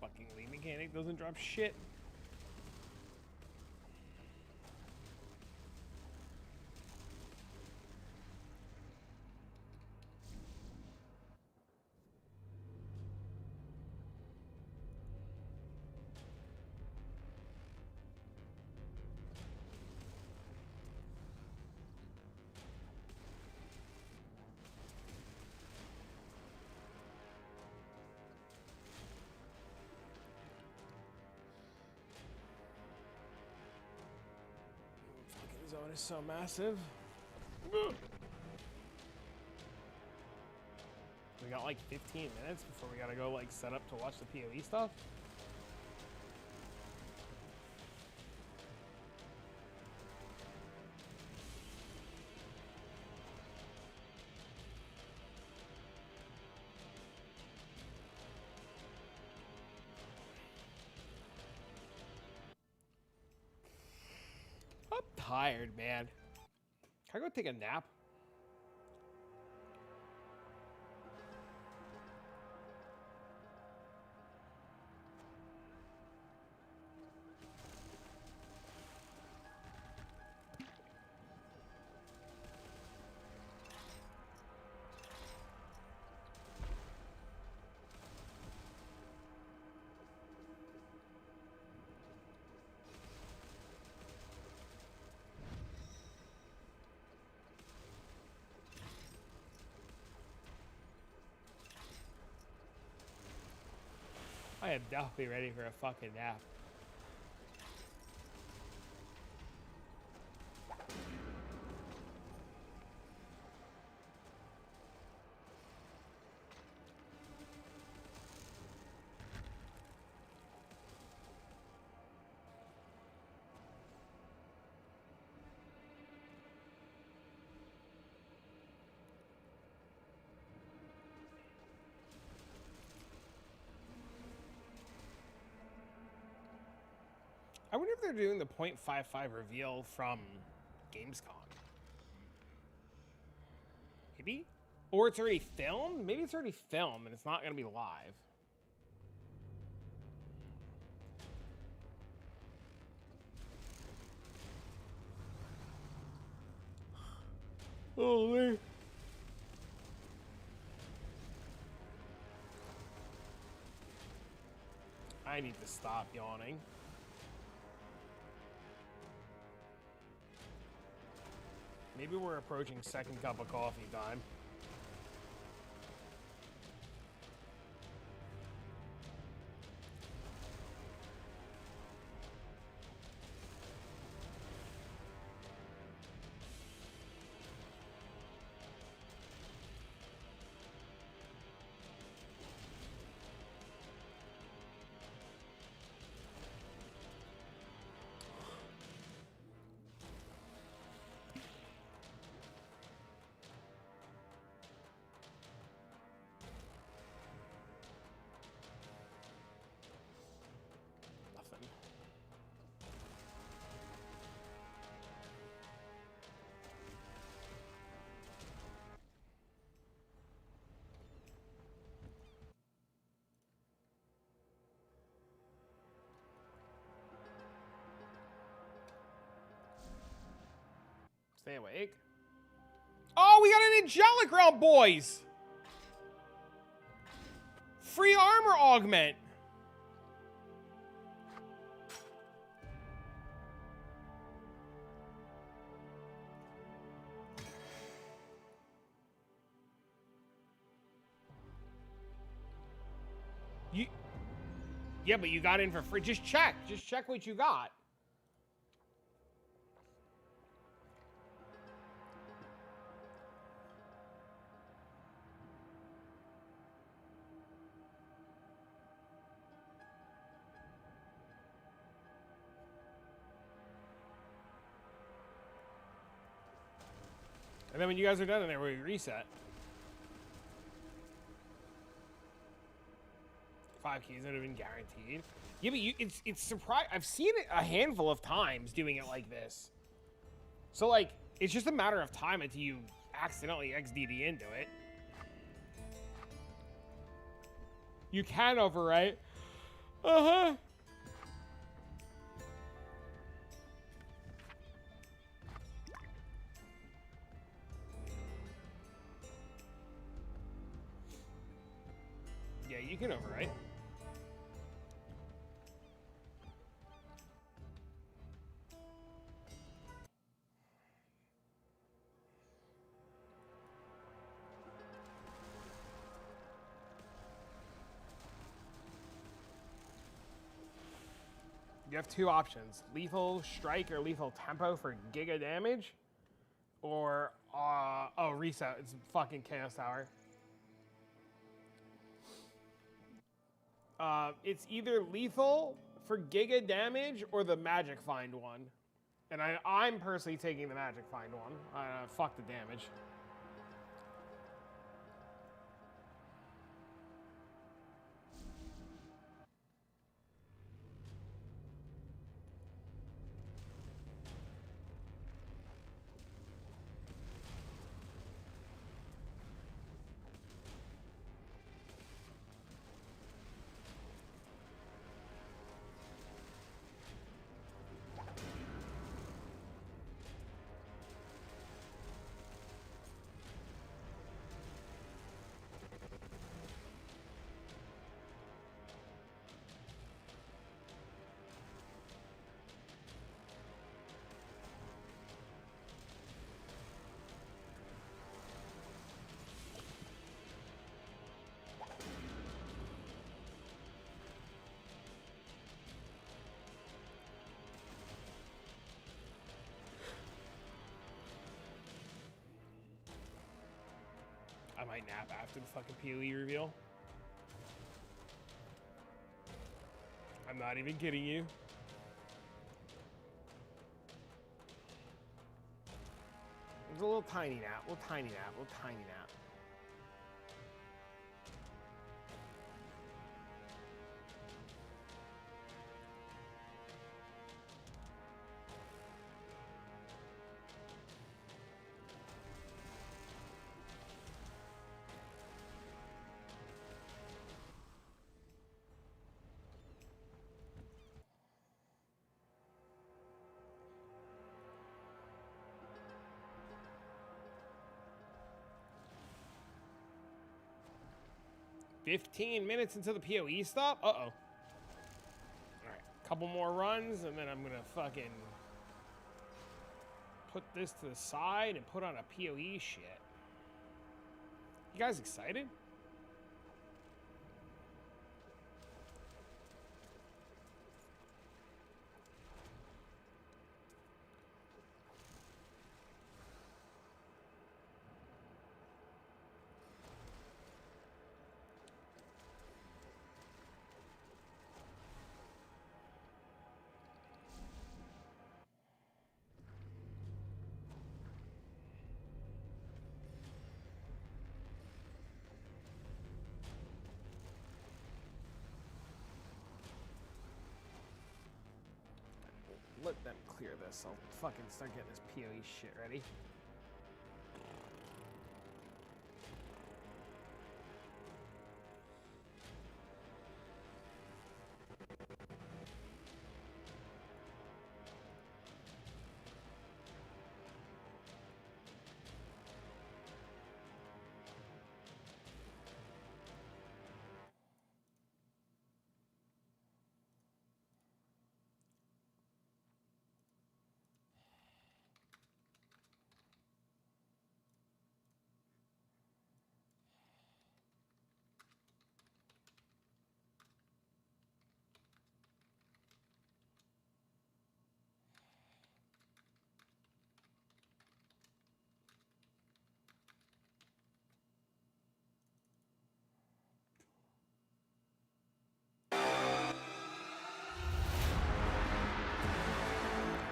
Fucking lead mechanic doesn't drop shit. Zone is so massive. We got like 15 minutes before we gotta go like set up to watch the PoE stuff. I'm tired, man. Can I go take a nap? I am definitely ready for a fucking nap. I wonder if they're doing the .55 reveal from Gamescom. Maybe? Or it's already filmed? Maybe it's already filmed and it's not going to be live. Holy. I need to stop yawning. Maybe we're approaching second cup of coffee time. Stay awake. Oh, we got an angelic realm, boys! Free armor augment. Yeah, but you got in for free. Just check. Just check what you got. And then when you guys are done in there, we reset. 5 keys would have been guaranteed. Yeah, but it's surprising. I've seen it a handful of times doing it like this. So like, it's just a matter of time until you accidentally XDD into it. You can overwrite. Uh-huh. Yeah, you can overwrite. You have 2 options: lethal strike or lethal tempo for giga damage, or oh, reset. It's fucking Chaos Tower. It's either lethal for giga damage or the magic find one, and I'm personally taking the magic find one. Fuck the damage. I might nap after the fucking PoE reveal. I'm not even kidding you. It's a little tiny nap, little tiny nap, little tiny nap. $15 minutes until the PoE stop? Uh-oh. Alright, couple more runs, and then I'm gonna fucking put this to the side and put on a PoE shit. You guys excited? Let them clear this. I'll fucking start getting this PoE shit ready.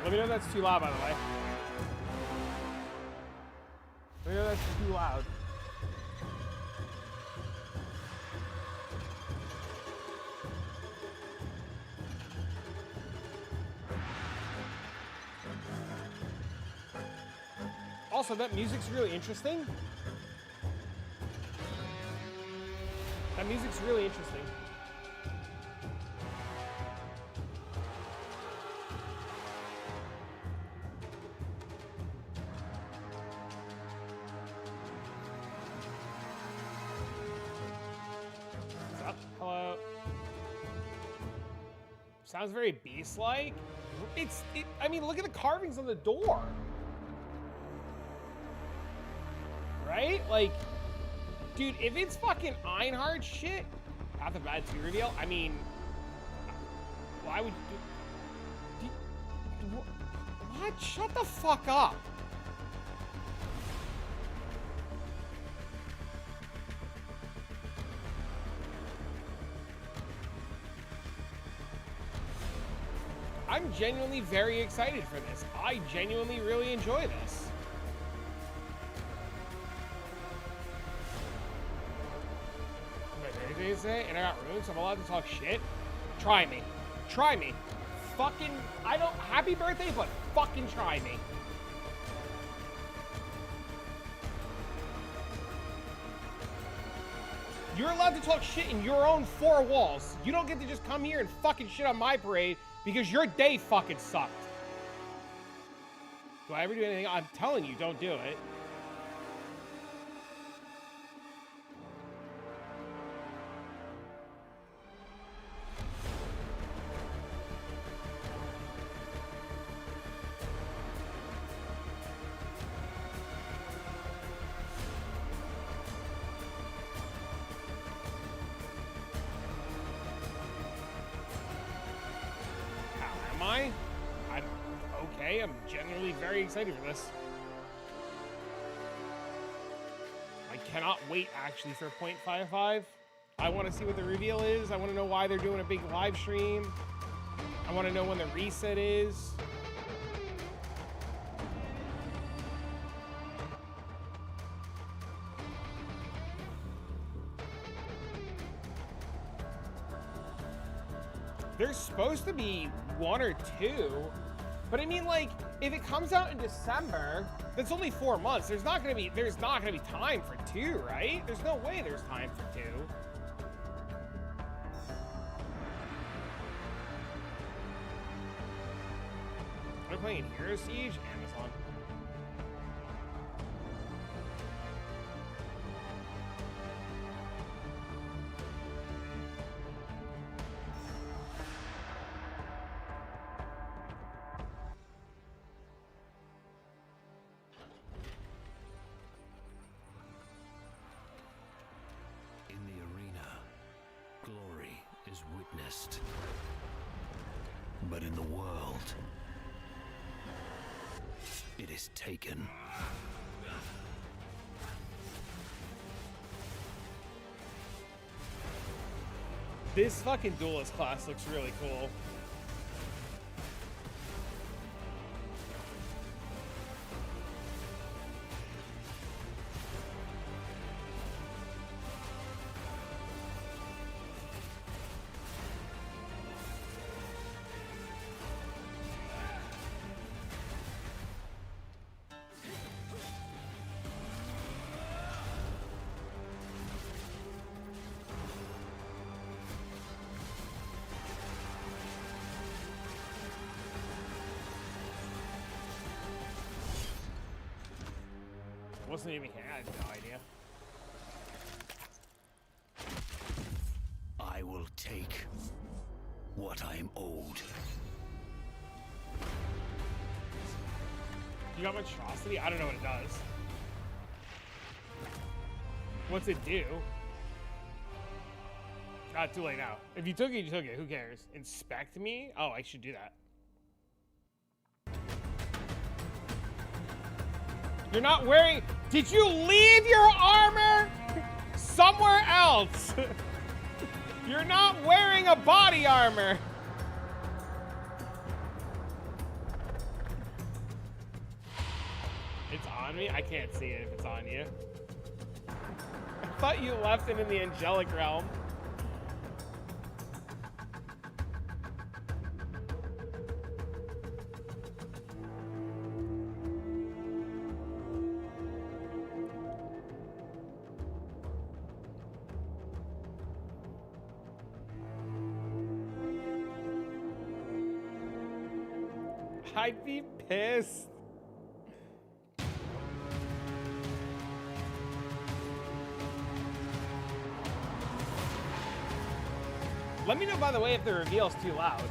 Let me know if that's too loud, by the way. Let me know if that's too loud. Also, that music's really interesting. That music's really interesting. What's up? Hello. Sounds very beast-like. I mean, look at the carvings on the door. Right? Like, dude, if it's fucking Einhard shit, not the bad 2 reveal, I mean, why would you do, what? Shut the fuck up. I'm genuinely very excited for this. I genuinely really enjoy this. Say, and I got ruined, so I'm allowed to talk shit. Try me. Try me. Fucking, I don't, happy birthday, but fucking try me. You're allowed to talk shit in your own 4 walls. You don't get to just come here and fucking shit on my parade because your day fucking sucked. Do I ever do anything? I'm telling you, don't do it. I'm genuinely very excited for this. I cannot wait, actually, for 0.55. I want to see what the reveal is. I want to know why they're doing a big live stream. I want to know when the reset is. There's supposed to be 1 or 2. But I mean, like, if it comes out in December, that's only 4 months. There's not gonna be time for 2, right? There's no way there's time for 2. Am I playing Hero Siege? Amazon. Witnessed, but in the world, it is taken. This fucking duelist class looks really cool. Wasn't even here. I had no idea. I will take what I am owed. You got monstrosity? I don't know what it does. What's it do? Not too late now. If you took it, you took it. Who cares? Inspect me? Oh, I should do that. You're not wearing... Did you leave your armor somewhere else? You're not wearing a body armor. me? I can't see it if it's on you. I thought you left him in the angelic realm. I'd be pissed. Let me know, by the way, if the reveal's too loud.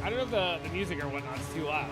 I don't know if the music or whatnot's too loud.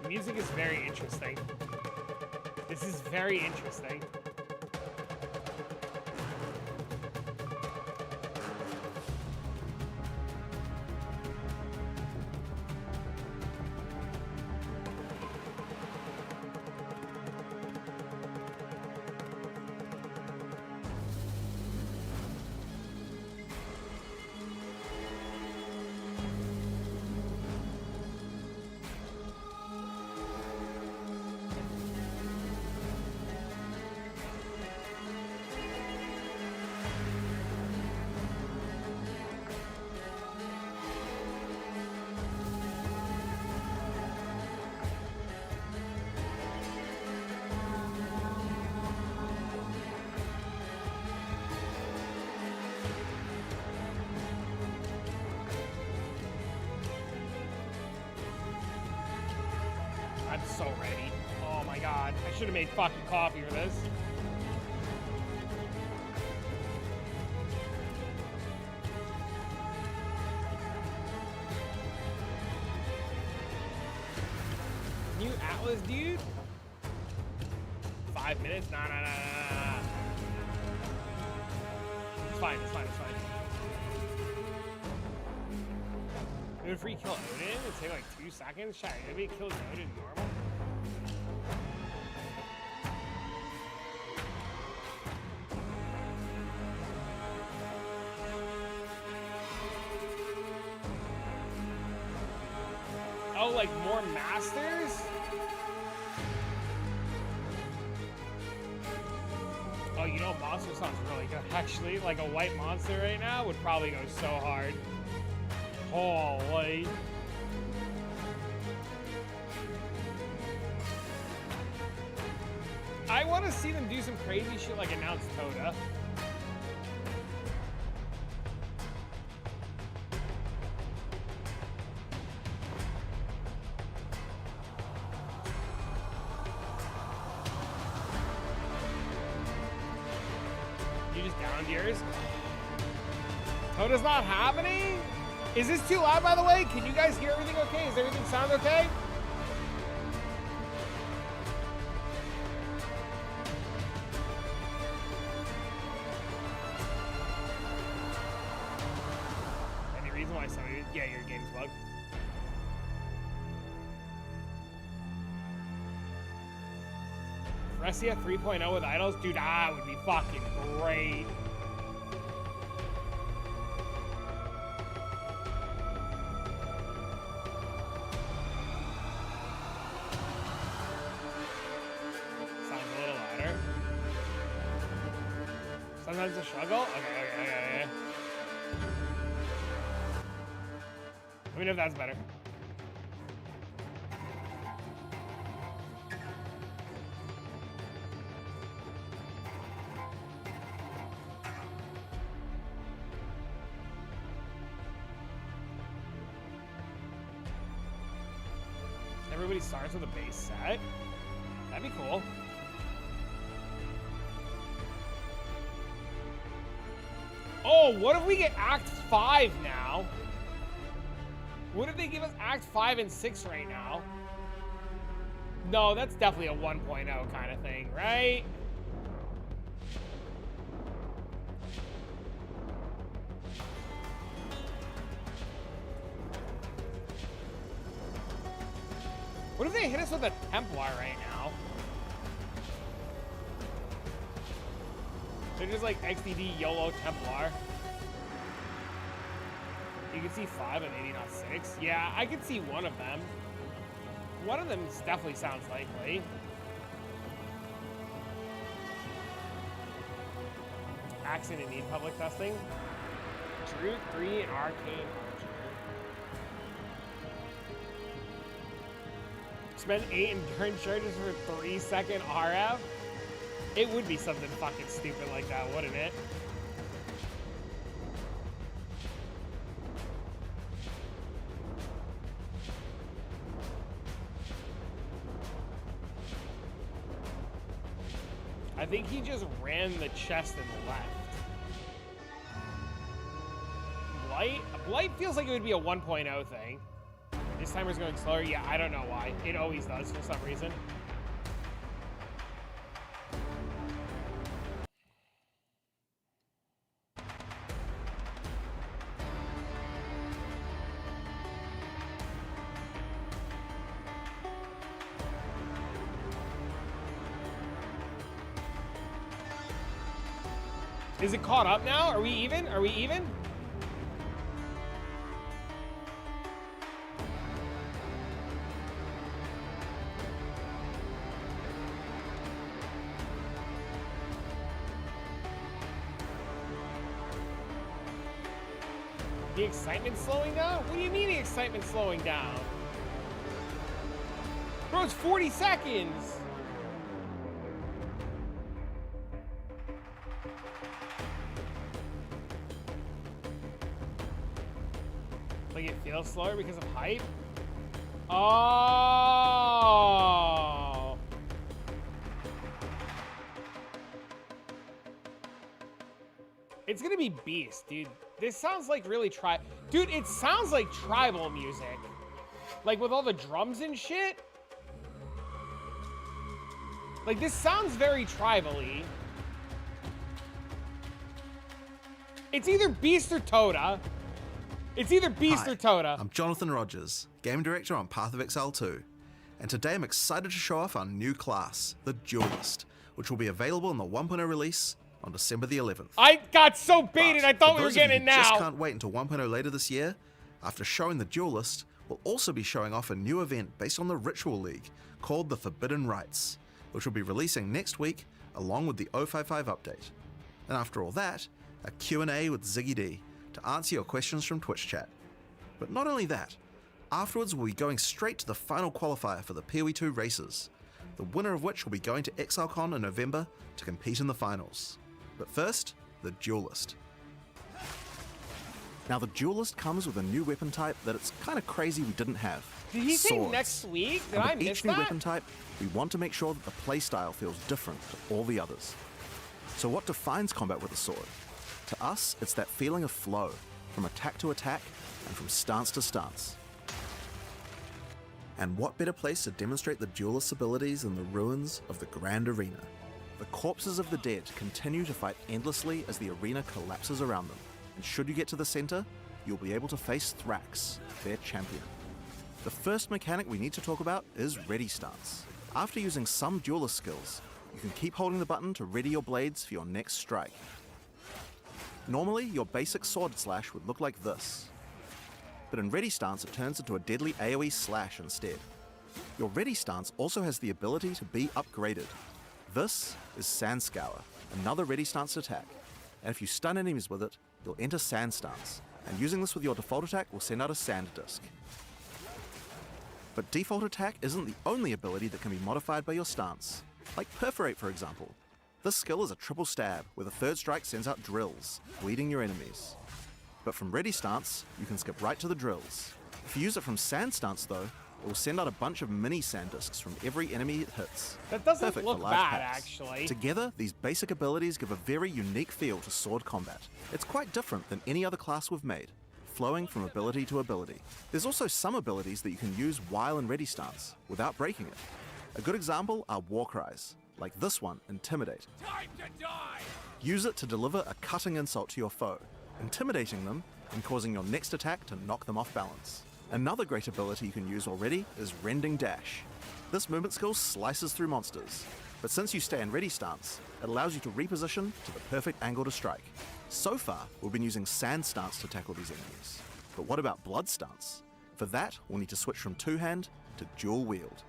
Music is very interesting. This is very interesting. I'm so ready. Oh my god. I should have made fucking coffee for this. New Atlas, dude? 5 minutes? Nah. It's fine. Even if we kill Odin, it'd take like 2 seconds. Shit, maybe it kills Odin normal. Oh, like more masters? Oh, you know, monster sounds really good. Actually, like a white monster right now would probably go so hard. Holy. I want to see them do some crazy shit like announce Toda. You just downed yours? Toda's not happening? Is this too loud, by the way? Can you guys hear everything okay? Does everything sound okay? Any reason why somebody... Yeah, your game's bugged. Ressia 3.0 with idols? Dude, that would be fucking great. Sometimes a struggle? Okay. Let me know if that's better. everybody starts with a base set. That'd be cool. Oh, what if we get Act 5 now? What if they give us Act 5 and 6 right now? No, that's definitely a 1.0 kind of thing, right? What if they hit us with a Templar right now? They're just like XDD YOLO Templar. You can see 5 and maybe not 6. Yeah, I could see one of them. One of them definitely sounds likely. Accent and need public testing. Druid 3 and Arcane Archer. Spend 8 endurance charges for 3-second RF? It would be something fucking stupid like that, wouldn't it? I think he just ran the chest and left. Blight? Blight feels like it would be a 1.0 thing. This timer's going slower? Yeah, I don't know why. It always does for some reason. Is it caught up now? Are we even? Are we even? The excitement's slowing down? What do you mean the excitement's slowing down? Bro, it's 40 seconds! Like it feels slower because of hype? Oh! It's gonna be Beast, dude. This sounds like really Dude, it sounds like tribal music. Like with all the drums and shit. Like this sounds very tribal-y. It's either Beast or Toda. It's either Beast or Toda. I'm Jonathan Rogers, Game Director on Path of Exile 2, and today I'm excited to show off our new class, the Duelist, which will be available in the 1.0 release on December the 11th. I got so baited, But I thought for we were those of you getting it who just now. can't wait until 1.0 later this year, after showing the Duelist, we'll also be showing off a new event based on the Ritual League called the Forbidden Rites, which will be releasing next week along with the 055 update. And after all that, a Q&A with Ziggy D to answer your questions from Twitch chat. But not only that, afterwards we'll be going straight to the final qualifier for the PoE2 races, the winner of which will be going to ExileCon in November to compete in the finals. But first, the Duelist. Now the Duelist comes with a new weapon type that it's kind of crazy we didn't have. Did he say Swords. next week? Did And I with miss each new that? weapon type, we want to make sure that the playstyle feels different to all the others. So what defines combat with a sword? To us, it's that feeling of flow, from attack to attack, and from stance to stance. And what better place to demonstrate the Duelist's abilities than the ruins of the Grand Arena? The corpses of the dead continue to fight endlessly as the arena collapses around them. And should you get to the center, you'll be able to face Thrax, their champion. The first mechanic we need to talk about is Ready Stance. After using some Duelist skills, you can keep holding the button to ready your blades for your next strike. Normally, your basic sword slash would look like this. But in Ready Stance, it turns into a deadly AoE slash instead. Your Ready Stance also has the ability to be upgraded. This is Sand Scour, another Ready Stance attack. And if you stun enemies with it, you'll enter Sand Stance. And using this with your default attack will send out a Sand Disc. But default attack isn't the only ability that can be modified by your stance. Like Perforate, for example. This skill is a triple stab, where the third strike sends out drills, bleeding your enemies. But from Ready Stance, you can skip right to the drills. If you use it from Sand Stance though, It will send out a bunch of mini sand discs from every enemy it hits. That doesn't Perfect look for large bad, packs. actually. Together, these basic abilities give a very unique feel to sword combat. It's quite different than any other class we've made, flowing from ability to ability. There's also some abilities that you can use while in ready stance, without breaking it. A good example are war cries, like this one, Intimidate. Time to die! Use it to deliver a cutting insult to your foe, intimidating them and causing your next attack to knock them off balance. Another great ability you can use already is Rending Dash. This movement skill slices through monsters, but since you stay in ready stance, it allows you to reposition to the perfect angle to strike. So far, we've been using Sand stance to tackle these enemies. But what about Blood stance? For that, we'll need to switch from two-hand to dual wield.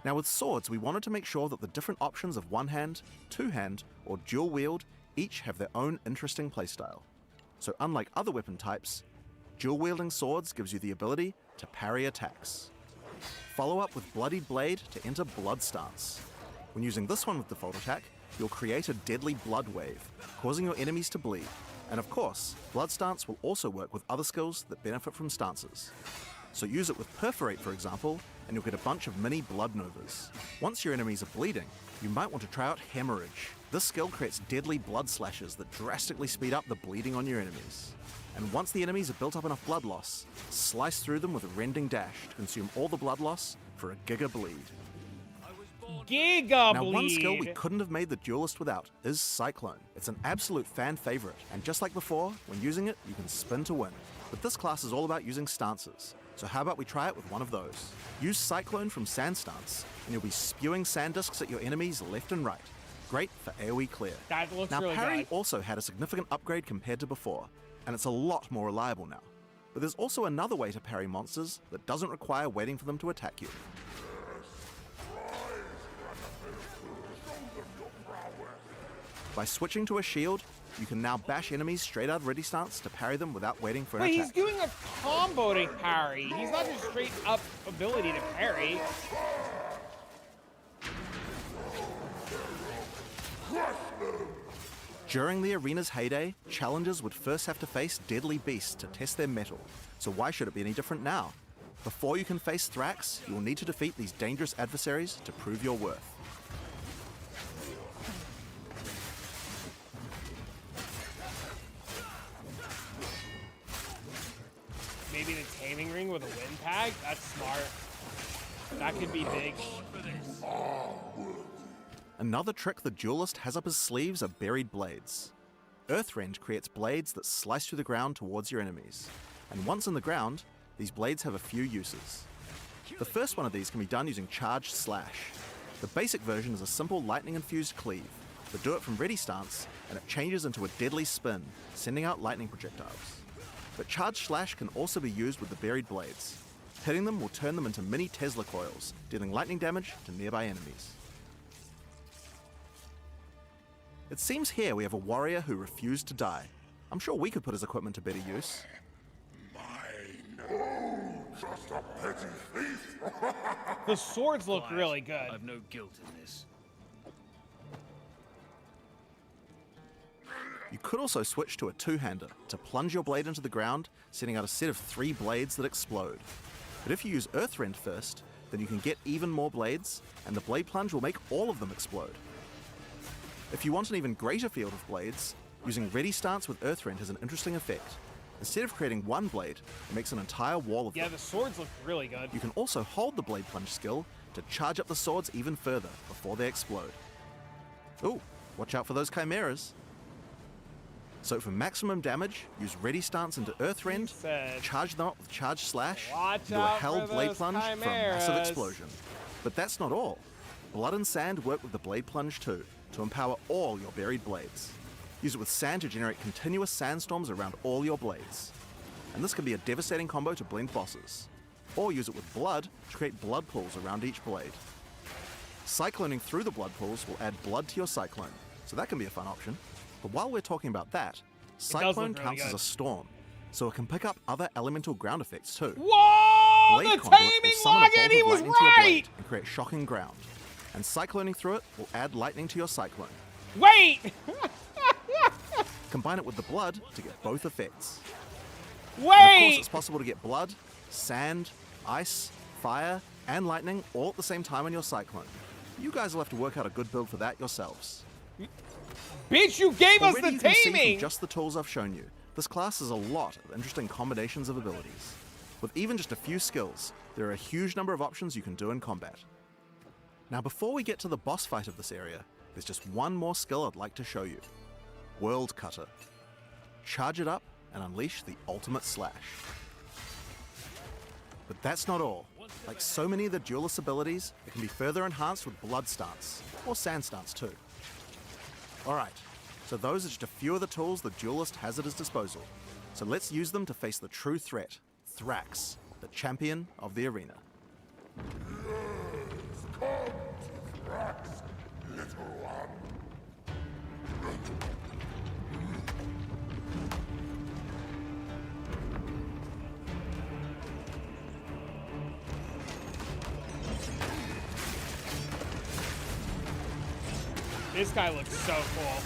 Now with swords, we wanted to make sure that the different options of one-hand, two-hand, or dual wield each have their own interesting playstyle. So unlike other weapon types, dual wielding swords gives you the ability to parry attacks. Follow up with Bloodied Blade to enter Blood stance. When using this one with default attack, you'll create a deadly blood wave, causing your enemies to bleed. And of course, Blood stance will also work with other skills that benefit from stances. So use it with Perforate, for example, and you'll get a bunch of mini blood novas. Once your enemies are bleeding, you might want to try out Hemorrhage. This skill creates deadly blood slashes that drastically speed up the bleeding on your enemies. And once the enemies have built up enough blood loss, slice through them with a Rending Dash to consume all the blood loss for a Giga Bleed. Giga Now, Bleed. one skill we couldn't have made the Duelist without is Cyclone. It's an absolute fan favorite, and just like before, when using it, you can spin to win. But this class is all about using stances, so how about we try it with one of those? Use Cyclone from Sand stance, and you'll be spewing sand discs at your enemies left and right. Great for AoE clear. That looks Now, really parry good. also had a significant upgrade compared to before, and it's a lot more reliable now. But there's also another way to parry monsters that doesn't require waiting for them to attack you. By switching to a shield, you can now bash enemies straight out of ready stance to parry them without waiting for an Wait, attack. he's doing a combo to parry. He's not just straight up ability to parry. During the arena's heyday, challengers would first have to face deadly beasts to test their mettle, so why should it be any different now? Before you can face Thrax, you will need to defeat these dangerous adversaries to prove your worth. Maybe the taming ring with a wind pag? That's smart. That could be big. Another trick the Duelist has up his sleeves are Buried Blades. Earthrend creates blades that slice through the ground towards your enemies, and once in the ground, these blades have a few uses. The first one of these can be done using Charged Slash. The basic version is a simple lightning-infused cleave, but do it from ready stance, and it changes into a deadly spin, sending out lightning projectiles. But Charged Slash can also be used with the Buried Blades. Hitting them will turn them into mini Tesla coils, dealing lightning damage to nearby enemies. It seems here we have a warrior who refused to die. I'm sure we could put his equipment to better use. Just a petty thief. The swords look really good. I've no guilt in this. You could also switch to a two-hander to plunge your blade into the ground, sending out a set of 3 blades that explode. But if you use Earthrend first, then you can get even more blades, and the blade plunge will make all of them explode. If you want an even greater field of blades, using ready stance with Earthrend has an interesting effect. Instead of creating one blade, it makes an entire wall of Yeah, them. the swords look really good. You can also hold the blade plunge skill to charge up the swords even further before they explode. Ooh, watch out for those chimeras. So for maximum damage, use ready stance into Earthrend, Said, charge them up with Charge Slash, watch and do a out held for blade those plunge for a massive chimeras. explosion. But that's not all. Blood and Sand work with the blade plunge too, to empower all your buried blades. Use it with Sand to generate continuous sandstorms around all your blades. And this can be a devastating combo to blend bosses. Or use it with Blood to create blood pools around each blade. Cycloning through the blood pools will add blood to your Cyclone, so that can be a fun option. But while we're talking about that, Cyclone look really counts as good. a storm, so it can pick up other elemental ground effects too. Whoa! Blade The Conduit will taming summon a login, bolt he of was lightning to your blade right! and create shocking ground. And cycloning through it will add lightning to your Cyclone. Wait! Combine it with the blood to get both effects. And of course, Wait! it's possible to get blood, sand, ice, fire, and lightning all at the same time on your Cyclone. You guys will have to work out a good build for that yourselves. Bitch, you gave us Already the you can see taming! from just the tools I've shown you, this class has a lot of interesting combinations of abilities. With even just a few skills, there are a huge number of options you can do in combat. Now before we get to the boss fight of this area, there's just one more skill I'd like to show you. World Cutter. Charge it up and unleash the ultimate slash. But that's not all. Like so many of the Duelist abilities, it can be further enhanced with Blood Stance, or Sand Stance too. Alright, so those are just a few of the tools the Duelist has at his disposal. So let's use them to face the true threat, Thrax, the champion of the arena. Come to Thrax, little one. This guy looks so cool.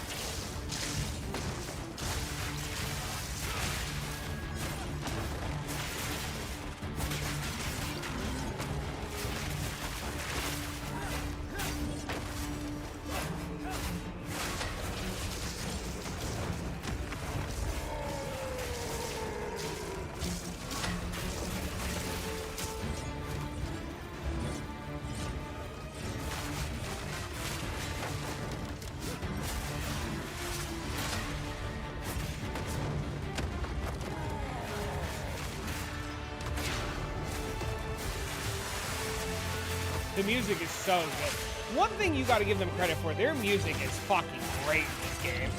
The music is so good. One thing you gotta give them credit for, their music is fucking great in this game.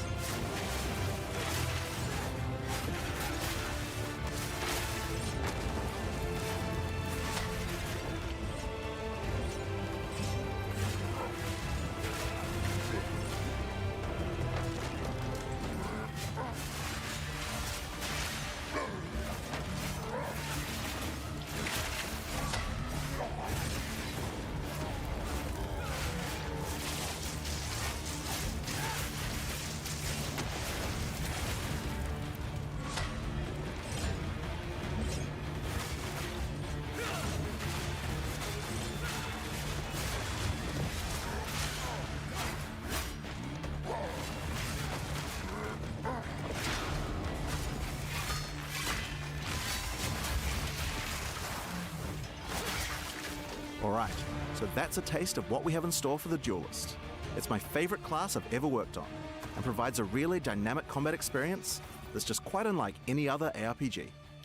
Alright, so that's a taste of what we have in store for the Duelist. It's my favorite class I've ever worked on, and provides a really dynamic combat experience that's just quite unlike any other ARPG.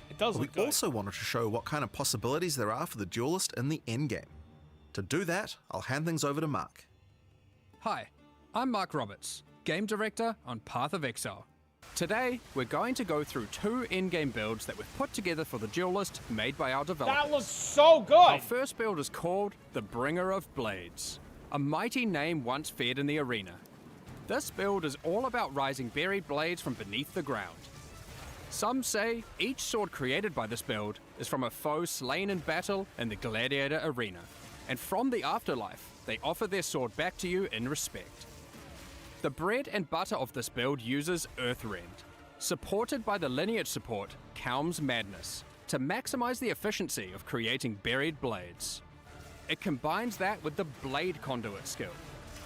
It does We look good. also wanted to show what kind of possibilities there are for the Duelist in the endgame. To do that, I'll hand things over to Mark. Hi, I'm Mark Roberts, Game Director on Path of Exile. Today, we're going to go through 2 in-game builds that we've put together for the Duelist made by our developers. That looks so good! Our first build is called the Bringer of Blades, a mighty name once feared in the arena. This build is all about rising buried blades from beneath the ground. Some say each sword created by this build is from a foe slain in battle in the gladiator arena, and from the afterlife, they offer their sword back to you in respect. The bread and butter of this build uses Earthrend, supported by the lineage support Calm's Madness, to maximize the efficiency of creating buried blades. It combines that with the Blade Conduit skill,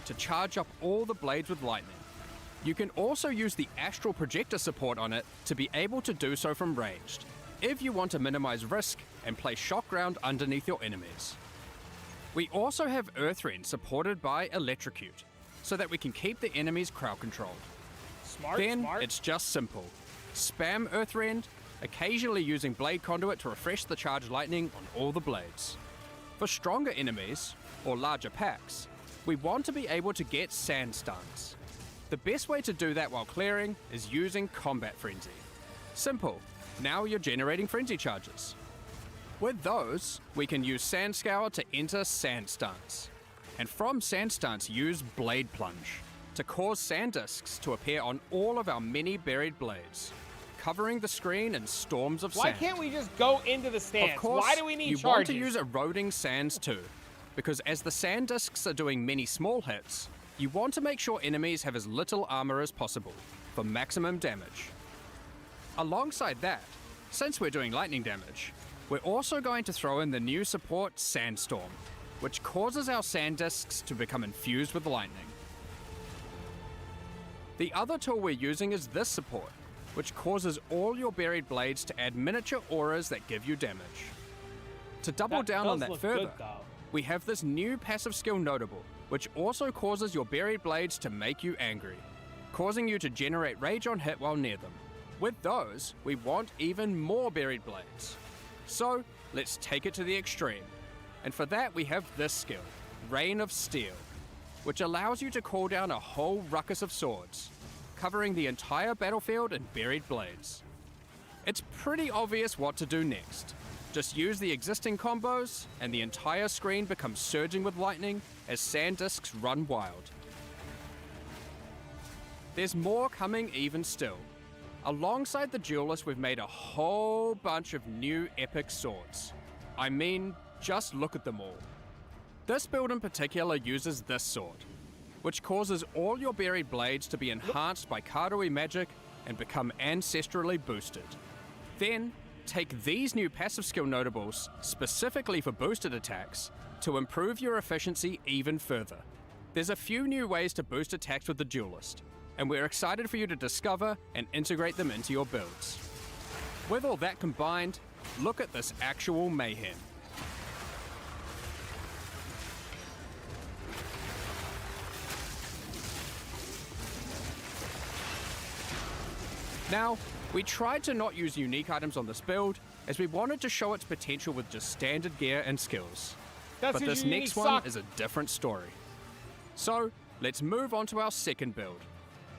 to charge up all the blades with lightning. You can also use the Astral Projector support on it to be able to do so from ranged, if you want to minimize risk and place shock ground underneath your enemies. We also have Earthrend supported by Electrocute, so that we can keep the enemies crowd controlled. Smart, Then smart. it's just simple. Spam Earthrend, occasionally using Blade Conduit to refresh the charged lightning on all the blades. For stronger enemies, or larger packs, we want to be able to get Sand Stance. The best way to do that while clearing is using Combat Frenzy. Simple, now you're generating frenzy charges. With those, we can use Sand Scour to enter Sand Stance. And from Sand Stance, use Blade Plunge to cause sand discs to appear on all of our many buried blades, covering the screen in storms of Why sand. can't we just go into the stance? Of course, Why do we need you charges? want to use eroding sands too, because as the sand discs are doing many small hits, you want to make sure enemies have as little armor as possible for maximum damage. Alongside that, since we're doing lightning damage, we're also going to throw in the new support Sandstorm, which causes our sand discs to become infused with lightning. The other tool we're using is this support, which causes all your buried blades to add miniature auras that give you damage. To double down on that further, we have this new passive skill Notable, which also causes your buried blades to make you angry, causing you to generate rage on hit while near them. With those, we want even more buried blades. So, let's take it to the extreme. And for that, we have this skill, Rain of Steel, which allows you to call down a whole ruckus of swords, covering the entire battlefield in buried blades. It's pretty obvious what to do next. Just use the existing combos, and the entire screen becomes surging with lightning as sand discs run wild. There's more coming even still. Alongside the Duelist, we've made a whole bunch of new epic swords. I mean, just look at them all. This build in particular uses this sword, which causes all your buried blades to be enhanced by Karui magic and become ancestrally boosted. Then, take these new passive skill notables, specifically for boosted attacks, to improve your efficiency even further. There's a few new ways to boost attacks with the Duelist, and we're excited for you to discover and integrate them into your builds. With all that combined, look at this actual mayhem. Now, we tried to not use unique items on this build, as we wanted to show its potential with just standard gear and skills. But this next one is a different story. So, let's move on to our second build.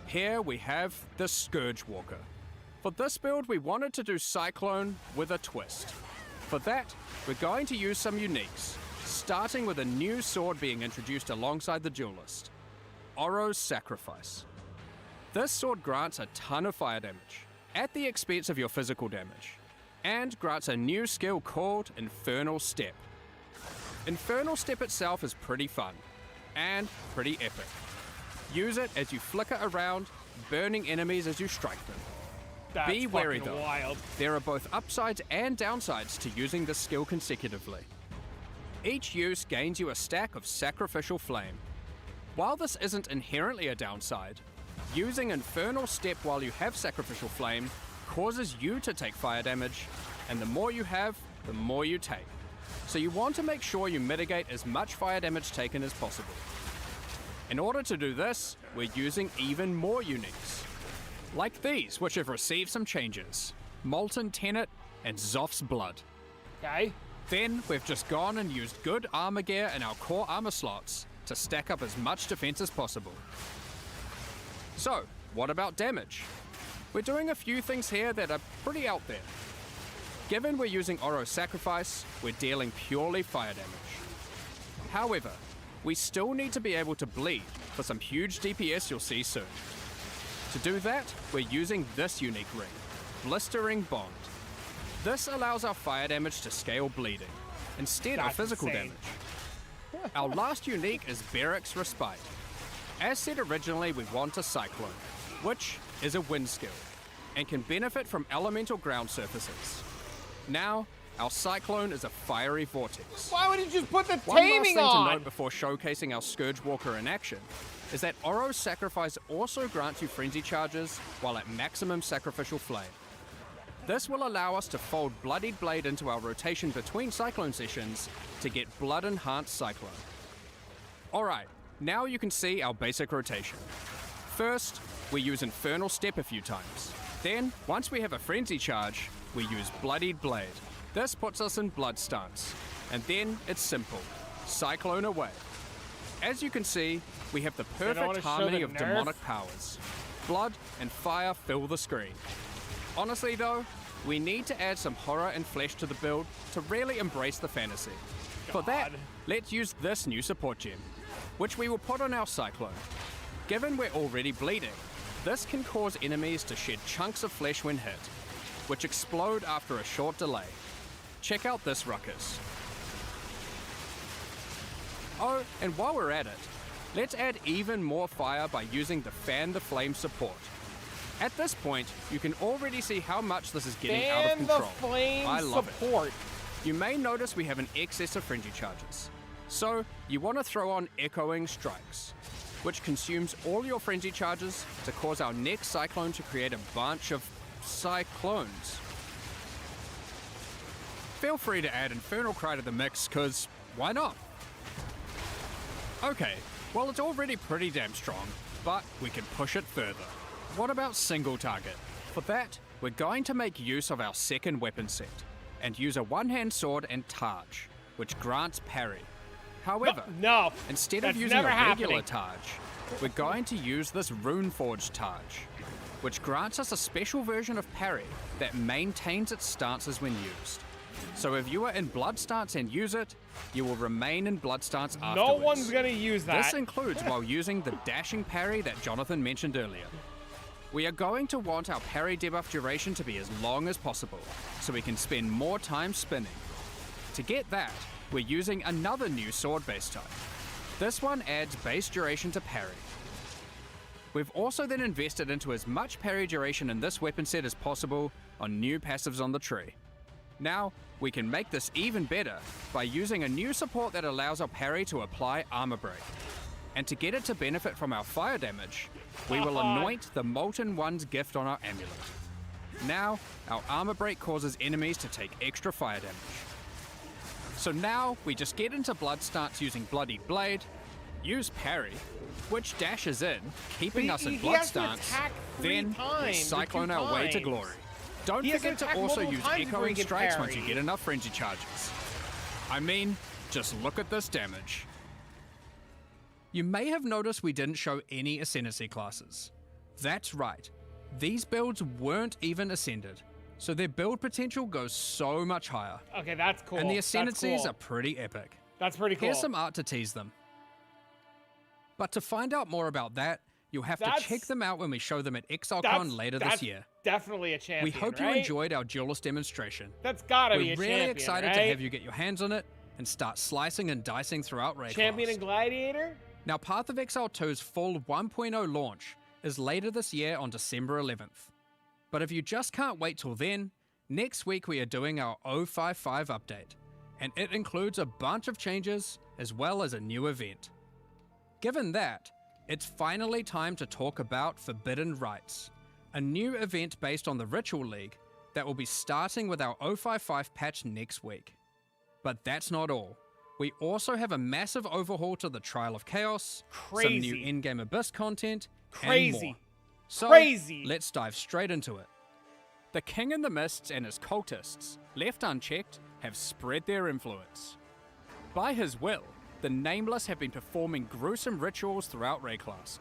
Here we have the Scourge Walker. For this build, we wanted to do Cyclone with a twist. For that, we're going to use some uniques, starting with a new sword being introduced alongside the Duelist, Oro's Sacrifice. This sword grants a ton of fire damage, at the expense of your physical damage, and grants a new skill called Infernal Step. Infernal Step itself is pretty fun, and pretty epic. Use it as you flicker around, burning enemies as you strike them. That's Be wary fucking though, wild. there are both upsides and downsides to using this skill consecutively. Each use gains you a stack of Sacrificial Flame. While this isn't inherently a downside, using Infernal Step while you have Sacrificial Flame causes you to take fire damage, and the more you have, the more you take. So you want to make sure you mitigate as much fire damage taken as possible. In order to do this, we're using even more uniques, like these, which have received some changes, Molten Tenet and Zoph's Blood. Okay. Then we've just gone and used good armor gear in our core armor slots to stack up as much defense as possible. So, what about damage? We're doing a few things here that are pretty out there. Given we're using Oro's Sacrifice, we're dealing purely fire damage. However, we still need to be able to bleed for some huge DPS you'll see soon. To do that, we're using this unique ring, Blistering Bond. This allows our fire damage to scale bleeding, instead of physical damage. Our last unique is Barrack's Respite. As said originally, we want a Cyclone, which is a wind skill, and can benefit from elemental ground surfaces. Now, our Cyclone is a fiery vortex. Why would you just put the One last taming thing on? to note before showcasing our Scourge Walker in action is that Oro's Sacrifice also grants you frenzy charges while at maximum Sacrificial Flame. This will allow us to fold Bloodied Blade into our rotation between Cyclone sessions to get Blood Enhanced Cyclone. Alright, now you can see our basic rotation. First, we use Infernal Step a few times. Then, once we have a frenzy charge, we use Bloodied Blade. This puts us in Blood stance. And then it's simple. Cyclone away. As you can see, we have the perfect harmony of demonic powers. Blood and fire fill the screen. Honestly though, we need to add some horror and flesh to the build to really embrace the fantasy. For that, let's use this new support gem, which we will put on our Cyclone. Given we're already bleeding, this can cause enemies to shed chunks of flesh when hit, which explode after a short delay. Check out this ruckus. Oh, and while we're at it, let's add even more fire by using the Fan the Flame support. At this point, you can already see how much this is getting out of control. Fan the Flame I love support. You may notice we have an excess of frenzy charges. So, you want to throw on Echoing Strikes, which consumes all your frenzy charges to cause our next cyclone to create a bunch of cyclones. Feel free to add Infernal Cry to the mix, cause why not? Okay, well it's already pretty damn strong, but we can push it further. What about single target? For that, we're going to make use of our second weapon set, and use a one-hand sword and Targe, which grants parry. However, No, instead that's of using a never regular happening. Targe, we're going to use this Runeforged Targe, which grants us a special version of parry that maintains its stances when used. So if you are in blood stance and use it, you will remain in blood stance No afterwards. one's gonna use that. This includes while using the dashing parry that Jonathan mentioned earlier. We are going to want our parry debuff duration to be as long as possible, so we can spend more time spinning. To get that, we're using another new sword base type. This one adds base duration to parry. We've also then invested into as much parry duration in this weapon set as possible on new passives on the tree. Now, we can make this even better by using a new support that allows our parry to apply Armor Break. And to get it to benefit from our fire damage, we will anoint the Molten One's gift on our amulet. Now, our Armor Break causes enemies to take extra fire damage. So now, we just get into blood stance using Bloody Blade, use parry, which dashes in, keeping us in he blood has to stance, attack 3 then we times or cyclone 2 our way to times. glory. Don't He has to forget to attack also multiple use times before he Echoing can Strikes once you parry. get enough frenzy charges. I mean, just look at this damage. You may have noticed we didn't show any Ascendancy classes. That's right, these builds weren't even Ascended, so their build potential goes so much higher. Okay, that's cool. And the That's Ascendancies cool. are pretty epic. That's pretty cool. Here's some art to tease them. But to find out more about that, you'll have That's- to check them out when we show them at That's- ExileCon later this that's year. Definitely a champion. We hope you right? enjoyed our Duelist demonstration. That's gotta be We're a really champion, excited right? to have you get your hands on it and start slicing and dicing throughout Raycross. Champion and Gladiator. Now, Path of Exile 2's full 1.0 launch is later this year on December 11th. But if you just can't wait till then, next week we are doing our 055 update, and it includes a bunch of changes as well as a new event. Given that, it's finally time to talk about Forbidden Rites, a new event based on the Ritual League that will be starting with our 055 patch next week. But that's not all. We also have a massive overhaul to the Trial of Chaos, some new Crazy. in-game Abyss content, and Crazy. more. So, Crazy. let's dive straight into it. The King in the Mists and his cultists, left unchecked, have spread their influence. By his will, the Nameless have been performing gruesome rituals throughout Rayclast,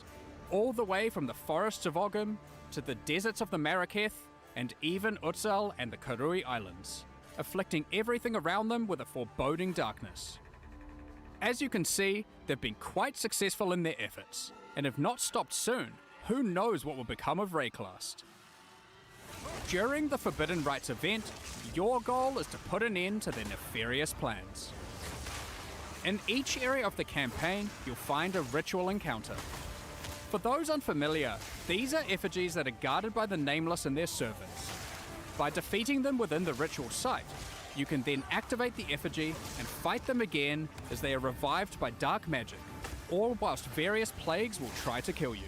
all the way from the forests of Ogum to the deserts of the Maraketh, and even Utsal and the Karui Islands, afflicting everything around them with a foreboding darkness. As you can see, they've been quite successful in their efforts, and if not stopped soon, who knows what will become of Rayclast. During the Forbidden Rites event, your goal is to put an end to their nefarious plans. In each area of the campaign, you'll find a ritual encounter. For those unfamiliar, these are effigies that are guarded by the Nameless and their servants. By defeating them within the ritual site, you can then activate the effigy and fight them again as they are revived by dark magic, all whilst various plagues will try to kill you.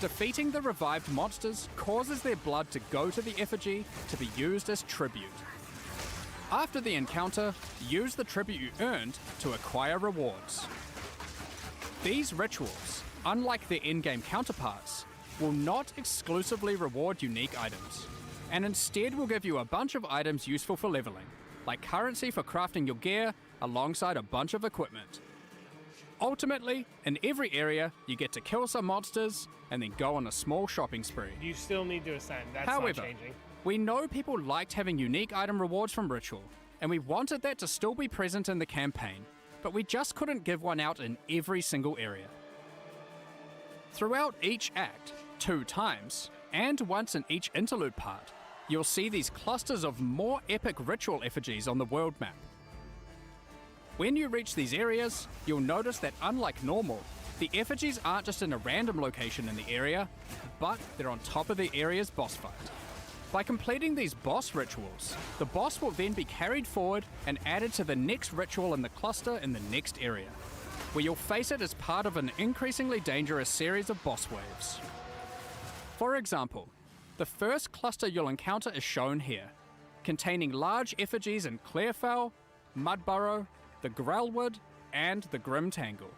Defeating the revived monsters causes their blood to go to the effigy to be used as tribute. After the encounter, use the tribute you earned to acquire rewards. These rituals, unlike their in-game counterparts, will not exclusively reward unique items, and instead will give you a bunch of items useful for leveling, like currency for crafting your gear alongside a bunch of equipment. Ultimately, in every area, you get to kill some monsters and then go on a small shopping spree. You still need to ascend. That's However, not changing. we know people liked having unique item rewards from Ritual, and we wanted that to still be present in the campaign, but we just couldn't give one out in every single area. Throughout each act, 2 times, and once in each interlude part, you'll see these clusters of more epic ritual effigies on the world map. When you reach these areas, you'll notice that unlike normal, the effigies aren't just in a random location in the area, but they're on top of the area's boss fight. By completing these boss rituals, the boss will then be carried forward and added to the next ritual in the cluster in the next area, where you'll face it as part of an increasingly dangerous series of boss waves. For example, the first cluster you'll encounter is shown here, containing large effigies in Clearfell, Mudburrow, the Grelwood, and the Grim Tangle.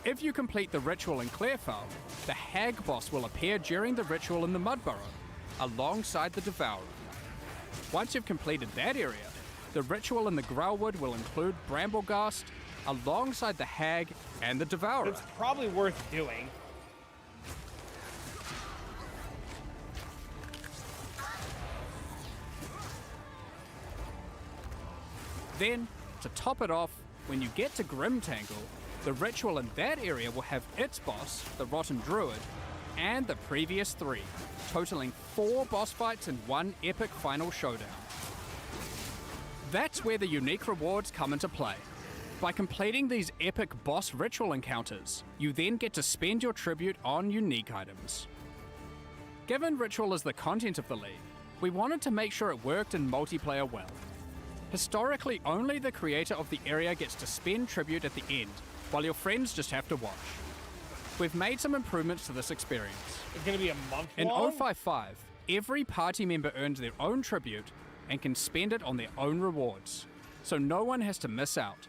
If you complete the ritual in Clearfell, the Hag boss will appear during the ritual in the Mudburrow, alongside the Devourer. Once you've completed that area, the ritual in the Grelwood will include Brambleghast, alongside the Hag and the Devourer. It's probably worth doing. Then, to top it off, when you get to Grim Tangle, the ritual in that area will have its boss, the Rotten Druid, and the previous 3, totaling 4 boss fights in one epic final showdown. That's where the unique rewards come into play. By completing these epic boss ritual encounters, you then get to spend your tribute on unique items. Given ritual is the content of the league, we wanted to make sure it worked in multiplayer well. Historically, only the creator of the area gets to spend tribute at the end, while your friends just have to watch. We've made some improvements to this experience. It's gonna be a month In long? 055, every party member earns their own tribute and can spend it on their own rewards, so no one has to miss out.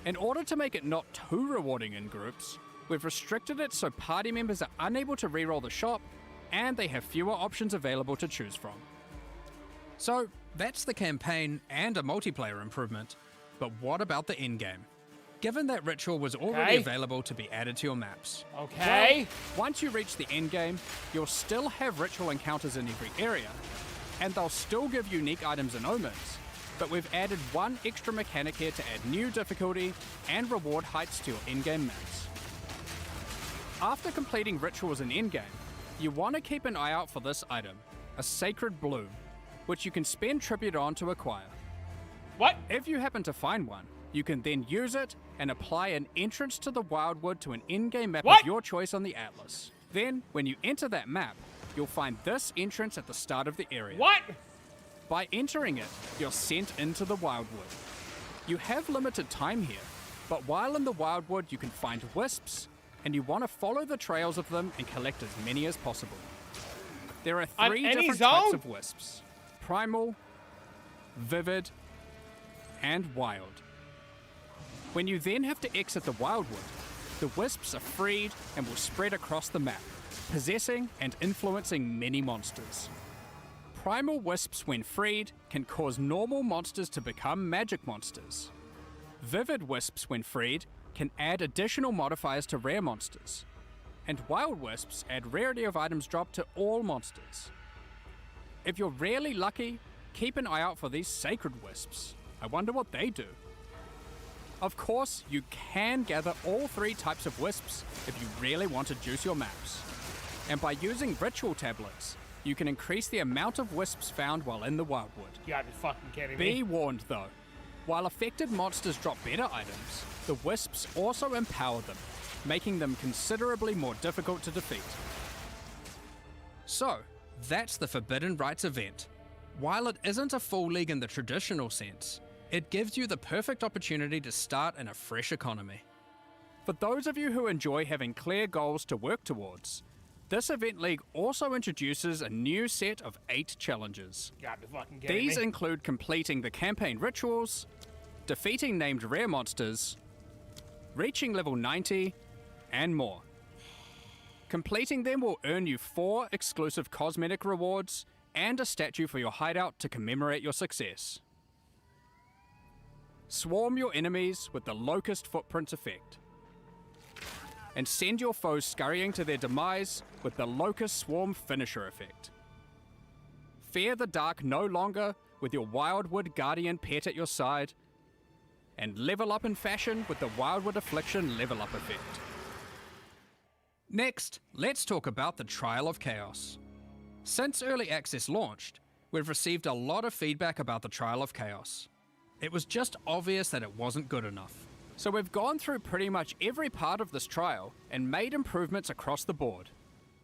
In order to make it not too rewarding in groups, we've restricted it so party members are unable to reroll the shop and they have fewer options available to choose from. So, that's the campaign and a multiplayer improvement, but what about the endgame? Given that ritual was already available to be added to your maps. Okay. Well, once you reach the endgame, you'll still have ritual encounters in every area, and they'll still give unique items and omens, but we've added one extra mechanic here to add new difficulty and reward heights to your endgame maps. After completing rituals in endgame, you want to keep an eye out for this item, a Sacred Bloom, which you can spend tribute on to acquire. What? If you happen to find one, you can then use it and apply an entrance to the Wildwood to an in-game map of your choice on the Atlas. Then, when you enter that map, you'll find this entrance at the start of the area. What? By entering it, you're sent into the Wildwood. You have limited time here, but while in the Wildwood you can find wisps, and you want to follow the trails of them and collect as many as possible. There are 3 different types of wisps: Primal, Vivid, and Wild. When you then have to exit the Wildwood, the wisps are freed and will spread across the map, possessing and influencing many monsters. Primal wisps, when freed, can cause normal monsters to become magic monsters. Vivid wisps, when freed, can add additional modifiers to rare monsters. And Wild wisps add rarity of items dropped to all monsters. If you're rarely lucky, keep an eye out for these Sacred Wisps. I wonder what they do. Of course, you can gather all 3 types of wisps if you really want to juice your maps. And by using ritual tablets, you can increase the amount of wisps found while in the Wildwood. You gotta be fucking kidding me. Be warned though, while affected monsters drop better items, the wisps also empower them, making them considerably more difficult to defeat. So, that's the Forbidden Rites event. While it isn't a full league in the traditional sense, it gives you the perfect opportunity to start in a fresh economy. For those of you who enjoy having clear goals to work towards, this event league also introduces a new set of 8 challenges. You gotta be fucking kidding These me. include completing the campaign rituals, defeating named rare monsters, reaching level 90, and more. Completing them will earn you 4 exclusive cosmetic rewards and a statue for your hideout to commemorate your success. Swarm your enemies with the Locust Footprints effect, and send your foes scurrying to their demise with the Locust Swarm finisher effect. Fear the dark no longer with your Wildwood Guardian pet at your side, and level up in fashion with the Wildwood Affliction level up effect. Next, let's talk about the Trial of Chaos. Since Early Access launched, we've received a lot of feedback about the Trial of Chaos. It was just obvious that it wasn't good enough. So we've gone through pretty much every part of this trial and made improvements across the board.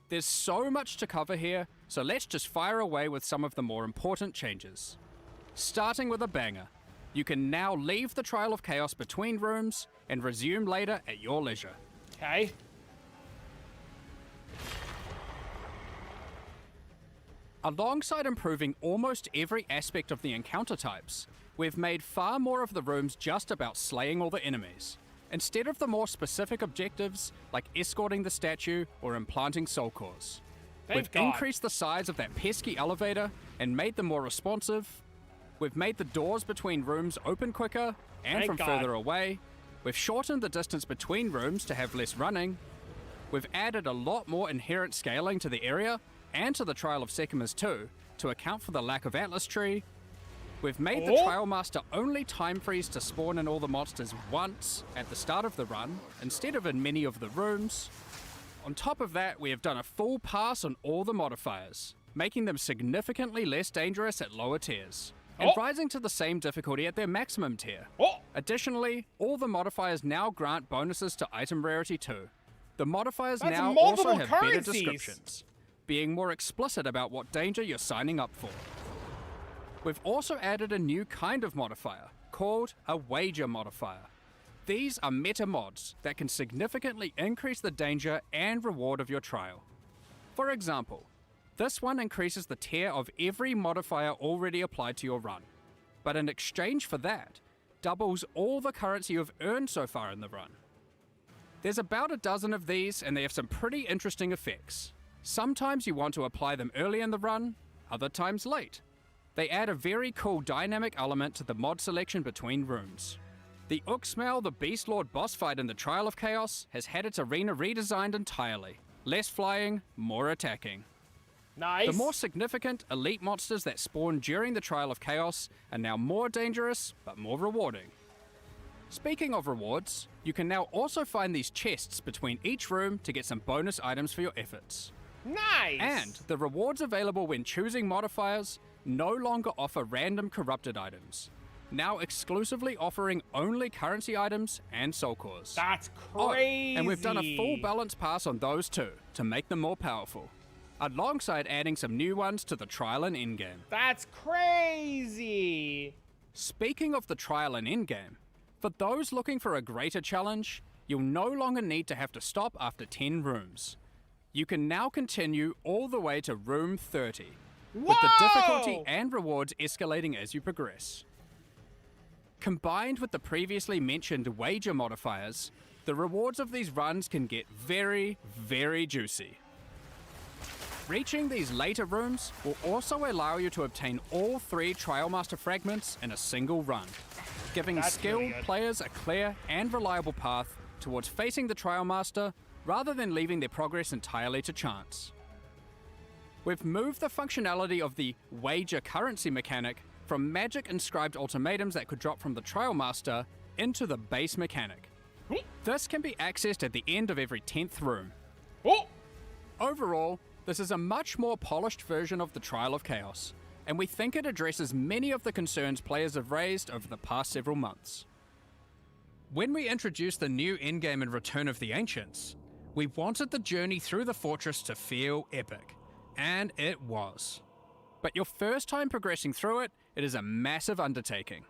There's so much to cover here, so let's just fire away with some of the more important changes. Starting with a banger, you can now leave the Trial of Chaos between rooms and resume later at your leisure. Okay. Alongside improving almost every aspect of the encounter types, we've made far more of the rooms just about slaying all the enemies, instead of the more specific objectives like escorting the statue or implanting soul cores. We've increased the size of that pesky elevator and made them more responsive. We've made the doors between rooms open quicker and from further away. We've shortened the distance between rooms to have less running. We've added a lot more inherent scaling to the area and to the Trial of Sekimas too, to account for the lack of Atlas Tree. We've made the Trial Master only time freeze to spawn in all the monsters once at the start of the run, instead of in many of the rooms. On top of that, we have done a full pass on all the modifiers, making them significantly less dangerous at lower tiers, and rising to the same difficulty at their maximum tier. Additionally, all the modifiers now grant bonuses to item rarity too. The modifiers now also have better descriptions, being more explicit about what danger you're signing up for. We've also added a new kind of modifier, called a wager modifier. These are meta mods that can significantly increase the danger and reward of your trial. For example, this one increases the tier of every modifier already applied to your run, but in exchange for that, doubles all the currency you've earned so far in the run. There's about a dozen of these, and they have some pretty interesting effects. Sometimes you want to apply them early in the run, other times late. They add a very cool dynamic element to the mod selection between rooms. The Uxmal the Beast Lord boss fight in the Trial of Chaos has had its arena redesigned entirely. Less flying, more attacking. Nice. The more significant elite monsters that spawn during the Trial of Chaos are now more dangerous, but more rewarding. Speaking of rewards, you can now also find these chests between each room to get some bonus items for your efforts. Nice! And the rewards available when choosing modifiers no longer offer random corrupted items, now exclusively offering only currency items and soul cores. That's crazy! And we've done a full balance pass on those too, to make them more powerful, alongside adding some new ones to the trial and endgame. That's crazy! Speaking of the trial and endgame, for those looking for a greater challenge, you'll no longer need to have to stop after 10 rooms. You can now continue all the way to room 30, with the difficulty and rewards escalating as you progress. Combined with the previously mentioned wager modifiers, the rewards of these runs can get very, very juicy. Reaching these later rooms will also allow you to obtain all 3 Trial Master fragments in a single run, giving skilled players a clear and reliable path towards facing the Trial Master rather than leaving their progress entirely to chance. We've moved the functionality of the wager currency mechanic from magic inscribed ultimatums that could drop from the Trial Master into the base mechanic. This can be accessed at the end of every 10th room. Overall, this is a much more polished version of the Trial of Chaos, and we think it addresses many of the concerns players have raised over the past several months. When we introduced the new endgame in Return of the Ancients, we wanted the journey through the fortress to feel epic, and it was. But your first time progressing through it, it is a massive undertaking.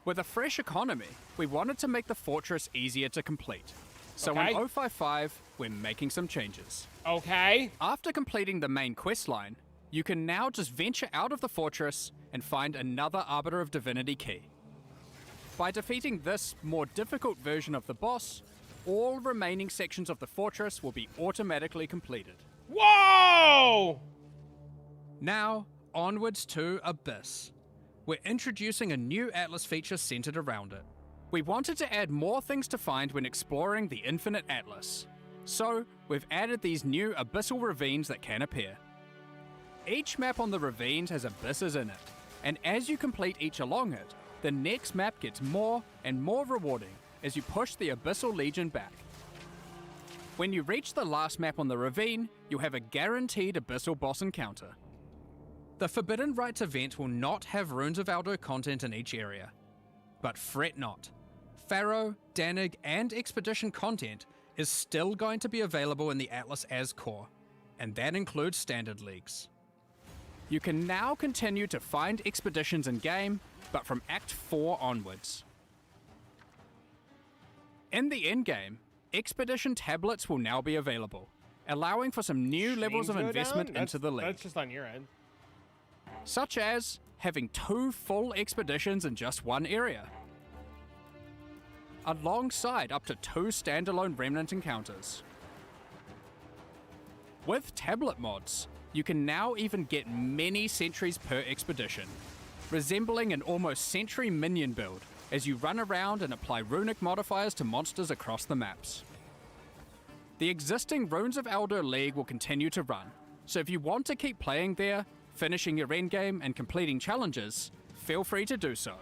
With a fresh economy, we wanted to make the fortress easier to complete. So in 055, we're making some changes. After completing the main questline, you can now just venture out of the fortress and find another Arbiter of Divinity key. By defeating this more difficult version of the boss, all remaining sections of the fortress will be automatically completed. Whoa! Now, onwards to Abyss. We're introducing a new Atlas feature centered around it. We wanted to add more things to find when exploring the Infinite Atlas, so we've added these new abyssal ravines that can appear. Each map on the ravines has abysses in it, and as you complete each along it, the next map gets more and more rewarding as you push the Abyssal Legion back. When you reach the last map on the ravine, you'll have a guaranteed Abyssal boss encounter. The Forbidden Rites event will not have Runes of Aldo content in each area. But fret not. Pharaoh, Danig, and Expedition content is still going to be available in the Atlas as core, and that includes standard leagues. You can now continue to find expeditions in-game, but from Act 4 onwards. In the endgame, expedition tablets will now be available, allowing for some new levels of Streams go investment down? into the league, That's just on your end. such as having 2 full expeditions in just one area, alongside up to 2 standalone Remnant encounters. With tablet mods, you can now even get many sentries per expedition, resembling an almost sentry minion build as you run around and apply runic modifiers to monsters across the maps. The existing Runes of Eldar League will continue to run, so if you want to keep playing there, finishing your endgame and completing challenges, feel free to do so.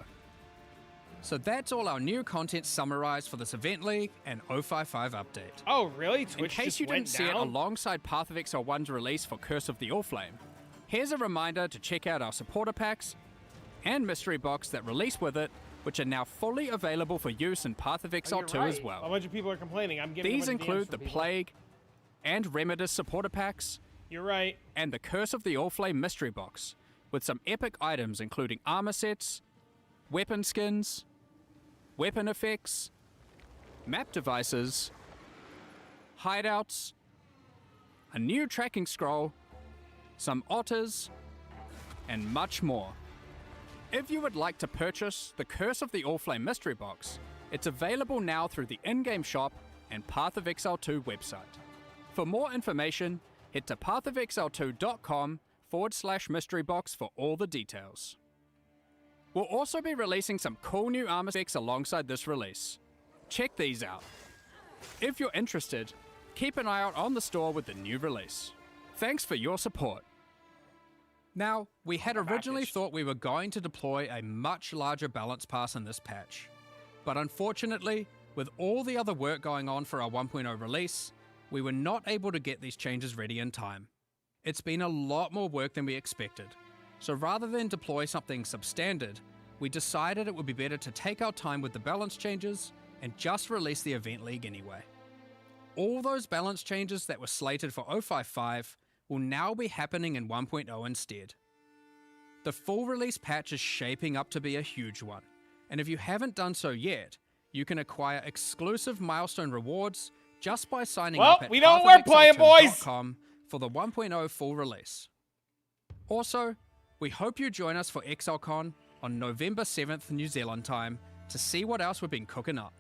So that's all our new content summarized for this Event League and 055 update. Oh, really? In Twitch case just you went didn't see it down? alongside Path of Exile 1's release for Curse of the Allflame, here's a reminder to check out our supporter packs and mystery box that release with it, which are now fully available for use in Path of Oh, Exile you're 2 right. as well. A bunch of people are complaining. I'm getting These a bunch of DMs include from the people. Plague and Remedis supporter packs, You're right. and the Curse of the Allflame mystery box, with some epic items including armor sets, weapon skins, weapon effects, map devices, hideouts, a new tracking scroll, some otters, and much more. If you would like to purchase the Curse of the Allflame mystery box, it's available now through the in-game shop and Path of Exile 2 website. For more information, head to pathofexile2.com/mystery box for all the details. We'll also be releasing some cool new armor specs alongside this release. Check these out. If you're interested, keep an eye out on the store with the new release. Thanks for your support. Now, we had originally thought we were going to deploy a much larger balance pass in this patch, but unfortunately, with all the other work going on for our 1.0 release, we were not able to get these changes ready in time. It's been a lot more work than we expected, so rather than deploy something substandard, we decided it would be better to take our time with the balance changes and just release the Event League anyway. All those balance changes that were slated for 055 will now be happening in 1.0 instead. The full release patch is shaping up to be a huge one, and if you haven't done so yet, you can acquire exclusive milestone rewards just by signing up at we know what we're playing, boys! pathofexile2.com for the 1.0 full release. Also, we hope you join us for ExileCon on November 7th New Zealand time to see what else we've been cooking up.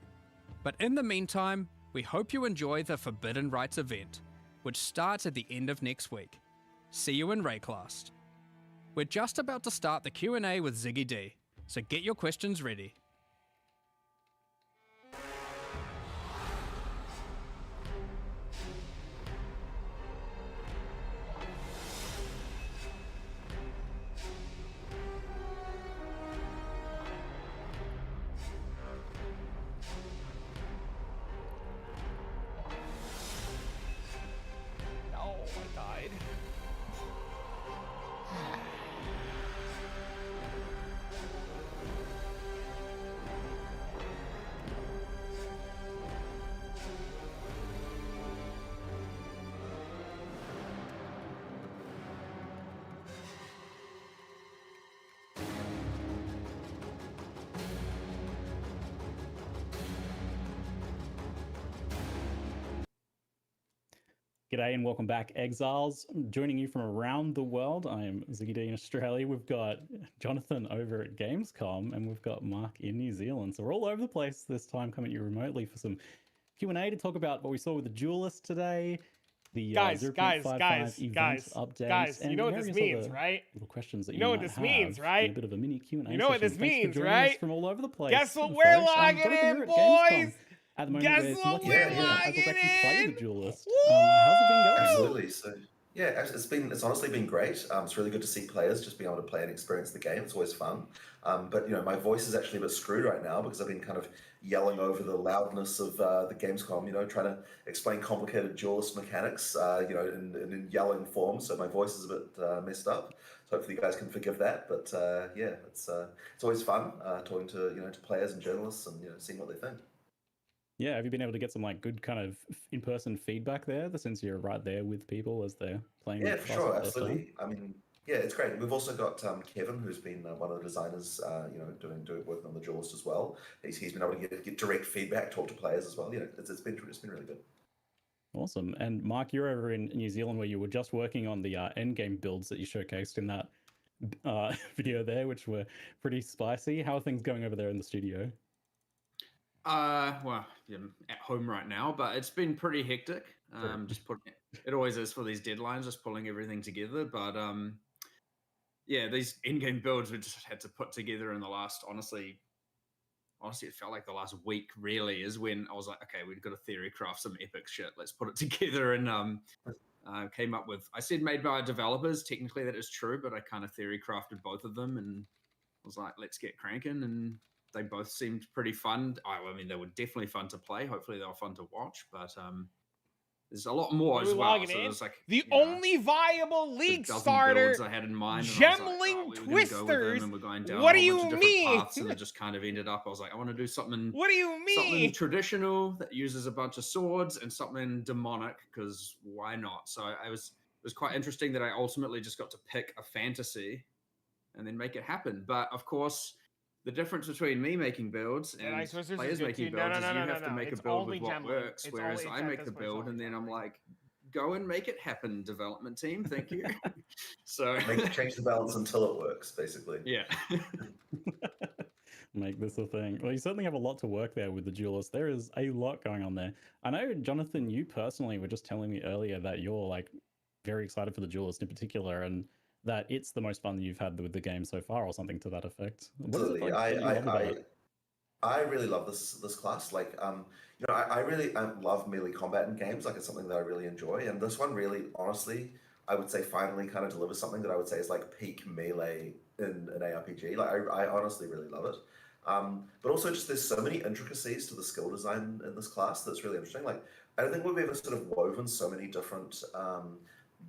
But in the meantime, we hope you enjoy the Forbidden Rites event, which starts at the end of next week. See you in Rayclast. We're just about to start the Q&A with Ziggy D, so get your questions ready. Oh, I died. G'day and welcome back, Exiles. Joining you from around the world, I am Ziggy D in Australia. We've got Jonathan over at Gamescom, and we've got Mark in New Zealand. So we're all over the place this time, coming at you remotely for some Q&A to talk about what we saw with the Duelist today, the Guys, 0.55 event update, you know what this various means, other right? little questions that You know what might this means, have right? in a bit of a mini Q&A You know what session. this Thanks for means, joining right? us from all over the place. Guess what folks. we're logging Jonathan, in, you're at Gamescom boys! at the moment. Guess Where it's what lucky we're to have logging actually play the in? Duelist. Woo! How's it been going? Absolutely. So yeah, it's honestly been great. It's really good to see players just being able to play and experience the game. It's always fun. But you know, my voice is actually a bit screwed right now because I've been kind of yelling over the loudness of the Gamescom. You know, trying to explain complicated duelist mechanics. You know, in yelling form. So my voice is a bit messed up. So hopefully you guys can forgive that. But yeah, it's always fun talking to to players and journalists and seeing what they think. Yeah, have you been able to get some like good kind of in-person feedback there, since you're right there with people as they're playing Yeah, the for class sure, for the first time? absolutely. I mean, yeah, it's great. We've also got Kevin, who's been one of the designers, doing working on the Duelist as well. He's been able to get direct feedback, talk to players as well. It's been really good. Awesome. And Mark, you're over in New Zealand where you were just working on the endgame builds that you showcased in that video there, which were pretty spicy. How are things going over there in the studio? Well, I'm at home right now, but it's been pretty hectic. Just putting it always is for these deadlines, just pulling everything together. But yeah, these in-game builds we just had to put together in the last, honestly, it felt like the last week really is when I was like, okay, we've got to theory craft some epic shit. Let's put it together. And came up with, I said made by developers. Technically that is true, but I kind of theory crafted both of them and was like, let's get cranking. And they both seemed pretty fun. I mean, they were definitely fun to play. Hopefully they were fun to watch, but there's a lot more as well. So there's like the only viable league starter builds I had in mind. Gemling Twisters. And we're going down what a do whole bunch you of different mean? paths, and it just kind of ended up. I was like, I want to do something. What do you mean? Something traditional that uses a bunch of swords, and something demonic because why not? So it was quite interesting that I ultimately just got to pick a fantasy and then make it happen. But of course, the difference between me making builds and players making builds is you have to make a build with what works, whereas I make the build and then I'm like, go and make it happen, development team. Thank you. So change the balance until it works, basically. Yeah. Make this a thing. Well, you certainly have a lot to work there with the Duelist. There is a lot going on there. I know, Jonathan, you personally were just telling me earlier that you're like very excited for the Duelist in particular, and that it's the most fun that you've had with the game so far, or something to that effect. Absolutely. I really love this class. Like, I really love melee combat in games. Like, it's something that I really enjoy. And this one really, honestly, I would say finally kind of delivers something that I would say is like peak melee in an ARPG. Like, I honestly really love it. But also just there's so many intricacies to the skill design in this class that's really interesting. Like, I don't think we've ever sort of woven so many different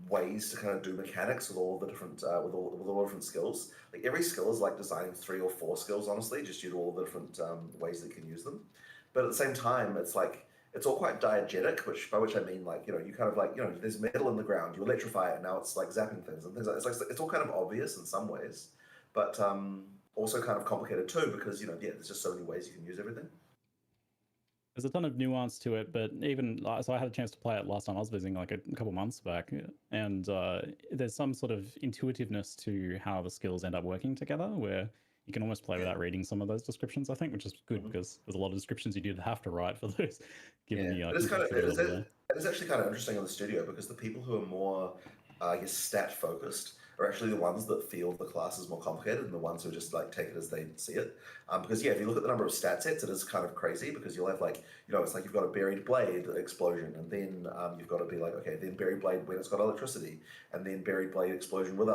ways to kind of do mechanics with all the different with all the different skills. Like every skill is like designing 3 or 4 skills, honestly, just due to all the different ways that you can use them. But at the same time, it's like it's all quite diegetic, by which I mean like you kind of like there's metal in the ground, you electrify it, and now it's like zapping things and things like it's all kind of obvious in some ways, but also kind of complicated too because there's just so many ways you can use everything. There's a ton of nuance to it, but even so, I had a chance to play it last time I was visiting, like a couple months back, and there's some sort of intuitiveness to how the skills end up working together, where you can almost play without reading some of those descriptions. I think, which is good because there's a lot of descriptions you did have to write for those. Given the it is actually kind of interesting in the studio because the people who are more, I guess, stat focused are actually the ones that feel the class is more complicated and the ones who just like take it as they see it. Because if you look at the number of stat sets, it is kind of crazy because you'll have like, it's like you've got a buried blade explosion, and then you've got to be like, okay, then buried blade when it's got electricity, and then buried blade explosion with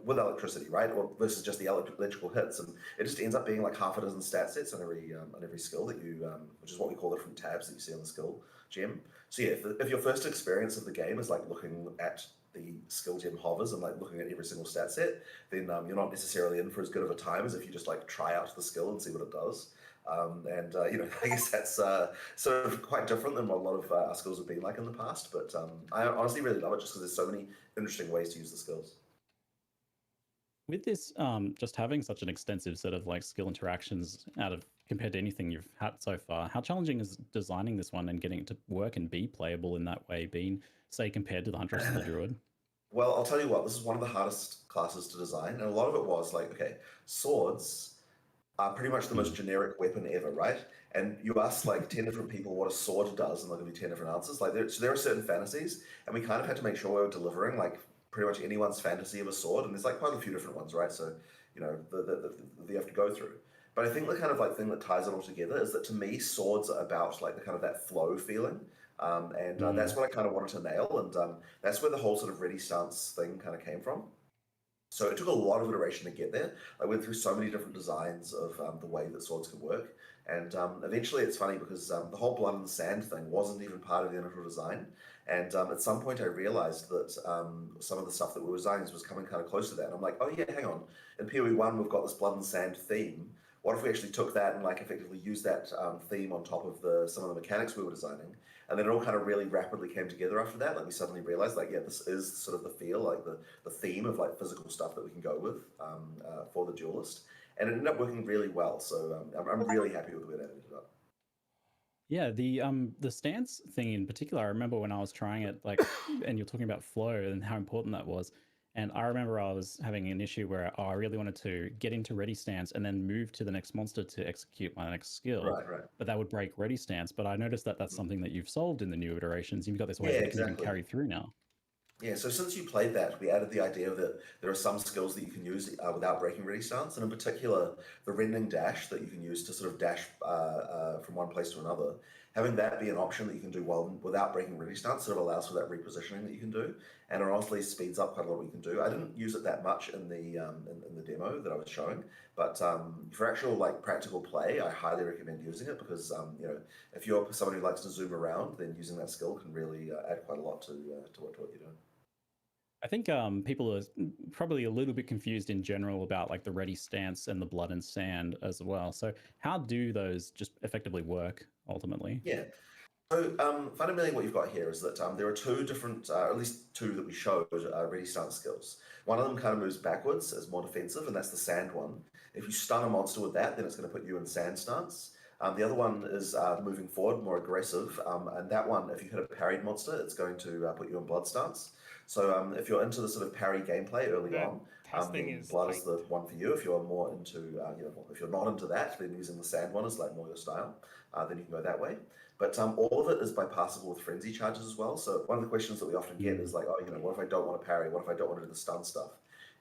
with electricity, right? Or versus just the electrical hits, and it just ends up being like half a dozen stat sets on every skill that you, which is what we call the different tabs that you see on the skill gem. So yeah, if your first experience of the game is like looking at the skill gem hovers and like looking at every single stat set, then you're not necessarily in for as good of a time as if you just like try out the skill and see what it does. I guess that's sort of quite different than what a lot of our skills have been like in the past. But I honestly really love it just because there's so many interesting ways to use the skills. With this, just having such an extensive set of like skill interactions compared to anything you've had so far, how challenging is designing this one and getting it to work and be playable in that way, being, say, compared to the Huntress and the Druid? Well, I'll tell you what, this is one of the hardest classes to design, and a lot of it was like, okay, swords are pretty much the most generic weapon ever, right? And you ask like 10 different people what a sword does, and they'll give you 10 different answers. Like, there are certain fantasies, and we kind of had to make sure we were delivering like pretty much anyone's fantasy of a sword, and there's like quite a few different ones, right? So, that you have to go through. But I think the kind of like thing that ties it all together is that to me, swords are about like the kind of that flow feeling. That's what I kind of wanted to nail, and that's where the whole sort of ready stance thing kind of came from. So it took a lot of iteration to get there. I went through so many different designs of the way that swords could work, and eventually it's funny because the whole blood in the sand thing wasn't even part of the initial design, and at some point I realized that some of the stuff that we were designing was coming kind of close to that, and I'm like, oh yeah, hang on, in PoE 1 we've got this blood and sand theme. what if we actually took that and like effectively used that theme on top of some of the mechanics we were designing, and then it all kind of really rapidly came together after that. Like we suddenly realized, like, yeah, this is sort of the feel, like the theme of like physical stuff that we can go with for the Duelist, and it ended up working really well. So I'm really happy with the way that ended up. Yeah, the stance thing in particular, I remember when I was trying it, like, and you're talking about flow and how important that was. And I remember I was having an issue where I really wanted to get into ready stance and then move to the next monster to execute my next skill. Right. But that would break ready stance. But I noticed that that's something that you've solved in the new iterations. You've got this way Yeah, that you can even exactly. carry through now. Yeah, so since you played that, we added the idea that there are some skills that you can use without breaking ready stance, and in particular, the rending dash that you can use to sort of dash from one place to another. Having that be an option that you can do without breaking ready stance sort of allows for that repositioning that you can do, and it honestly speeds up quite a lot what you can do. I didn't use it that much in the in the demo that I was showing, but for actual like practical play, I highly recommend using it because you know, if you're someone who likes to zoom around, then using that skill can really add quite a lot to what you're doing. I think people are probably a little bit confused in general about like the ready stance and the blood and sand as well. So how do those just effectively work ultimately? Yeah. So fundamentally what you've got here is that there are two different, at least two that we showed, ready stance skills. One of them kind of moves backwards as more defensive, and that's the sand one. If you stun a monster with that, then it's going to put you in sand stance. The other one is moving forward, more aggressive, and that one, if you hit a parried monster, it's going to put you in blood stance. So if you're into the sort of parry gameplay early on, then blood is the one for you. If you're more into, you know, if you're not into that, then using the sand one is like more your style. Then you can go that way. But all of it is bypassable with frenzy charges as well. So one of the questions that we often get is like, oh, you know, what if I don't want to parry? What if I don't want to do the stun stuff?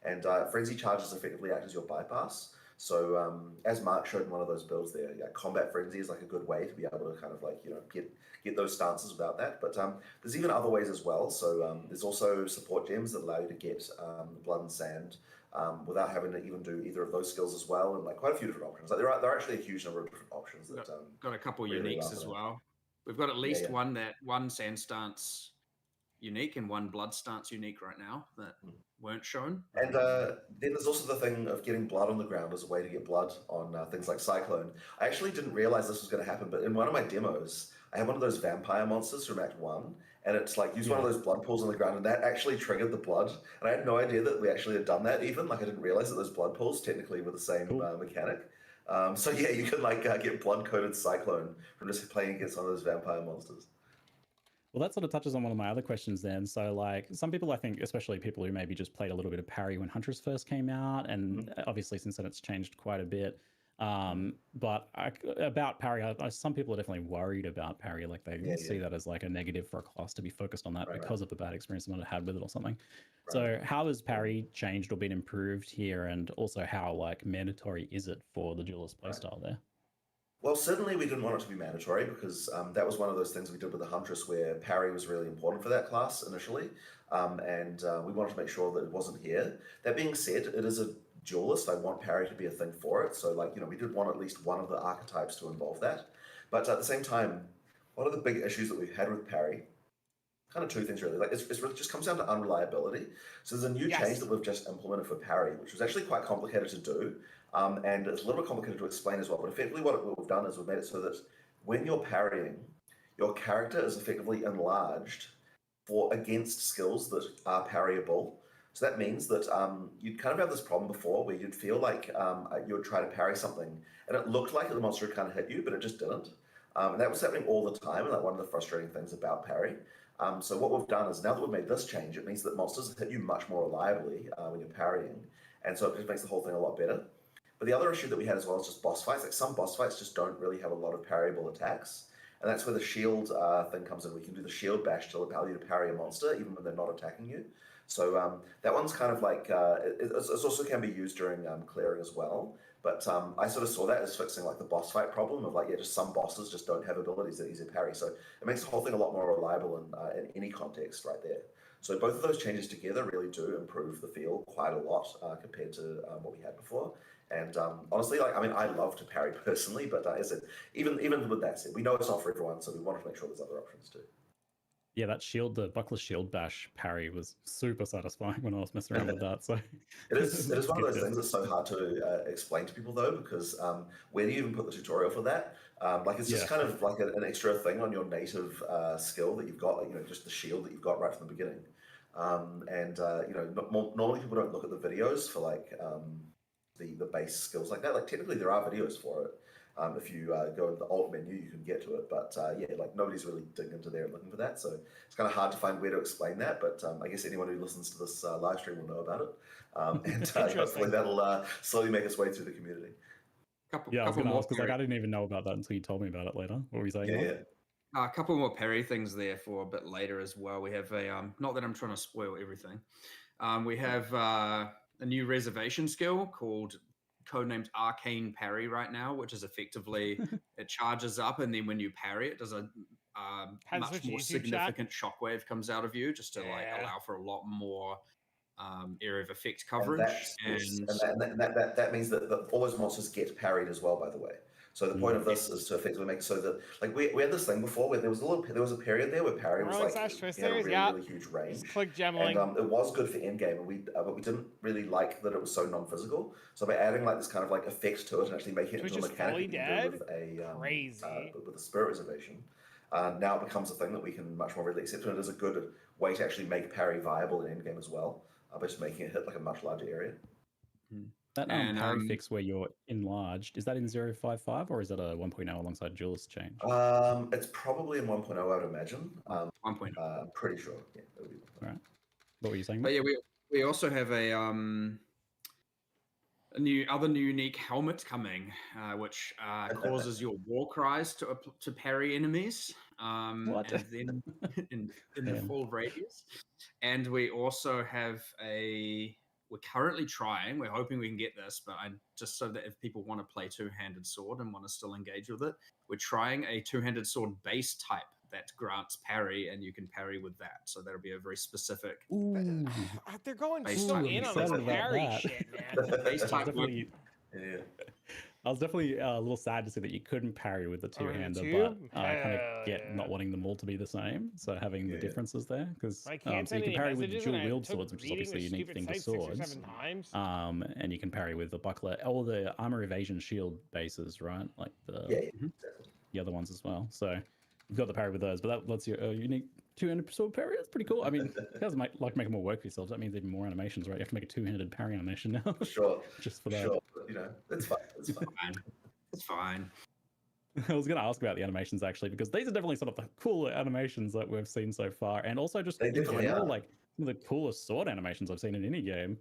And frenzy charges effectively act as your bypass. So as Mark showed in one of those builds there, yeah, combat frenzy is like a good way to be able to kind of like, you know, get those stances without that. But there's even other ways as well. So there's also support gems that allow you to get blood and sand without having to even do either of those skills as well, and like quite a few different options. Like there are actually a huge number of different options that Got a couple really uniques love as it. well. We've got at least Yeah. one sand stance unique and one blood stance unique right now that weren't shown. And then there's also the thing of getting blood on the ground as a way to get blood on things like Cyclone. I actually didn't realize this was going to happen, but in one of my demos, I had one of those vampire monsters from Act 1, and it's like use one of those blood pools on the ground, and that actually triggered the blood. And I had no idea that we actually had done that even. Like I didn't realize that those blood pools technically were the same mechanic. So yeah, you can like get blood-coated Cyclone from just playing against one of those vampire monsters. Well, that sort of touches on one of my other questions then. So, like, some people, I think, especially people who maybe just played a little bit of parry when Huntress first came out, and obviously since then it's changed quite a bit. But about parry, some people are definitely worried about parry. Like, they see that as like a negative for a class to be focused on that because of the bad experience they might have had with it or something. So, how has parry changed or been improved here, and also how like mandatory is it for the duelist playstyle there? Well, certainly we didn't want it to be mandatory because that was one of those things we did with the Huntress where parry was really important for that class initially. And we wanted to make sure that it wasn't here. That being said, it is a duelist. I want parry to be a thing for it. So, like, you know, we did want at least one of the archetypes to involve that. But at the same time, one of the big issues that we've had with parry, kind of two things really. Like it just comes down to unreliability. So there's a new change that we've just implemented for parry, which was actually quite complicated to do, and it's a little bit complicated to explain as well. But effectively, what we've done is we've made it so that when you're parrying, your character is effectively enlarged for against skills that are parryable. So that means that you'd kind of have this problem before where you'd feel like you would try to parry something, and it looked like the monster would kind of hit you, but it just didn't. And that was happening all the time, and like one of the frustrating things about parry. So what we've done is now that we've made this change, it means that monsters hit you much more reliably when you're parrying, and so it just makes the whole thing a lot better. But the other issue that we had as well is just boss fights. Like some boss fights just don't really have a lot of parryable attacks, and that's where the shield thing comes in. We can do the shield bash to allow you to parry a monster even when they're not attacking you. So that one's kind of like it also can be used during clearing as well. But I sort of saw that as fixing like the boss fight problem of like, yeah, just some bosses just don't have abilities that easy to parry. So it makes the whole thing a lot more reliable in any context right there. So both of those changes together really do improve the feel quite a lot compared to what we had before. And honestly, like, I mean, I love to parry personally, but as I said, even with that said, we know it's not for everyone, so we wanted to make sure there's other options too. Yeah, that shield, the buckler shield bash parry was super satisfying when I was messing around with that. So It is it's one of good those things that's so hard to explain to people though, because where do you even put the tutorial for that? Like it's just Yeah. kind of like an extra thing on your native skill that you've got, like, just the shield that you've got right from the beginning. Normally people don't look at the videos for like the base skills like that. Like technically there are videos for it. If you go in the alt menu, you can get to it. But like nobody's really digging into there and looking for that. So it's kind of hard to find where to explain that. But I guess anyone who listens to this live stream will know about it. And hopefully that'll slowly make its way through the community. Yeah, I was going to ask, because like, I didn't even know about that until you told me about it later. What were you saying? Yeah. A couple more parry things there for a bit later as well. We have a, not that I'm trying to spoil everything. We have a new reservation skill called codenamed Arcane Parry right now, which is effectively it charges up, and then when you parry, it does a much more significant shockwave comes out of you, just to like allow for a lot more area of effect coverage. And that means that all those monsters get parried as well, by the way. So the point of this is to effectively make it so that, like, we had this thing before where there was a period there where parry was like had a really huge range. Just click gemmeling. And it was good for endgame, but we didn't really like that it was so non-physical. So by adding like this kind of like effect to it and actually making it into a mechanic with a spirit reservation, now it becomes a thing that we can much more readily accept, and it is a good way to actually make parry viable in endgame as well, by just making it hit like a much larger area. That parry fix where you're enlarged, is that in 0.55 or is that a 1.0 alongside Duelist change? It's probably in 1.0, I would imagine. 1.0. I'm pretty sure. Yeah, it'll be 1.0. All right. What were you saying? But yeah, we also have a new unique helmet coming, which causes your war cries to parry enemies. And then in the full radius. And we also have we're currently trying, we're hoping we can get this, but just so that if people want to play two-handed sword and want to still engage with it, we're trying a two-handed sword base type that grants parry, and you can parry with that. So that'll be a very specific. Ooh. They're going so in on this parry shit, man. Base type. Yeah. I was definitely a little sad to see that you couldn't parry with the two-hander, but I kind of get not wanting them all to be the same, so having the differences there, because so you can parry with the dual wield swords, which is obviously a unique thing to swords, and you can parry with the buckler, all the armor evasion shield bases, right? Like the other ones as well. So you've got the parry with those, but that lets you a unique two-handed sword parry. That's pretty cool. I mean, it does make more work for yourselves. That means even more animations, right? You have to make a two-handed parry animation now. Sure. Just for that. Sure. It's fine. It's fine. I was going to ask about the animations actually, because these are definitely some of the cooler animations that we've seen so far, and also just in general, like some of the coolest sword animations I've seen in any game.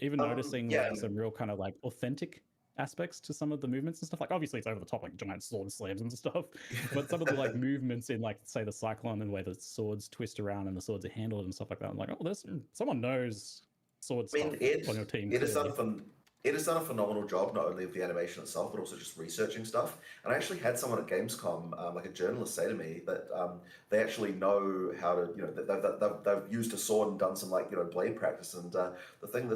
Even noticing like some real kind of like authentic aspects to some of the movements and stuff. Like obviously it's over the top, like giant sword slams and stuff, but some of the like movements in like say the Cyclone and the way the swords twist around and the swords are handled and stuff like that. I'm like, oh, there's someone knows sword stuff on your team. It has done a phenomenal job, not only of the animation itself, but also just researching stuff. And I actually had someone at Gamescom, like a journalist, say to me that they actually know how to, they've used a sword and done some like, blade practice. And the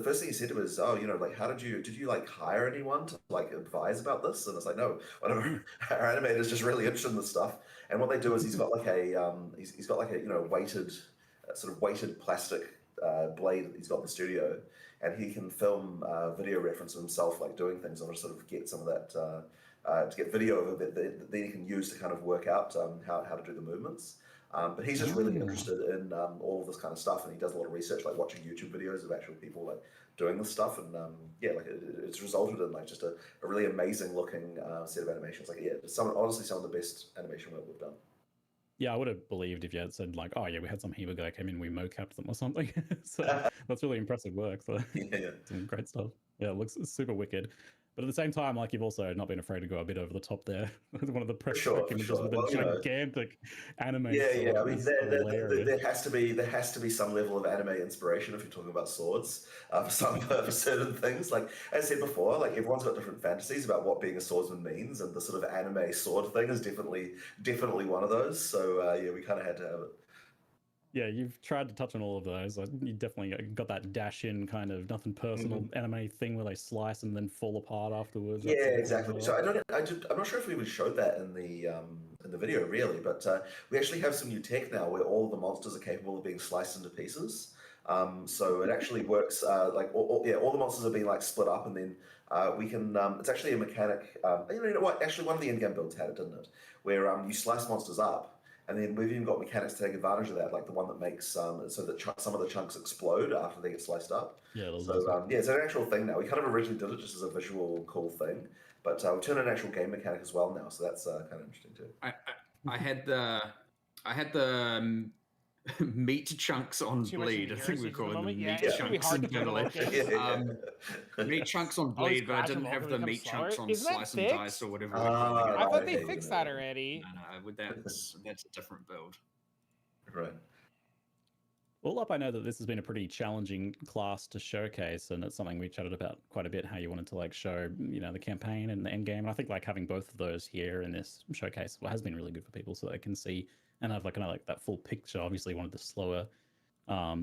first thing he said to me was, oh, like, did you like hire anyone to like advise about this? And it's like, no, one of our animators just really interested in this stuff. And what they do is he's got like a weighted plastic blade that he's got in the studio, and he can film video reference of himself like doing things, and sort of get some of that to get video of it that he can use to kind of work out how to do the movements. But he's just really interested in all of this kind of stuff, and he does a lot of research, like watching YouTube videos of actual people like doing this stuff, and it's resulted in like just a really amazing looking set of animations. Like honestly some of the best animation work we've done. Yeah, I would have believed if you had said like, oh yeah, we had some Heba guy came in, we mocapped them or something. So that's really impressive work. So some great stuff. Yeah, it looks super wicked. But at the same time, like you've also not been afraid to go a bit over the top there. One of the press images with a gigantic anime. Yeah. I mean, there has to be some level of anime inspiration if you're talking about swords for certain things. Like as I said before, like everyone's got different fantasies about what being a swordsman means, and the sort of anime sword thing is definitely one of those. So we kind of had to have it. Yeah, you've tried to touch on all of those. You definitely got that dash in kind of nothing personal anime thing where they slice and then fall apart afterwards. Yeah, exactly. So I'm not sure if we even showed that in the in the video, really. But we actually have some new tech now where all of the monsters are capable of being sliced into pieces. So it actually works like all the monsters are being like split up, and then we can. It's actually a mechanic. You know what? Actually, one of the in-game builds had it, didn't it? Where you slice monsters up. And then we've even got mechanics to take advantage of that, like the one that makes so that some of the chunks explode after they get sliced up. Yeah, so it's an actual thing now. We kind of originally did it just as a visual cool thing, but we turned it an actual game mechanic as well now. So that's kind of interesting too. I had the meat chunks on bleed. I think we call them meat chunks internally. Meat chunks on bleed, but I didn't have the meat chunks on slice and dice or whatever. I thought they fixed that already. No, that's a different build. Right. All up, I know that this has been a pretty challenging class to showcase, and it's something we chatted about quite a bit, how you wanted to like show, you know, the campaign and the end game. And I think like having both of those here in this showcase has been really good for people so they can see and have like kind of like that full picture. Obviously, one of the slower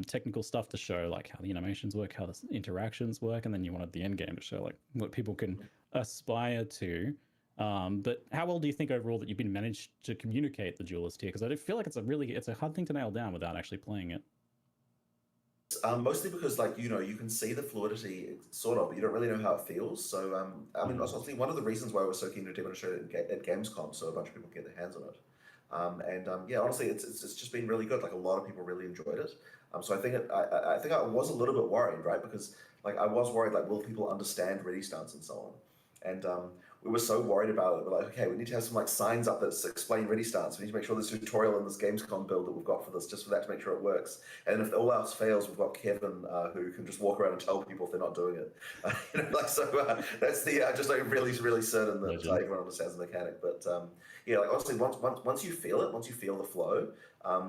technical stuff to show like how the animations work, how the interactions work, and then you wanted the end game to show like what people can aspire to. But how well do you think overall that you've been managed to communicate the duelist here? Because I feel like it's a hard thing to nail down without actually playing it. Mostly because, like, you know, you can see the fluidity, sort of, but you don't really know how it feels. So, I mean, I think one of the reasons why we're so keen to demonstrate it at Gamescom, so a bunch of people can get their hands on it. Yeah, honestly, it's just been really good. Like, a lot of people really enjoyed it. So I think I was a little bit worried, right? Because like I was worried, like, will people understand ready stance and so on? And we were so worried about it. We're like, okay, we need to have some like signs up that explain ready stance. We need to make sure there's a tutorial in this Gamescom build that we've got for this, just for that to make sure it works. And if all else fails, we've got Kevin who can just walk around and tell people if they're not doing it. You know, like, so that's the just like really certain that everyone understands the mechanic. But yeah, like honestly, once you feel it, once you feel the flow,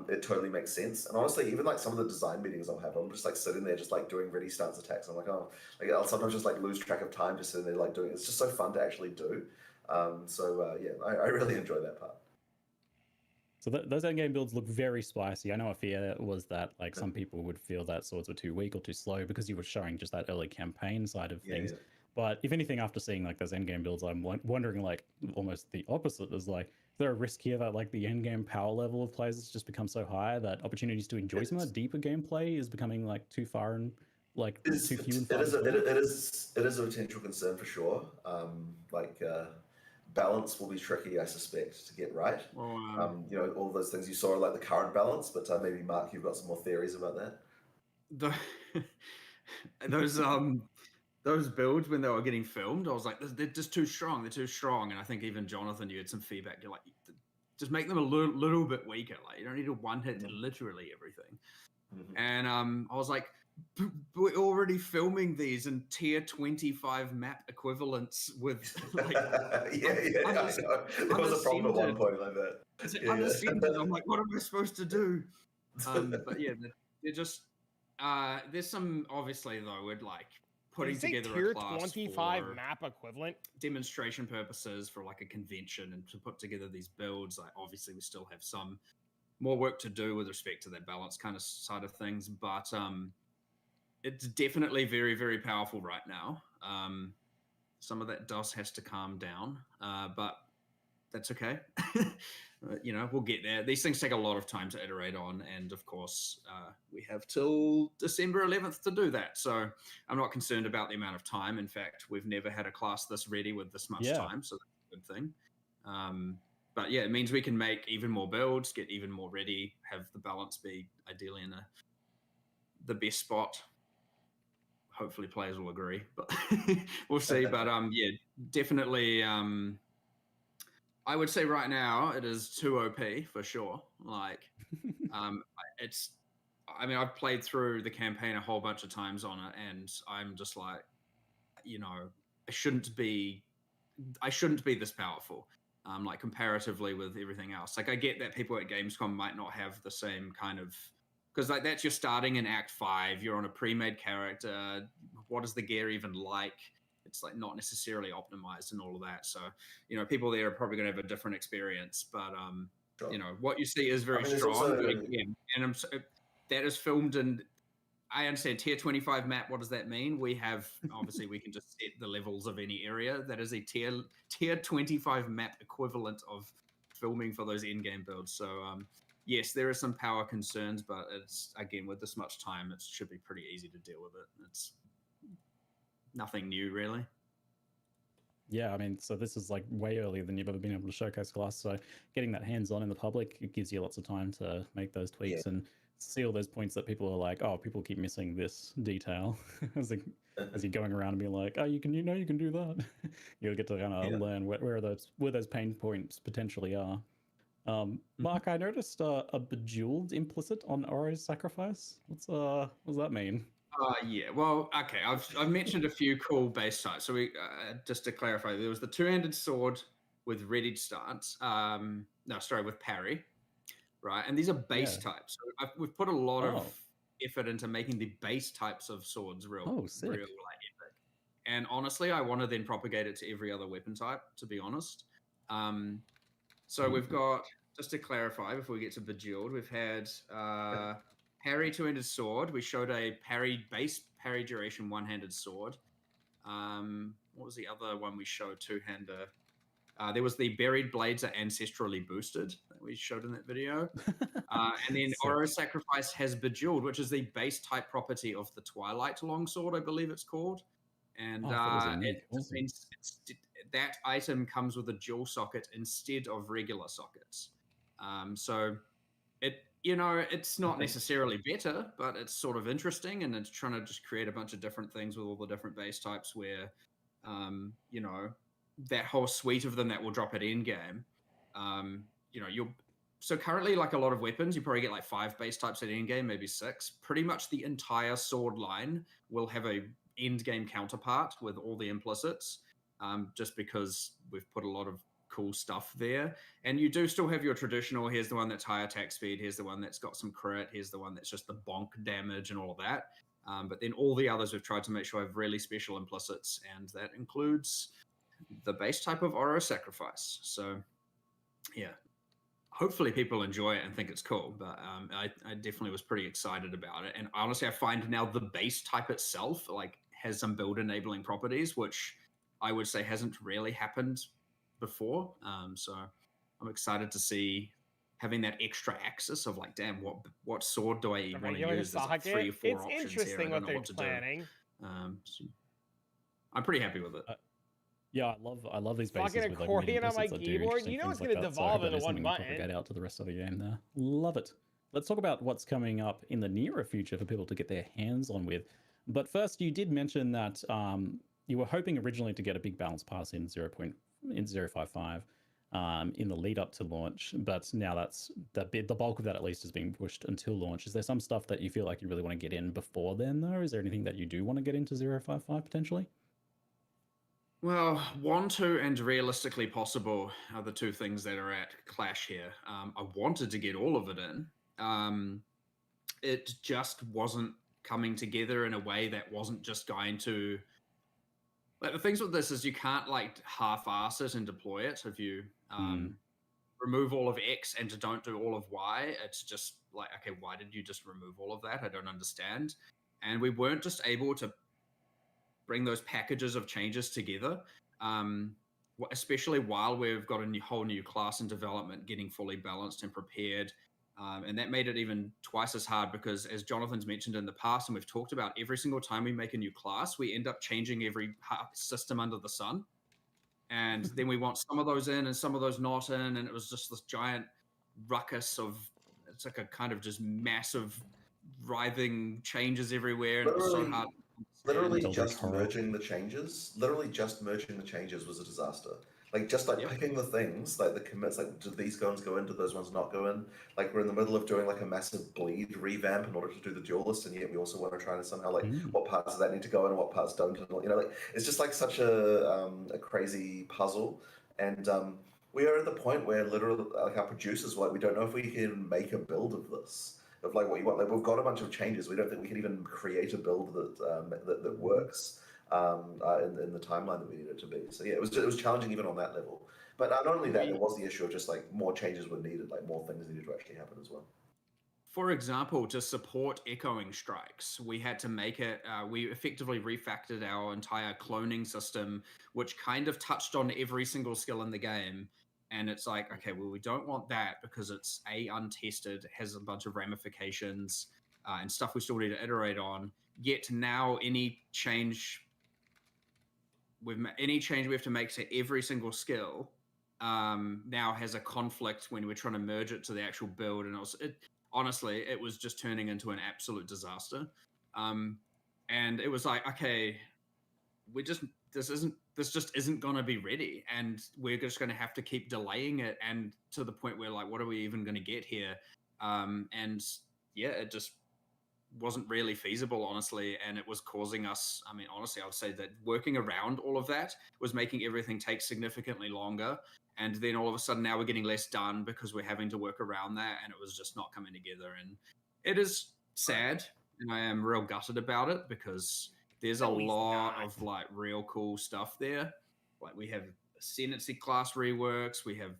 it totally makes sense. And honestly, even like some of the design meetings I'll have, I'm just like sitting there, just like doing ready stance attacks. I'm like, oh, like I'll sometimes just like lose track of time just sitting there like doing it. It's just so fun to actually do. Yeah, I really enjoy that part. So those endgame builds look very spicy. I know a fear was that like some people would feel that swords were too weak or too slow because you were showing just that early campaign side of things. Yeah. But if anything, after seeing like those endgame builds, I'm wondering like almost the opposite. Is like, is there a risk here that like the endgame power level of players has just become so high that opportunities to enjoy some of that deeper gameplay is becoming like too far and like too few and far? It is a potential concern for sure. Balance will be tricky, I suspect, to get right. Well, you know, all those things you saw are like the current balance, but maybe Mark, you've got some more theories about that. Those builds when they were getting filmed, I was like, they're just too strong. They're too strong. And I think even Jonathan, you had some feedback. You're like, just make them a little bit weaker. Like, you don't need to one hit literally everything. Mm-hmm. And I was like, we're already filming these in tier 25 map equivalents with like There was a problem at one point like that. Unassembled. I'm like, what am I supposed to do? But yeah, they're just there's some obviously though with like putting together tier a class 25 map equivalent demonstration purposes for like a convention and to put together these builds. Like obviously we still have some more work to do with respect to that balance kind of side of things, but it's definitely very, very powerful right now. Some of that dust has to calm down, but that's okay. You know, we'll get there. These things take a lot of time to iterate on, and of course, we have till December 11th to do that. So I'm not concerned about the amount of time. In fact, we've never had a class this ready with this much time, so that's a good thing. But yeah, it means we can make even more builds, get even more ready, have the balance be ideally in the best spot. Hopefully players will agree, but we'll see. But yeah, definitely. I would say right now it is too OP for sure. Like, it's. I mean, I've played through the campaign a whole bunch of times on it, and I'm just like, you know, I shouldn't be this powerful. Like comparatively with everything else. Like I get that people at Gamescom might not have the same kind of. Because like that's you're starting in Act 5, you're on a pre-made character. What is the gear even like? It's like not necessarily optimized and all of that. So, you know, people there are probably going to have a different experience. But sure. You know, what you see is very strong. Also, but again, and that is filmed in. I understand tier 25 map. What does that mean? We have obviously we can just set the levels of any area. That is a tier 25 map equivalent of filming for those in-game builds. So yes, there are some power concerns, but it's again with this much time, it should be pretty easy to deal with it. It's nothing new really. Yeah, I mean, so this is like way earlier than you've ever been able to showcase class. So getting that hands-on in the public, it gives you lots of time to make those tweaks and see all those points that people are like, oh, people keep missing this detail as you're going around and being like, oh, you can do that. You'll get to kind of learn where those pain points potentially are. Mark, I noticed a bejeweled implicit on Oro's sacrifice. What does that mean? Yeah. Well, okay. I've mentioned a few cool base types. So we just to clarify, there was the two-handed sword with readied stance. With parry, right? And these are base types. So we've put a lot of effort into making the base types of swords real like epic. And honestly, I want to then propagate it to every other weapon type. To be honest, so we've got, just to clarify before we get to bejeweled, we've had. Parry two-handed sword. We showed a base parry duration one-handed sword. What was the other one we showed? Two-hander. There was the buried blades are ancestrally boosted that we showed in that video. And then Oro's sacrifice has bejeweled, which is the base type property of the Twilight longsword, I believe it's called. And it just means that item comes with a dual socket instead of regular sockets. So it's not necessarily better, but it's sort of interesting, and it's trying to just create a bunch of different things with all the different base types where, that whole suite of them that will drop at end game. So currently, like a lot of weapons, you probably get like 5 base types at end game, maybe 6. Pretty much the entire sword line will have a end game counterpart with all the implicits, just because we've put a lot of cool stuff there. And you do still have your traditional, here's the one that's high attack speed, here's the one that's got some crit, here's the one that's just the bonk damage and all of that. But then all the others we've tried to make sure have really special implicits, and that includes the base type of Oro sacrifice. So yeah, hopefully people enjoy it and think it's cool, but I definitely was pretty excited about it. And honestly, I find now the base type itself like has some build enabling properties, which I would say hasn't really happened before. So I'm excited to see having that extra axis of like, damn, what sword do I want to use? There's like 3 or 4 it's options interesting here. I don't what know they're what to planning. do. So I'm pretty happy with it. Yeah, I love these bases Fucking with like accordion on my implicits that do keyboard. interesting You know things it's like gonna that. devolve So I hope that into is one something button. you propagate out to the rest of the game there. Love it. Let's talk about what's coming up in the nearer future for people to get their hands on with. But first, you did mention that you were hoping originally to get a big balance pass in 0.055 in the lead up to launch, but now that's the bulk of that at least is being pushed until launch. Is there some stuff that you feel like you really want to get in before then, though? Is there anything that you do want to get into 0.55 potentially? Well, want to and realistically possible are the two things that are at clash here. I wanted to get all of it in. It just wasn't coming together in a way that wasn't just going to... Like, the things with this is you can't like half-ass it and deploy it. If you remove all of X and don't do all of Y, it's just like, okay, why did you just remove all of that? I don't understand. And we weren't just able to bring those packages of changes together, especially while we've got a whole new class in development, getting fully balanced and prepared. And that made it even twice as hard because, as Jonathan's mentioned in the past, and we've talked about, every single time we make a new class, we end up changing every system under the sun. And then we want some of those in and some of those not in. And it was just this giant ruckus of, it's like a kind of just massive writhing changes everywhere. And it was so hard. Literally just merging the changes was a disaster. Like just like picking the things, like the commits, like do these guns go in, do those ones not go in? Like we're in the middle of doing like a massive bleed revamp in order to do the duelist, and yet we also want to try to somehow like what parts of that need to go in and what parts don't, and like it's just like such a crazy puzzle. And we are at the point where literally like our producers were like, we don't know if we can make a build of this. Of like what you want, like we've got a bunch of changes. We don't think we can even create a build that works in the timeline that we need it to be. So yeah, it was challenging even on that level. But not only that, there was the issue of just like more changes were needed, like more things needed to actually happen as well. For example, to support echoing strikes, we had to make it, we effectively refactored our entire cloning system, which kind of touched on every single skill in the game, And it's like, okay, well, we don't want that because it's untested, has a bunch of ramifications and stuff we still need to iterate on. Yet now any change we have to make to every single skill now has a conflict when we're trying to merge it to the actual build. And honestly, it was just turning into an absolute disaster. And it was like, okay, this just isn't going to be ready, and we're just going to have to keep delaying it, and to the point where like, what are we even going to get here? And yeah, it just wasn't really feasible, honestly, and it was causing us, I mean, honestly, I would say that working around all of that was making everything take significantly longer, and then all of a sudden now we're getting less done because we're having to work around that, and it was just not coming together. And it is sad, and I am real gutted about it, because there's a lot of like real cool stuff there. Like we have Ascendancy class reworks, we have,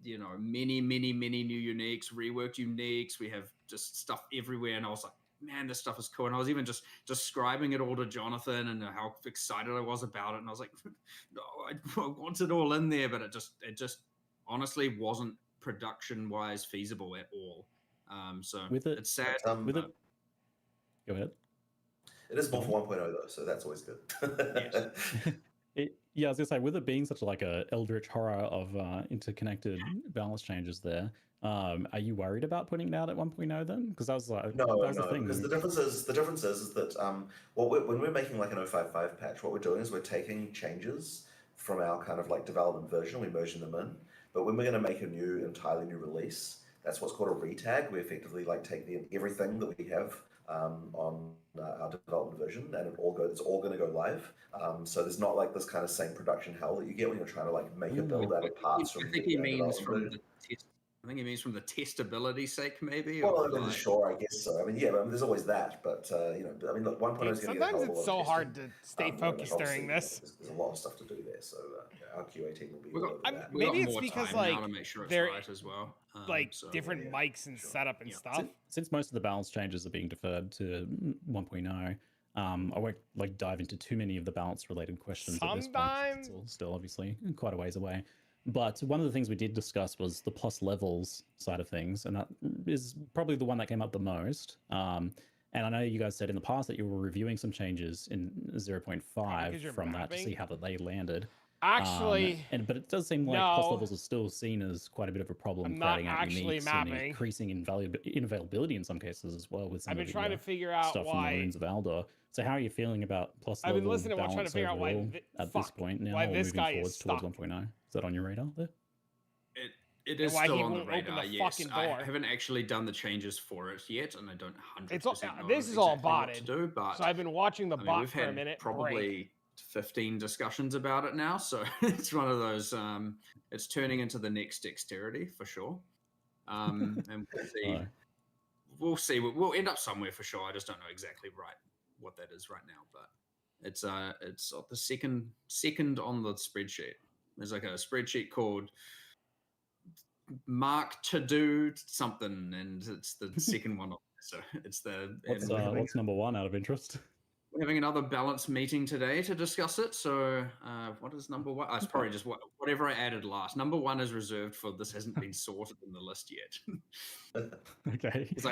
you know, many new uniques, reworked uniques, we have just stuff everywhere. And I was like, man, this stuff is cool. And I was even just describing it all to Jonathan and how excited I was about it. And I was like, no, I want it all in there, but it just honestly wasn't production wise feasible at all. So it's sad. Go ahead. It is more for 1.0 though, so that's always good. Yeah, I was gonna say, with it being such like a eldritch horror of interconnected balance changes there, are you worried about putting it out at 1.0 then? Because that was like no, the thing. Because the difference is that when we're making like an 055 patch, what we're doing is we're taking changes from our kind of like development version, we're merging them in. But when we're going to make a entirely new release, that's what's called a retag. We effectively like take everything that we have on our development version, and it's all going to go live. So there's not like this kind of same production hell that you get when you're trying to like make a build out of parts from. I think he means from the test. I think he means from the testability sake, maybe. Well, sure, I guess so. I mean, yeah, but there's always that. But you know, I mean, look, 1.0 is going to get a hell of a lot. Sometimes it's so hard to stay focused during this. There's a lot of stuff to do there, so our QA team will be. Maybe it's because like they're right as well, like different mics and setup and stuff. Since most of the balance changes are being deferred to 1.0, I won't like dive into too many of the balance related questions at this point. It's all still obviously quite a ways away. But one of the things we did discuss was the plus levels side of things, and that is probably the one that came up the most. And I know you guys said in the past that you were reviewing some changes in 0.5 from that to see how they landed. Actually, but it does seem like plus levels are still seen as quite a bit of a problem, creating out uniques and increasing inavailability in some cases as well. With some I've been trying to figure out stuff why. From the Runes of Aldor. So how are you feeling about plus I've level been listening balance trying to figure out why at this point now, why this moving guy forwards is towards stuck. 1.0? Is that on your radar there? It is why still he on the won't open radar. the Yes, fucking I door. haven't actually done the changes for it yet, and I don't 100% know this is all exactly what to botted. do. But So I've been watching the bot we've for a had minute. probably 15 discussions about it now, so it's one of those. It's turning into the next dexterity for sure. And we'll see. We'll see. We'll end up somewhere for sure. I just don't know exactly what that is right now, but it's the second on the spreadsheet. There's like a spreadsheet called Mark to do something, and it's the second one. So it's what's number one out of interest? We're having another balance meeting today to discuss it. So what is number one? It's probably just whatever I added last. Number one is reserved for this hasn't been sorted in the list yet. Okay. Because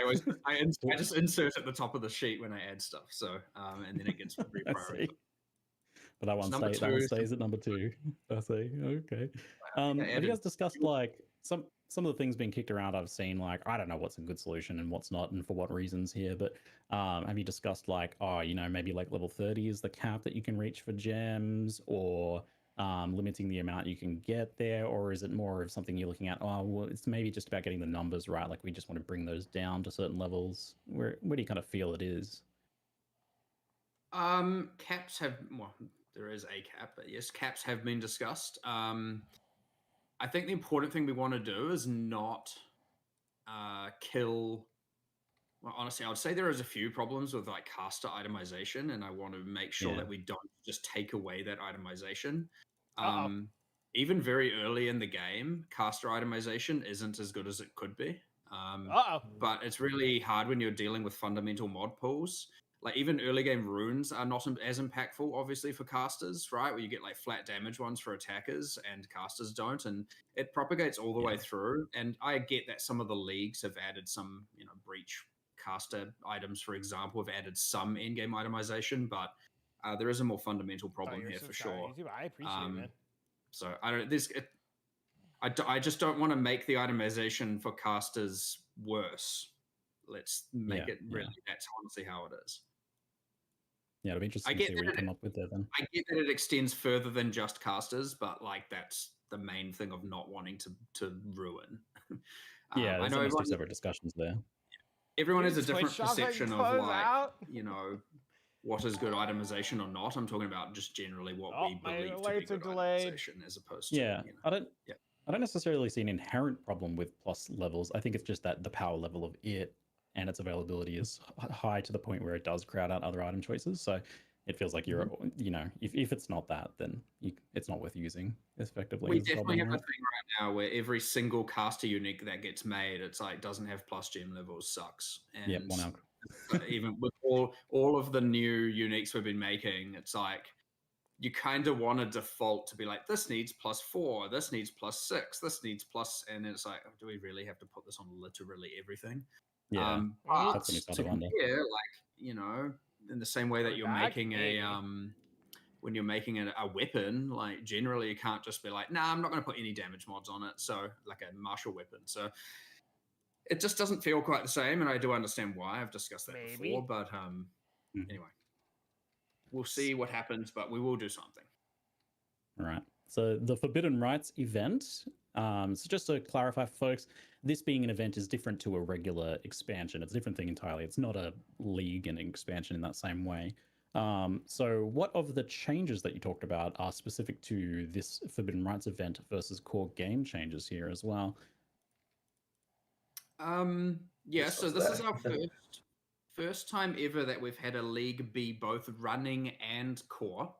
I just insert at the top of the sheet when I add stuff. So and then it gets reprioritized. But that one stays at number 2. I see. Okay. Have you guys discussed like some of the things being kicked around? I've seen like, I don't know what's a good solution and what's not, and for what reasons here. But have you discussed like, maybe like level 30 is the cap that you can reach for gems, or limiting the amount you can get there, or is it more of something you're looking at? Well, it's maybe just about getting the numbers right. Like we just want to bring those down to certain levels. Where do you kind of feel it is? Caps have there is a cap, but yes, caps have been discussed. I think the important thing we want to do is not kill. Well, honestly, I would say there is a few problems with like caster itemization, and I want to make sure that we don't just take away that itemization. Even very early in the game, caster itemization isn't as good as it could be. But it's really hard when you're dealing with fundamental mod pools. like even early game runes are not as impactful, obviously, for casters, right? Where you get like flat damage ones for attackers and casters don't, and it propagates all the way through. And I get that some of the leagues have added some, breach caster items, for example, have added some in-game itemization, but there is a more fundamental problem here for sure. YouTube. I appreciate it, man. So I don't. I just don't want to make the itemization for casters worse. Let's make it really. That's honestly how it is. Yeah, it'll be interesting to see what you come up with there then. I get that it extends further than just casters, but like that's the main thing of not wanting to ruin. Yeah, I know everyone separate discussions there. Everyone has a different perception of like, what is good itemization or not. I'm talking about just generally what we believe to be good itemization, as opposed to I don't necessarily see an inherent problem with plus levels. I think it's just that the power level of it and its availability is high to the point where it does crowd out other item choices. So it feels like you're, if it's not that, then it's not worth using effectively. We definitely have a thing right now where every single caster unique that gets made, it's like doesn't have plus gem levels, sucks. And one out. Even with all of the new uniques we've been making, it's like you kind of want to default to be like, this needs +4, this needs +6, this needs plus, and it's like, do we really have to put this on literally everything? Yeah, but to compare, like, in the same way that you're making when you're making a weapon, like generally you can't just be like, nah, I'm not going to put any damage mods on it. So like a martial weapon. So it just doesn't feel quite the same. And I do understand why. I've discussed that before, but anyway, we'll see what happens, but we will do something. All right. So the Forbidden Rites event, so just to clarify for folks, this being an event is different to a regular expansion. It's a different thing entirely. It's not a league and expansion in that same way. So what of the changes that you talked about are specific to this Forbidden Rites event versus core game changes here as well? Yeah, so this is our first time ever that we've had a league be both running and core.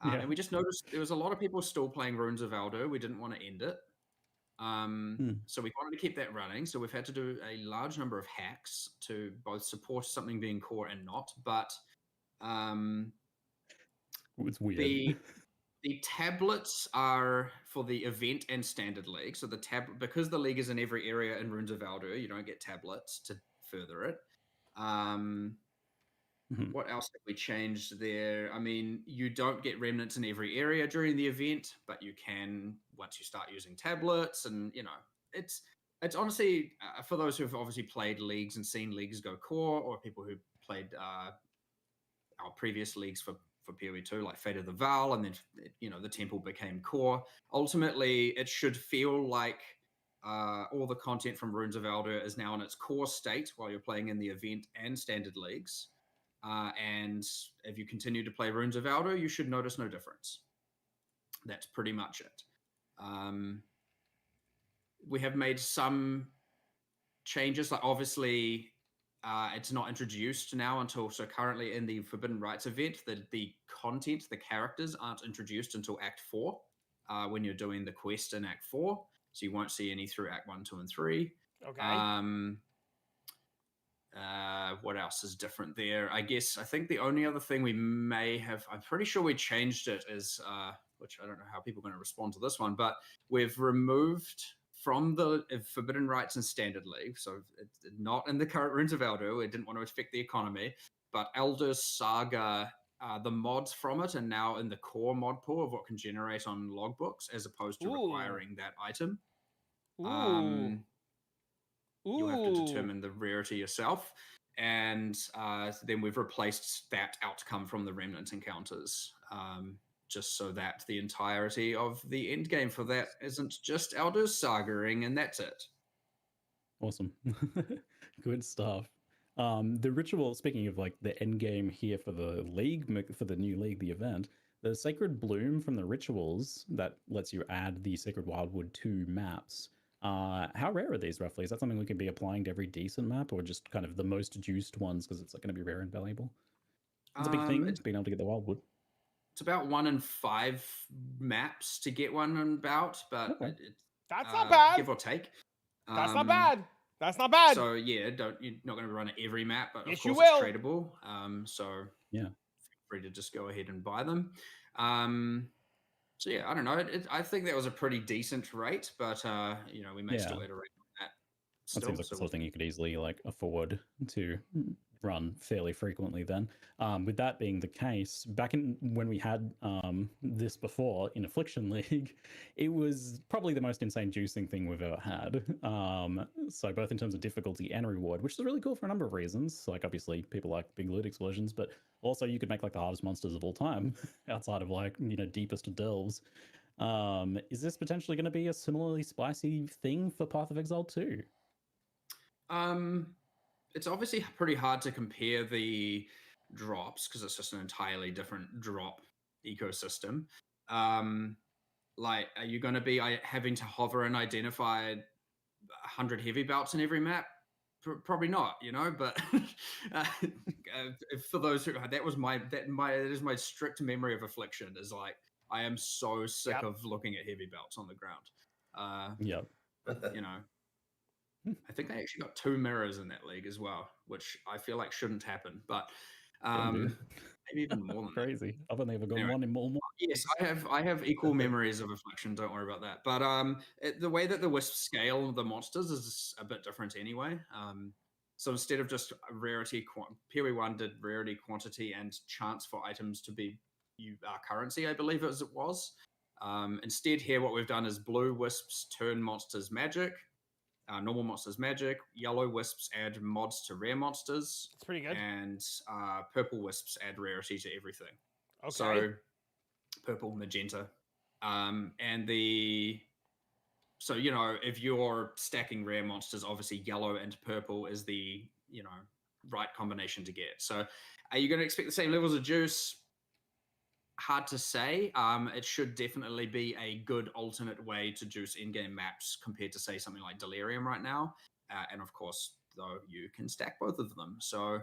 And we just noticed there was a lot of people still playing Runes of Aldo. We didn't want to end it. So we wanted to keep that running. So we've had to do a large number of hacks to both support something being core and not. But it's weird. The tablets are for the event and standard league. So because the league is in every area in Runes of Aldo, you don't get tablets to further it. What else have we changed there? I mean, you don't get remnants in every area during the event, but you can once you start using tablets. And it's honestly for those who have obviously played leagues and seen leagues go core, or people who played our previous leagues for PoE2, like Fate of the Val, and then the Temple became core. Ultimately, it should feel like all the content from Runes of Aldo is now in its core state while you're playing in the event and standard leagues. And if you continue to play Runes of Aldo, you should notice no difference. That's pretty much it. We have made some changes, like obviously it's not introduced now until, so currently in the Forbidden Rites event, the content, the characters aren't introduced until Act 4 when you're doing the quest in Act 4. So you won't see any through Act 1, 2, and 3. Okay. What else is different there? I think the only other thing we may have, I'm pretty sure we changed it, is, which I don't know how people are going to respond to this one, but we've removed from the Forbidden Rites and Standard League, so it's not in the current Runes of Aldo, it didn't want to affect the economy, but Elder's Saga, the mods from it are now in the core mod pool of what can generate on logbooks, as opposed to requiring that item. You'll have to determine the rarity yourself. And then we've replaced that outcome from the Remnant encounters, just so that the entirety of the end game for that isn't just Elder's Sagaing, and that's it. Awesome. Good stuff. The ritual, speaking of like the end game here for the league, for the new league, the event, the Sacred Bloom from the rituals that lets you add the Sacred Wildwood to maps. How rare are these roughly? Is that something we can be applying to every decent map, or just kind of the most juiced ones because it's going to be rare and valuable? It's a big thing, being able to get the Wildwood. It's about 1 in 5 maps to get one about, but that's not bad. give or take. That's not bad. That's not bad. So yeah, you're not going to run it every map, but yes, of course you will. it's tradable. So yeah, feel free to just go ahead and buy them. So yeah, I don't know. I think that was a pretty decent rate, but we may still iterate on that. That seems like the sort of thing you could easily like afford to run fairly frequently then. With that being the case, back in when we had this before in Affliction League, it was probably the most insane juicing thing we've ever had. So both in terms of difficulty and reward, which is really cool for a number of reasons. Like obviously people like big loot explosions, but also you could make like the hardest monsters of all time outside of like, deepest delves. Is this potentially going to be a similarly spicy thing for Path of Exile 2? It's obviously pretty hard to compare the drops because it's just an entirely different drop ecosystem. Like, are you going to be having to hover and identify 100 heavy belts in every map? Probably not, But for those who that is my strict memory of Affliction is like I am so sick of looking at heavy belts on the ground. Yep. I think they actually got 2 mirrors in that league as well, which I feel like shouldn't happen, but maybe even more than crazy. I've only ever got Anyway. one in more. Yes, I have equal memories of Affliction. Don't worry about that. But the way that the Wisps scale the monsters is a bit different anyway. So instead of just rarity, PoE1 did rarity, quantity, and chance for items to be currency, I believe as it was. Instead, here what we've done is blue Wisps turn monsters magic. Normal monsters magic. Yellow Wisps add mods to rare monsters. It's pretty good. And purple Wisps add rarity to everything. Okay. So purple, magenta. So if you're stacking rare monsters, obviously yellow and purple is the right combination to get. So are you going to expect the same levels of juice? Hard to say. It should definitely be a good alternate way to juice in-game maps compared to say something like Delirium right now. And of course, though, you can stack both of them. So,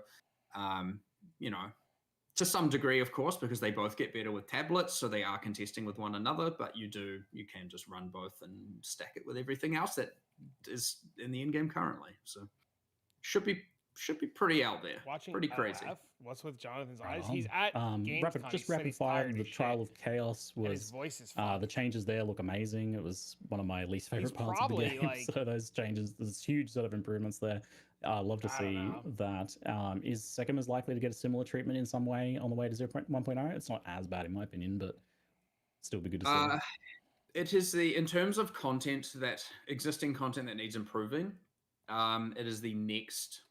to some degree, of course, because they both get better with tablets, so they are contesting with one another. But you can just run both and stack it with everything else that is in the in-game currently. So, should be pretty out there. Watching pretty crazy. What's with Jonathan's eyes? He's at Gamescom. Rapid fire. The Trial of Chaos was. His voice is the changes there look amazing. It was one of my least favorite parts of the game. So those changes, there's huge sort of improvements there. Love to see that. Is Sekima's likely to get a similar treatment in some way on the way to 0.1.0? It's not as bad in my opinion, but still be good to see. It is in terms of content, that existing content that needs improving. It is the next.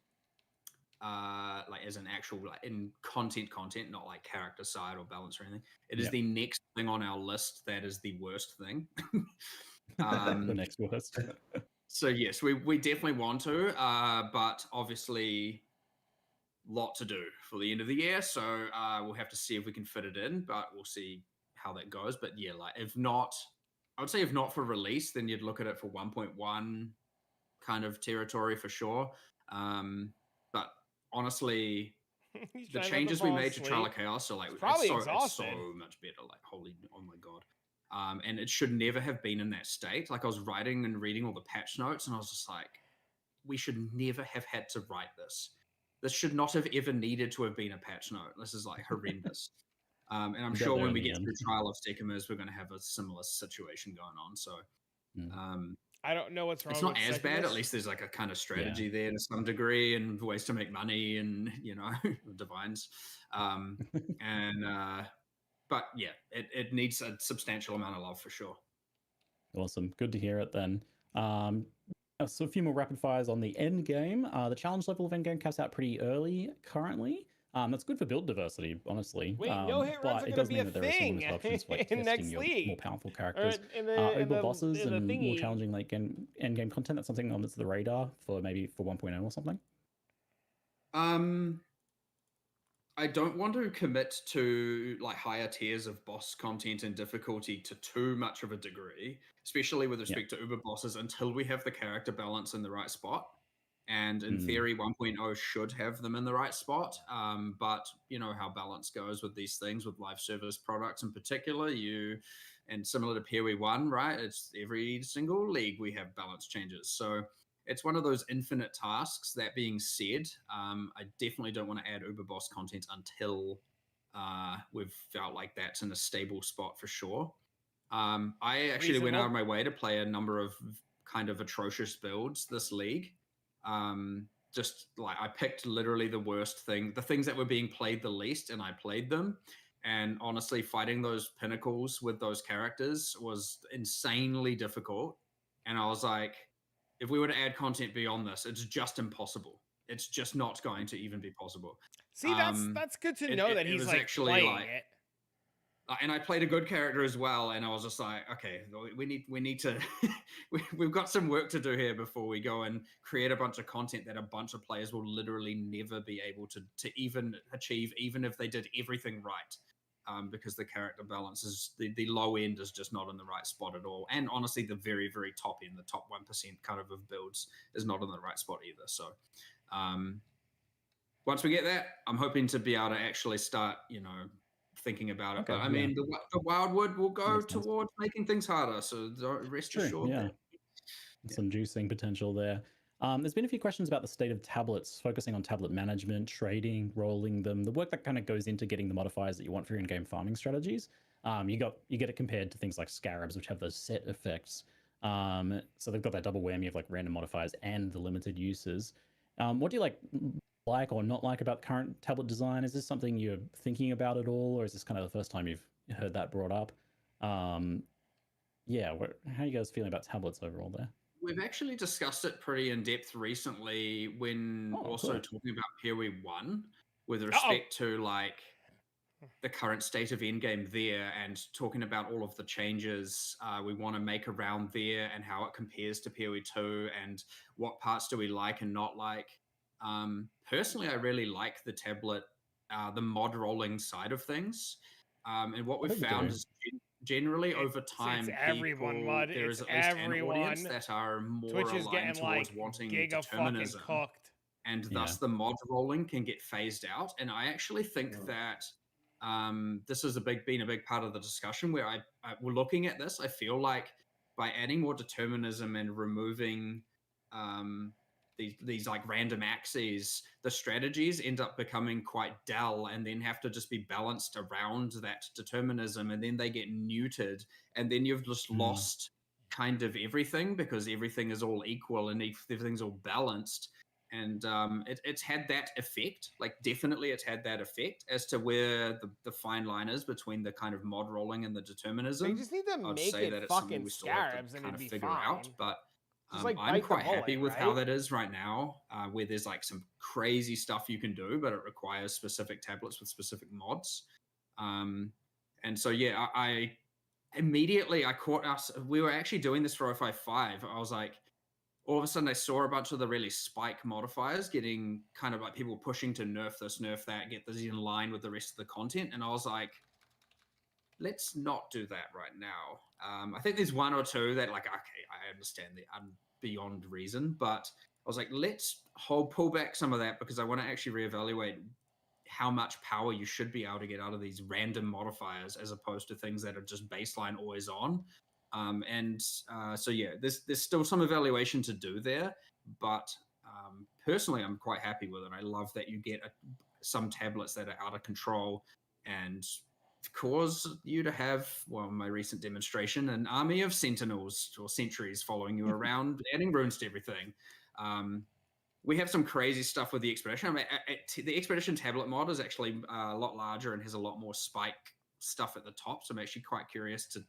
As an actual in content, not like character side or balance or anything. It is the next thing on our list that is the worst thing. The next worst. So yes, we definitely want to, but obviously, lot to do for the end of the year. So we'll have to see if we can fit it in, but we'll see how that goes. But yeah, if not, I would say if not for release, then you'd look at it for 1.1 kind of territory for sure. But honestly, the changes we made to Trial of Chaos are it's so much better. Oh my god! And it should never have been in that state. I was writing and reading all the patch notes, and I was just like, we should never have had to write this. This should not have ever needed to have been a patch note. This is horrendous. And I'm sure when we get through Trial of Sekimas, we're going to have a similar situation going on. So. I don't know what's wrong. It's not as bad. At least there's a kind of strategy there to some degree, and ways to make money, and divines. But yeah, it needs a substantial amount of love for sure. Awesome, good to hear it then. So a few more rapid fires on the end game. The challenge level of end game caps out pretty early currently. That's good for build diversity, honestly. Wait, no hit runs are going to be a thing in next league. More powerful characters. Over bosses and more challenging end game content. That's something on the radar for maybe for 1.0 or something. I don't want to commit to higher tiers of boss content and difficulty to too much of a degree, especially with respect to Uber bosses, until we have the character balance in the right spot. And in theory, 1.0 should have them in the right spot. But you know how balance goes with these things, with live service products in particular. And similar to PoE1, right? It's every single league we have balance changes. So it's one of those infinite tasks. That being said, I definitely don't want to add Uber Boss content until we've felt like that's in a stable spot for sure. I actually went out of my way to play a number of kind of atrocious builds this league. Just like I picked literally the worst the things that were being played the least, and I played them. And honestly, fighting those pinnacles with those characters was insanely difficult. And I was like, if we were to add content beyond this, it's just impossible. It's just not going to even be possible. See, that's good to know that he's like actually playing it. And I played a good character as well, and I was just like, okay, we need to, we've got some work to do here before we go and create a bunch of content that a bunch of players will literally never be able to even achieve, even if they did everything right, because the character balance is the low end is just not in the right spot at all, and honestly, the very very top end, the top 1% kind of builds is not in the right spot either. So, once we get that, I'm hoping to be able to actually start, thinking about it. Okay, but I mean, the Wildwood will go towards making things harder. So rest assured. Yeah, some juicing potential there. There's been a few questions about the state of tablets, focusing on tablet management, trading, rolling them, the work that kind of goes into getting the modifiers that you want for your in-game farming strategies. You get it compared to things like scarabs, which have those set effects. So they've got that double whammy of like random modifiers and the limited uses. What do you like or not like about current tablet design? Is this something you're thinking about at all, or is this kind of the first time you've heard that brought up? Yeah, how are you guys feeling about tablets overall there? We've actually discussed it pretty in depth recently when talking about PoE 1 with respect to like the current state of endgame there, and talking about all of the changes we want to make around there and how it compares to PoE 2 and what parts do we like and not like. Personally, I really like the tablet, the mod rolling side of things. And what we've found is generally over time, there is at least an audience that are more Twitch is aligned towards wanting determinism. And thus the mod rolling can get phased out. And I actually think that this has been a big part of the discussion where we're looking at this. I feel like by adding more determinism and removing these like random axes, the strategies end up becoming quite dull and then have to just be balanced around that determinism, and then they get neutered, and then you've just lost kind of everything because everything is all equal and everything's all balanced. And it's had that effect, like definitely it's had that effect as to where the fine line is between the kind of mod rolling and the determinism. You just need to make it fucking scarabs and it'd be fine. Out, but I'm quite happy with how that is right now, where there's like some crazy stuff you can do, but it requires specific tablets with specific mods. And so, yeah, I immediately caught us. We were actually doing this for 055. I was like, all of a sudden I saw a bunch of the really spike modifiers getting kind of like people pushing to nerf this, nerf that, get this in line with the rest of the content. And I was like, let's not do that right now. I think there's one or two that like, okay, I understand the beyond reason, but I was like, let's pull back some of that because I want to actually reevaluate how much power you should be able to get out of these random modifiers as opposed to things that are just baseline always on. So yeah, there's still some evaluation to do there, but personally, I'm quite happy with it. I love that you get some tablets that are out of control and cause you to have, well, my recent demonstration, an army of sentinels or sentries following you around, adding runes to everything. We have some crazy stuff with the Expedition. I mean, the Expedition tablet mod is actually a lot larger and has a lot more spike stuff at the top, so I'm actually quite curious to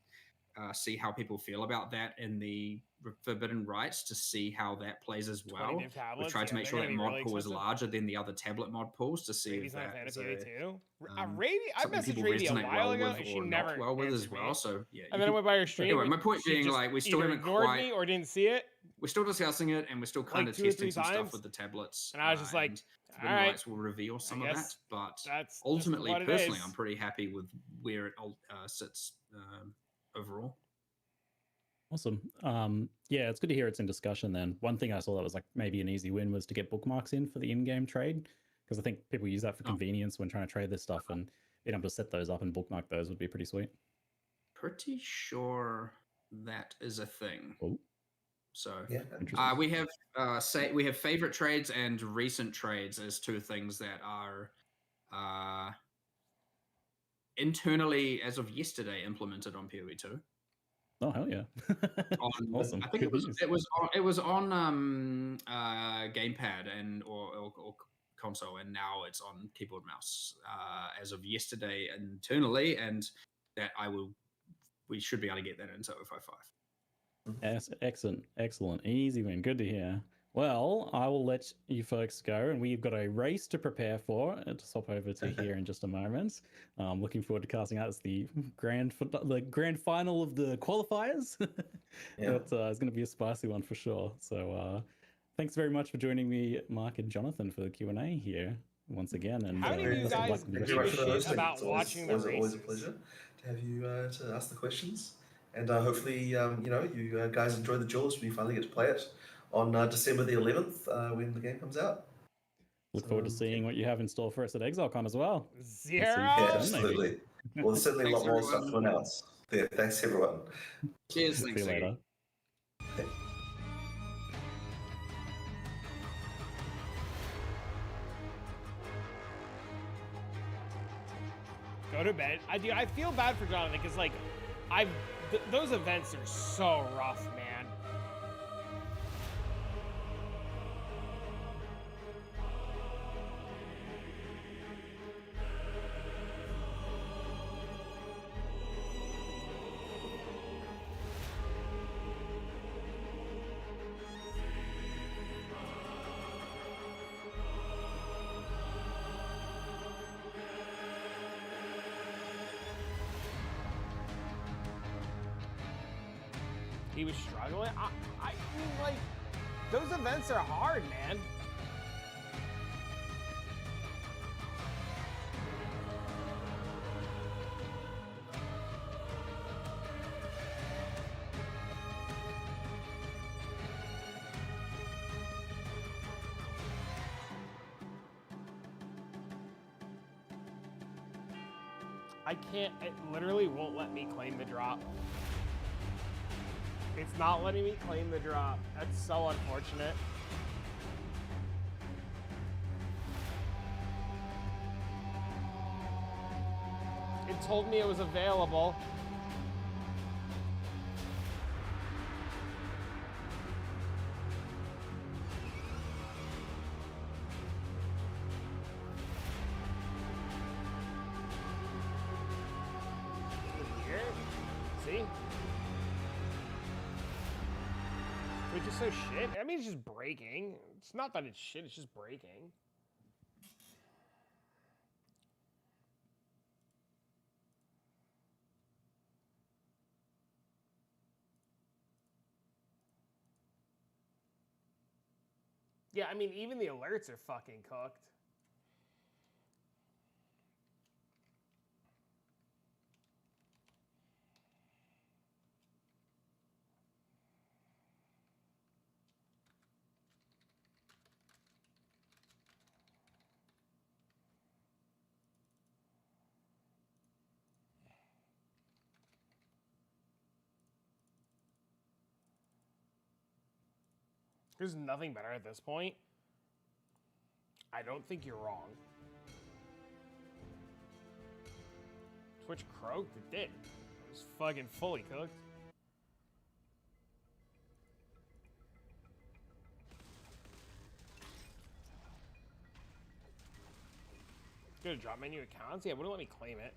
see how people feel about that in the Forbidden Rites, to see how that plays as well. We've tried to make sure that mod pool is larger than the other tablet mod pools to see if that is I messaged Rady a while ago and she never well as well. So yeah, and then I went by her stream. Anyway, my point being, like, we still haven't ignored me or didn't see it. We're still discussing it, and we're still kind of testing some stuff with the tablets. And I was just like, all right, we'll reveal some of that. But ultimately, personally, I'm pretty happy with where it sits overall. Awesome. Yeah, it's good to hear it's in discussion then. One thing I saw that was like maybe an easy win was to get bookmarks in for the in-game trade, because I think people use that for convenience when trying to trade this stuff, and being able to set those up and bookmark those would be pretty sweet. Pretty sure that is a thing. Oh. So Yeah, we have favorite trades and recent trades as two things that are internally, as of yesterday, implemented on PoE2. Oh hell yeah! Awesome. I think Good news. it was on gamepad and or console, and now it's on keyboard mouse as of yesterday internally, and that we should be able to get that into 055. Yes, excellent. Easy win. Good to hear. Well, I will let you folks go, and we've got a race to prepare for. To swap over to here in just a moment. Looking forward to casting out as the grand final of the qualifiers. Yeah. It's going to be a spicy one for sure. So, thanks very much for joining me, Mark and Jonathan, for the Q&A here once again. And how many of you guys give a shit about watching the races? Always a pleasure to have you to ask the questions. And hopefully, you guys enjoy the duels when you finally get to play it on December the 11th when the game comes out. Look forward to seeing what you have in store for us at ExileCon as well. Zero. Yeah, absolutely. Well, there's certainly a lot more stuff to announce. Yeah, thanks everyone. Cheers. See you later. Go to bed. I feel bad for Jonathan because like those events are so rough, man. He was struggling. I mean, like, those events are hard, man. I can't, it literally won't let me claim the drop. It's not letting me claim the drop. That's so unfortunate. It told me it was available. Weird. See? Which is so shit. I mean, it's just breaking. It's not that it's shit, it's just breaking. Yeah, I mean, even the alerts are fucking cooked. There's nothing better at this point. I don't think you're wrong. Twitch croaked? It did. It was fucking fully cooked. Go to drop menu accounts? Yeah, it wouldn't let me claim it.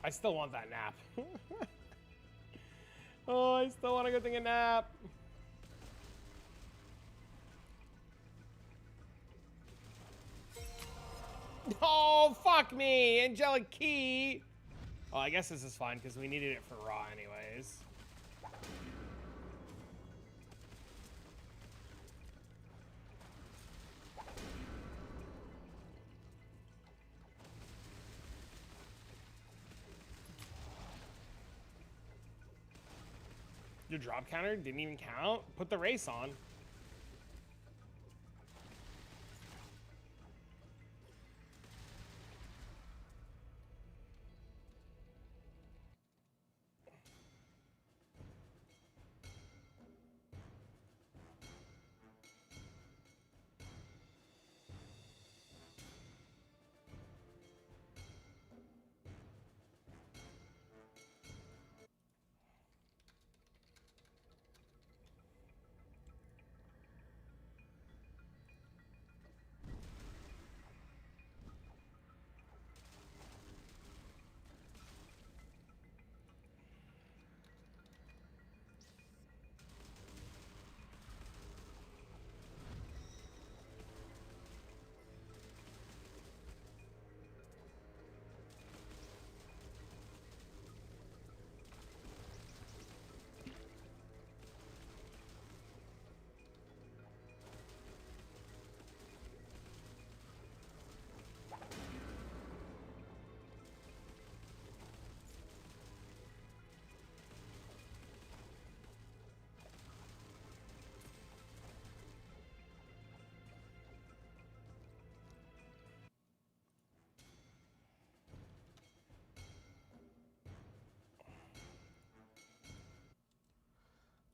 I still want that nap. Oh, I still want to go take a nap. Oh, fuck me, Angelic Key. Oh, I guess this is fine because we needed it for Raw anyways. Your drop counter didn't even count? Put the race on.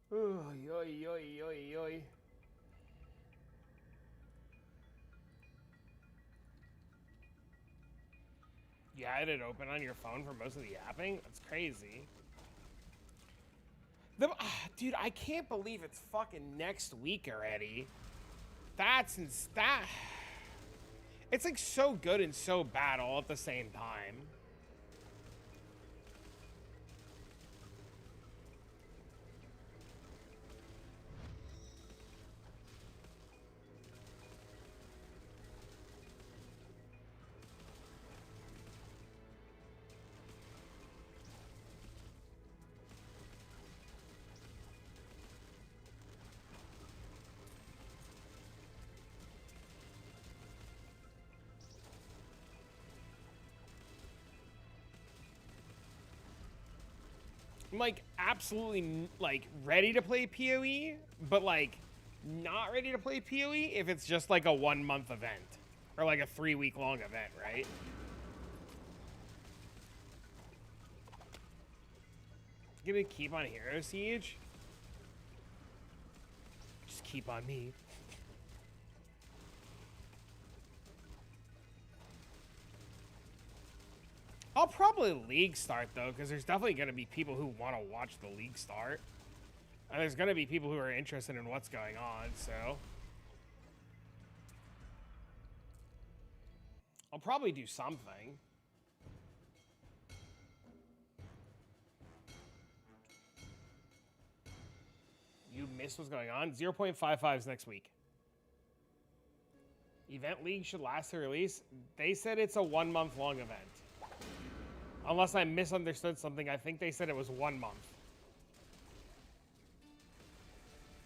Oy, oy, oy, oy, oy. You had it open on your phone for most of the apping? That's crazy. Dude, I can't believe it's fucking next week already. That. It's like so good and so bad all at the same time. I'm like absolutely like ready to play PoE, but like not ready to play PoE if it's just like a 1 month event or like a 3-week long event, right? Gonna keep on Hero Siege? Just keep on me. I'll probably League start though, because there's definitely going to be people who want to watch the League start. And there's going to be people who are interested in what's going on, so. I'll probably do something. You missed what's going on? 0.55 is next week. Event League should last to release. They said it's a 1 month long event. Unless I misunderstood something, I think they said it was 1 month.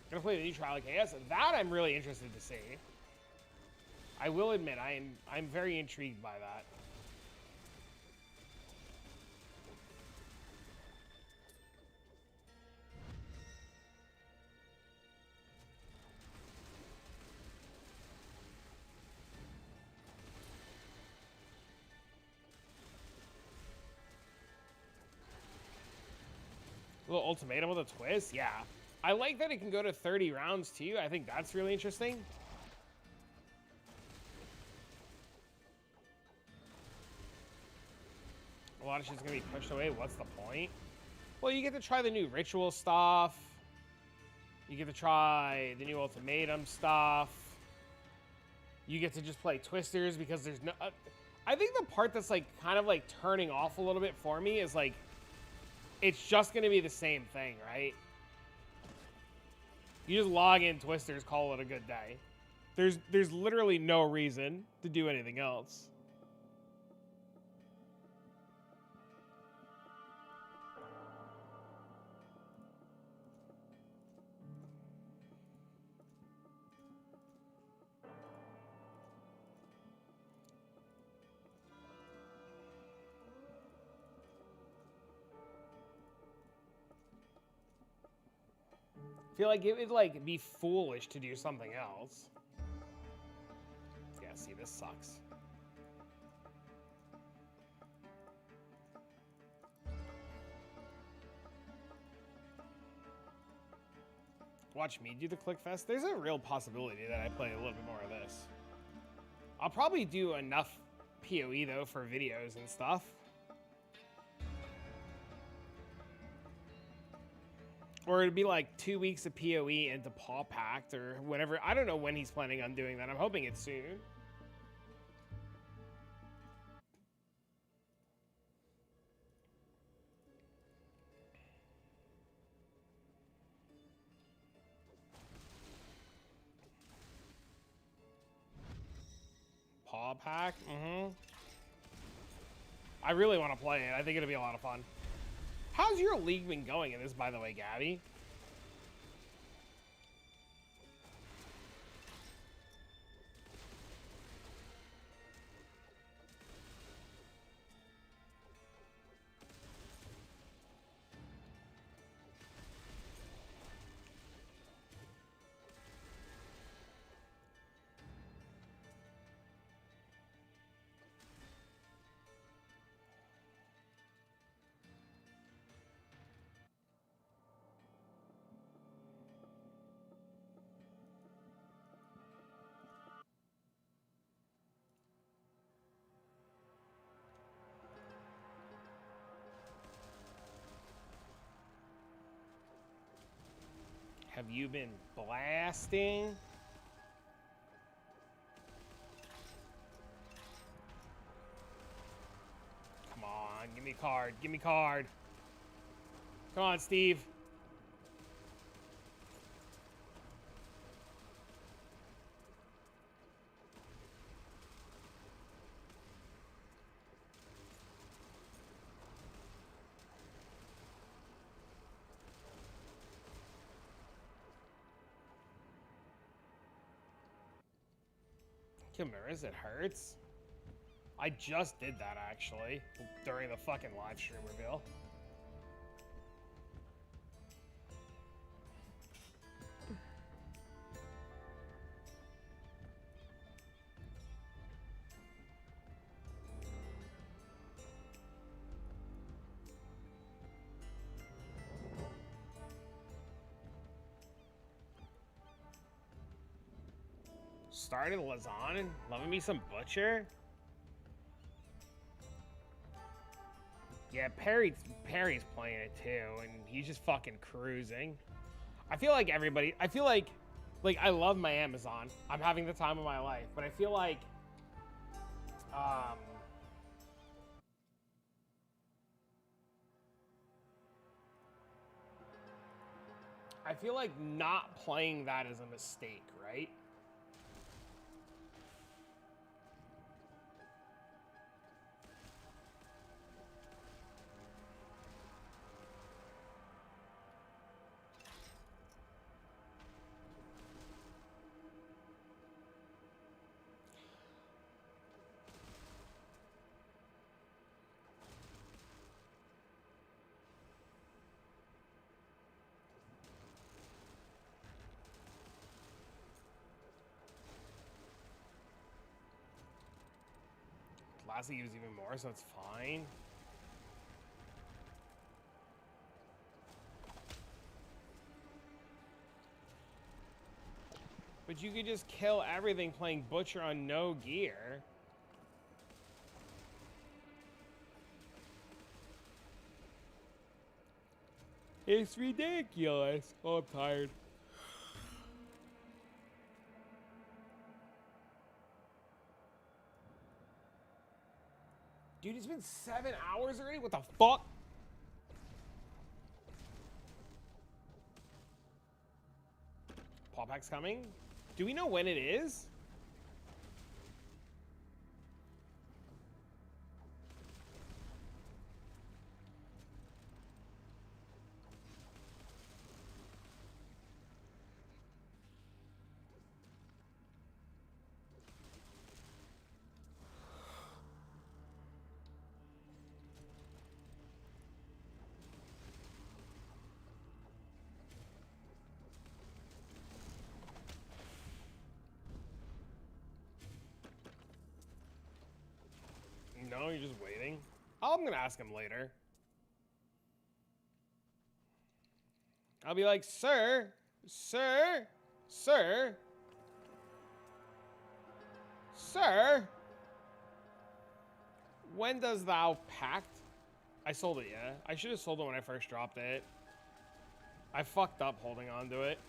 Gonna play the new Trial of Chaos. That I'm really interested to see. I will admit, I'm very intrigued by that. A little ultimatum with a twist? Yeah. I like that it can go to 30 rounds too. I think that's really interesting. A lot of shit's gonna be pushed away. What's the point? Well, you get to try the new ritual stuff. You get to try the new ultimatum stuff. You get to just play twisters because there's no... I think the part that's like kind of like turning off a little bit for me is like it's just going to be the same thing, right? You just log in twisters, call it a good day. There's literally no reason to do anything else. I feel like it would like be foolish to do something else. Yeah, see, this sucks. Watch me do the click fest. There's a real possibility that I play a little bit more of this. I'll probably do enough PoE though for videos and stuff. Or it'd be like 2 weeks of PoE into Paw Pact or whatever. I don't know when he's planning on doing that. I'm hoping it's soon. Paw Pack? I really want to play it. I think it'll be a lot of fun. How's your league been going in this, by the way, Gabby? Have you been blasting? Come on, give me a card. Give me a card. Come on, Steve. Chimeras, it hurts. I just did that actually during the fucking live stream reveal. Started lasagna, loving me some butcher. Yeah, Perry's playing it too, and he's just fucking cruising. I feel like everybody. I feel like I love my Amazon. I'm having the time of my life, but I feel like, not playing that is a mistake, right? Last league was even more, so it's fine. But you could just kill everything playing Butcher on no gear. It's ridiculous. Oh, I'm tired. Dude, it's been 7 hours already? What the fuck? Paw Pack's coming? Do we know when it is? long? You're just waiting? Oh, I'm gonna ask him later. I'll be like, sir, sir, sir, sir. When does thou pact? I sold it, yeah. I should have sold it when I first dropped it. I fucked up holding on to it.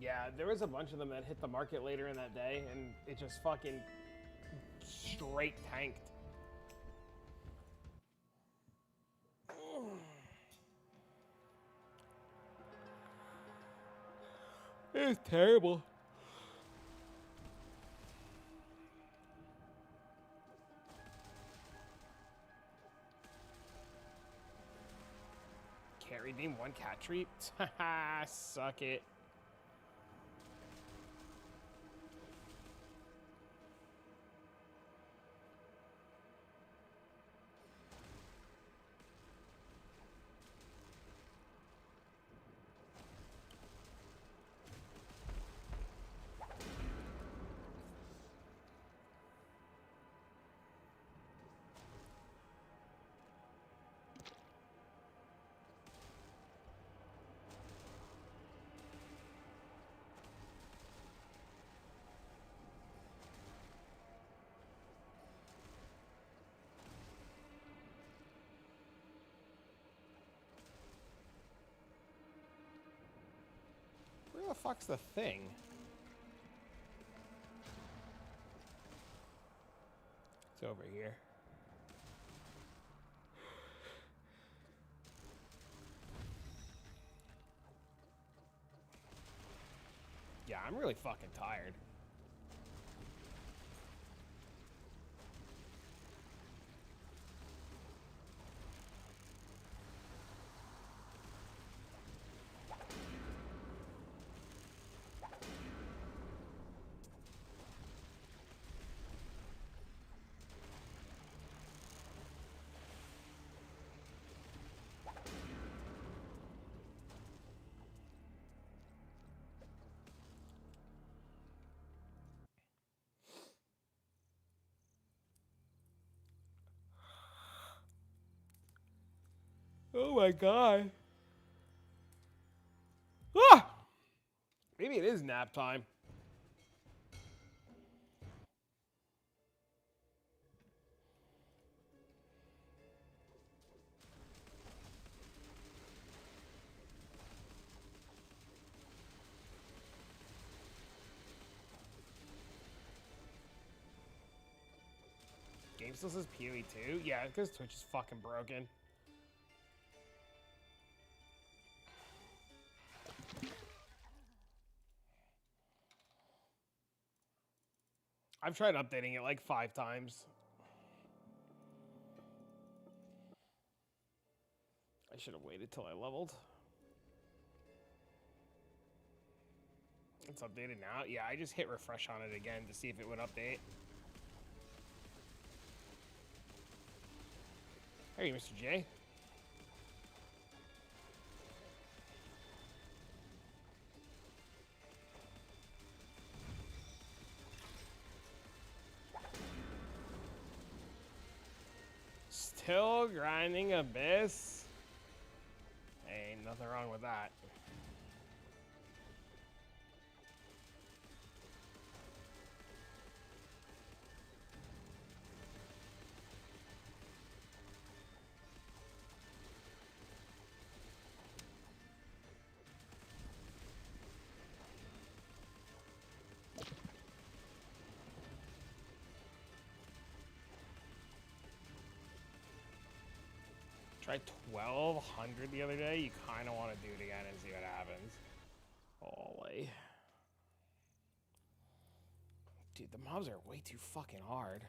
Yeah, there was a bunch of them that hit the market later in that day, and it just fucking straight tanked. It's terrible. Can't redeem one cat treat? Haha, suck it. Where the fuck's the thing? It's over here. Yeah, I'm really fucking tired. Oh my god. Ah! Maybe it is nap time. Game still says PoE 2? Yeah, because Twitch is fucking broken. I've tried updating it like 5 times. I should have waited till I leveled. It's updated now. Yeah, I just hit refresh on it again to see if it would update. Hey, Mr. J. Still grinding Abyss? Ain't nothing wrong with that. Tried 1200 the other day. You kind of want to do it again and see what happens. Holy. Dude, the mobs are way too fucking hard.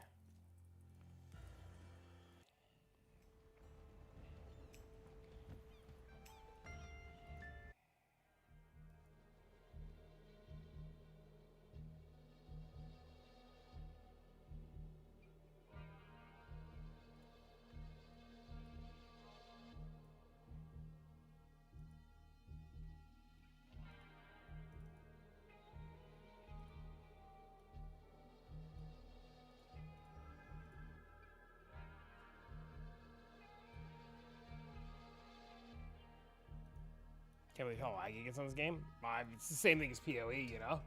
Can't believe how laggy it gets on this game. It's the same thing as PoE, you know?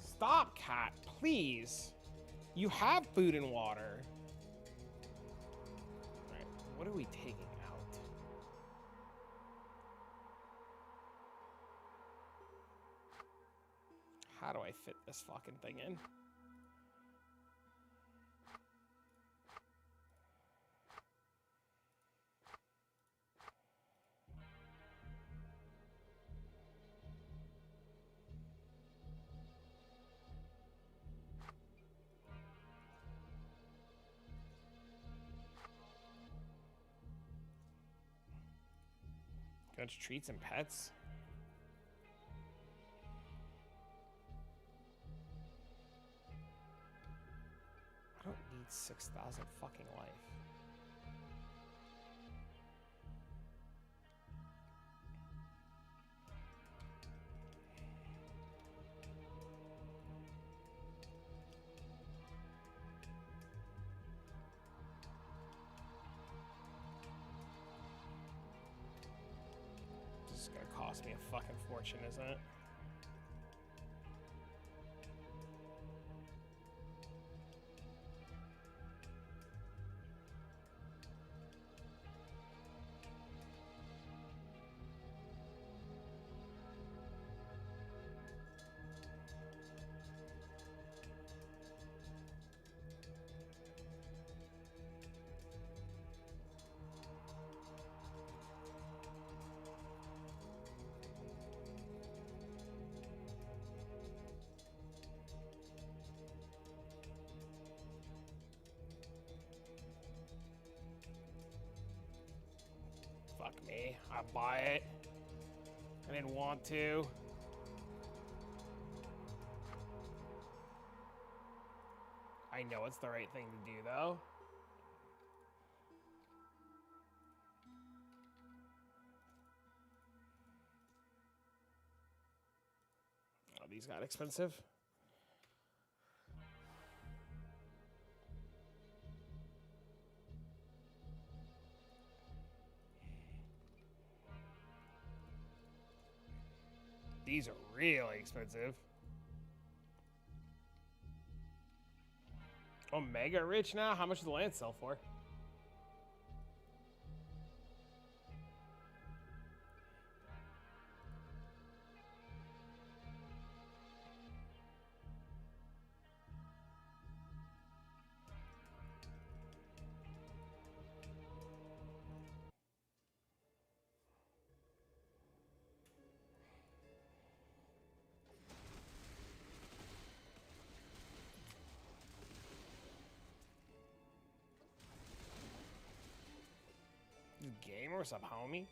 Stop, cat, please. You have food and water. Alright, what are we taking out? How do I fit this fucking thing in? Bunch of treats and pets. I don't need 6,000 fucking life. This is gonna cost me a fucking fortune, isn't it? Fuck me. I buy it. I didn't want to. I know it's the right thing to do, though. Oh, these got expensive. These are really expensive. Omega rich now? How much does the land sell for? Gamer, what's up, homie?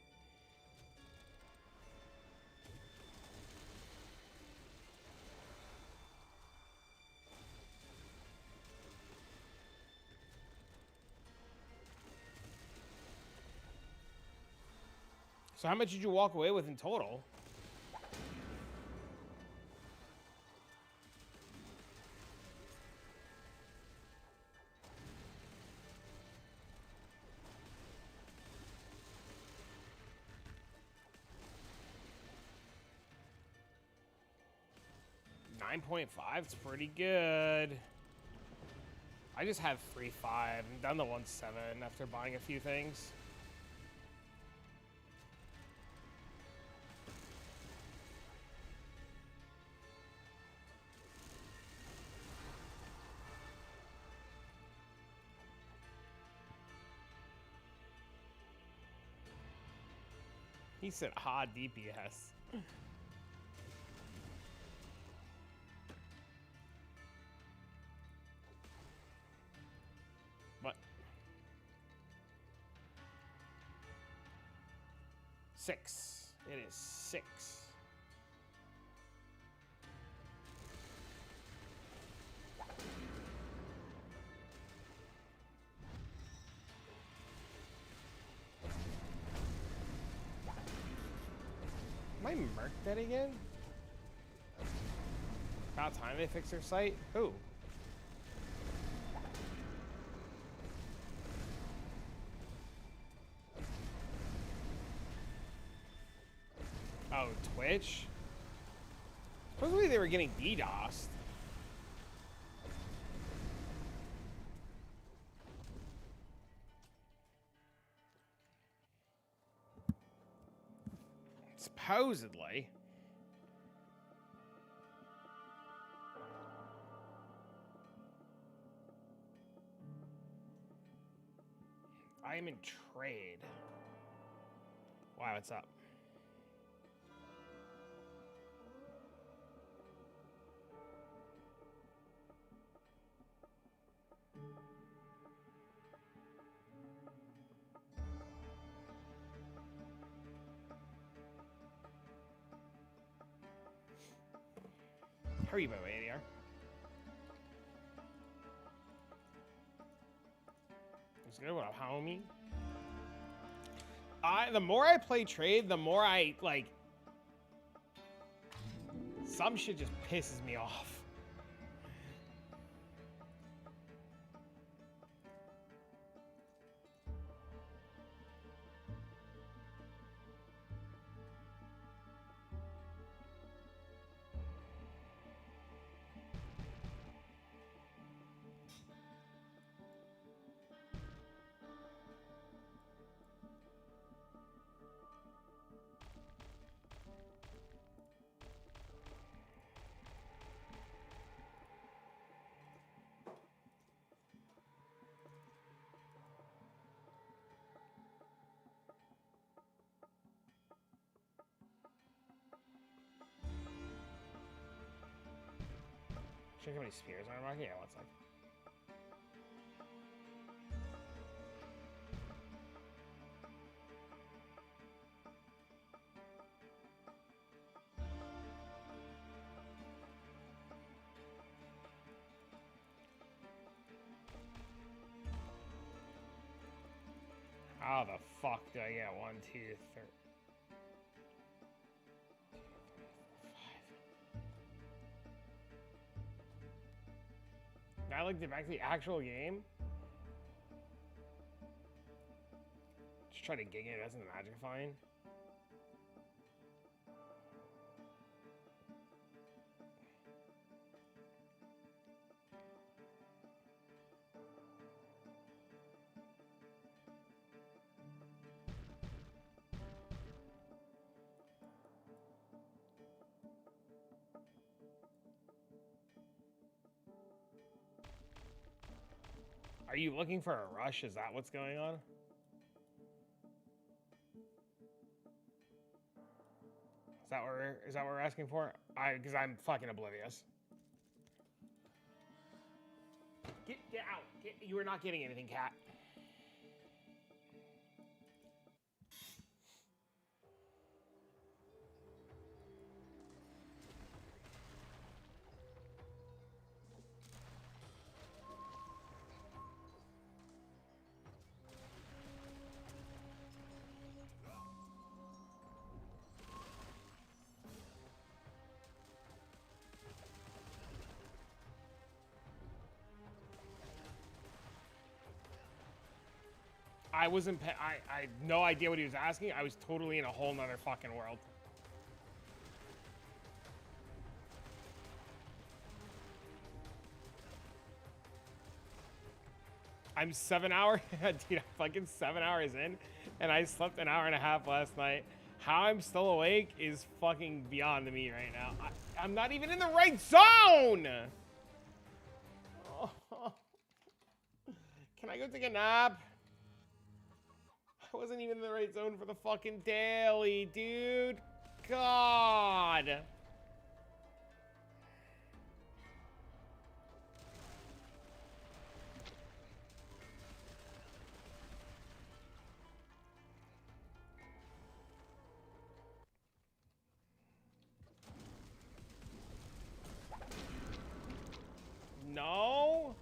So how much did you walk away with in total? $9.5, it's pretty good. I just have free 5. I'm down to 1.7 after buying a few things. He said, "Ha, DPS." What? 6. It is 6. Am I murked that again? About time they fix their site? Who? Oh, Twitch? Supposedly they were getting DDoSed. Supposedly. I am in trade. Wow, what's up? Hurry, my way, ADR. It's good. What up, homie? The more I play trade, the more I like. Some shit just pisses me off. Check how many spears are marking. Yeah, one sec. How the fuck do I get 1, 2, 3? Now I like get back to the actual game. Just try to gig it as in the magic find. Are you looking for a rush? Is that what's going on? Is that what we're asking for? Because I'm fucking oblivious. Get out. You are not getting anything, cat. I wasn't, I had no idea what he was asking. I was totally in a whole nother fucking world. I'm 7 hours, dude, I'm fucking 7 hours in, and I slept an hour and a half last night. How I'm still awake is fucking beyond me right now. I'm not even in the right zone! Oh. Can I go take a nap? I wasn't even in the right zone for the fucking daily, dude. God. No.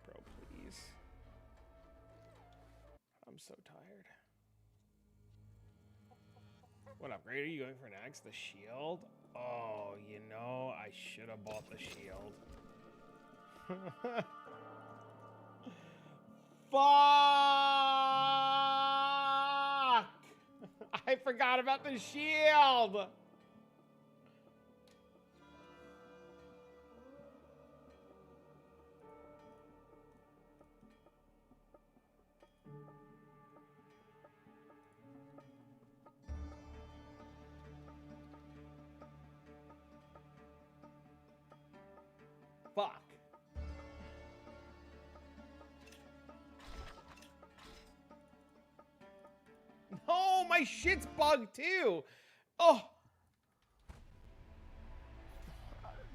Bro, please. I'm so tired. What upgrade are you going for next? The shield? Oh, you know, I should have bought the shield. Fuck! I forgot about the shield! Fuck. No, my shit's bugged too. Oh.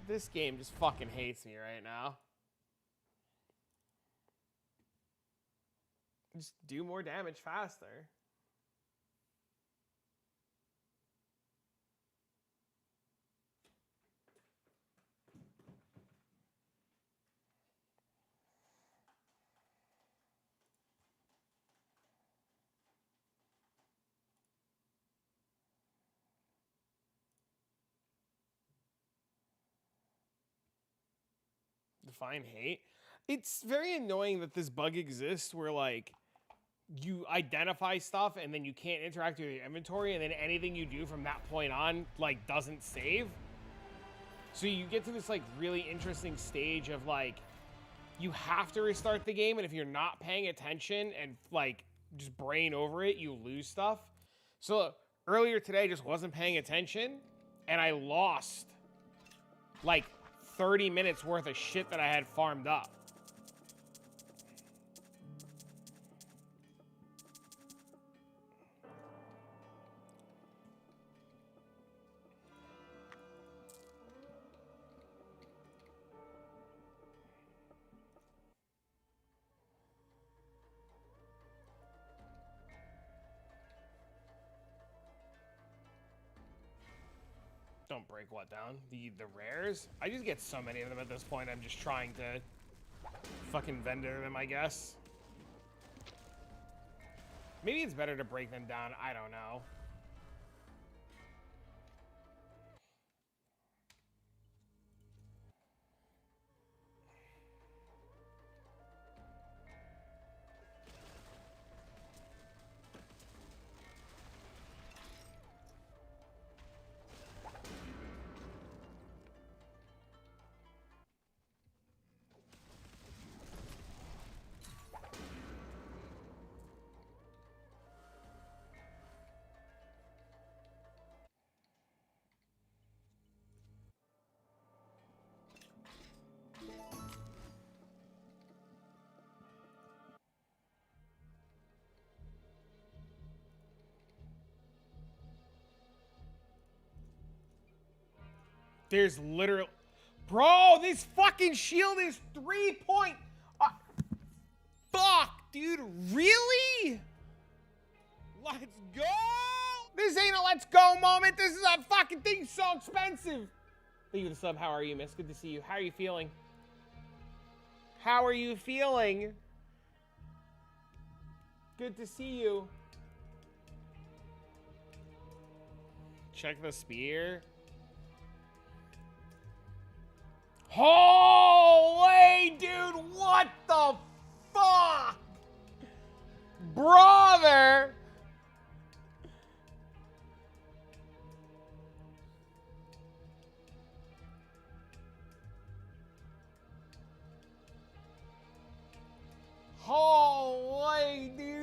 This game just fucking hates me right now. Just do more damage faster. Define hate. It's very annoying that this bug exists where like you identify stuff and then you can't interact with your inventory and then anything you do from that point on like doesn't save. So you get to this like really interesting stage of like you have to restart the game, and if you're not paying attention and like just brain over it, you lose stuff. So earlier today I just wasn't paying attention and I lost like 30 minutes worth of shit that I had farmed up. Don't break what down? The rares? I just get so many of them at this point. I'm just trying to fucking vendor them, I guess. Maybe it's better to break them down. I don't know. There's literally... Bro, this fucking shield is 3 point... fuck, dude. Really? Let's go. This ain't a let's go moment. This is a fucking thing so expensive. Thank you for the sub. How are you, miss? Good to see you. How are you feeling? How are you feeling? Good to see you. Check the spear. Holy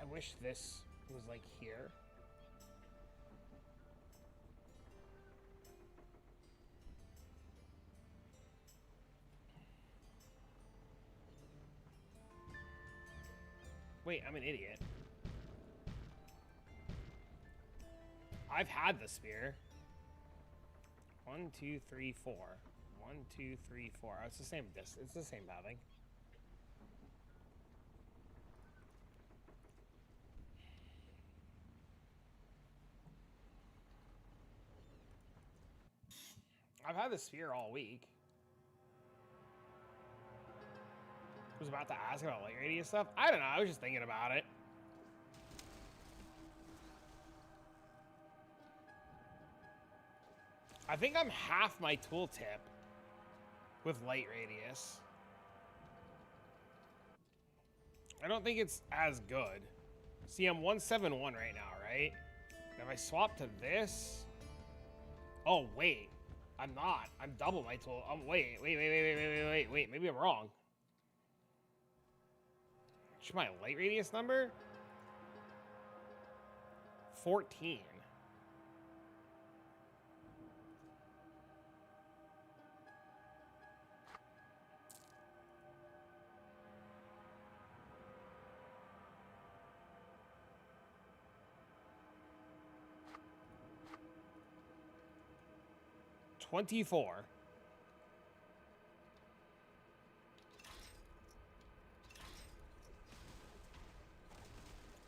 I wish this was like here. Wait, I'm an idiot. I've had the spear. 1, 2, 3, 4. 1, 2, 3, 4. Oh, it's the same distance. It's the same pathing. I've had the spear all week. I was about to ask about light radius stuff. I don't know. I was just thinking about it. I think I'm half my tooltip with light radius. I don't think it's as good. See, I'm 171 right now, right? And if I swap to this... Oh, wait. I'm not. I'm double my tool. Wait. Maybe I'm wrong. What's my light radius number? 14. $24.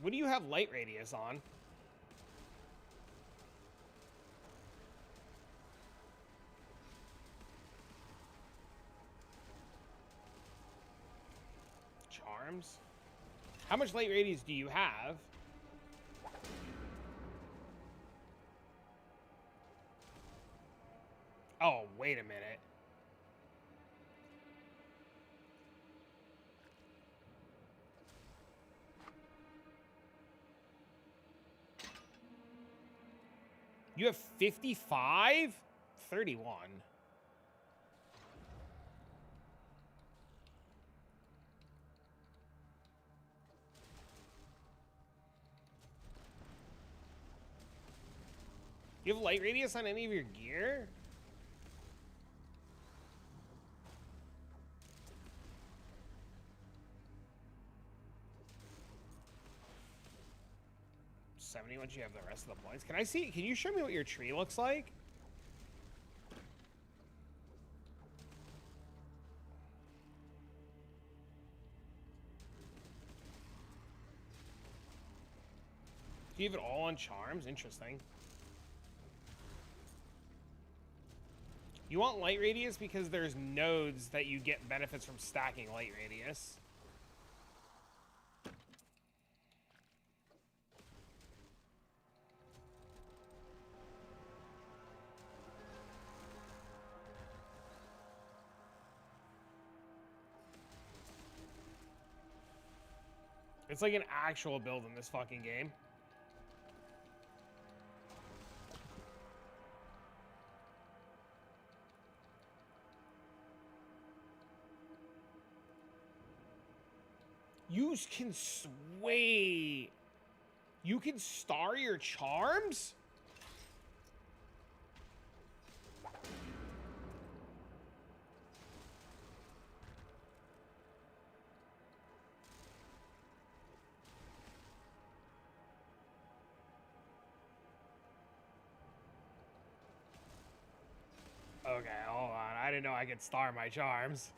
What do you have light radius on? Charms? How much light radius do you have? Oh, wait a minute. You have 55? 31. You have light radius on any of your gear? Once you have the rest of the points. Can I see? Can you show me what your tree looks like? Do you have it all on charms? Interesting. You want light radius because there's nodes that you get benefits from stacking light radius. It's like an actual build in this fucking game. You can sway. You can star your charms? Okay, hold on. I didn't know I could star my charms.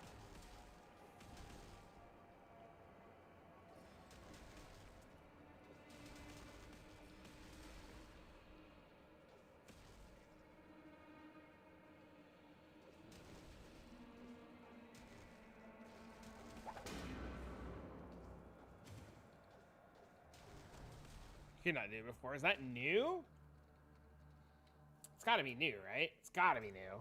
You not do before. Is that new? It's gotta be new, right? It's gotta be new.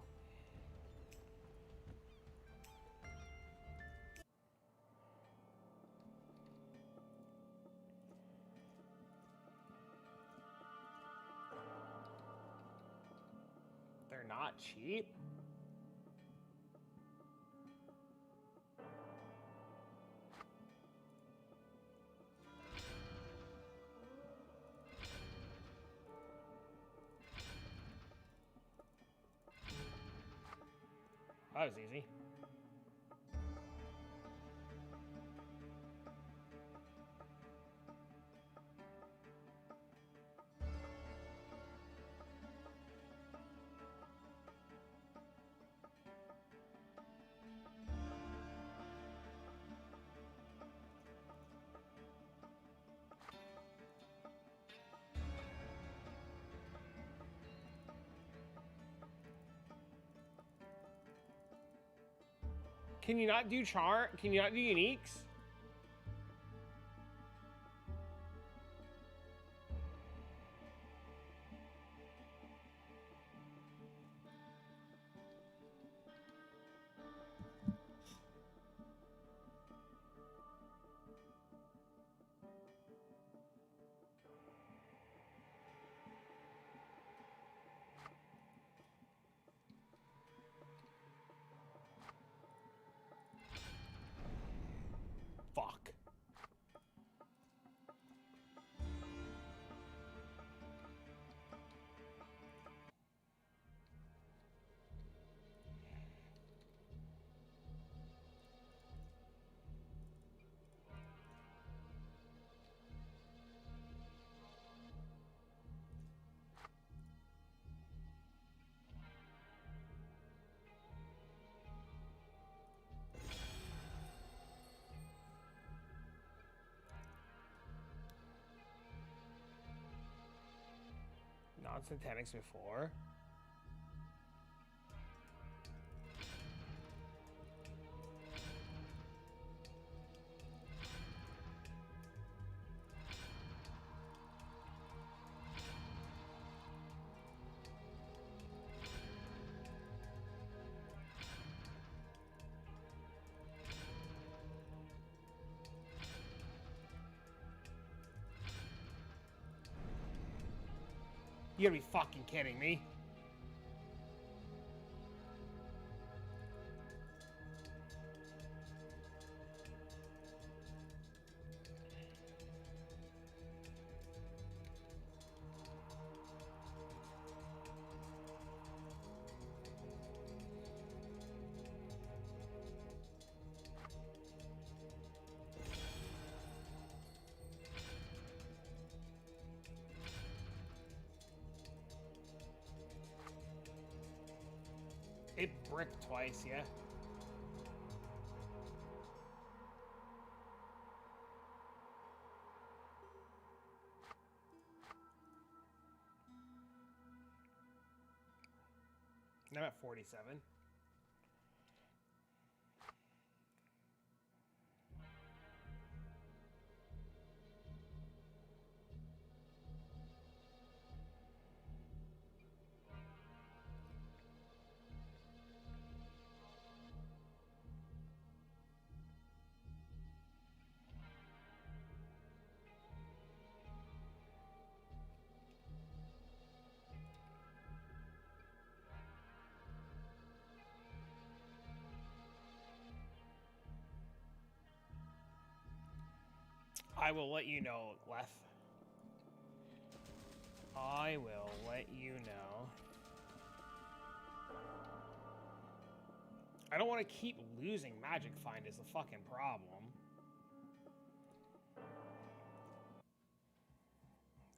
They're not cheap. that was easy. Can you not do Can you not do uniques? Fuck. Non-synthetics before. You gotta be fucking kidding me. It bricked twice, yeah. Now I'm at 47. I will let you know, Leth. I will let you know. I don't want to keep losing Magic Find is the fucking problem.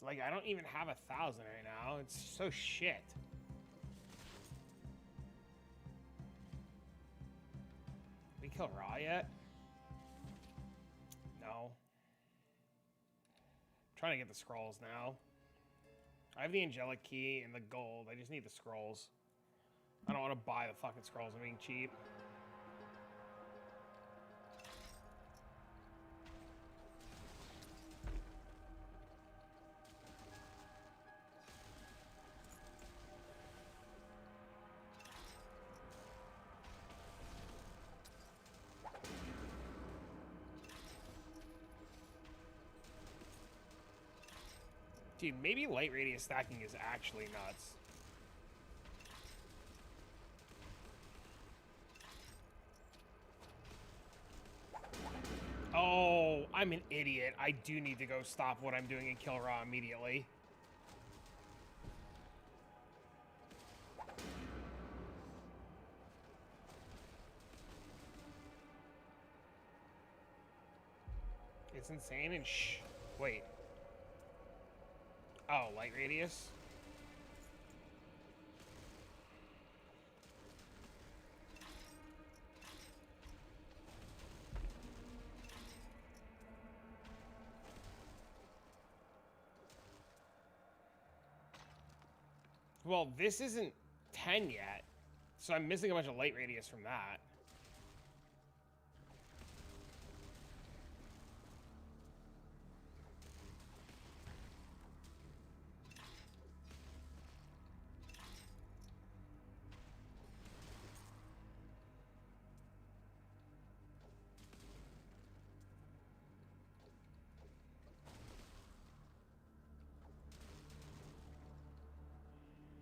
Like, I don't even have 1,000 right now. It's so shit. We kill Ra yet? No. I'm trying to get the scrolls now. I have the angelic key and the gold. I just need the scrolls. I don't want to buy the fucking scrolls. I'm being cheap. Dude, maybe light radius stacking is actually nuts. Oh, I'm an idiot. I do need to go stop what I'm doing and kill Ra immediately. It's insane and wait. Oh, light radius? Well, this isn't 10 yet, so I'm missing a bunch of light radius from that.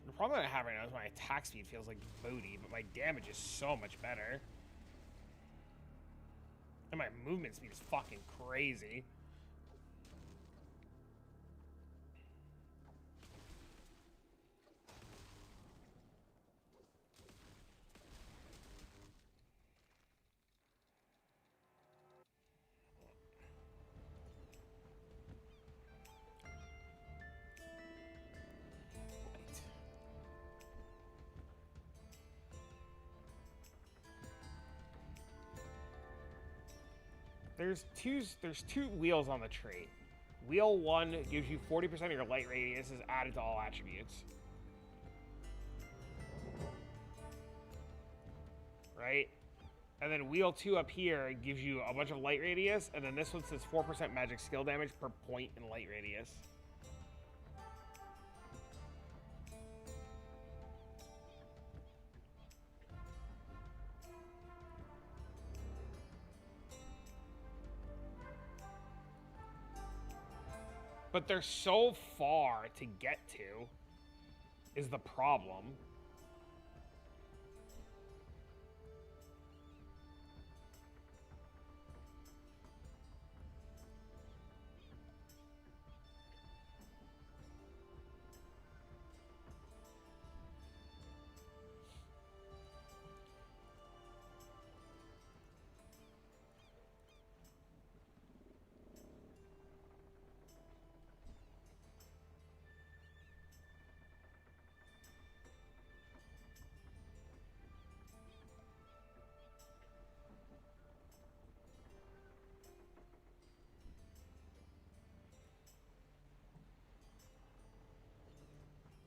The problem that I have right now is my attack speed feels like booty, but my damage is so much better. And my movement speed is fucking crazy. There's two wheels on the trait. Wheel 1 gives you 40% of your light radius is added to all attributes. Right? And then wheel 2 up here gives you a bunch of light radius, and then this one says 4% magic skill damage per point in light radius. But they're so far to get to, is the problem.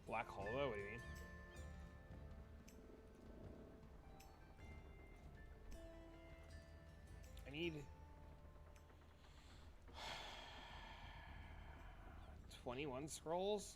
Black hole, though? What do you mean? I need 21 scrolls.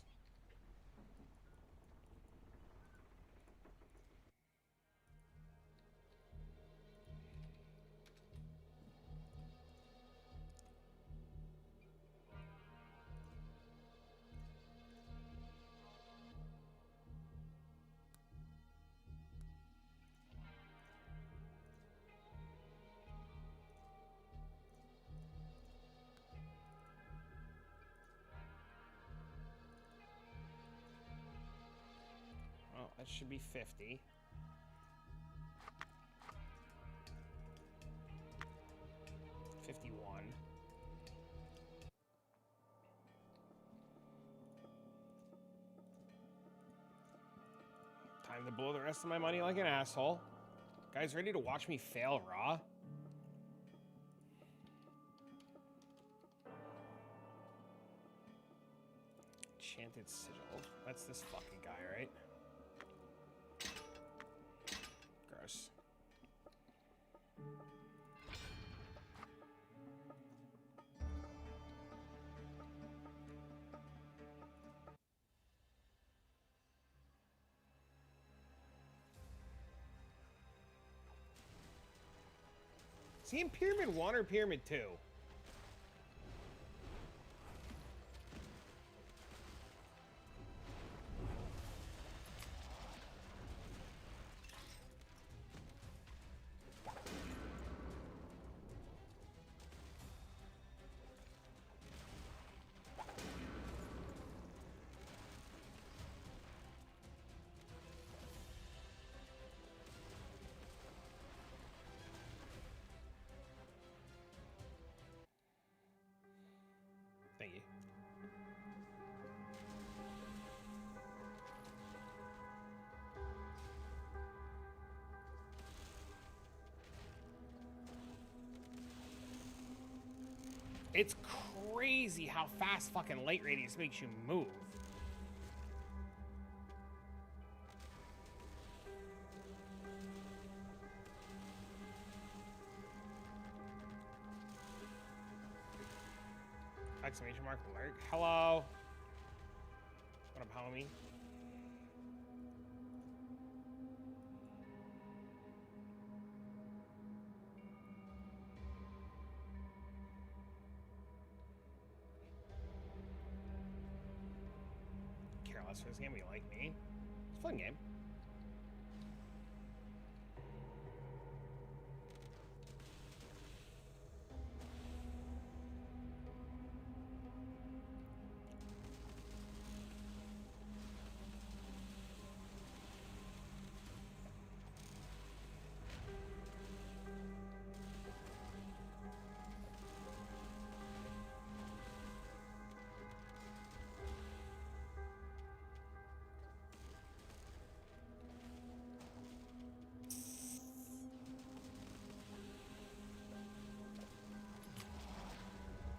Oh, that should be 50. $51. Time to blow the rest of my money like an asshole. Guys, ready to watch me fail raw? Enchanted sigil. That's this fucking guy, right? Gross. Is he in Pyramid 1 or Pyramid 2? Thank you. It's crazy how fast fucking light radius makes you move. Exclamation mark alert. Hello. What up, homie? Careless for this game, you like me? It's a fun game.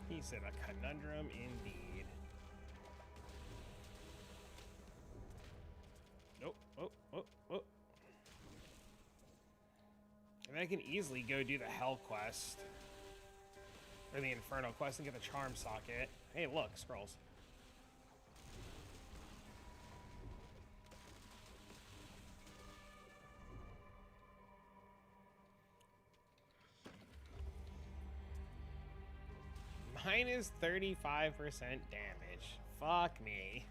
He said a conundrum indeed. Nope. Oh. And I can easily go do the Hell quest. Or the Inferno quest and get the Charm Socket. Hey, look, scrolls. Mine is 35% damage. Fuck me.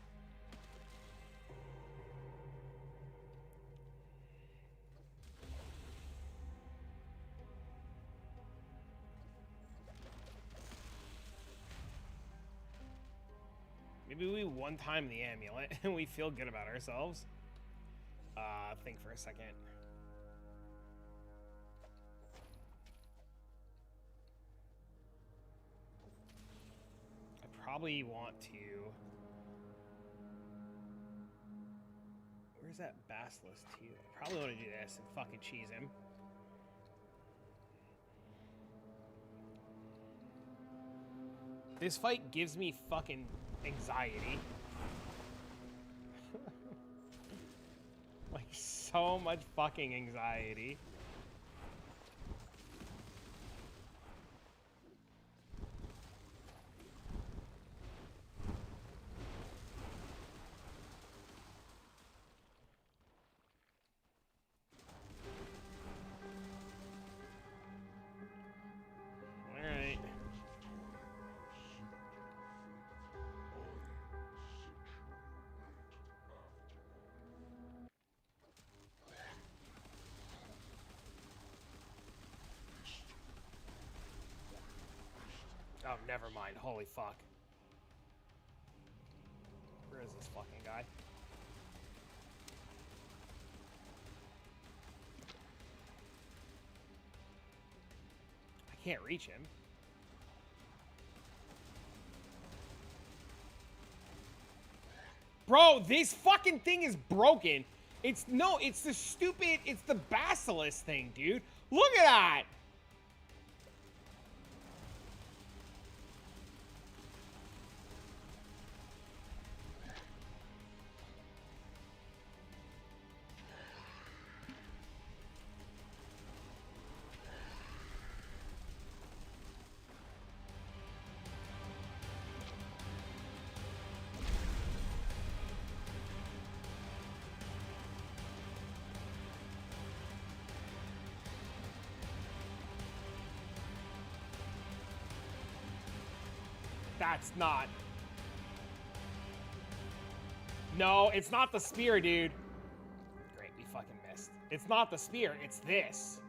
Maybe we one-time the amulet and we feel good about ourselves. Think for a second. Probably want to. Where's that Basilisk too? I probably want to do this and fucking cheese him. This fight gives me fucking anxiety. Like, so much fucking anxiety. Oh, never mind. Holy fuck. Where is this fucking guy? I can't reach him. Bro, this fucking thing is broken. It's the stupid, it's the Basilisk thing, dude. Look at that. That's not. No, it's not the spear, dude. Great, we fucking missed. It's not the spear, it's this.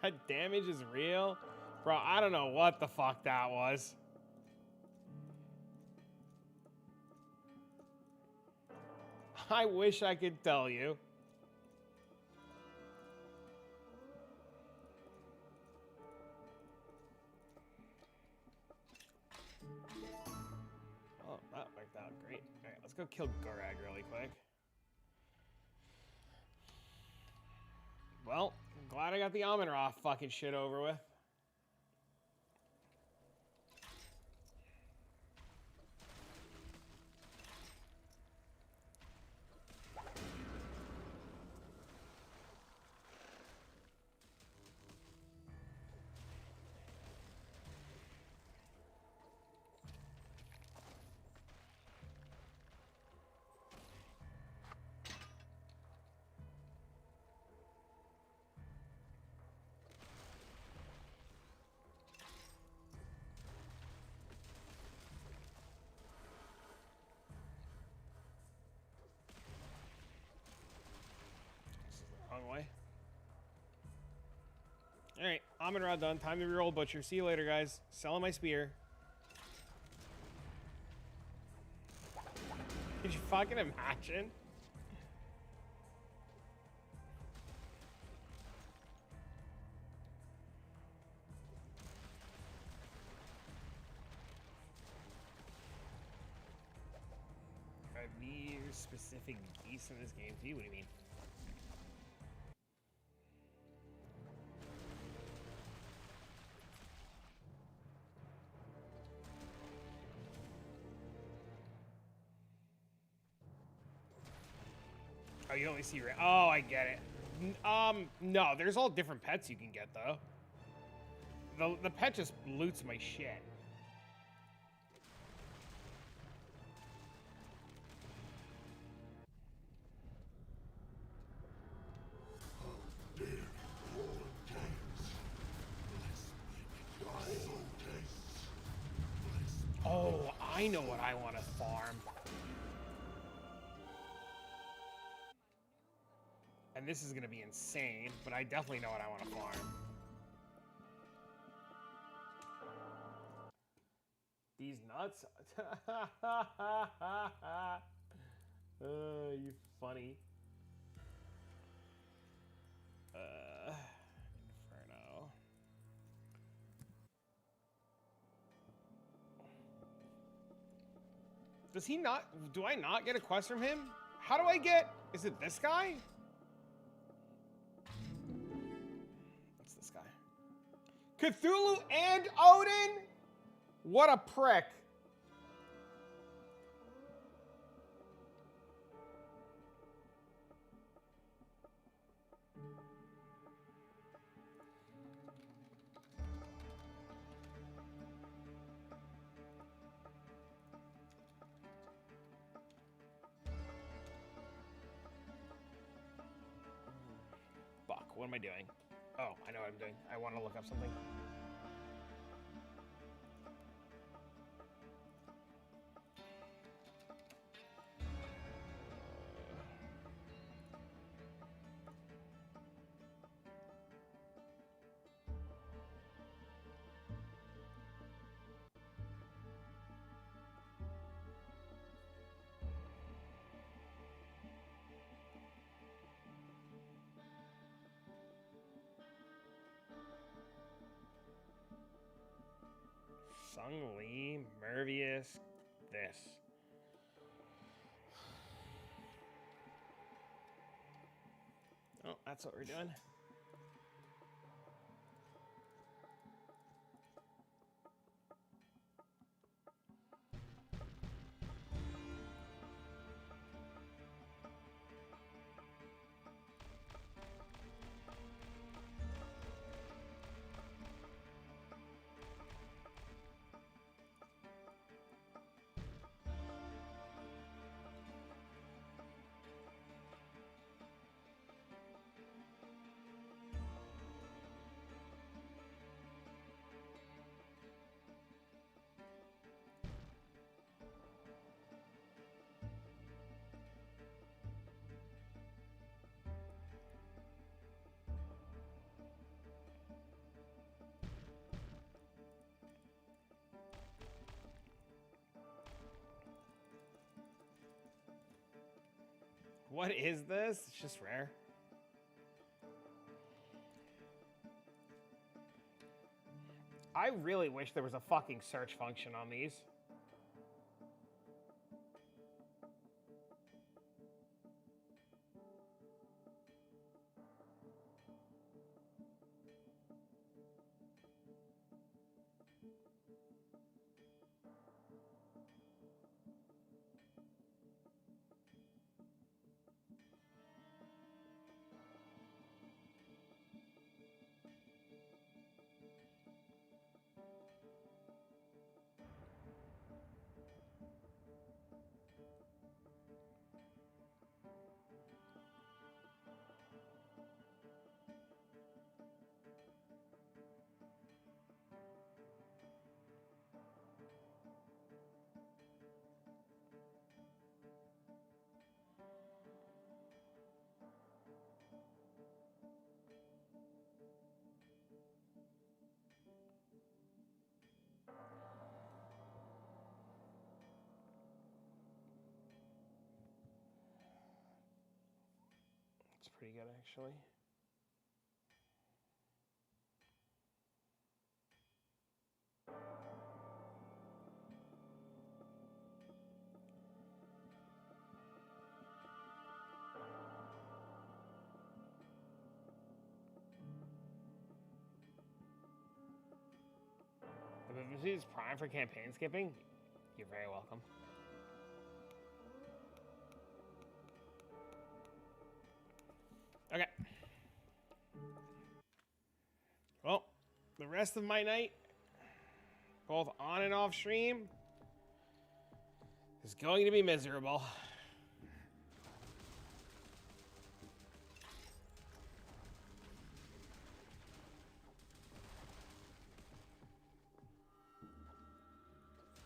That damage is real? Bro, I don't know what the fuck that was. I wish I could tell you. Oh, that worked out great. All right, let's go kill Gorag really quick. Well, I'm glad I got the Amun-Ra fucking shit over with. Wrong way. Alright, Amun-Ra done. Time to reroll Butcher. See you later, guys. Selling my spear. Could you fucking imagine? Are these specific beasts in this game? What do you mean? Oh, you only see oh, I get it. No, there's all different pets you can get though. The pet just loots my shit. Oh, I know what I want to farm. And this is going to be insane, but I definitely know what I want to farm. These nuts? You funny. Inferno. Does he not? Do I not get a quest from him? How do I get? Is it this guy? What's this guy? Cthulhu and Odin? What a prick. Fuck, what am I doing? Oh, I know what I'm doing. I want to look up something. Sung Lee, Mervius, this. Oh, that's what we're doing. What is this? It's just rare. I really wish there was a fucking search function on these. It's pretty good, actually. The BBC is prime for campaign skipping. You're very welcome. Okay. Well, the rest of my night, both on and off stream, is going to be miserable.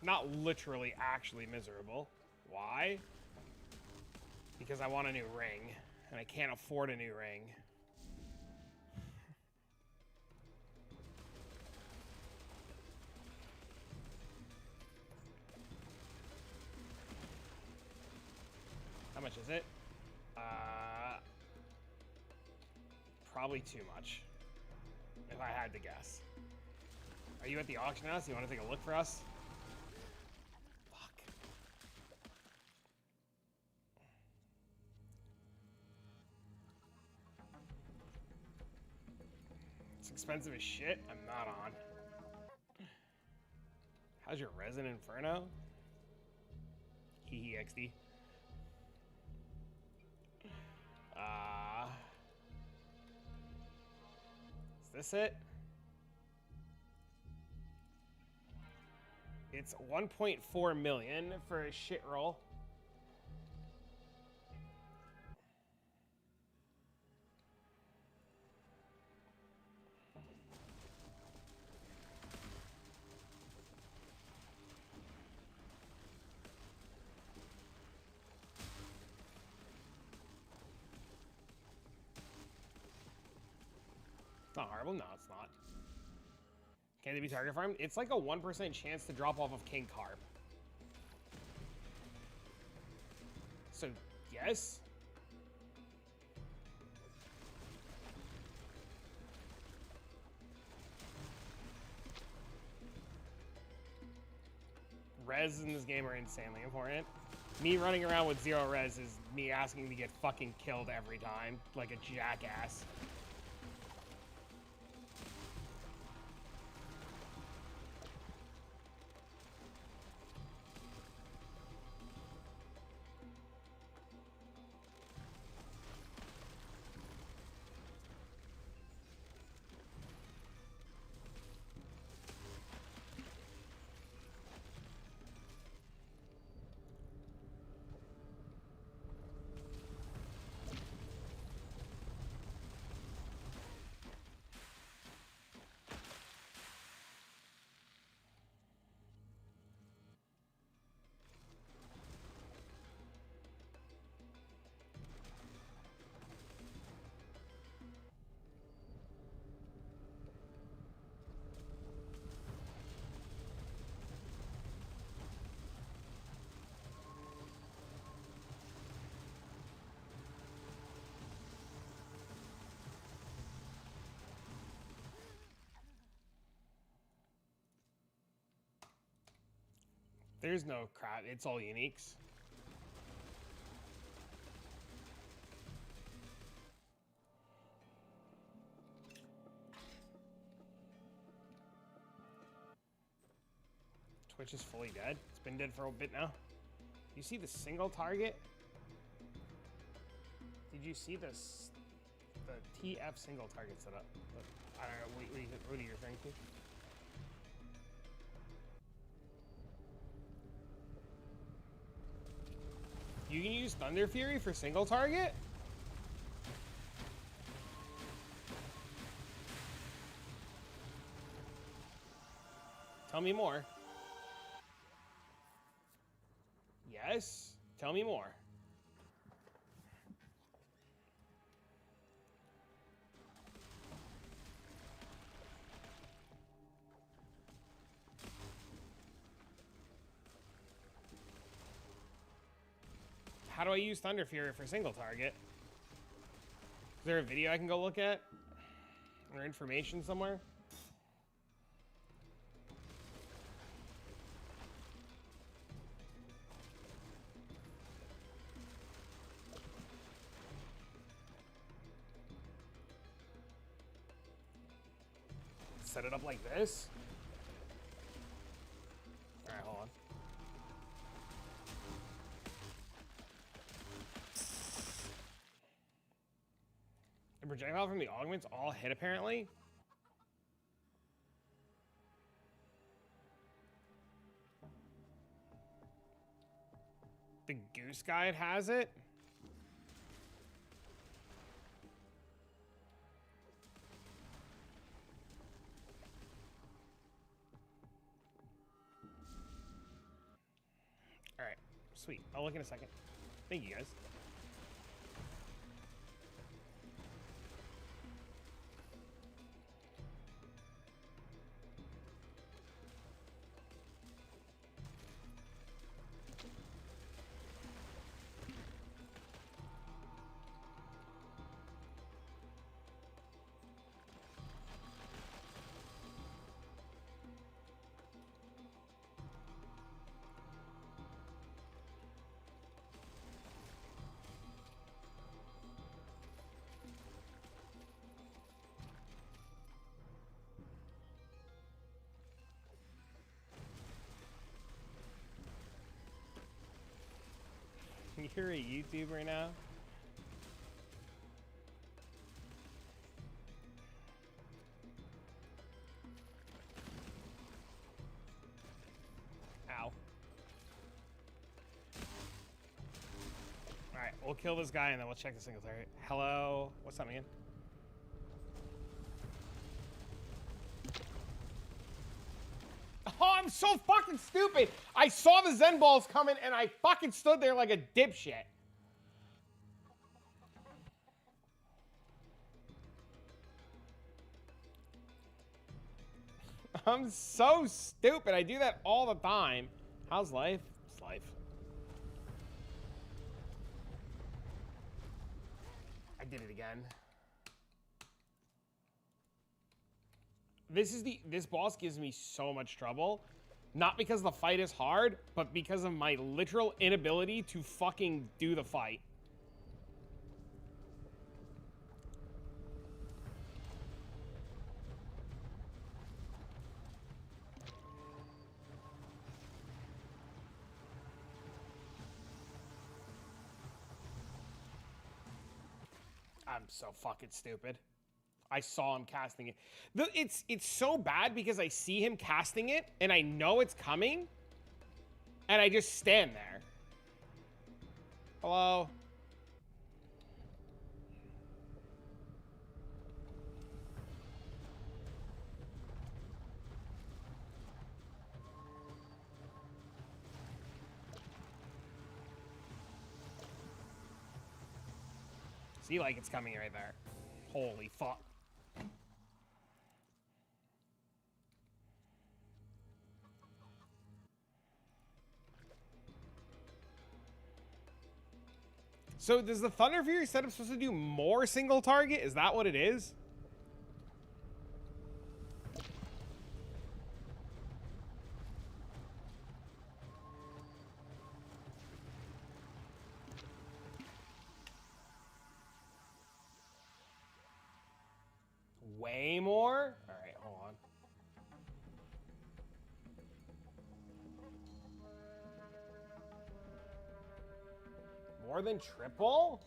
Not literally, actually miserable. Why? Because I want a new ring, and I can't afford a new ring. How much is it? Probably too much, if I had to guess. Are you at the auction house? You want to take a look for us? Fuck. It's expensive as shit. I'm not on. How's your resin Inferno? Hee XD. Is this it? It's 1.4 million for a shit roll. It's not horrible. No, it's not. Can they be target farmed? It's like a 1% chance to drop off of King Carp. So, yes. Res in this game are insanely important. Me running around with 0 res is me asking to get fucking killed every time, like a jackass. There's no crap. It's all uniques. Twitch is fully dead. It's been dead for a bit now. You see the single target? Did you see this? The TF single target setup? I don't know. What are you referring to? You can use Thunder Fury for single target? Tell me more. Yes? Tell me more. How do I use Thunder Fury for single target? Is there a video I can go look at? Or information somewhere? Set it up like this? Alright, hold on. The projectile from the augments all hit apparently. The Goose Guide has it. Alright, sweet. I'll look in a second. Thank you guys. You're a YouTuber now? Ow. Alright, we'll kill this guy and then we'll check the single target. Hello? What's up, man? Oh, I'm so fucking stupid. I saw the Zen balls coming and I fucking stood there like a dipshit. I'm so stupid. I do that all the time. How's life? It's life. I did it again. This boss gives me so much trouble. Not because the fight is hard, but because of my literal inability to fucking do the fight. I'm so fucking stupid. I saw him casting it. It's so bad because I see him casting it and I know it's coming and I just stand there. Hello? See, like it's coming right there. Holy fuck. So does the Thunder Fury setup supposed to do more single target? Is that what it is? way more? All right, hold on. More than triple?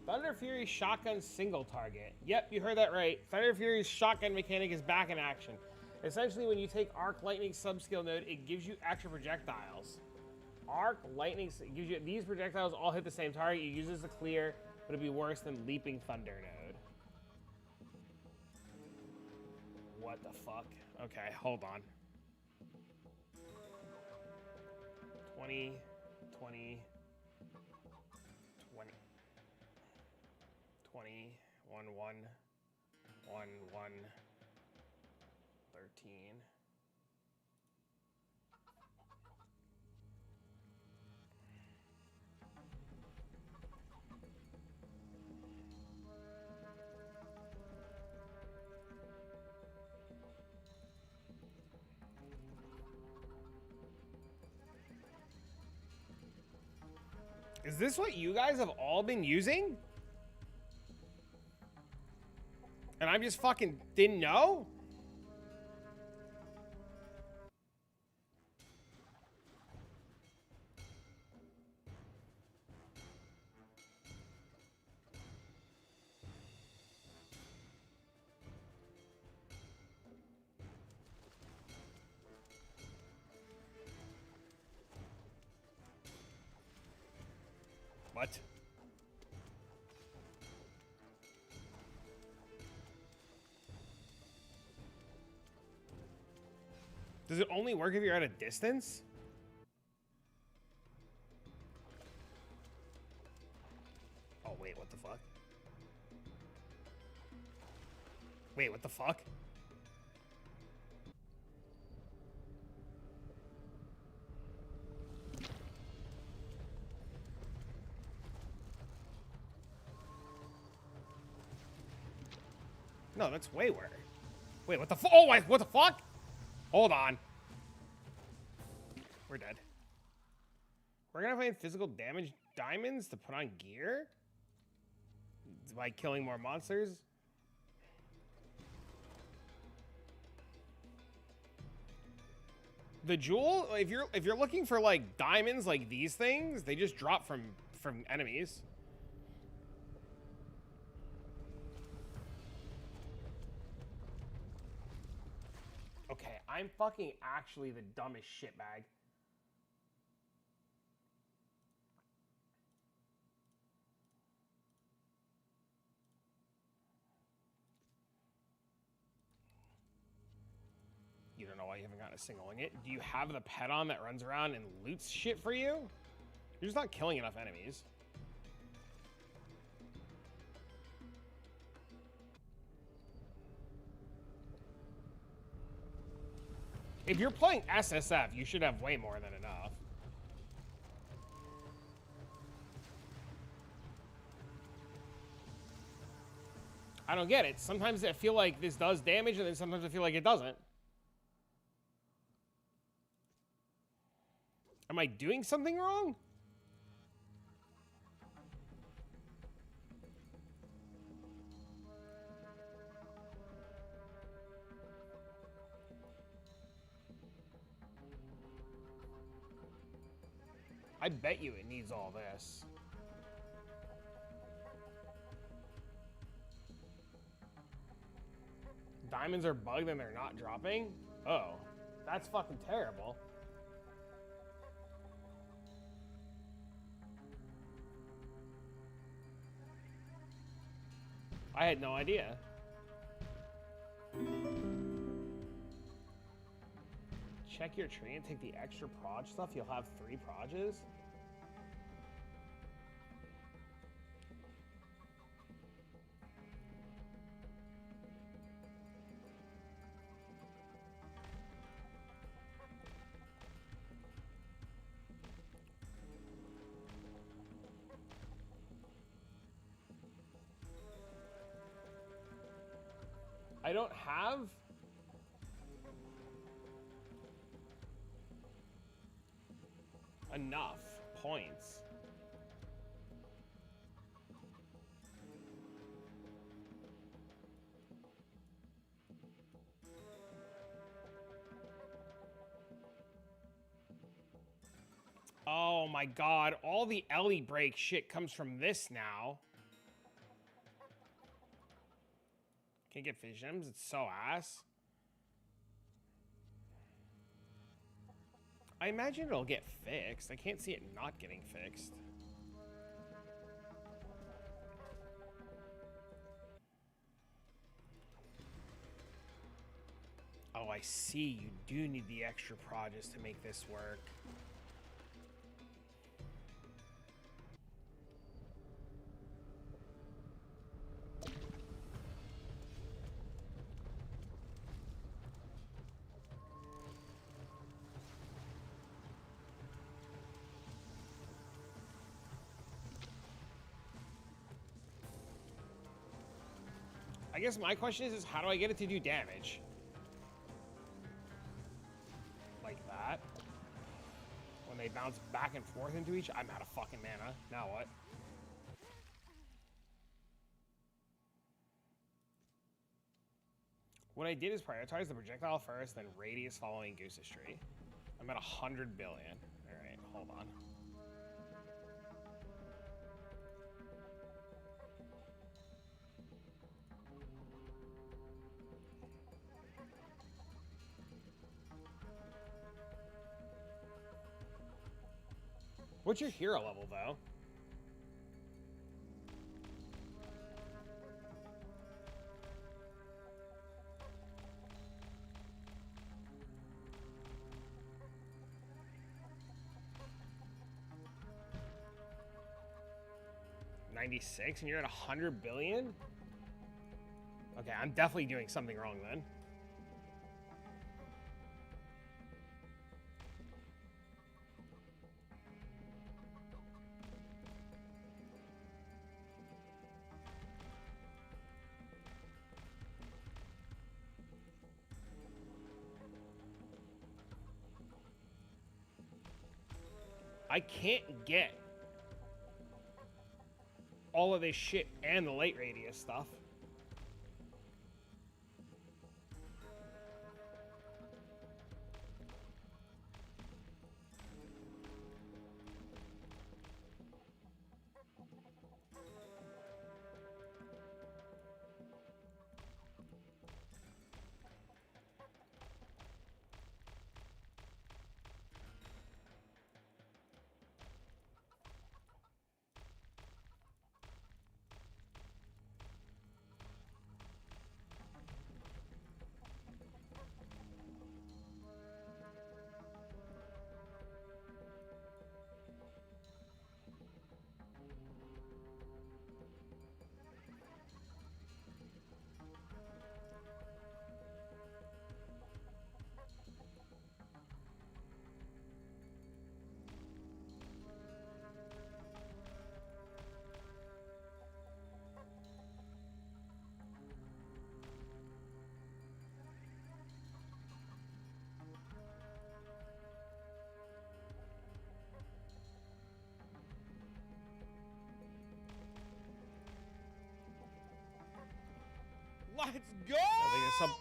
Thunder Fury shotgun single target. Yep, you heard that right. Thunder Fury's shotgun mechanic is back in action. Essentially, when you take Arc Lightning subskill node, it gives you extra projectiles. Arc Lightning gives you these projectiles all hit the same target. You use this to clear, but it'd be worse than Leaping Thunder node. What the fuck? Okay, hold on. 20, 20, 20. 20, 1, 1, 1, 1, 13. Is this what you guys have all been using? And I just fucking didn't know? What? Does it only work if you're at a distance? Oh, wait, what the fuck? Wait, what the fuck? No, that's way worse. Wait, what the fuck? Oh, wait, what the fuck? Hold on. We're dead. We're gonna find physical damage diamonds to put on gear? By killing more monsters? The jewel, if you're looking for like diamonds like these things, they just drop from enemies. Okay, I'm fucking actually the dumbest shitbag. You don't know why you haven't gotten a single ingot? Do you have the pet on that runs around and loots shit for you? You're just not killing enough enemies. If you're playing SSF, you should have way more than enough. I don't get it. Sometimes I feel like this does damage, and then sometimes I feel like it doesn't. Am I doing something wrong? I bet you it needs all this. Diamonds are bugged and they're not dropping? Oh, that's fucking terrible. I had no idea. Check your tree and take the extra proj stuff. You'll have 3 projes. I don't have enough points. Oh my god, all the Ellie break shit comes from this now. Can't get fish gems, it's so ass. I imagine it'll get fixed. I can't see it not getting fixed. Oh, I see. You do need the extra projes to make this work. I guess my question is how do I get it to do damage? Like that. When they bounce back and forth into each, I'm out of fucking mana. Now what? What I did is prioritize the projectile first, then radius following Goose's tree. I'm at 100 billion. All right, hold on. What's your hero level, though? $96, and you're at 100 billion? Okay, I'm definitely doing something wrong then. I can't get all of this shit and the late radius stuff. Let's go! I think there's some...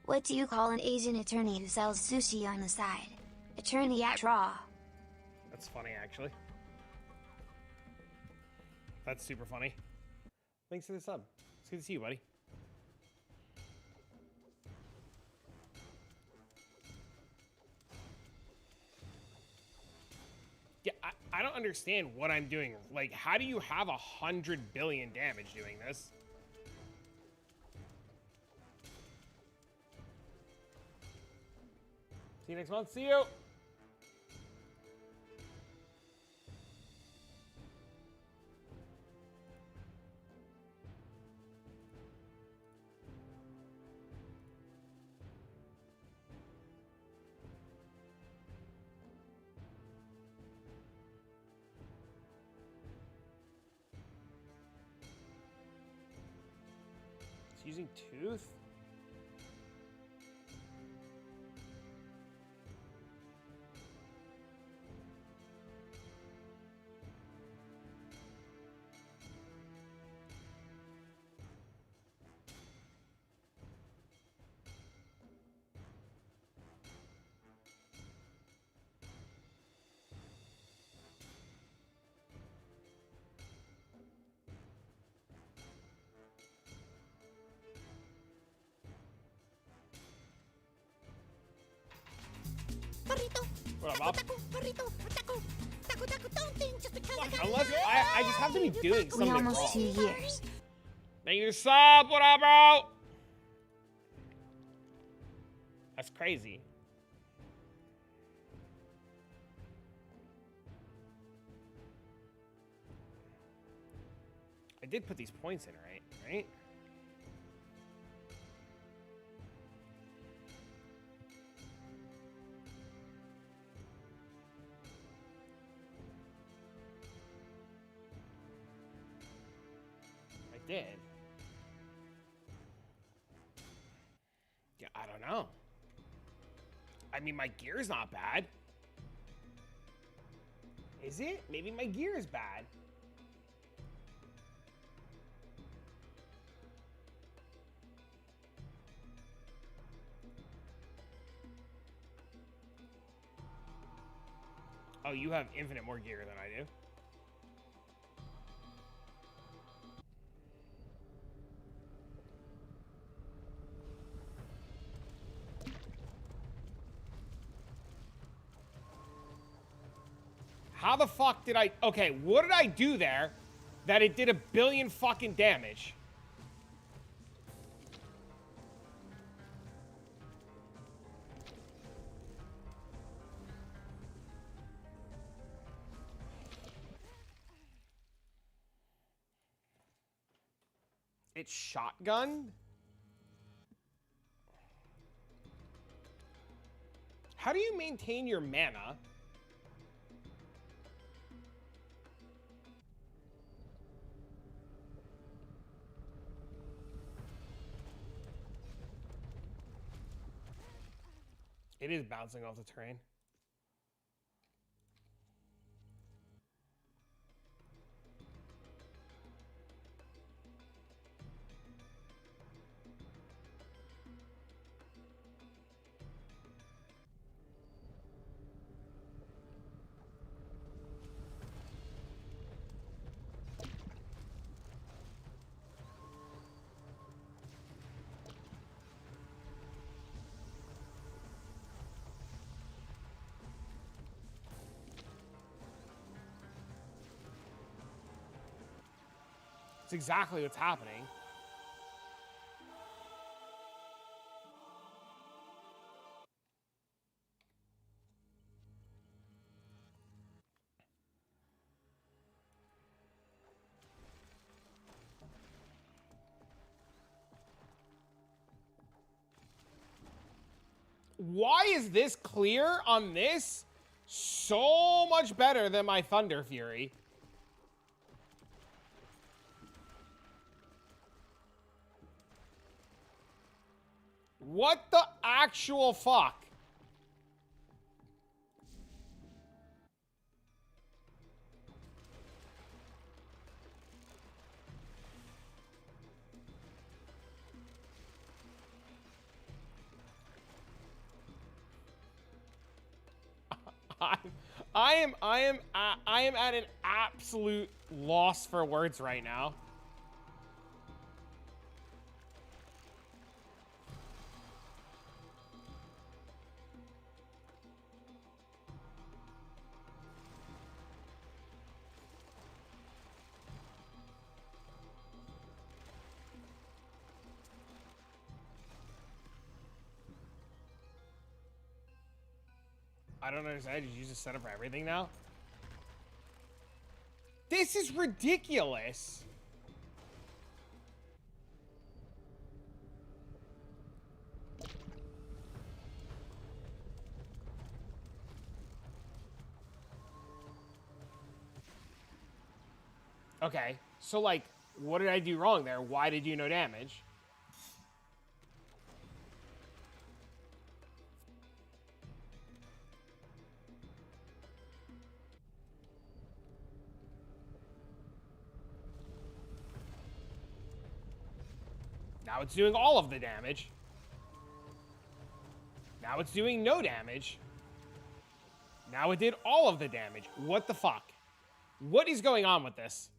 What do you call an Asian attorney who sells sushi on the side? Attorney at raw. That's funny, actually. That's super funny. Thanks for the sub. It's good to see you, buddy. Yeah, I don't understand what I'm doing. Like, how do you have 100 billion damage doing this? See you next month. See you. It's using tooth? What up, Bob? Unless I just have to be doing something We almost wrong. 2 years. Thank you, sub. What up, bro? That's crazy. I did put these points in, right? I did. Yeah, I don't know. I mean, my gear's not bad. Is it? Maybe my gear is bad. Oh, you have infinite more gear than I do. How the fuck did I... Okay, what did I do there that it did 1 billion fucking damage? It's shotgun? How do you maintain your mana? It is bouncing off the terrain. It's exactly what's happening. Why is this clear on this so much better than my Thunder Fury? What the actual fuck? I am at an absolute loss for words right now. I don't understand. I just use this setup for everything now. This is ridiculous. Okay, so like, what did I do wrong there? Why did you no damage? Now it's doing all of the damage. Now it's doing no damage. Now it did all of the damage. What the fuck? What is going on with this?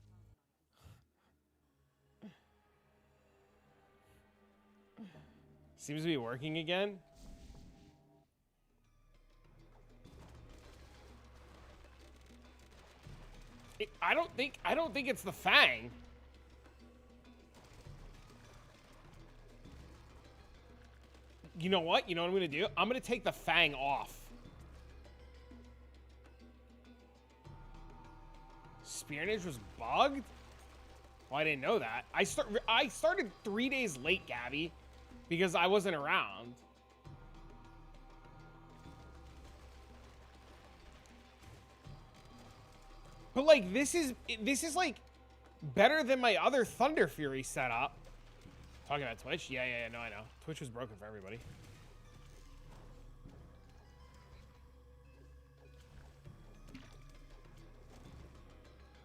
Seems to be working again. I don't think it's the Fang. You know what? You know what I'm gonna do? I'm gonna take the Fang off. Spearnage was bugged? Well, I didn't know that. I started 3 days late, Gabby, because I wasn't around. But like this is like better than my other Thunder Fury setup. Talking about Twitch? Yeah, no, I know. Twitch was broken for everybody.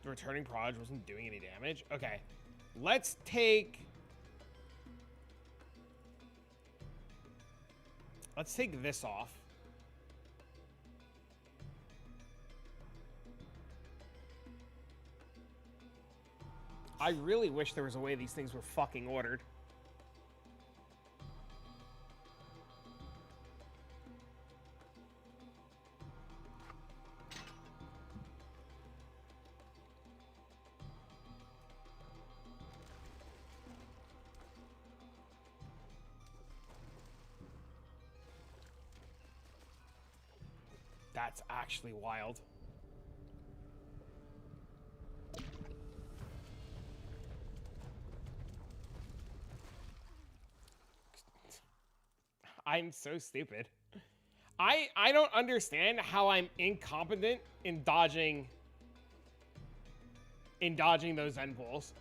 The returning proj wasn't doing any damage. Okay, let's take this off. I really wish there was a way these things were fucking ordered. That's actually wild. I'm so stupid. I don't understand how I'm incompetent in dodging those end pulls.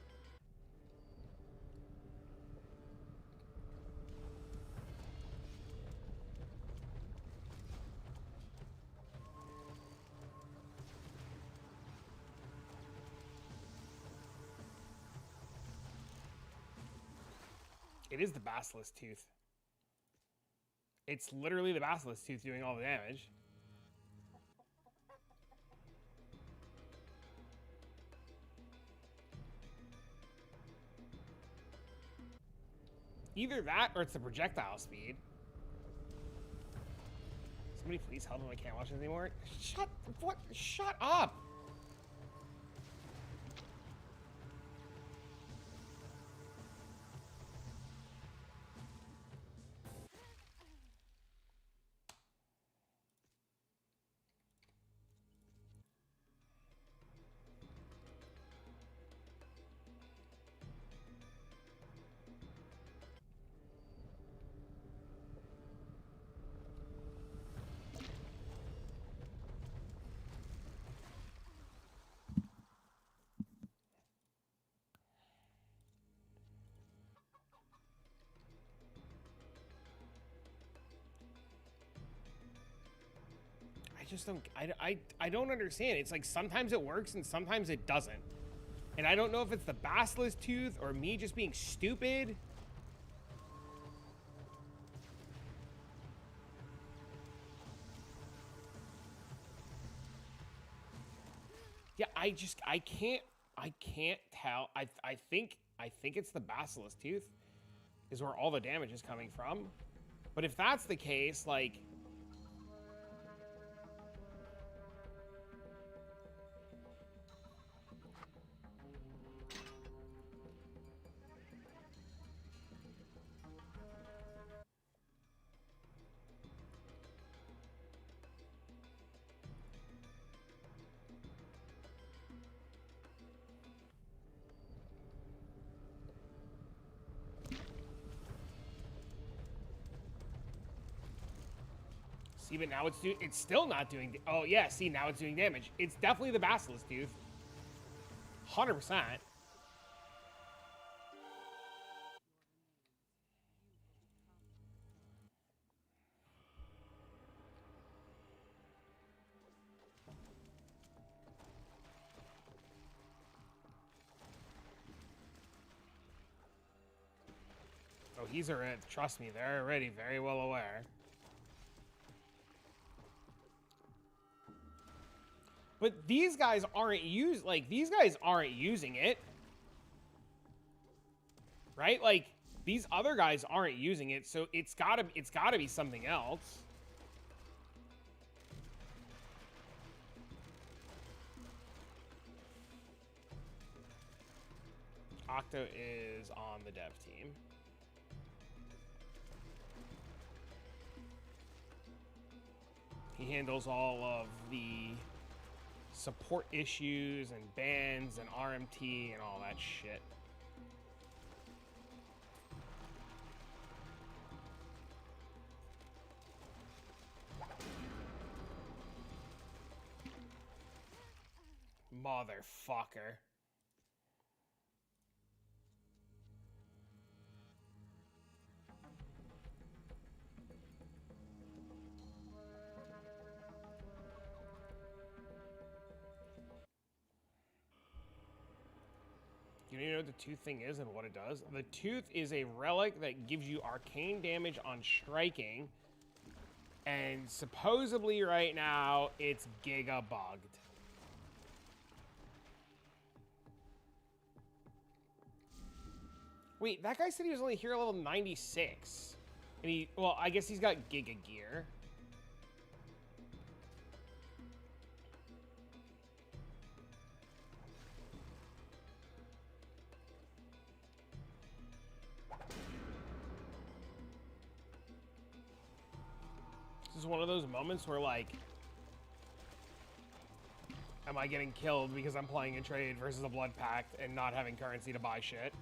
It is the Basilisk Tooth. It's literally the Basilisk Tooth doing all the damage. Either that or it's the projectile speed. Somebody please help him, I can't watch this anymore. Shut up! I just don't, I don't understand. It's like sometimes it works and sometimes it doesn't. And I don't know if it's the Basilisk Tooth or me just being stupid. Yeah, I can't tell. I think it's the Basilisk Tooth is where all the damage is coming from. But if that's the case, like, See, but now it's still not doing. Oh yeah, see, now it's doing damage. It's definitely the Basilisk Tooth. 100%. Oh, he's already. Trust me, they're already very well aware. But these guys aren't these guys aren't using it. Right? Like, these other guys aren't using it, so it's gotta be something else. Octo is on the dev team. He handles all of the support issues and bans and RMT and all that shit. Motherfucker. You know what the tooth thing is and what it does? The tooth is a relic that gives you arcane damage on striking. And supposedly right now, it's giga bugged. Wait, that guy said he was only hero level 96. And well, I guess he's got giga gear. This is one of those moments where, like, am I getting killed because I'm playing a trade versus a blood pact and not having currency to buy shit?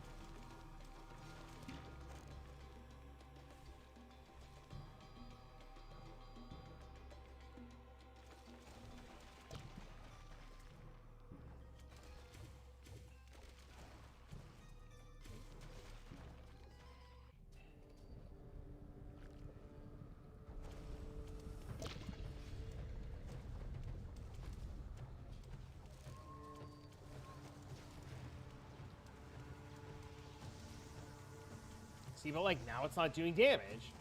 See, but like now it's not doing damage.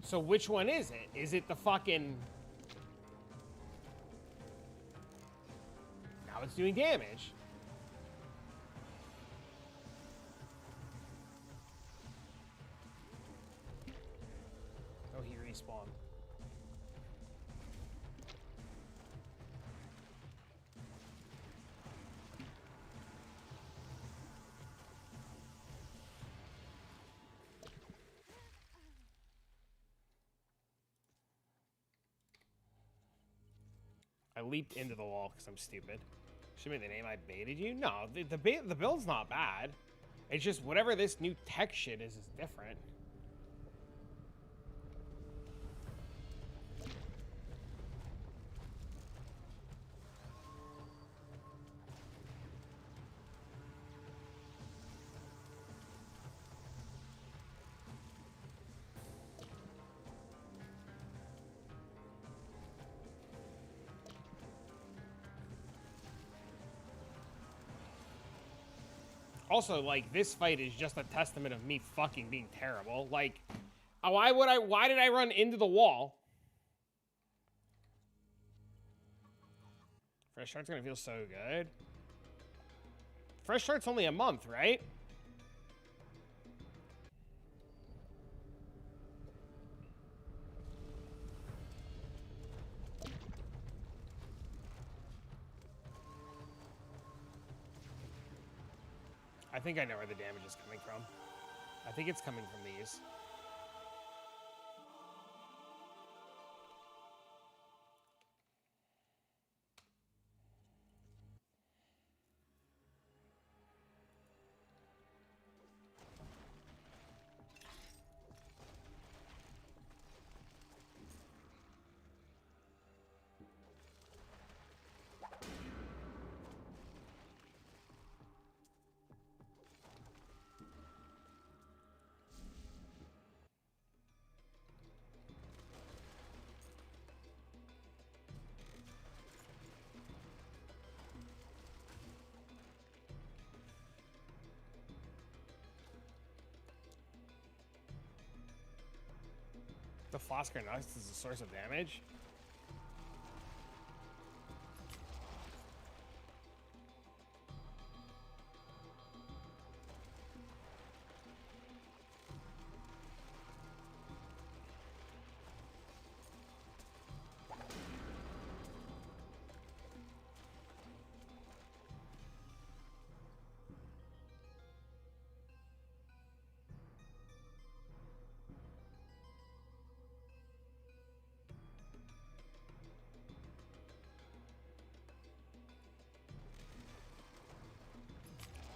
So which one is it? Is it the fucking... Now it's doing damage. Oh, he respawned. I leaped into the wall because I'm stupid. Should be the name I baited you? No, the build's not bad. It's just whatever this new tech shit is different. Also, like, this fight is just a testament of me fucking being terrible. Like, why did I run into the wall? Fresh Start's gonna feel so good. Fresh Start's only a month, right? I think I know where the damage is coming from. I think it's coming from these. The Flosker Nux is a source of damage?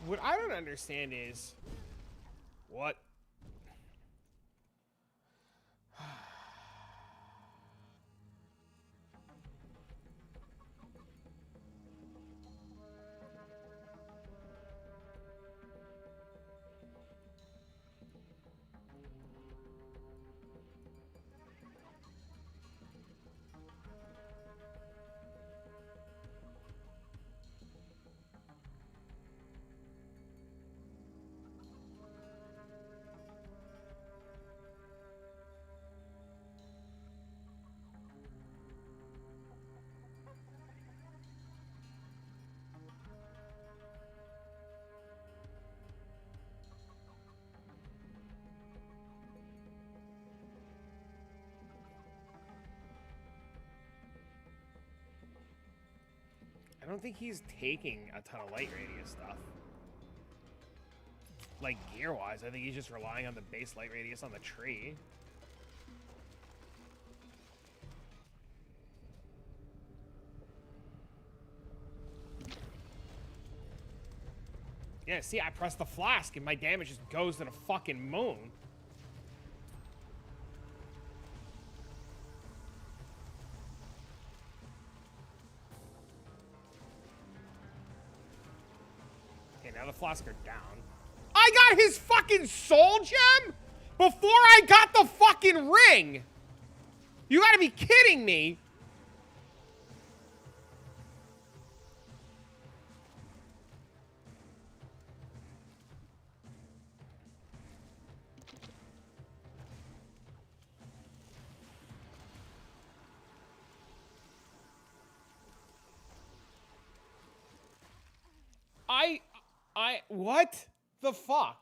What I don't understand is what I don't think he's taking a ton of light radius stuff. Like gear-wise, I think he's just relying on the base light radius on the tree. Yeah, see, I press the flask and my damage just goes to the fucking moon. Okay, now the flask are down. I got his fucking soul gem before I got the fucking ring. You gotta be kidding me. What the fuck?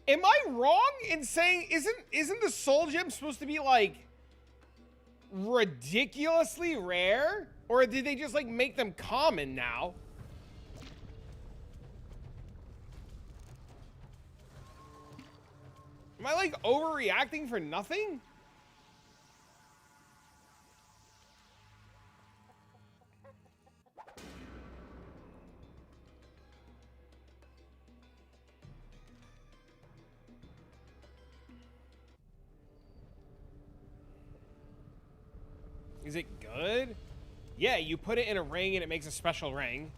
Am I wrong in saying isn't the soul gem supposed to be like ridiculously rare? Or did they just like make them common now? Am I like overreacting for nothing? Is it good? Yeah, you put it in a ring and it makes a special ring.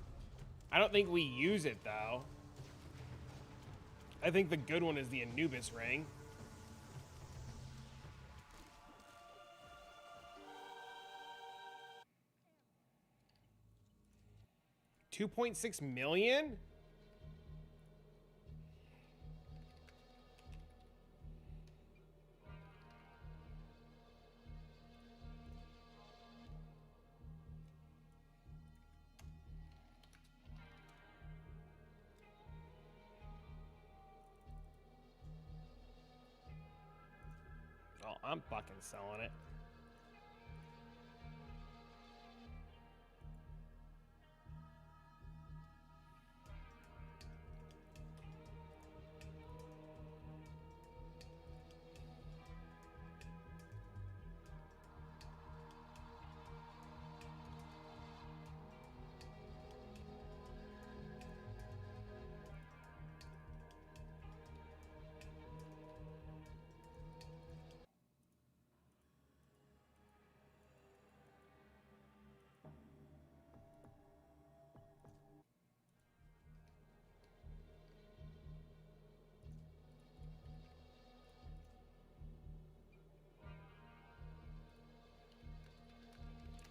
I don't think we use it though. I think the good one is the Anubis ring. $2.6 million? Oh, I'm fucking selling it.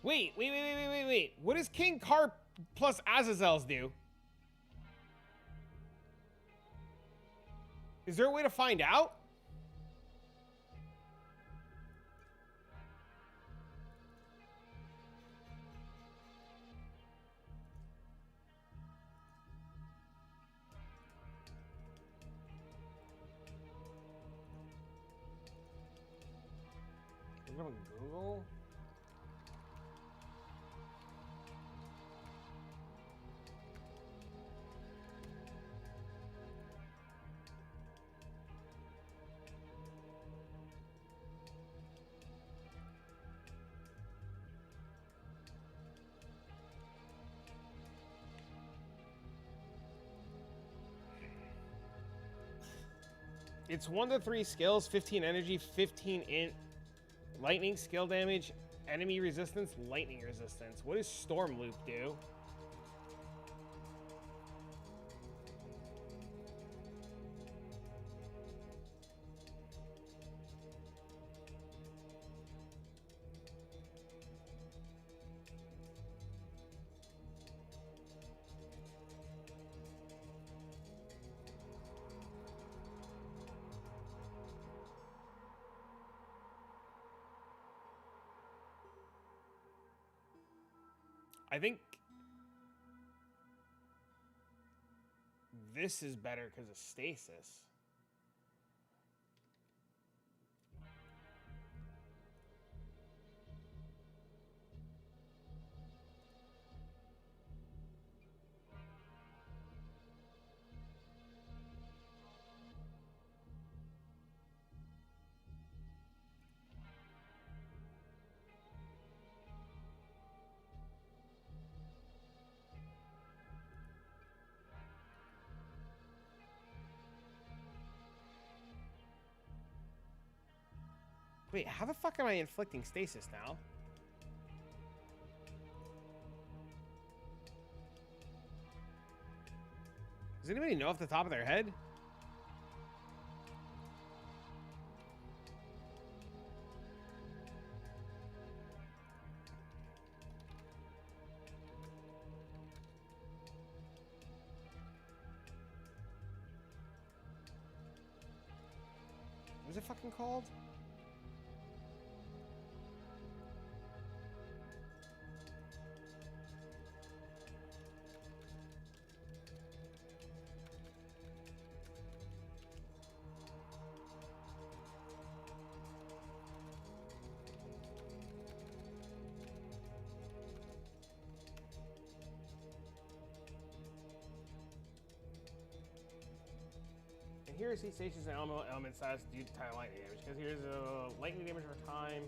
Wait. What does King Carp plus Azazel's do? Is there a way to find out? We're going to Google. It's 1 to 3 skills, 15 energy, 15 lightning skill damage, enemy resistance, lightning resistance. What does Storm Loop do? I think this is better because of stasis. Wait, how the fuck am I inflicting stasis now? Does anybody know off the top of their head? What is it fucking called? Here is stasis and element status due to time lightning damage. Because here's a lightning damage over time.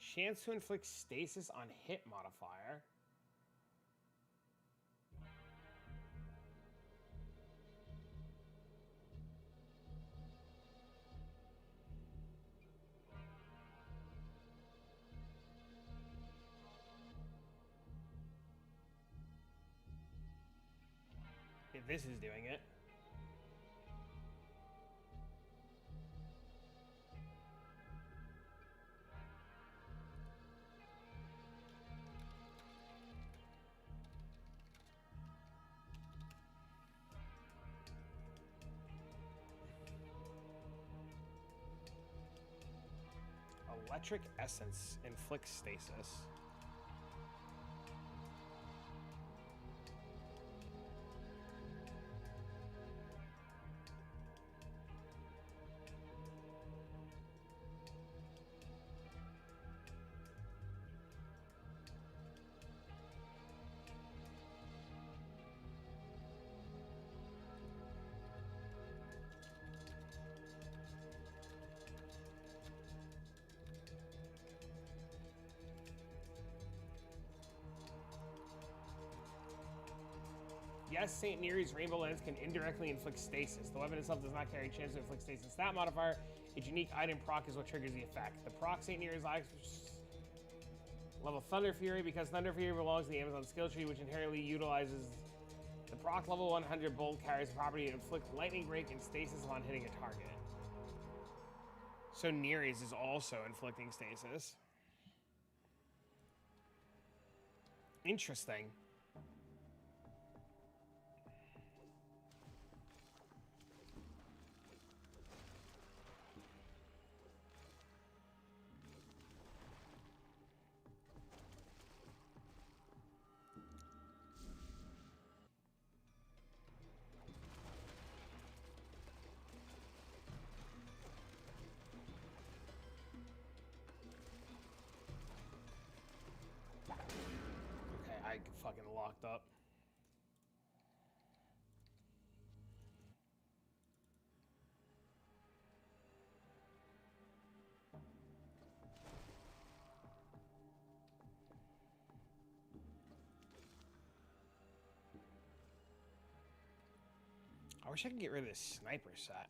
Chance to inflict stasis on hit modifier. If this is doing it. Electric Essence inflicts stasis. Yes, St. Nere's Rainbow Lens can indirectly inflict stasis. The weapon itself does not carry a chance to inflict stasis. Stat modifier, its unique item proc is what triggers the effect. The proc St. Nere's Level Thunder Fury, because Thunder Fury belongs to the Amazon skill tree, which inherently utilizes the proc level 100 bolt carries the property to inflict lightning break and stasis upon hitting a target. So Nere's is also inflicting stasis. Interesting. I fucking locked up. I wish I could get rid of this sniper set.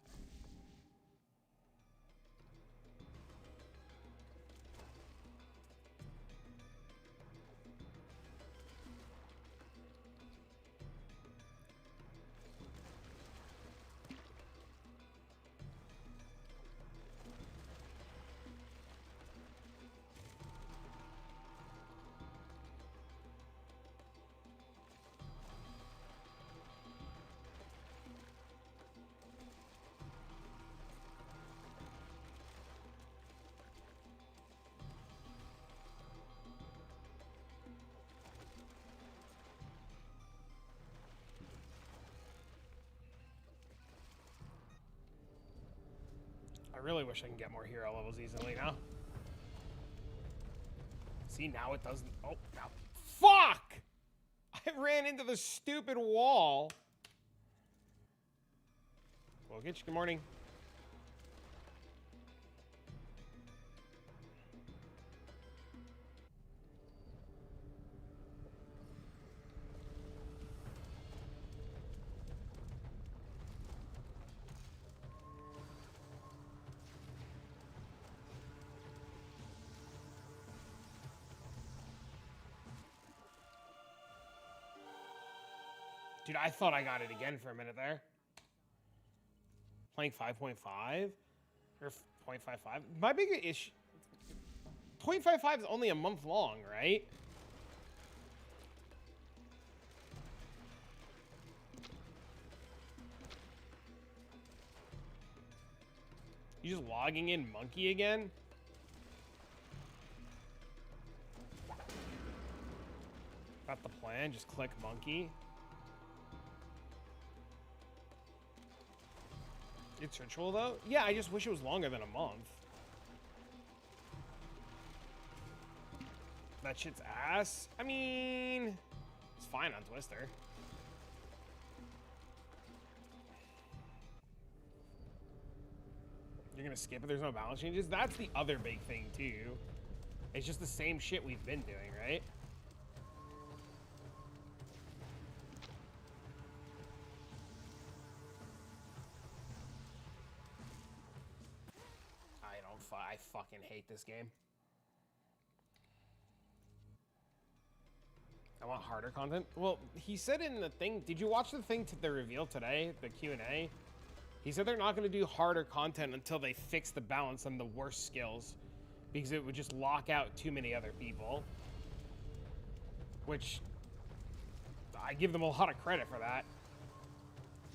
I really wish I can get more hero levels easily now. See, now it doesn't. Oh, now. Fuck! I ran into the stupid wall. Well, get you. Good morning. Dude, I thought I got it again for a minute there. Playing 5.5 or 0.55. My big issue, 0.55 is only a month long, right? You just logging in monkey again? Got the plan, just click monkey. It's ritual though? Yeah, I just wish it was longer than a month. That shit's ass. I mean, it's fine on Twister. You're gonna skip it, there's no balance changes? That's the other big thing too. It's just the same shit we've been doing, right? I fucking hate this game. I want harder content. Well, he said in the thing, did you watch the thing to the reveal today, the Q&A? He said they're not going to do harder content until they fix the balance on the worst skills, because it would just lock out too many other people. Which, I give them a lot of credit for that.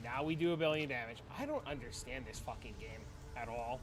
Now we do 1 billion damage. I don't understand this fucking game at all.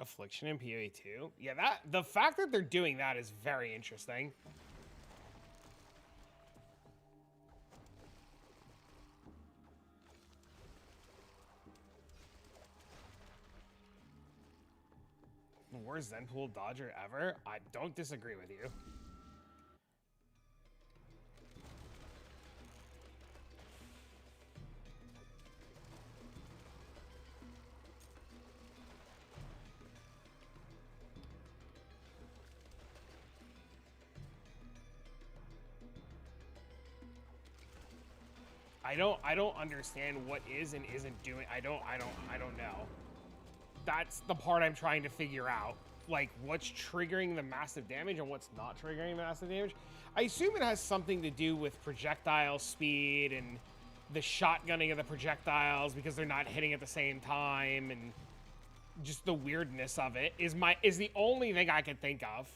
Affliction in PoE 2? Yeah, the fact that they're doing that is very interesting. Worst Zenpool dodger ever? I don't disagree with you. I don't understand what is and isn't doing. I don't know. That's the part I'm trying to figure out. Like, what's triggering the massive damage and what's not triggering the massive damage. I assume it has something to do with projectile speed and the shotgunning of the projectiles because they're not hitting at the same time, and just the weirdness of it is the only thing I can think of.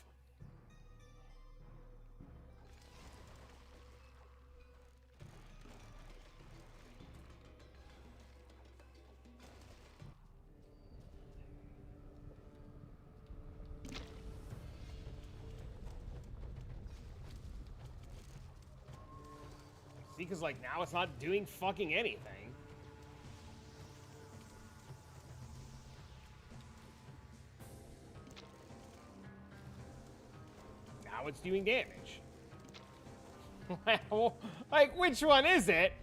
Because, like, now it's not doing fucking anything. Now it's doing damage. Well, like, which one is it?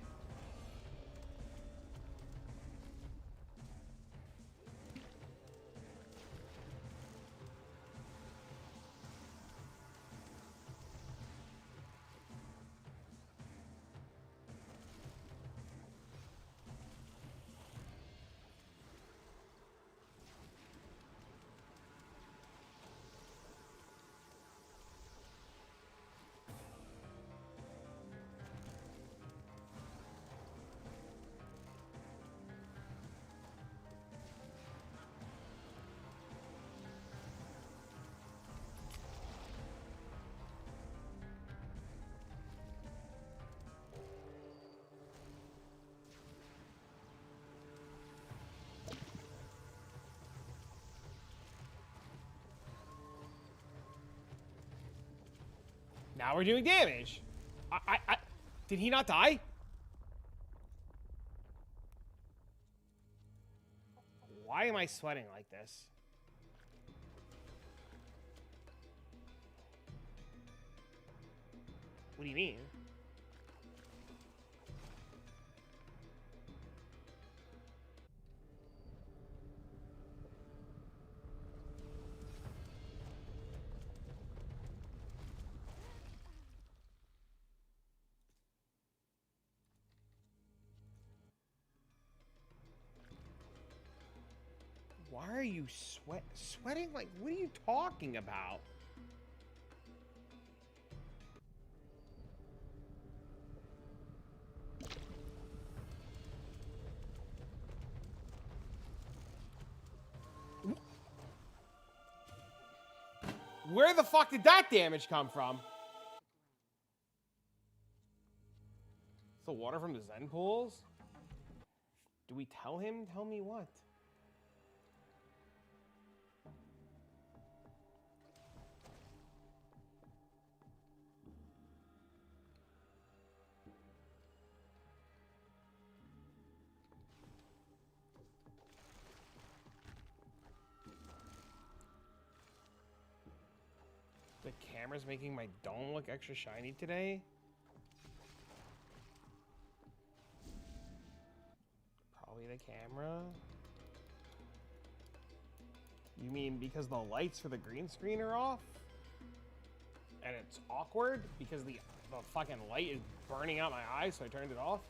Now we're doing damage. Did he not die? Why am I sweating like this? What do you mean? Why are you sweating? Like, what are you talking about? Where the fuck did that damage come from? It's the water from the Zen pools? Do we tell him? Tell me what? The camera's making my dome look extra shiny today. Probably the camera. You mean because the lights for the green screen are off? And it's awkward because the fucking light is burning out my eyes, so I turned it off?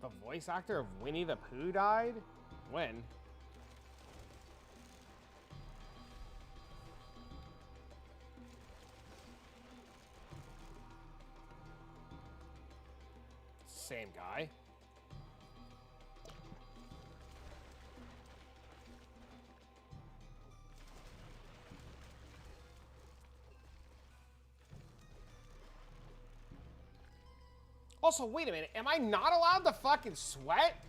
The voice actor of Winnie the Pooh died? When? Same guy. Also, wait a minute. Am I not allowed to fucking sweat?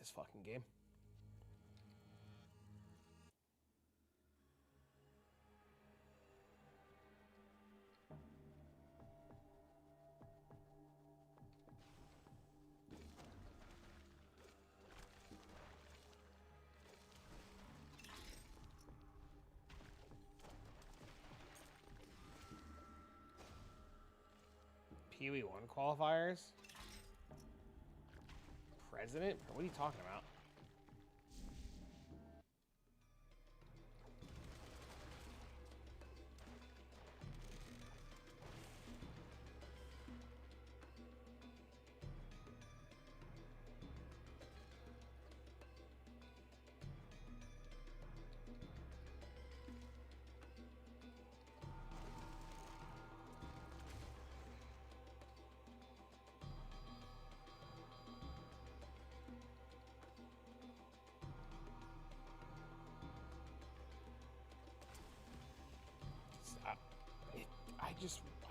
this fucking game. Pee-wee 1 qualifiers? President? What are you talking about?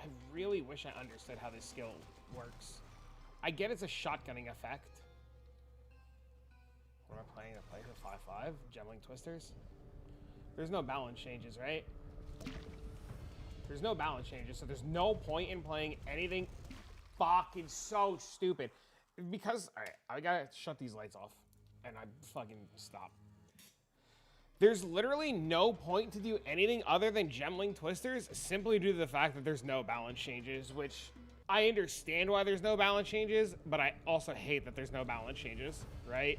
I really wish I understood how this skill works. I get it's a shotgunning effect. What am I playing? I play for 5-5, Gemling Twisters. There's no balance changes, right? There's no balance changes, so there's no point in playing anything fucking so stupid. Because, alright, I gotta shut these lights off. And I fucking stop. There's literally no point to do anything other than Gemling Twisters simply due to the fact that there's no balance changes, which I understand why there's no balance changes, but I also hate that there's no balance changes, right?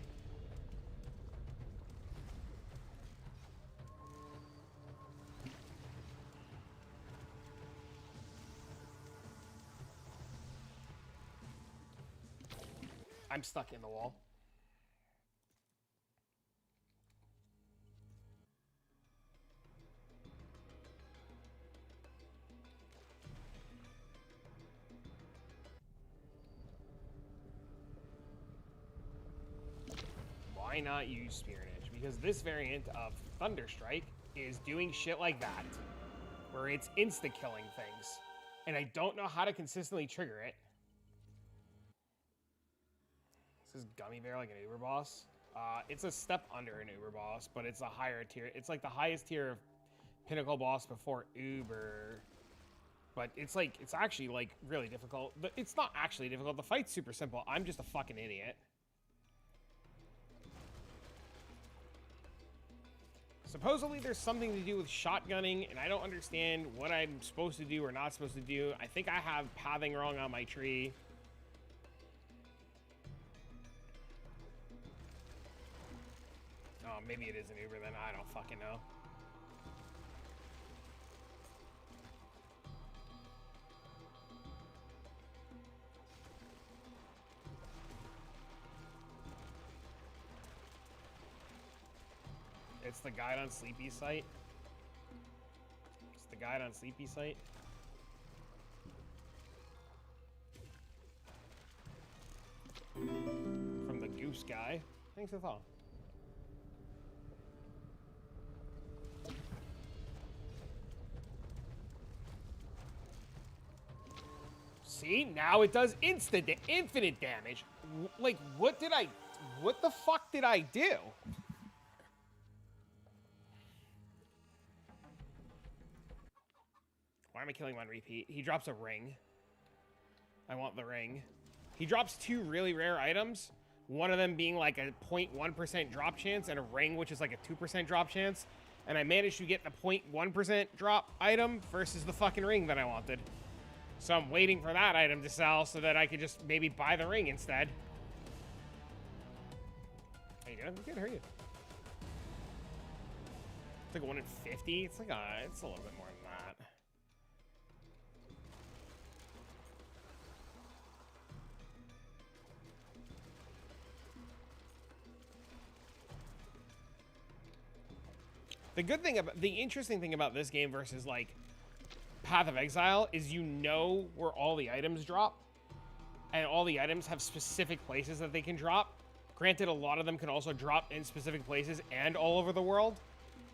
I'm stuck in the wall. Why not use Spirit Edge? Because this variant of Thunderstrike is doing shit like that, where it's insta-killing things. And I don't know how to consistently trigger it. This is Gummy Bear like an Uber boss. It's a step under an Uber boss, but it's a higher tier. It's like the highest tier of Pinnacle boss before Uber. But it's like, it's actually like really difficult. But it's not actually difficult. The fight's super simple. I'm just a fucking idiot. Supposedly there's something to do with shotgunning, and I don't understand what I'm supposed to do or not supposed to do. I think I have pathing wrong on my tree. Oh, maybe it is an Uber then. I don't fucking know. It's the guide on Sleepy site. It's the guide on Sleepy site. From the goose guy. Thanks for the follow. See, now it does infinite damage. Like, what the fuck did I do? Why am I killing him on repeat? He drops a ring. I want the ring. He drops 2 really rare items. One of them being like a 0.1% drop chance and a ring, which is like a 2% drop chance. And I managed to get the 0.1% drop item versus the fucking ring that I wanted. So I'm waiting for that item to sell so that I could just maybe buy the ring instead. How you doing? Good, how are you? It's like 1 in 50. It's like it's a little bit more than that. The interesting thing about this game versus like Path of Exile is you know where all the items drop, and all the items have specific places that they can drop. Granted, a lot of them can also drop in specific places and all over the world.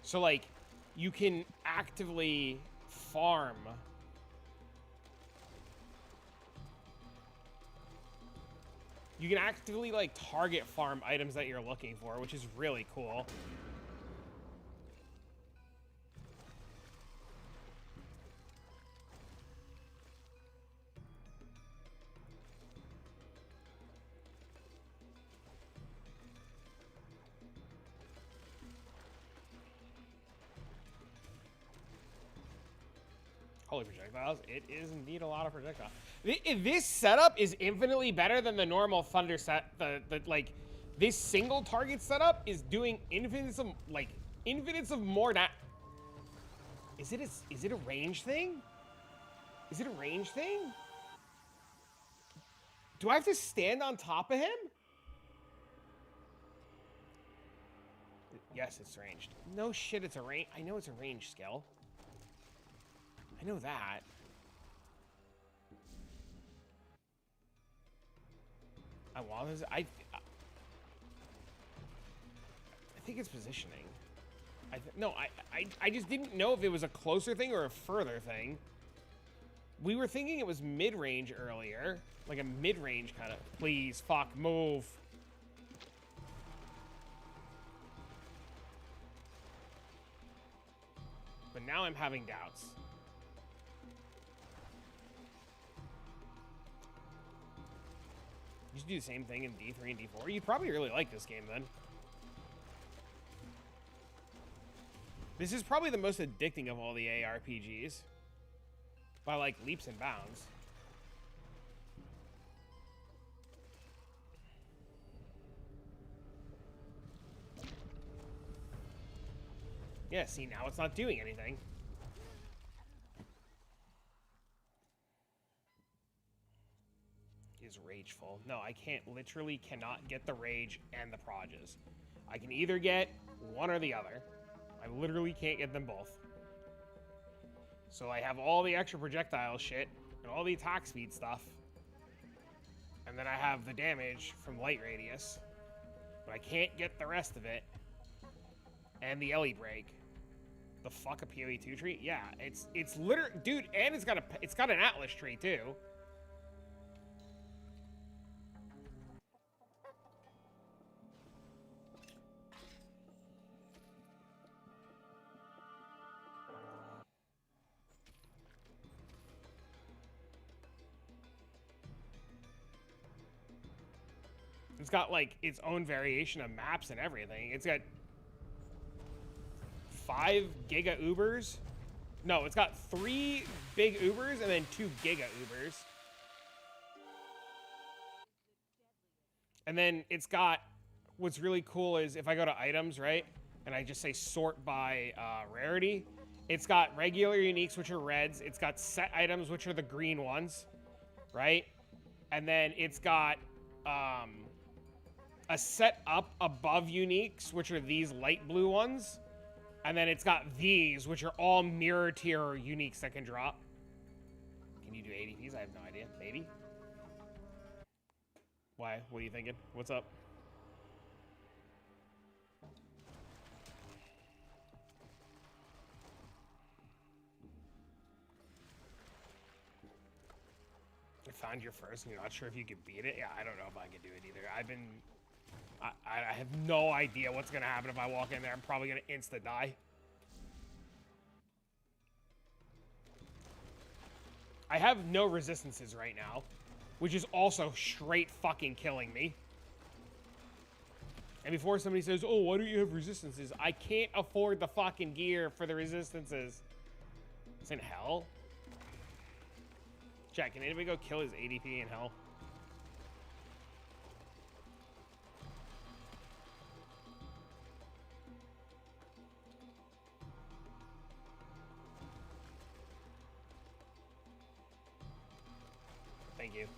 So like, you can actively farm You can actively like target farm items that you're looking for, which is really cool. Holy projectiles. It is indeed a lot of projectiles. This setup is infinitely better than the normal Thunder set. Like, this single target setup is doing infinites of more da- Is it a range thing? Is it a range thing? Do I have to stand on top of him? Yes, it's ranged. No shit, it's a range. I know it's a range skill. I know that. I want this. I think it's positioning. I just didn't know if it was a closer thing or a further thing. We were thinking it was mid-range earlier, like a mid-range kind of. Please, fuck, move. But now I'm having doubts. You should do the same thing in D3 and D4. You'd probably really like this game then. This is probably the most addicting of all the ARPGs. By like leaps and bounds. Yeah, see, now it's not doing anything. Is rageful. No, I can't, literally cannot get the rage and the proges. I can either get one or the other. I literally can't get them both. So I have all the extra projectile shit and all the attack speed stuff. And then I have the damage from light radius. But I can't get the rest of it. And the Ellie break. The fuck a PoE2 tree? Yeah, it's literally, dude, and it's got an Atlas tree too. It's got like its own variation of maps and everything. It's got 5 Giga Ubers. No, it's got 3 big Ubers and then 2 Giga Ubers. And then it's got, what's really cool is if I go to items, right? And I just say sort by rarity. It's got regular uniques, which are reds. It's got set items, which are the green ones, right? And then it's got a set up above uniques, which are these light blue ones. And then it's got these, which are all mirror tier uniques that can drop. Can you do ADPs? I have no idea. Maybe. Why? What are you thinking? What's up? You found your first and you're not sure if you could beat it? Yeah, I don't know if I can do it either. I have no idea what's gonna happen if I walk in there. I'm probably gonna insta die. I have no resistances right now, which is also straight fucking killing me. And before somebody says, oh, why don't you have resistances? I can't afford the fucking gear for the resistances. It's in hell. Jack, can anybody go kill his ADP in hell? Thank you.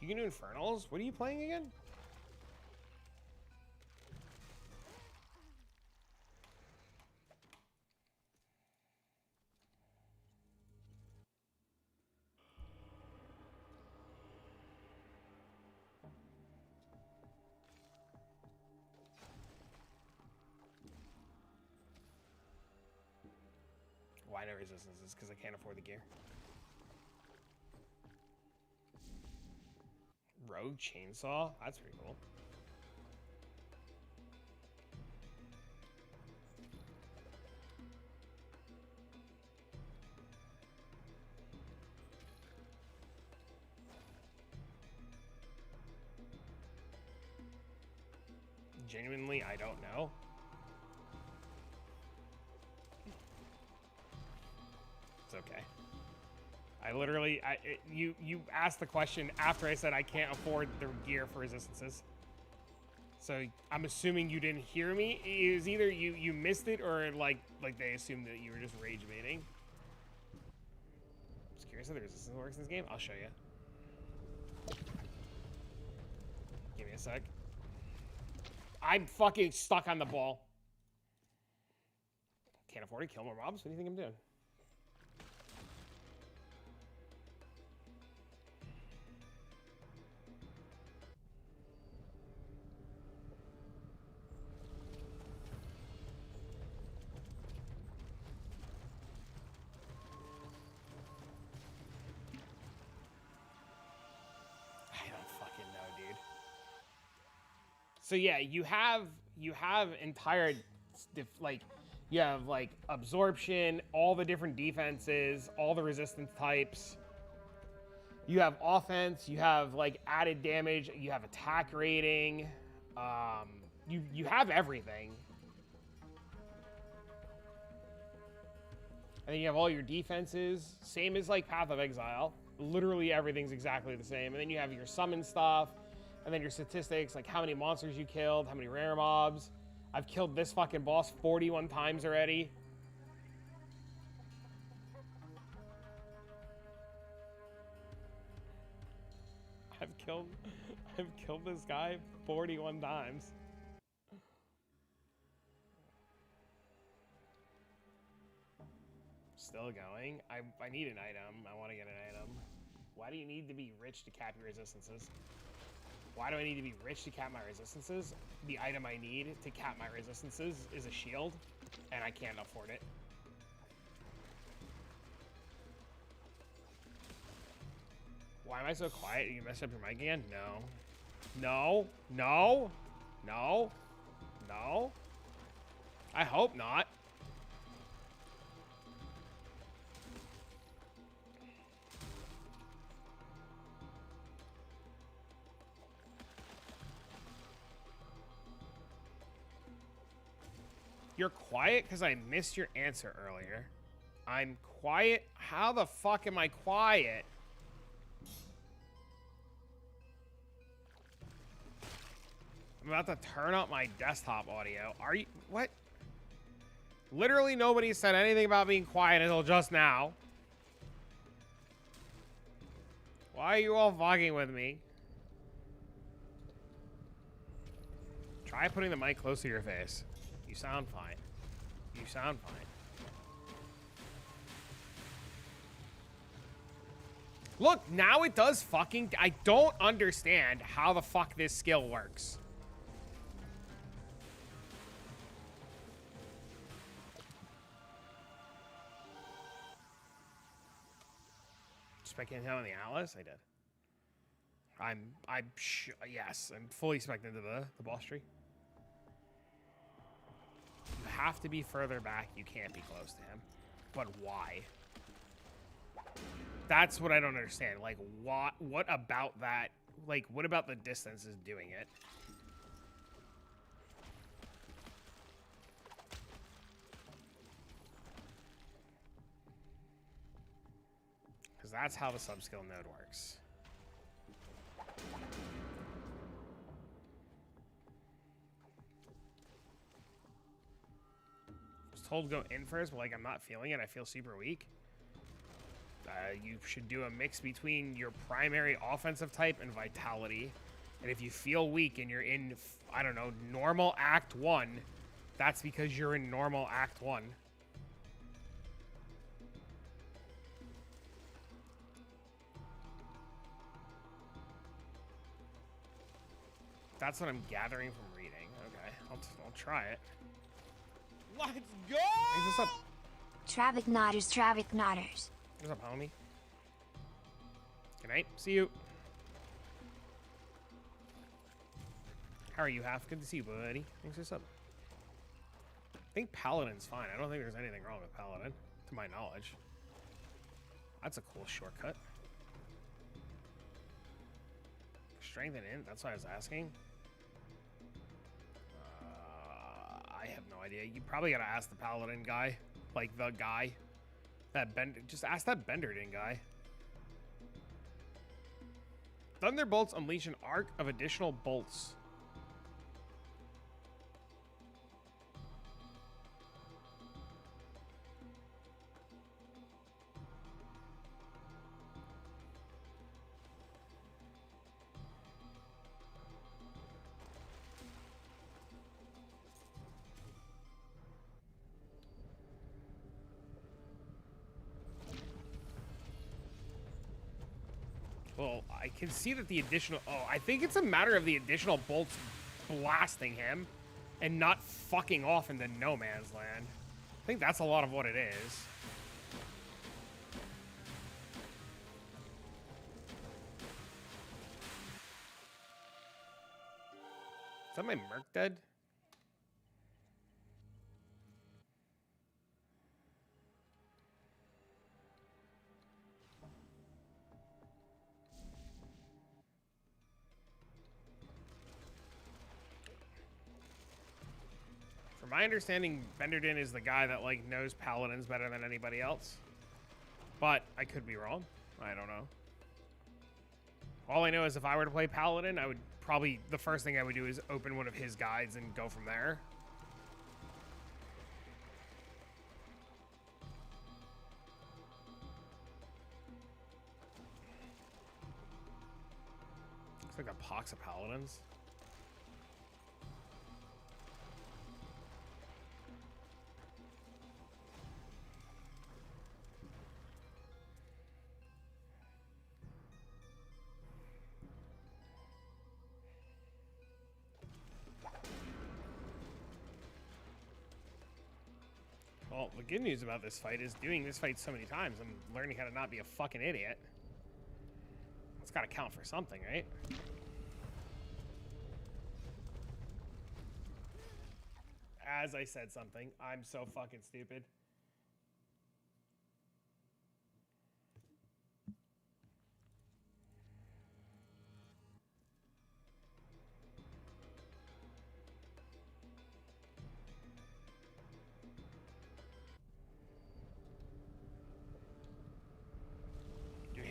You can do Infernals? What are you playing again? Why no resistances? Because I can't afford the gear. Rogue chainsaw? That's pretty cool. Genuinely, I don't know. It's okay. I literally, you asked the question after I said I can't afford the gear for resistances. So I'm assuming you didn't hear me. It was either you missed it or like they assumed that you were just rage baiting. Just curious how the resistance works in this game. I'll show you. Give me a sec. I'm fucking stuck on the ball. Can't afford to kill more mobs. What do you think I'm doing? So yeah, you have entire, like, you have like absorption, all the different defenses, all the resistance types. You have offense, you have like added damage, you have attack rating. You have everything. And then you have all your defenses, same as like Path of Exile. Literally everything's exactly the same. And then you have your summon stuff. And then your statistics, like how many monsters you killed, how many rare mobs. I've killed this fucking boss 41 times already. I've killed this guy 41 times. Still going. I need an item. I want to get an item. Why do you need to be rich to cap your resistances? Why do I need to be rich to cap my resistances? The item I need to cap my resistances is a shield, and I can't afford it. Why am I so quiet? You messed up your mic again? No. No. No. No. No. I hope not. You're quiet because I missed your answer earlier. I'm quiet? How the fuck am I quiet? I'm about to turn up my desktop audio. Are you... What? Literally nobody said anything about being quiet until just now. Why are you all fucking with me? Try putting the mic close to your face. You sound fine. You sound fine. Look, now it does fucking... I don't understand how the fuck this skill works. Spec in on the Atlas? I did. Yes, I'm fully spec'd into the boss tree. You have to be further back. You can't be close to him. But why? That's what I don't understand. Like, what about that? Like, what about the distance is doing it? Because that's how the subskill node works. Told go in first, but like I'm not feeling it. I feel super weak. You should do a mix between your primary offensive type and vitality. And if you feel weak and you're in, I don't know, normal Act 1, that's because you're in normal Act 1. That's what I'm gathering from reading. Okay, I'll try it. Let's go! What's up? Traffic Nodders, Traffic Nodders. What's up, homie? Good night. See you. How are you, Half? Good to see you, buddy. Thanks for sub. I think Paladin's fine. I don't think there's anything wrong with Paladin, to my knowledge. That's a cool shortcut. Strength and int, that's what I was asking. I have no idea. You probably gotta ask the Paladin guy. Like, the guy. That Bender. Just ask that Benderton guy. Thunderbolts unleash an arc of additional bolts. Well, I can see that the additional... Oh, I think it's a matter of the additional bolts blasting him and not fucking off into no man's land. I think that's a lot of what it is. Is that my Merc dead? From my understanding, Benderton is the guy that, like, knows Paladins better than anybody else. But I could be wrong. I don't know. All I know is if I were to play Paladin, I would probably... The first thing I would do is open one of his guides and go from there. Looks like a pox of Paladins. Well, the good news about this fight is doing this fight so many times, I'm learning how to not be a fucking idiot. It's gotta count for something, right? As I said something, I'm so fucking stupid.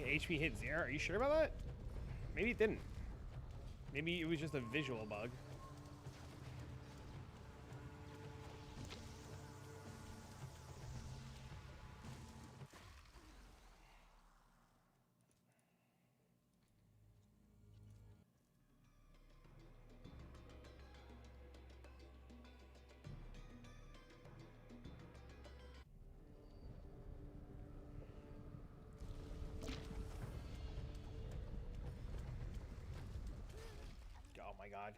HP hit 0? Are you sure about that? Maybe it didn't. Maybe it was just a visual bug. Oh my god.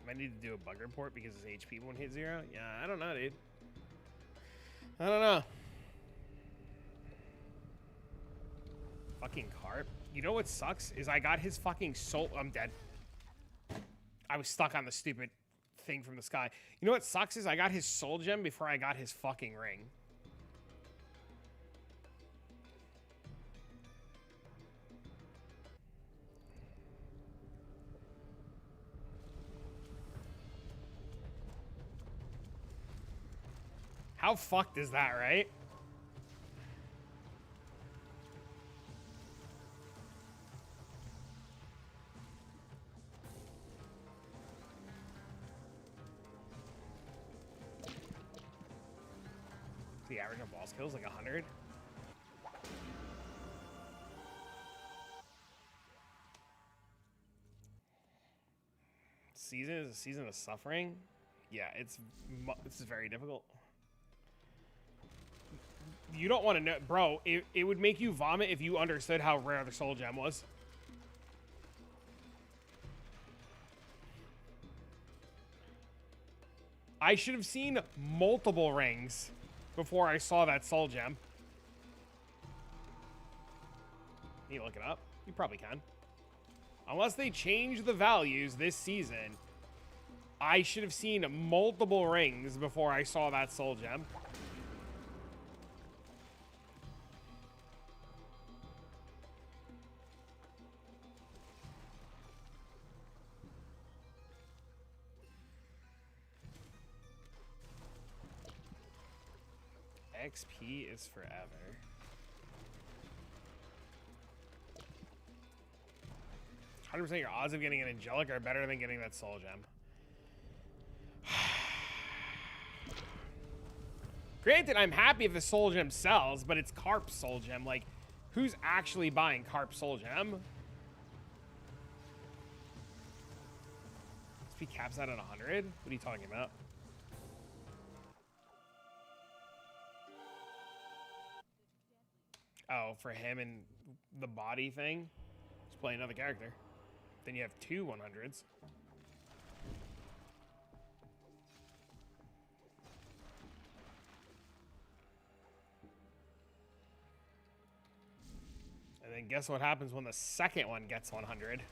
I need to do a bug report because his HP won't hit 0? Yeah, I don't know, dude. I don't know. Fucking carp. You know what sucks? Is I got his fucking soul... I'm dead. I was stuck on the stupid thing from the sky. You know what sucks is I got his soul gem before I got his fucking ring. How fucked is that, right? The average of boss kills like 100. Season is a season of suffering. Yeah, it's very difficult. You don't want to know, bro. It would make you vomit if you understood how rare the soul gem was. I should have seen multiple rings before I saw that soul gem. Can you look it up? You probably can. Unless they change the values this season, I should have seen multiple rings before I saw that soul gem. XP is forever. 100% your odds of getting an angelic are better than getting that soul gem. Granted, I'm happy if the soul gem sells, but it's Carp's soul gem. Like, who's actually buying Carp's soul gem? SP caps out at 100? What are you talking about? Oh, for him and the body thing? Just play another character. Then you have two 100s. And then guess what happens when the second one gets 100?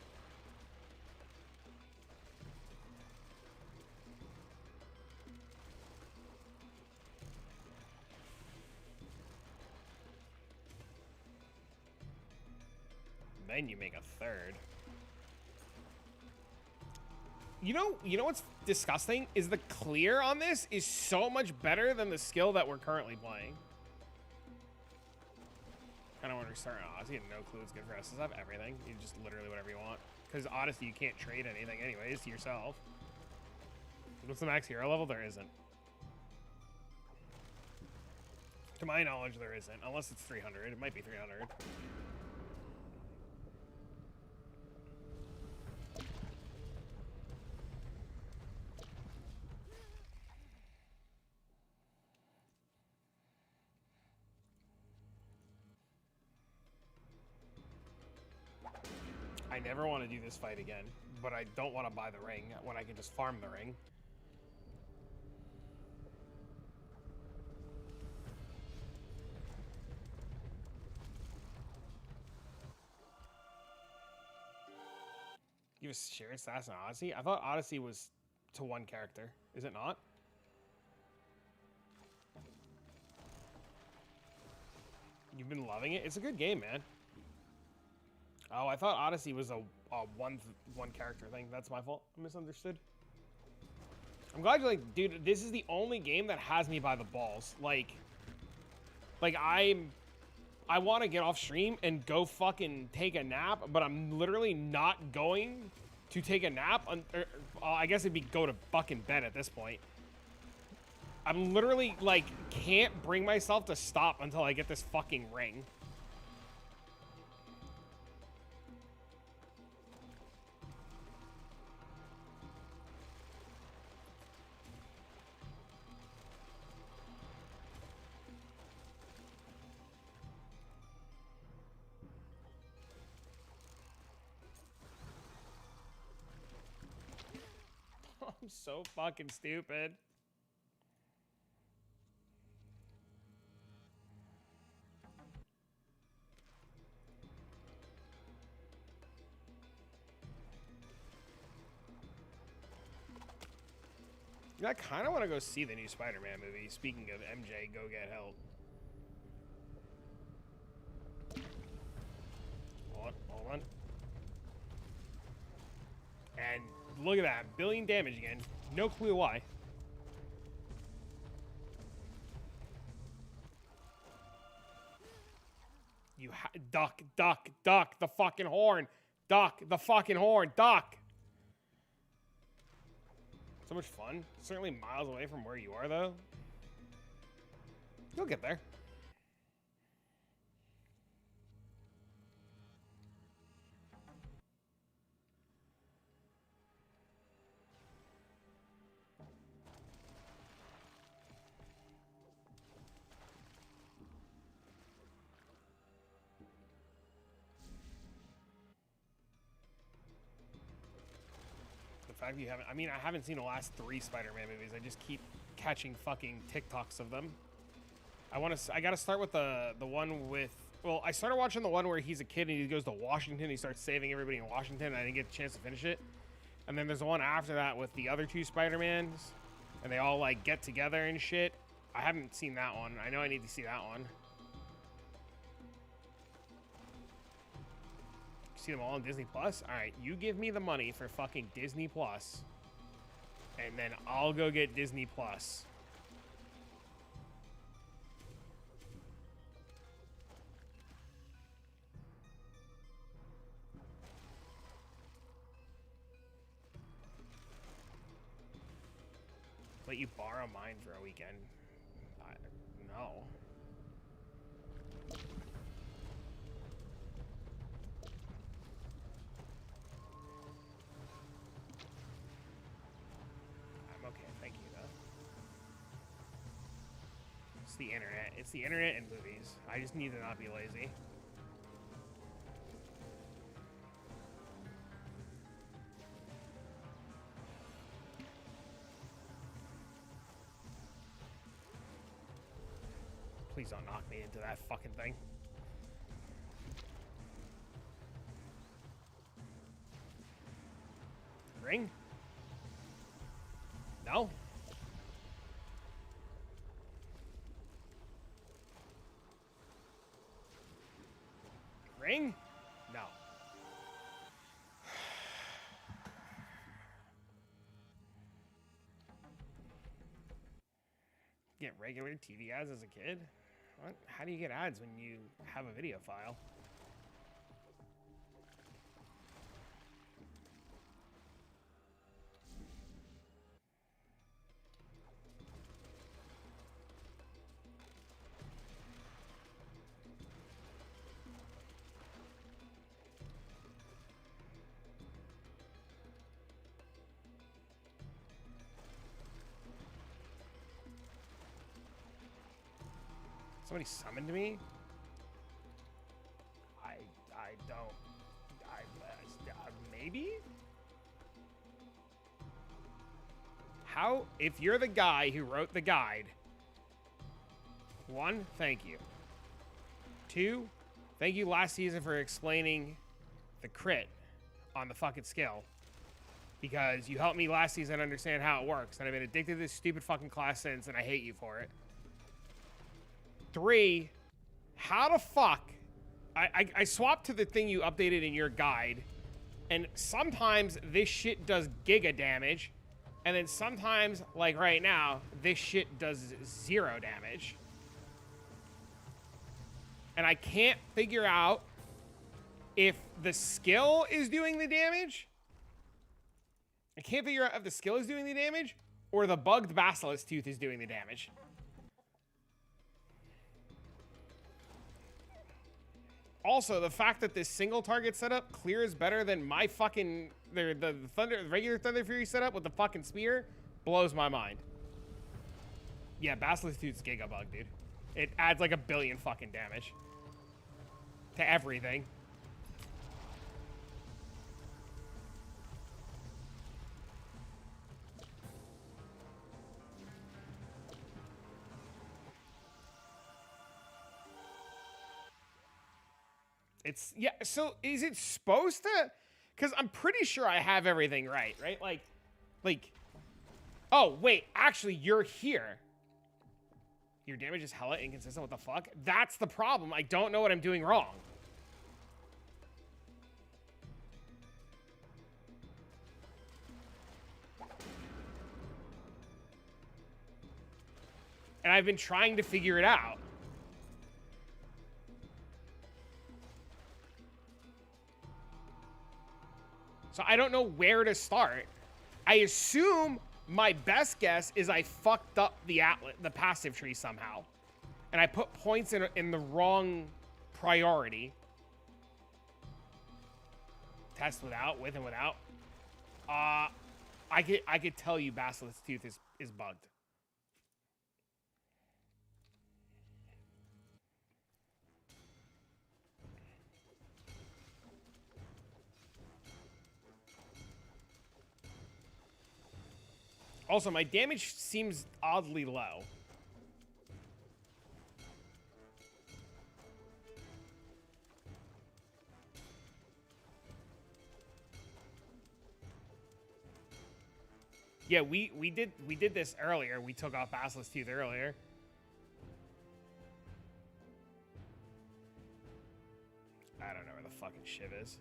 Then you make a third. You know what's disgusting is the clear on this is so much better than the skill that we're currently playing. I don't want to restart on Odyssey. No clue it's good for us. Does have everything? You just literally whatever you want. Because Odyssey, you can't trade anything anyways to yourself. What's the max hero level? There isn't. To my knowledge, there isn't. Unless it's 300. It might be 300. I never want to do this fight again, but I don't want to buy the ring when I can just farm the ring. You have a shared stats in Odyssey? I thought Odyssey was to one character. Is it not? You've been loving it? It's a good game, man. Oh, I thought Odyssey was a one character thing. That's my fault. I misunderstood. I'm glad you're like, dude, this is the only game that has me by the balls. Like I want to get off stream and go fucking take a nap, but I'm literally not going to take a nap. I guess it'd be go to fucking bed at this point. I'm literally like can't bring myself to stop until I get this fucking ring. I'm so fucking stupid. I kind of want to go see the new Spider-Man movie. Speaking of MJ, go get help. Hold on. And look at that, billion damage again. No clue why. You duck the fucking horn. Duck the fucking horn. Duck. So much fun. Certainly miles away from where you are, though. You'll get there. Fact you haven't, I mean, I haven't seen the last 3 Spider-Man movies. I just keep catching fucking TikToks of them. I gotta start with the one with Well, I started watching the one where he's a kid and he goes to Washington. He starts saving everybody in Washington. And I didn't get a chance to finish it. And then there's the one after that with the other two Spider-Mans. And they all, like, get together and shit. I haven't seen that one. I know I need to see that one. See them all on Disney Plus? Alright, you give me the money for fucking Disney Plus. And then I'll go get Disney Plus. Let you borrow mine for a weekend? No. I'm okay, thank you, though. It's the internet. It's the internet and movies. I just need to not be lazy. Please don't knock me into that fucking thing. Ring? No? Ring? No. Get regular TV ads as a kid? What? How do you get ads when you have a video file? Somebody summoned me? I don't. Maybe? How? If you're the guy who wrote the guide, 1, thank you. 2, thank you last season for explaining the crit on the fucking skill. Because you helped me last season understand how it works, and I've been addicted to this stupid fucking class since, and I hate you for it. 3, how the fuck? I swapped to the thing you updated in your guide, and sometimes this shit does giga damage, and then sometimes, like right now, this shit does 0 damage. And I can't figure out if the skill is doing the damage. I can't figure out if the skill is doing the damage, or the bugged Basilisk Tooth is doing the damage. Also, the fact that this single target setup clears better than my fucking the regular Thunder Fury setup with the fucking spear blows my mind. Yeah, Basilisk Tooth's Giga Bug, dude. It adds like 1 billion fucking damage to everything. It's, yeah, so is it supposed to? Because I'm pretty sure I have everything right? Like, oh, wait, actually, you're here. Your damage is hella inconsistent, what the fuck? That's the problem, I don't know what I'm doing wrong. And I've been trying to figure it out. So I don't know where to start. I assume my best guess is I fucked up the passive tree somehow. And I put points in the wrong priority. Test with and without. I could tell you Basilisk Tooth is bugged. Also, my damage seems oddly low. Yeah, we did this earlier. We took off Basilisk Tooth earlier. I don't know where the fucking Shiv is.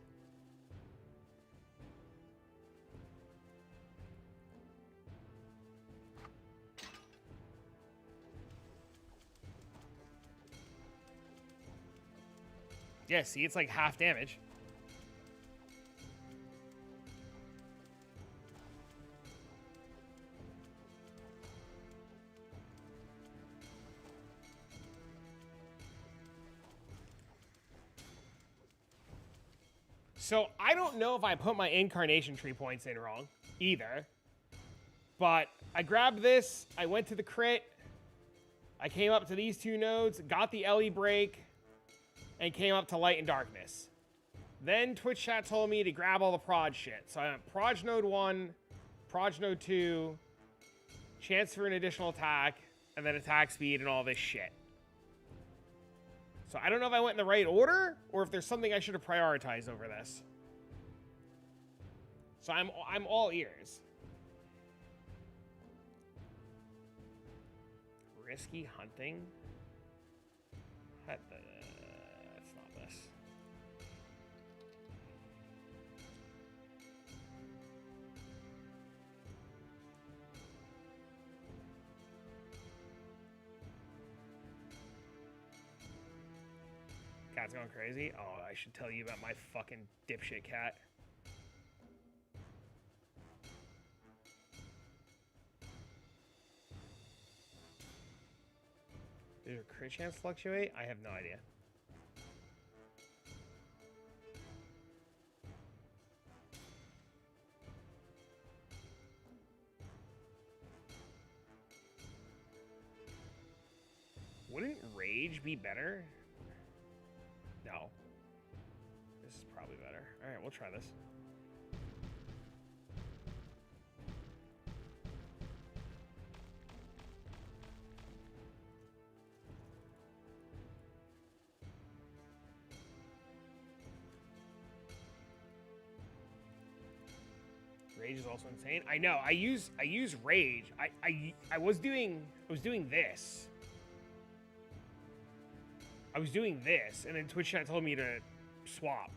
Yeah, see, it's like half damage. So I don't know if I put my incarnation tree points in wrong either. But I grabbed this, I went to the crit, I came up to these two nodes, got the Ellie break, and came up to light and darkness. Then Twitch chat told me to grab all the prod shit. So I went prod node 1, prod node 2, chance for an additional attack, and then attack speed and all this shit. So I don't know if I went in the right order or if there's something I should have prioritized over this. So I'm all ears. Risky hunting. That's not this. Cat's going crazy. Oh, I should tell you about my fucking dipshit cat. Does your crit chance fluctuate? I have no idea. Wouldn't rage be better? No. This is probably better. All right, we'll try this. Rage is also insane. I know. I use rage. I was doing this. I was doing this, and then Twitch chat told me to swap.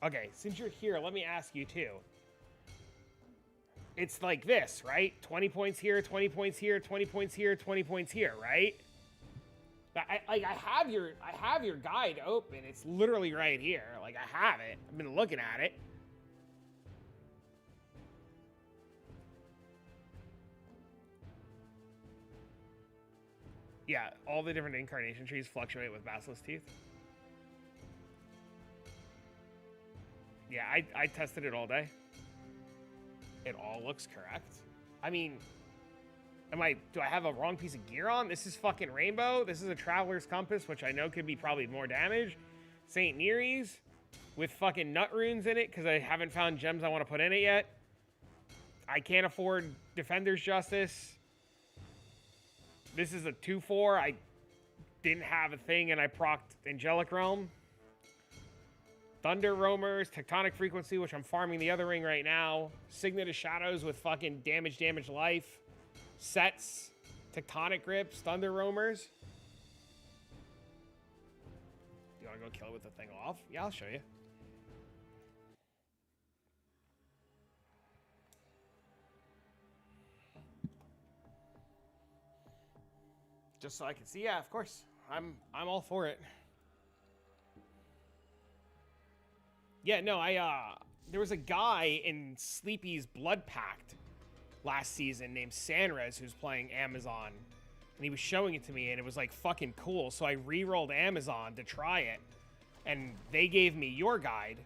Okay, since you're here, let me ask you too. It's like this, right? 20 points here, 20 points here, 20 points here, 20 points here, right? I have your guide open. It's literally right here. Like, I have it. I've been looking at it. Yeah, all the different incarnation trees fluctuate with Basilisk Teeth. Yeah, I tested it all day. It all looks correct. I mean, do I have a wrong piece of gear on? This is fucking Rainbow. This is a Traveler's Compass, which I know could be probably more damage. St. Nere's with fucking nut runes in it because I haven't found gems I want to put in it yet. I can't afford Defender's Justice. This is a 2-4. I didn't have a thing and I procced Angelic Realm. Thunder Roamers, Tectonic Frequency, which I'm farming the other ring right now. Signet of Shadows with fucking damage life. Sets, Tectonic Grips, Thunder Roamers. Do you want to go kill it with the thing off? Yeah, I'll show you. Just so I can see. Yeah, of course. I'm all for it. Yeah, no, there was a guy in Sleepy's Blood Pact last season named Sanrez who's playing Amazon, and he was showing it to me, and it was like fucking cool. So I re-rolled Amazon to try it, and they gave me your guide,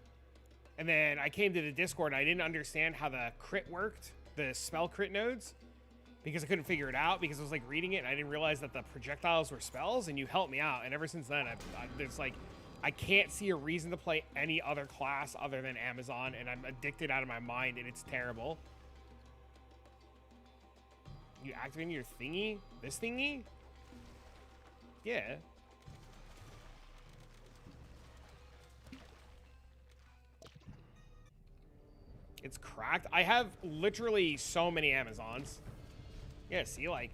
and then I came to the Discord and I didn't understand how the crit worked, the spell crit nodes, because I couldn't figure it out because I was like reading it and I didn't realize that the projectiles were spells, and you helped me out, and ever since then I can't see a reason to play any other class other than Amazon, and I'm addicted out of my mind, and it's terrible. You activating your thingy? This thingy? Yeah. It's cracked. I have literally so many Amazons. Yeah, see, like...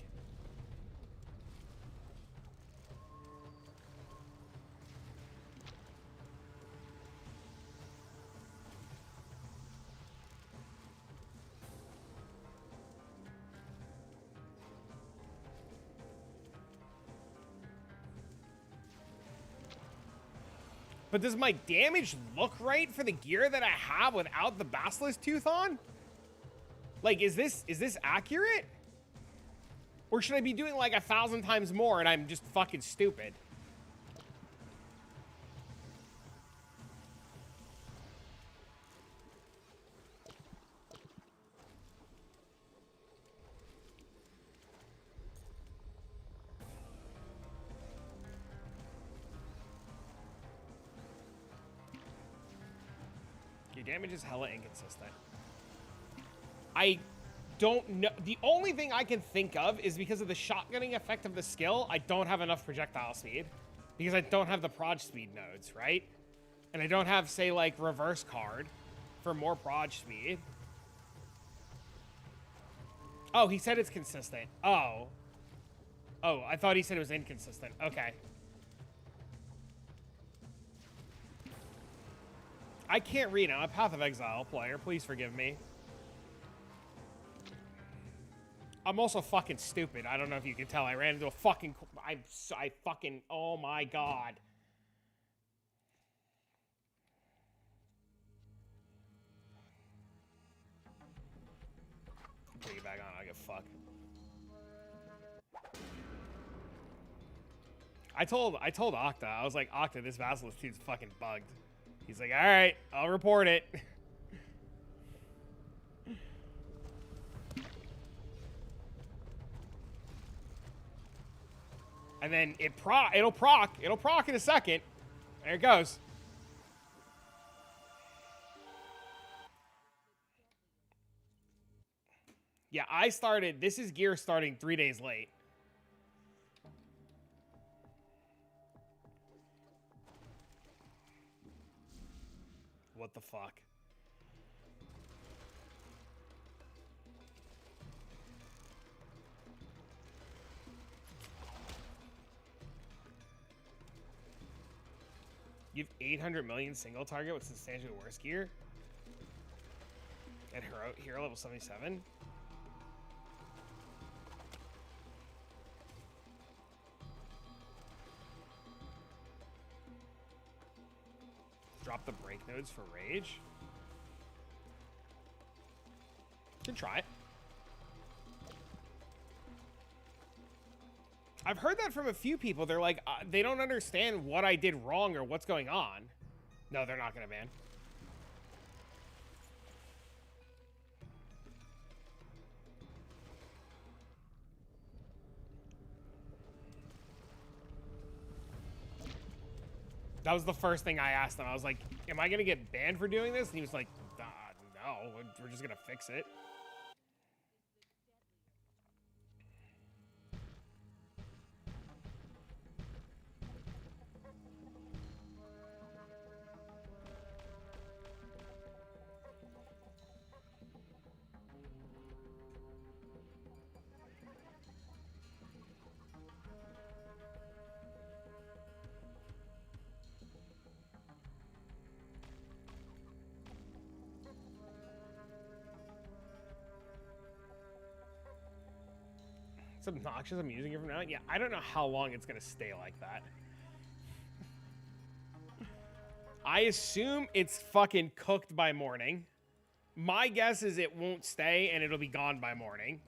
But does my damage look right for the gear that I have without the Basilisk Tooth on? Like, is this accurate? Or should I be doing like 1,000 times more and I'm just fucking stupid? Your damage is hella inconsistent. I don't know. The only thing I can think of is because of the shotgunning effect of the skill, I don't have enough projectile speed. Because I don't have the proj speed nodes, right? And I don't have, say, like, reverse card for more proj speed. Oh, he said it's consistent. Oh. Oh, I thought he said it was inconsistent. Okay. I can't read. I'm a Path of Exile player. Please forgive me. I'm also fucking stupid. I don't know if you can tell. I ran into a fucking... I fucking... Oh my god. Put it back on. I give a fuck. I told Octa. I was like, Octa, this Basilisk Tooth's fucking bugged. He's like, all right, I'll report it. And then it'll proc in a second. There it goes. Yeah, this is gear starting 3 days late. What the fuck? You have 800 million single target with substantially worse gear? At hero level 77? Drop the break nodes for rage? Can try it. I've heard that from a few people. They're like, they don't understand what I did wrong or what's going on. No, they're not gonna ban. That was the first thing I asked him. I was like, am I gonna get banned for doing this? And he was like, no, we're just gonna fix it. It's obnoxious. I'm using it from now on. Yeah, I don't know how long it's gonna stay like that. I assume it's fucking cooked by morning. My guess is it won't stay and it'll be gone by morning.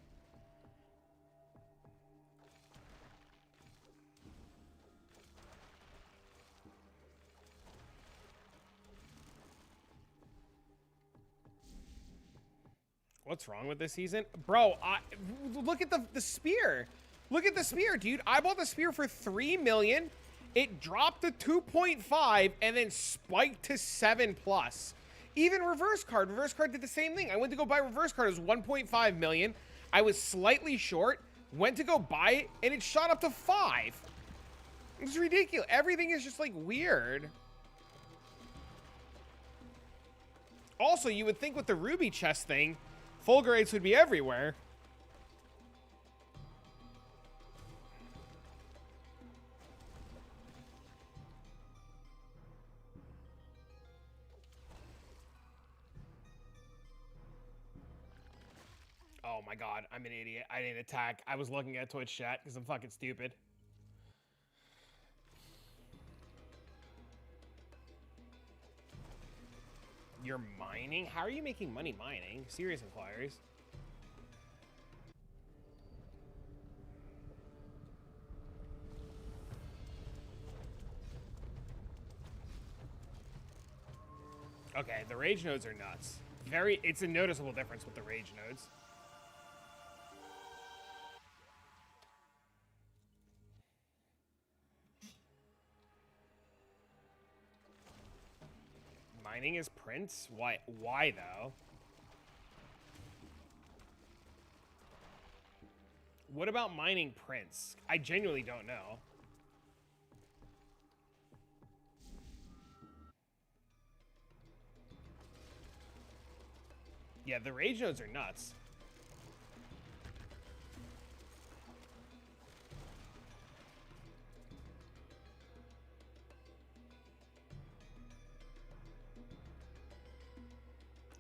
What's wrong with this season? Bro, look at the spear. Look at the spear, dude. I bought the spear for 3 million It dropped to 2.5 and then spiked to 7+. Even reverse card did the same thing. I went to go buy reverse card. It was 1.5 million. I was slightly short, went to go buy it, and it shot up to 5. It's ridiculous. Everything is just like weird. Also, you would think with the ruby chest thing, full grades would be everywhere. Oh my god, I'm an idiot. I didn't attack. I was looking at Twitch chat because I'm fucking stupid. You're mining? How are you making money mining? Serious inquiries. Okay, the rage nodes are nuts. It's a noticeable difference with the rage nodes. Mining is Prince? Why though? What about mining Prince? I genuinely don't know. Yeah, the rage nodes are nuts.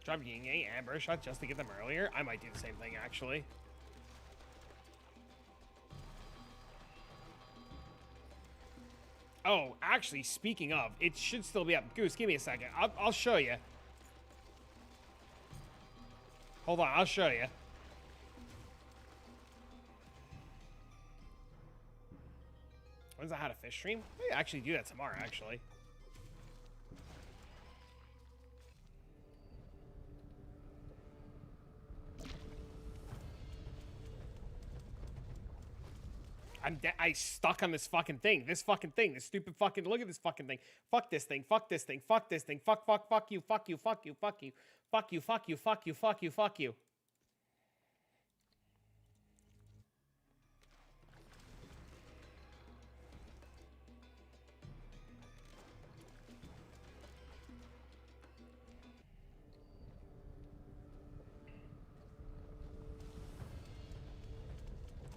Drop Yin Yang Amber shot just to get them earlier? I might do the same thing, actually. Oh, actually, speaking of, it should still be up. Goose, give me a second. I'll show you. Hold on, I'll show you. When's I had a fish stream? Maybe actually do that tomorrow, actually. I stuck on this fucking thing. This stupid fucking, look at this fucking thing. Fuck this thing, fuck this thing, fuck this thing, fuck you, fuck you, fuck you, fuck you, fuck you, fuck you, fuck you, fuck you, fuck you.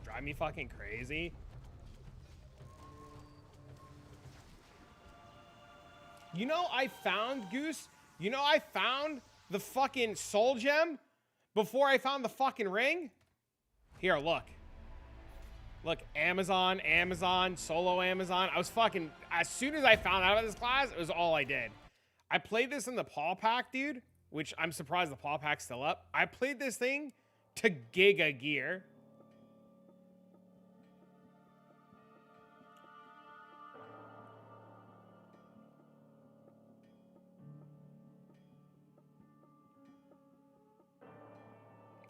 Drive me fucking crazy. You know, I found, Goose, you know, I found the fucking soul gem before I found the fucking ring. Here, look. Look, Amazon, solo Amazon. I was fucking, as soon as I found out of this class, it was all I did. I played this in the paw pack, dude, which I'm surprised the paw pack's still up. I played this thing to Giga Gear.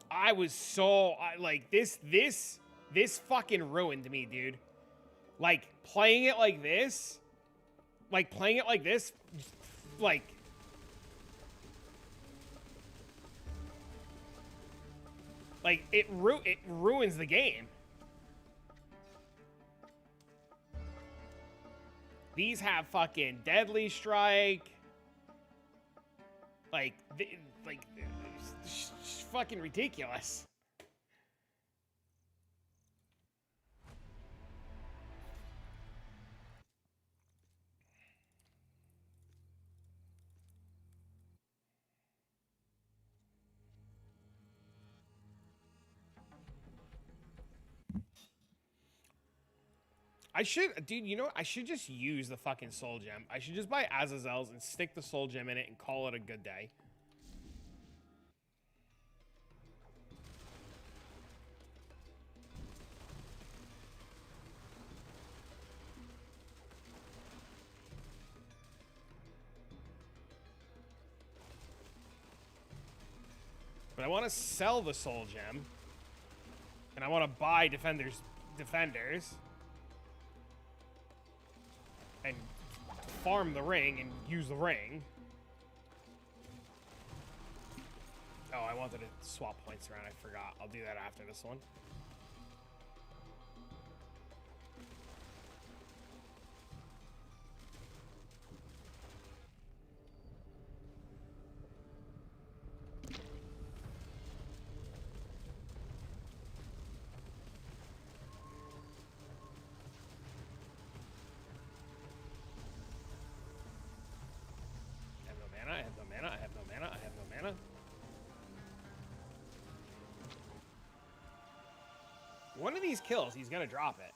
I was so, like, this fucking ruined me, dude. Like, playing it like this, like, it ruins the game. These have fucking Deadly Strike. Like, it's fucking ridiculous. I should, dude, you know what? I should just use the fucking soul gem. I should just buy Azazel's and stick the soul gem in it and call it a good day. But I want to sell the soul gem. And I want to buy defenders. and farm the ring and use the ring. Oh, I wanted to swap points around. I forgot. I'll do that after this one. I have no mana. I have no mana. I have no mana. One of these kills, he's gonna drop it.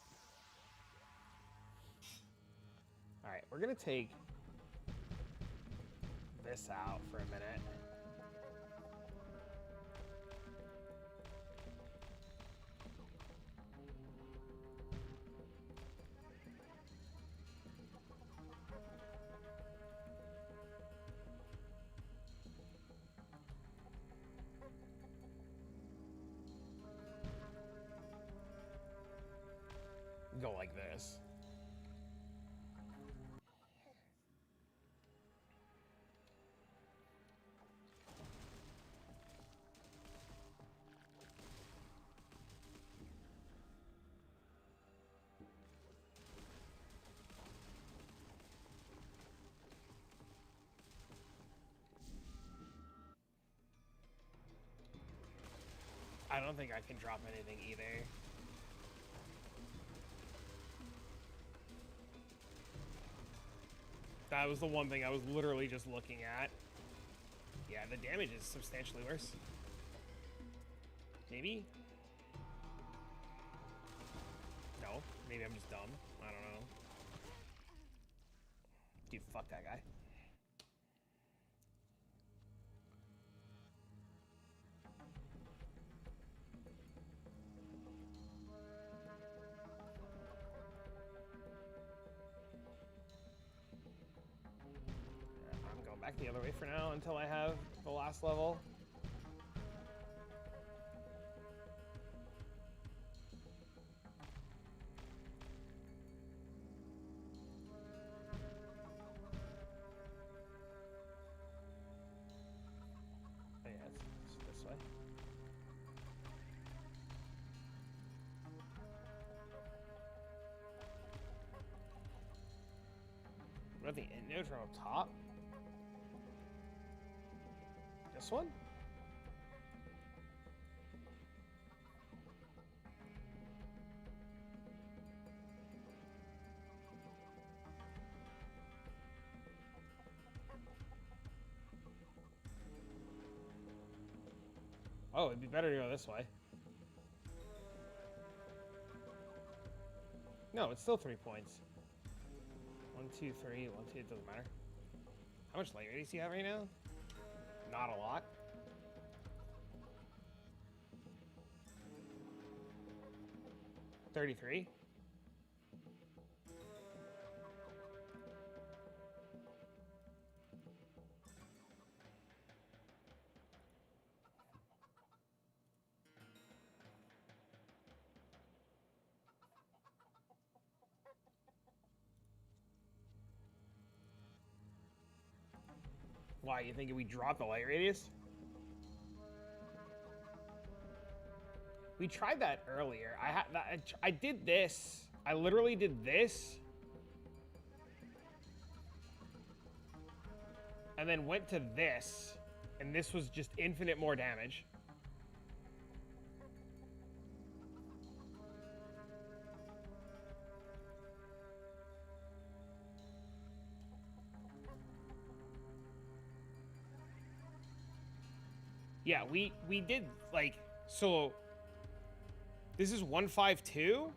All right, we're gonna take this out for a minute. Go like this. I don't think I can drop anything either. That was the one thing I was literally just looking at. Yeah, the damage is substantially worse. Maybe? No, maybe I'm just dumb. I don't know. Dude, fuck that guy. Back the other way for now until I have the last level. Oh yeah, it's this way. What about the end nodes from up top? This one? Oh, it'd be better to go this way. No, it's still 3 points. 1, 2, 3, 1, 2, it doesn't matter. How much light radius do you have right now? Not a lot. $33. Why, you think we dropped the light radius? We tried that earlier. I did this. I literally did this. And then went to this. And this was just infinite more damage. Yeah, we did, like, so this is 152?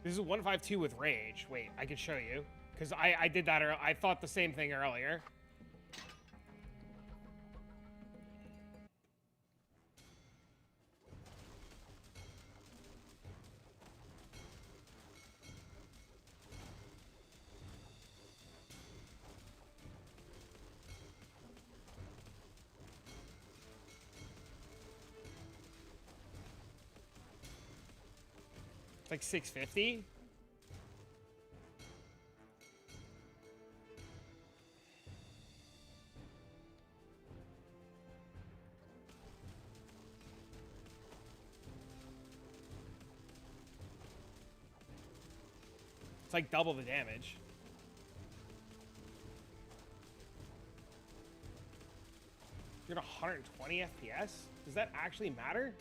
This is 152 with rage. Wait, I can show you. Because I did that, I thought the same thing earlier. Like 650. It's like double the damage. You're at 120 FPS? Does that actually matter?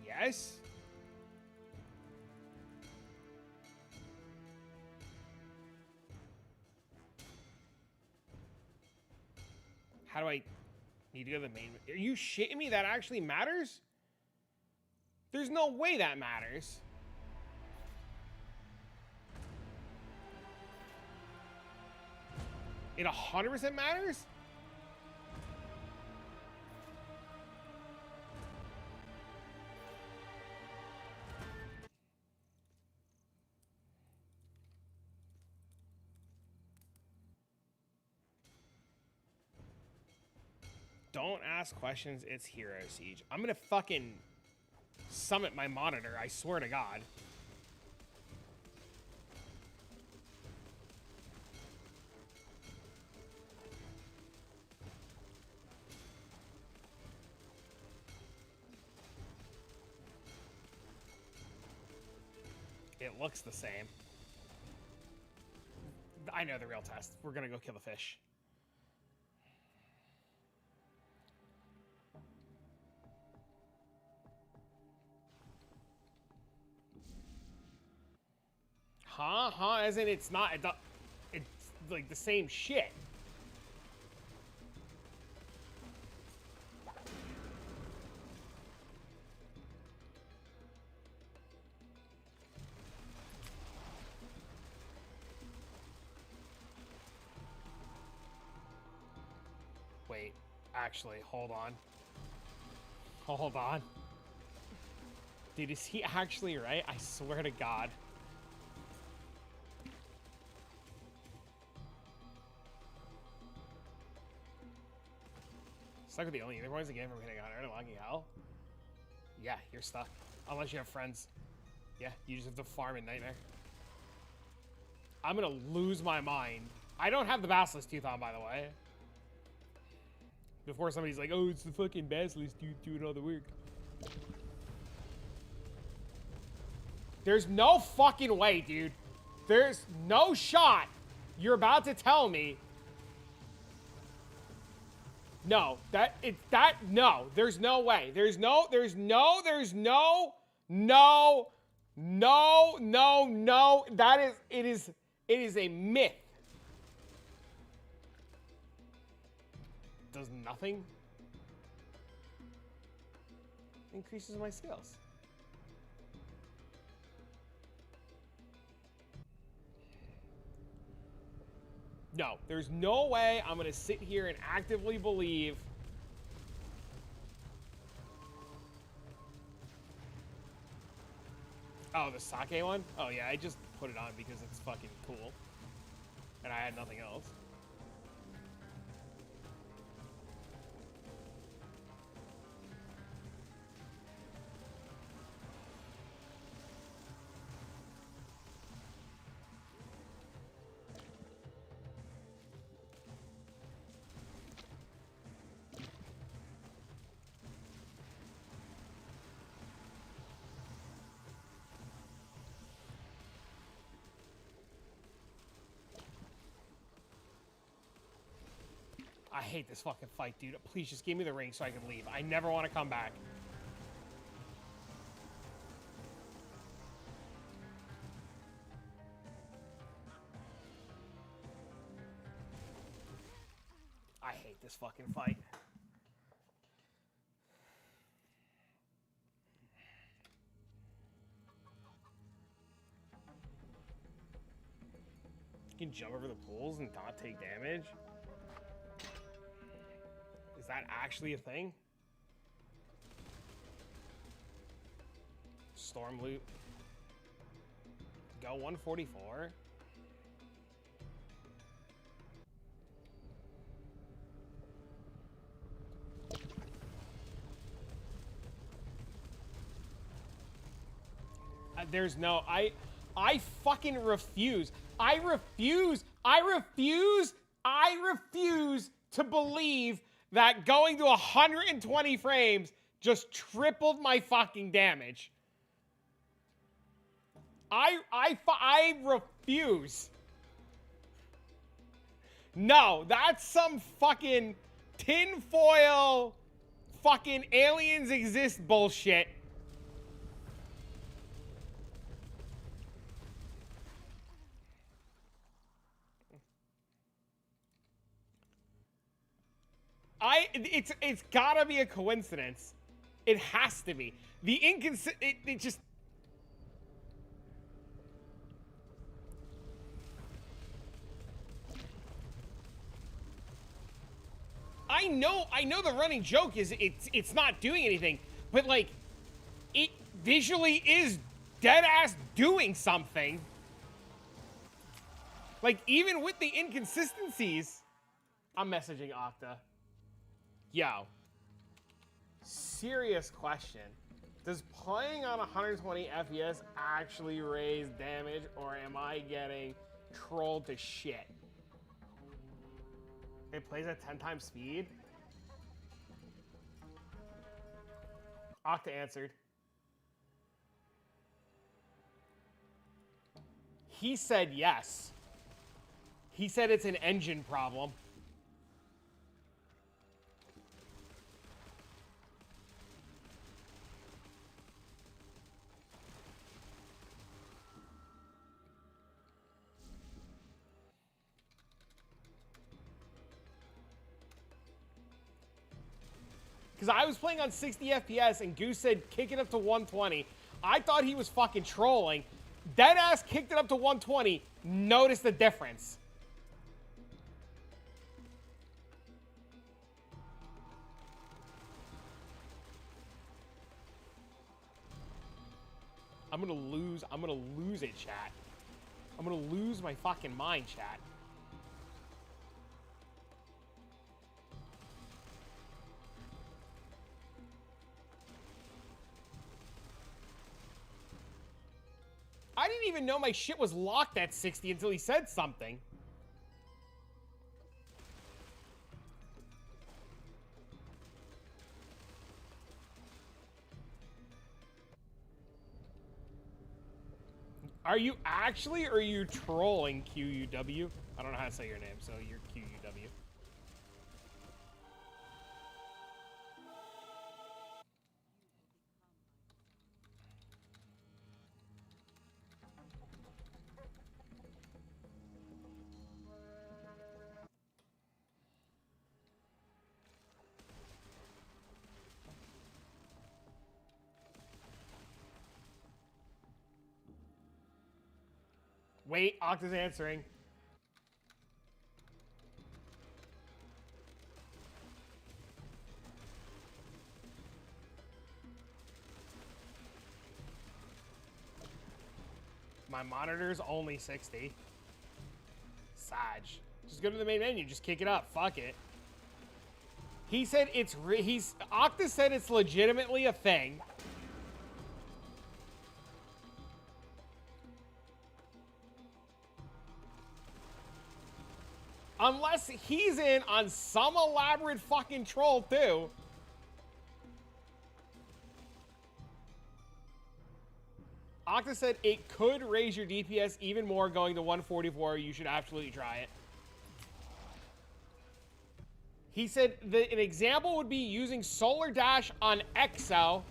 Yes? How do I need to go to the main? Are you shitting me? That actually matters? There's no way that matters. It 100% matters? Don't ask questions, it's Hero Siege. I'm gonna fucking summit my monitor, I swear to God. It looks the same. I know the real test. We're gonna go kill the fish. Huh? As in it's not, it's like the same shit. Wait, actually, hold on. Hold on. Dude, is he actually right? I swear to God. Stuck with the only unicorns again from hitting 100 and locking hell? Yeah, you're stuck. Unless you have friends. Yeah, you just have to farm in Nightmare. I'm gonna lose my mind. I don't have the Basilisk Tooth on, by the way. Before somebody's like, oh, it's the fucking Basilisk Tooth doing all the work. There's no fucking way, dude. There's no shot you're about to tell me. No, no, there's no way. There's no, it is a myth. Does nothing. Increases my skills. No, there's no way I'm gonna sit here and actively believe. Oh, the sake one? Oh yeah, I just put it on because it's fucking cool. And I had nothing else. I hate this fucking fight, dude. Please just give me the ring so I can leave. I never want to come back. I hate this fucking fight. You can jump over the pools and not take damage? Is that actually a thing? Storm loot. Go 144. There's no, I fucking refuse. I refuse to believe that going to 120 frames just tripled my fucking damage. I refuse. No, that's some fucking tinfoil fucking aliens exist bullshit. It's gotta be a coincidence. It has to be. The it just. I know the running joke is it's not doing anything, but like, it visually is dead ass doing something. Like, even with the inconsistencies, I'm messaging Okta. Yo, serious question. Does playing on 120 FPS actually raise damage, or am I getting trolled to shit? It plays at 10 times speed? Okta answered. He said yes. He said it's an engine problem. Because I was playing on 60 FPS and Goose said kick it up to 120. I thought he was fucking trolling. Deadass kicked it up to 120. Notice the difference. I'm gonna lose it, chat. I'm gonna lose my fucking mind, chat. I didn't even know my shit was locked at 60 until he said something. Are you actually, or are you trolling, QUW? I don't know how to say your name, so you're QUW. Wait, Octa's answering. My monitor's only 60. Sag. Just go to the main menu. Just kick it up. Fuck it. He said it's... Octa said it's legitimately a thing. Unless he's in on some elaborate fucking troll, too. Octa said it could raise your DPS even more going to 144. You should absolutely try it. He said that an example would be using Solar Dash on Exo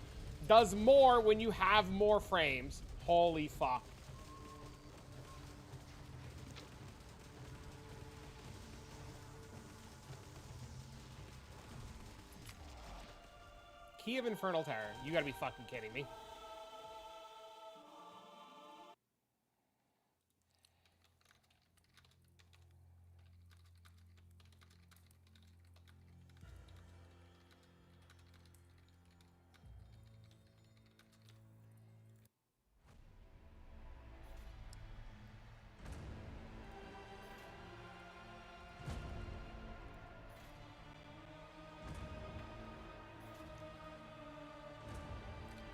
does more when you have more frames. Holy fuck. Key of Infernal Terror. You gotta be fucking kidding me.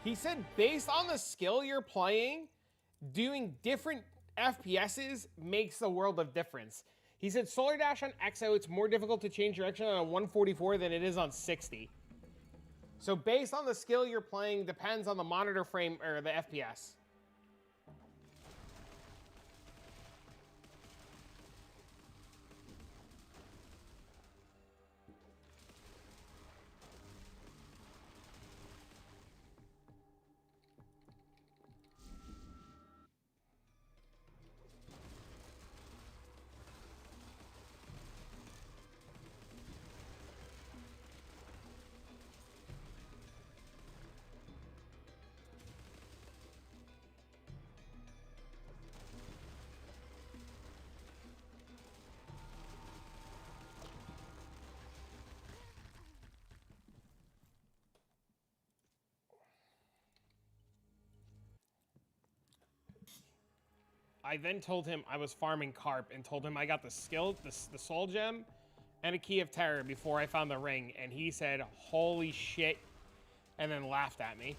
He said based on the skill you're playing, doing different FPSs makes a world of difference. He said Solar Dash on XO, it's more difficult to change direction on a 144 than it is on 60. So based on the skill you're playing, depends on the monitor frame or the FPS. I then told him I was farming carp and told him I got the skill, the soul gem, and a key of terror before I found the ring. And he said, holy shit, and then laughed at me.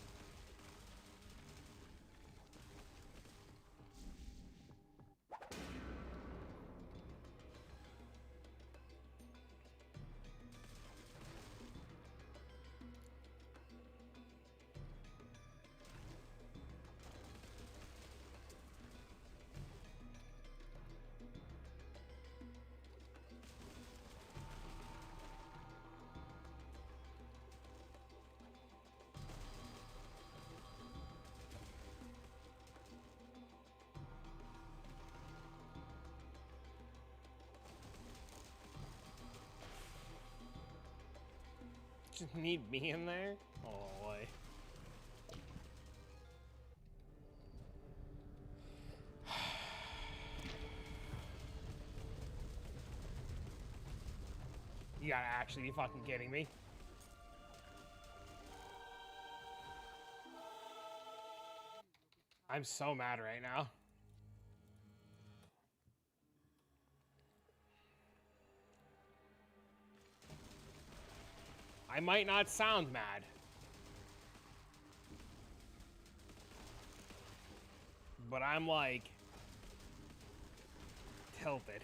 Just need me in there? Oh boy. You gotta actually be fucking kidding me. I'm so mad right now. I might not sound mad. But I'm like tilted.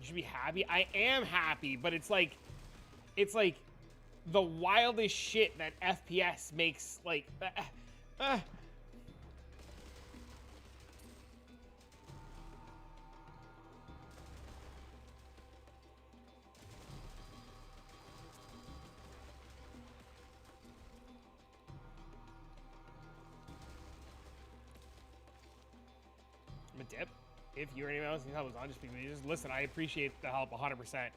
You should be happy. I am happy, but it's like the wildest shit that FPS makes, like, I'm a dip. If you or anyone else needs help, just listen. I appreciate the help 100%.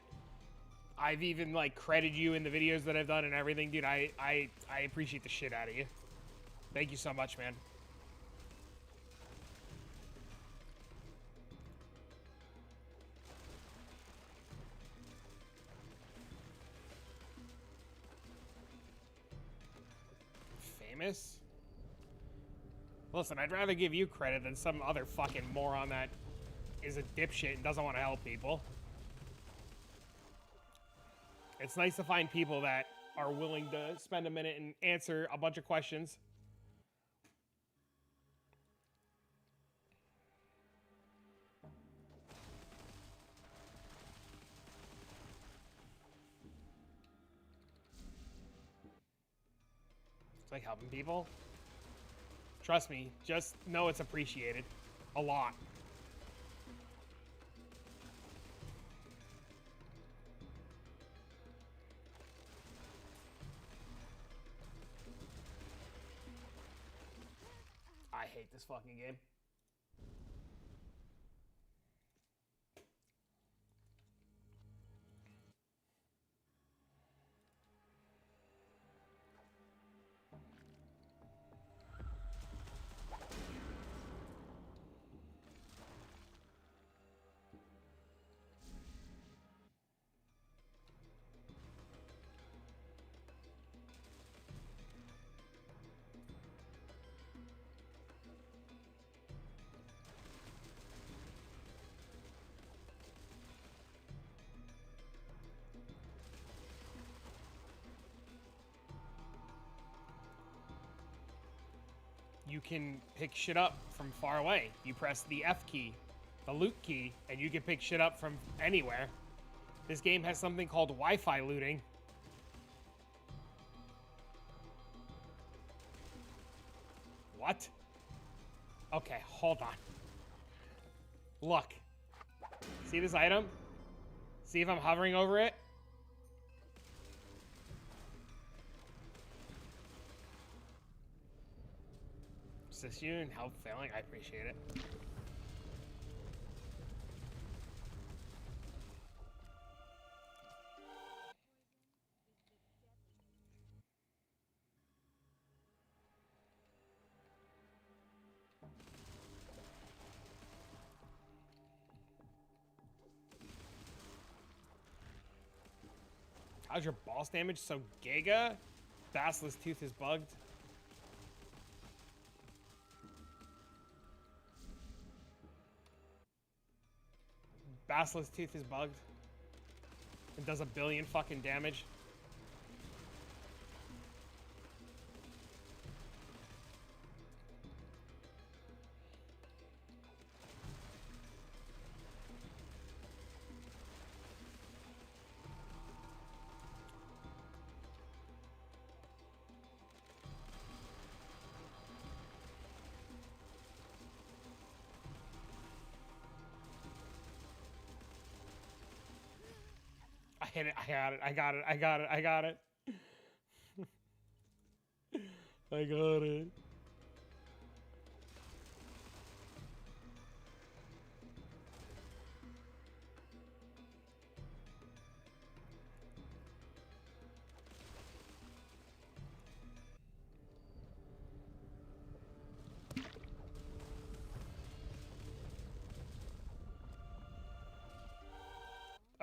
I've even like credited you in the videos that I've done and everything, dude. I appreciate the shit out of you. Thank you so much, man. Famous? Listen, I'd rather give you credit than some other fucking moron that is a dipshit and doesn't want to help people. It's nice to find people that are willing to spend a minute and answer a bunch of questions. It's like helping people. Trust me, just know it's appreciated. A lot. I hate this fucking game. you can pick shit up from far away. You press the F key, the loot key, and you can pick shit up from anywhere. This game has something called Wi-Fi looting. What? Okay, hold on. Look. See this item? See if I'm hovering over it? Assist you and help failing? I appreciate it. How's your boss damage so giga? Basilisk Tooth is bugged. Basilisk Tooth is bugged. It does 1 billion fucking damage. I hit it. I got it. I got it. I got it. I got it. I got it.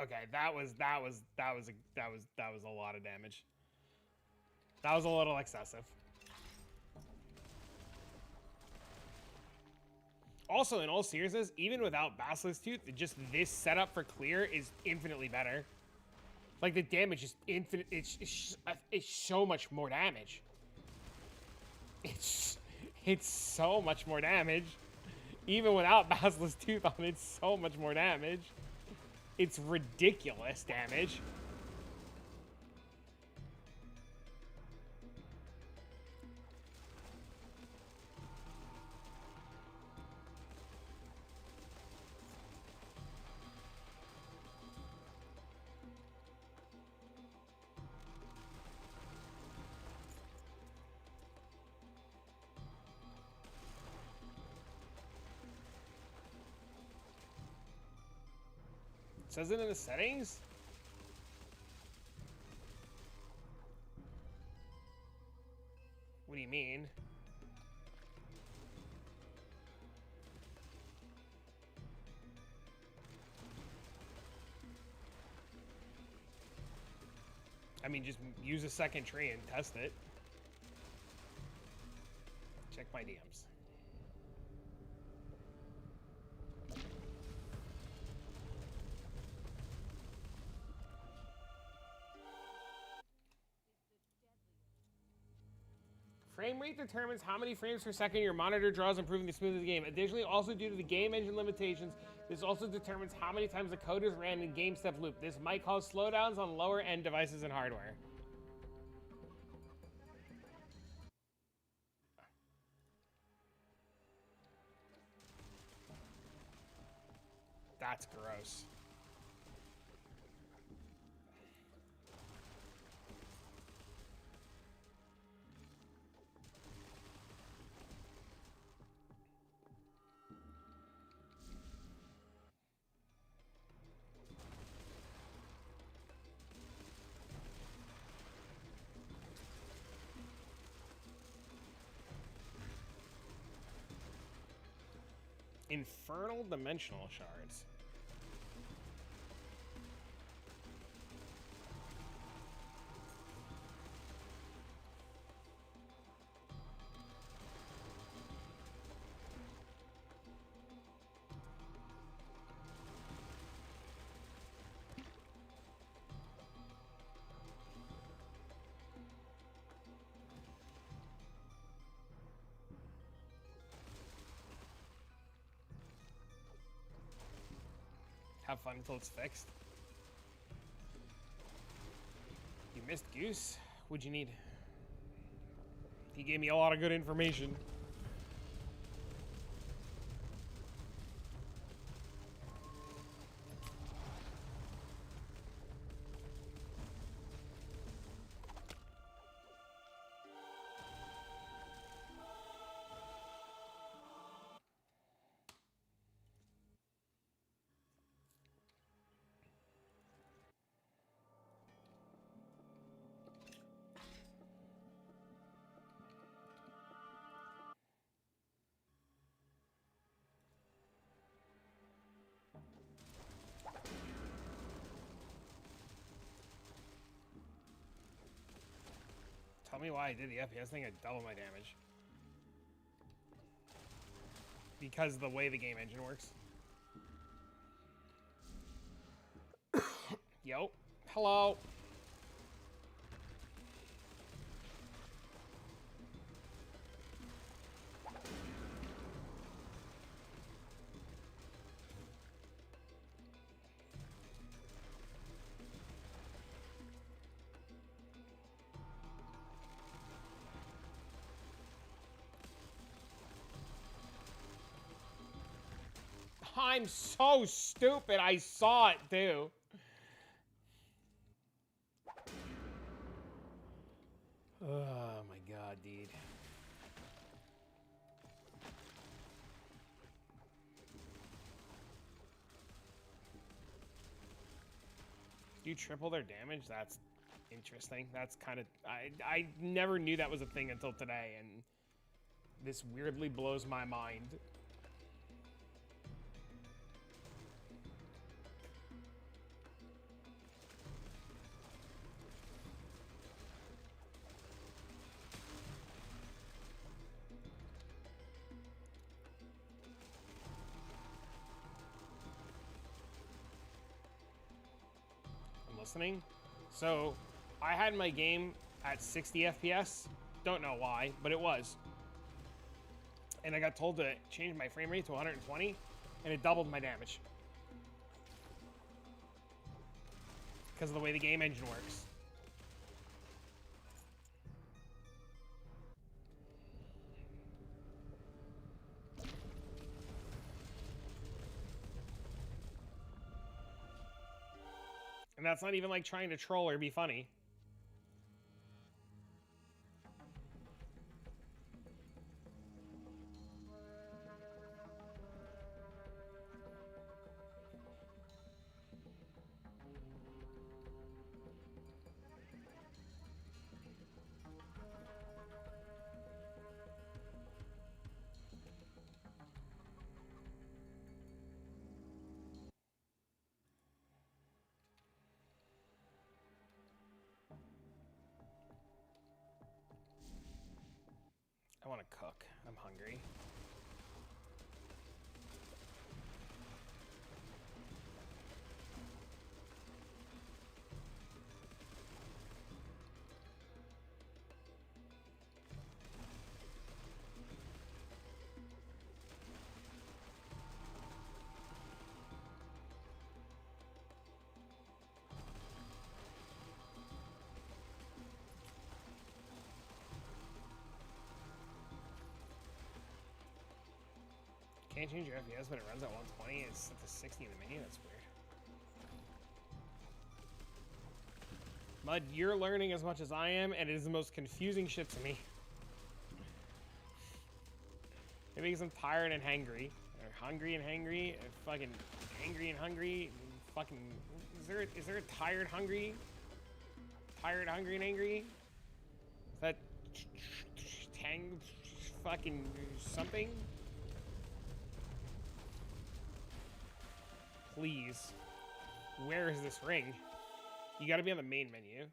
Okay, that was a lot of damage. That was a little excessive. Also, in all seriousness, even without Basilisk Tooth, just this setup for clear is infinitely better. Like, the damage is infinite. It's so much more damage. It's so much more damage. Even without Basilisk Tooth on it, it's so much more damage. It's ridiculous damage. It says it in the settings? What do you mean? I mean, just use a second tree and test it. Check my DMs. Frame rate determines how many frames per second your monitor draws, improving the smooth of the game. Additionally, also due to the game engine limitations, this also determines how many times the code is ran in game step loop. This might cause slowdowns on lower end devices and hardware. That's gross. Infernal dimensional shards. Have fun until it's fixed. You missed Goose? What'd you need? He gave me a lot of good information. Tell me why I did the FPS thing, I double my damage. Because of the way the game engine works. Yo. Hello. I'm so stupid. I saw it too. Oh my god, dude. Do you triple their damage? That's interesting. That's kind of... I never knew that was a thing until today, and this weirdly blows my mind. Listening. So I had my game at 60 FPS. Don't know why, but it was. And I got told to change my frame rate to 120, and it doubled my damage. Because of the way the game engine works. And that's not even like trying to troll or be funny. I want to cook. I'm hungry. Can't change your FPS, but it runs at 120. It's set to 60 in the menu. That's weird. Mud, you're learning as much as I am, and it is the most confusing shit to me. Maybe because I'm tired and hangry. Or hungry and hangry. Or fucking angry and hungry. And fucking... Is there a tired hungry? Tired, hungry, and angry? Is that... Tang... Fucking... something? Please. Where is this ring? You gotta be on the main menu.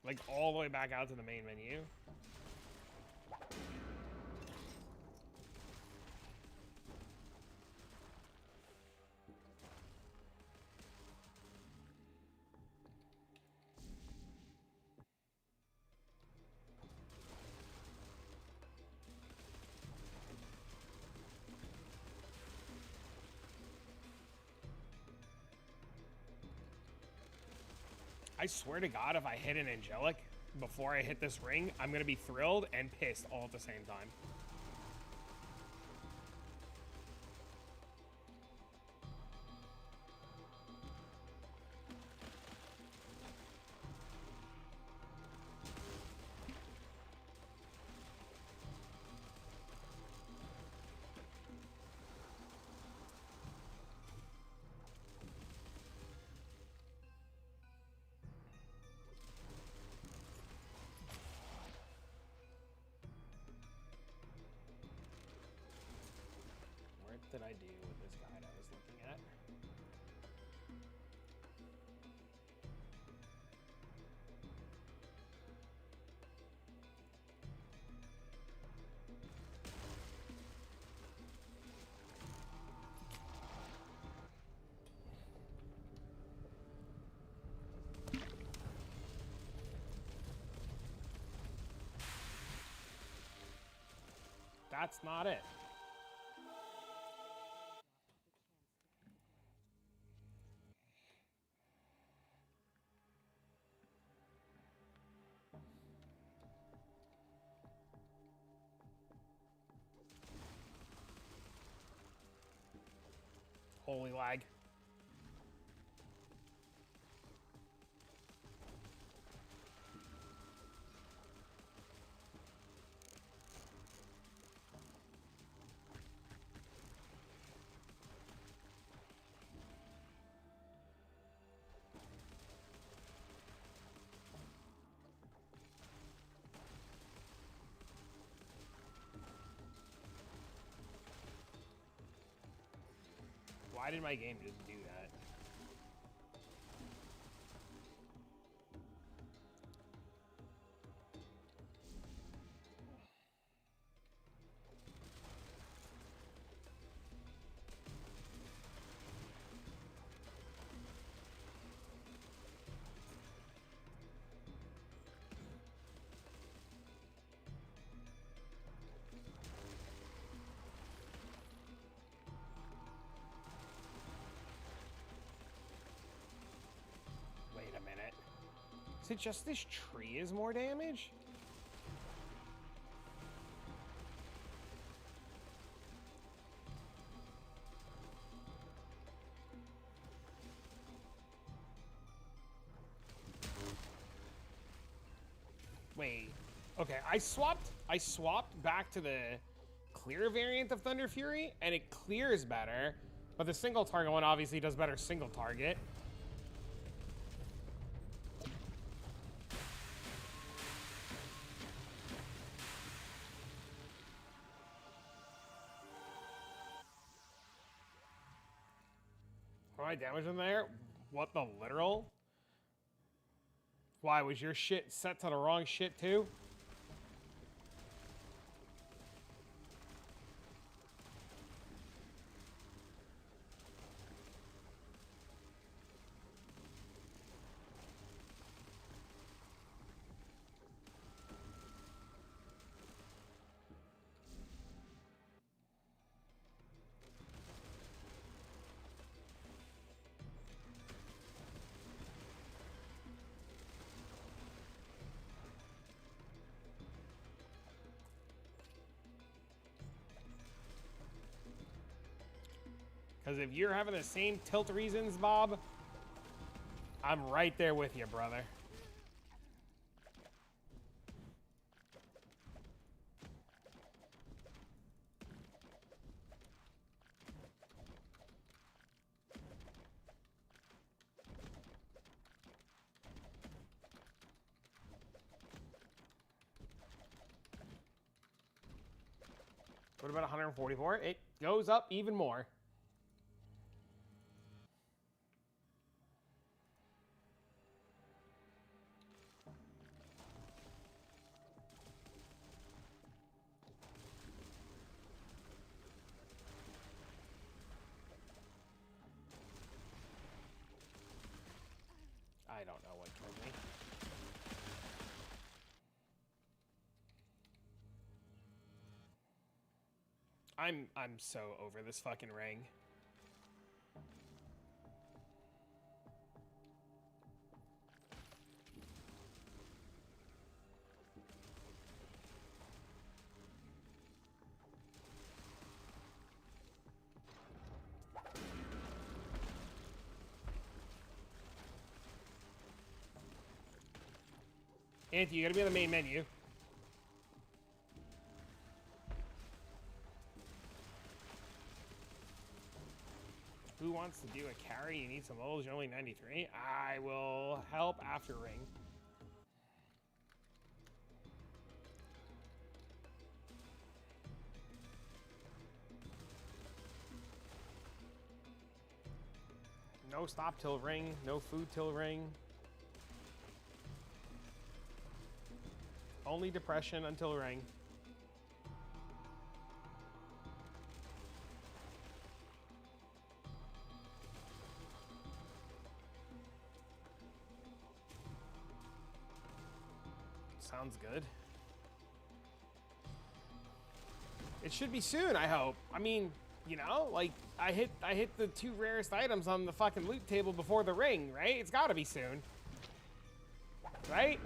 Like, all the way back out to the main menu. I swear to God, if I hit an angelic before I hit this ring, I'm gonna be thrilled and pissed all at the same time. What did I do with this guide I was looking at? That's not it. Holy lag. Why did my game just do that? Wait a minute. Is it just this tree is more damage? Wait. Okay, I swapped back to the clear variant of Thunder Fury, and it clears better, but the single target one obviously does better single target. Am I damage in there? What the literal? Why, was your shit set to the wrong shit too? Because if you're having the same tilt reasons, Bob, I'm right there with you, brother. What about 144? It goes up even more. I don't know what killed me. I'm so over this fucking ring. Anthony, you gotta be on the main menu. Who wants to do a carry? You need some levels. You're only 93. I will help after ring. No stop till ring. No food till ring. Only depression until ring. Sounds good. It should be soon, I hope. I mean, you know, like I hit the 2 rarest items on the fucking loot table before the ring, right? It's got to be soon. Right?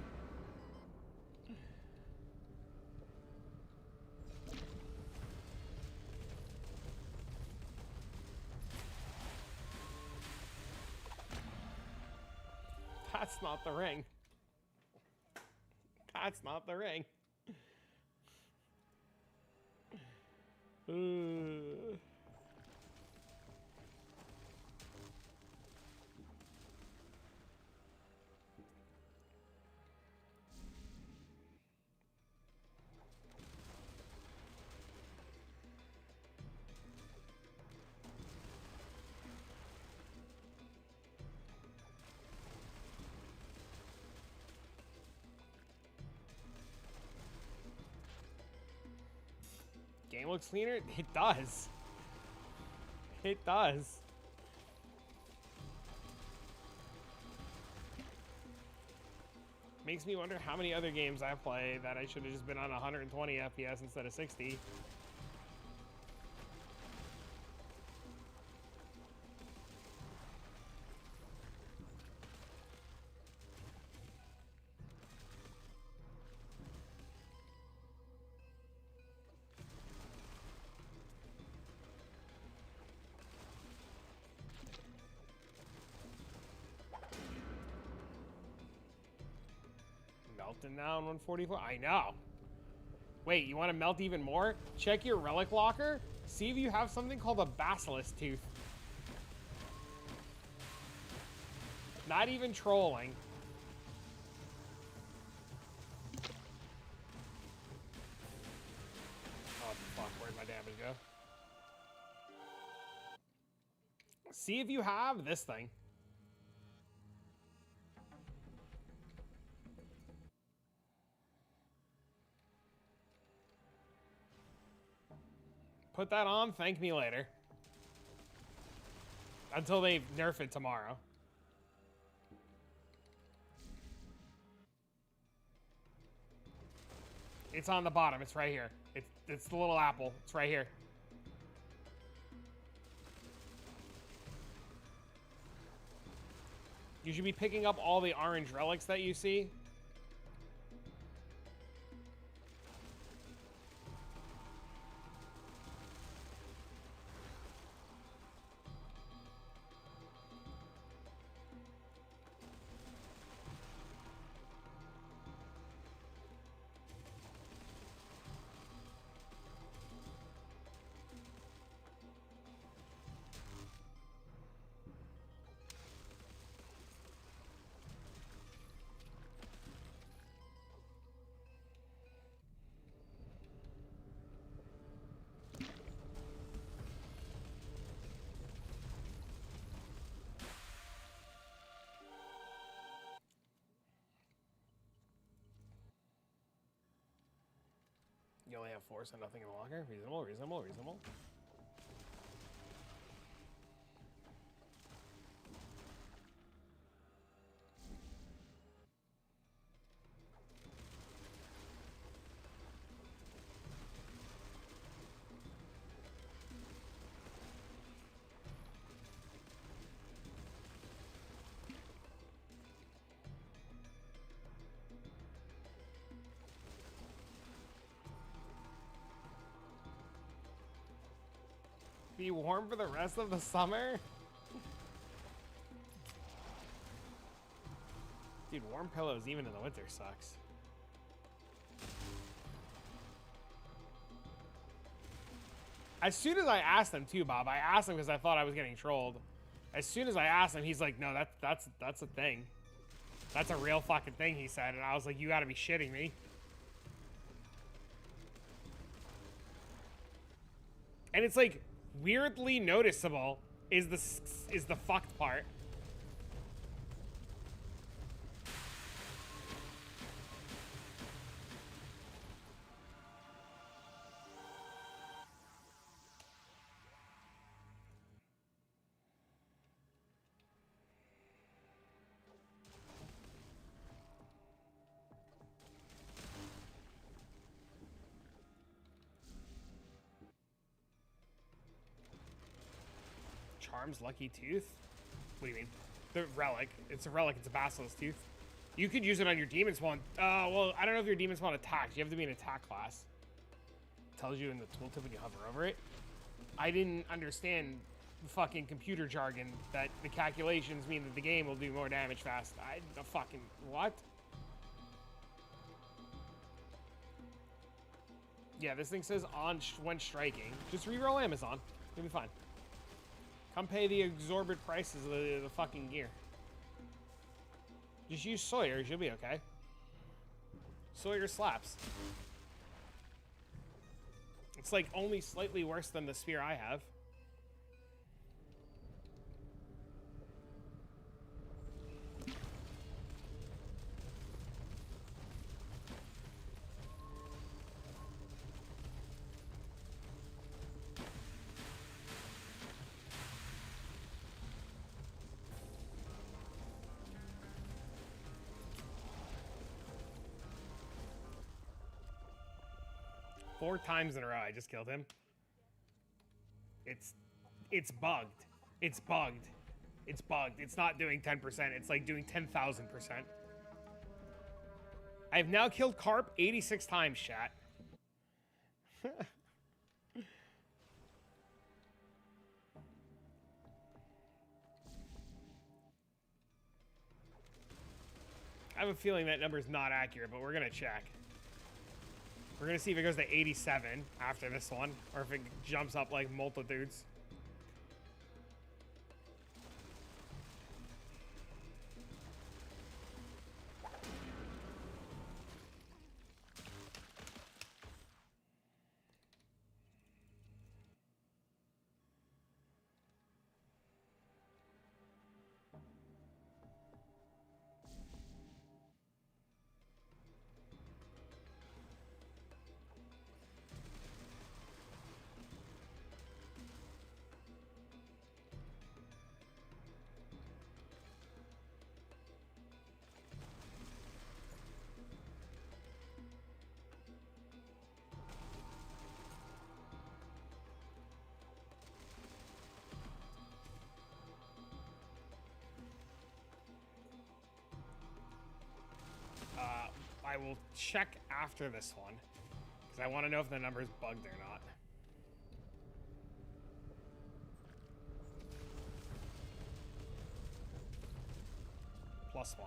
That's not the ring. That's not the ring. Game looks cleaner? It does. It does. Makes me wonder how many other games I play that I should have just been on 120 FPS instead of 60. Melting down 144. I know. Wait, you want to melt even more? Check your relic locker. See if you have something called a basilisk tooth. Not even trolling. Oh fuck, where'd my damage go? See if you have this thing. Put that on, thank me later. Until they nerf it tomorrow. It's on the bottom, it's right here. It's the little apple, it's right here. You should be picking up all the orange relics that you see. You only have 4, so nothing in the locker. Reasonable, reasonable, reasonable. Be warm for the rest of the summer? Dude, warm pillows even in the winter sucks. As soon as I asked him too, Bob, I asked him because I thought I was getting trolled. As soon as I asked him, he's like, no, that's a thing. That's a real fucking thing, he said. And I was like, you gotta be shitting me. And it's like weirdly noticeable is the fucked part. Charm's Lucky Tooth? What do you mean? The relic. It's a relic. It's a basilisk tooth. You could use it on your demon spawn. Well, I don't know if your demon spawn attacks. You have to be an attack class. It tells you in the tooltip when you hover over it. I didn't understand the fucking computer jargon that the calculations mean that the game will do more damage fast. The fucking what? Yeah, this thing says on when striking. Just reroll Amazon. You'll be fine. Come pay the exorbitant prices of the fucking gear. Just use Sawyer's, you'll be okay. Sawyer slaps. It's like only slightly worse than the spear I have. Four times in a row, I just killed him. It's bugged. It's bugged. It's bugged. It's not doing 10%. It's like doing 10,000%. I've now killed Carp 86 times, chat. I have a feeling that number's not accurate, but we're gonna check. We're gonna see if it goes to 87 after this one, or if it jumps up like multitudes. I will check after this one, because I want to know if the number's bugged or not. +1.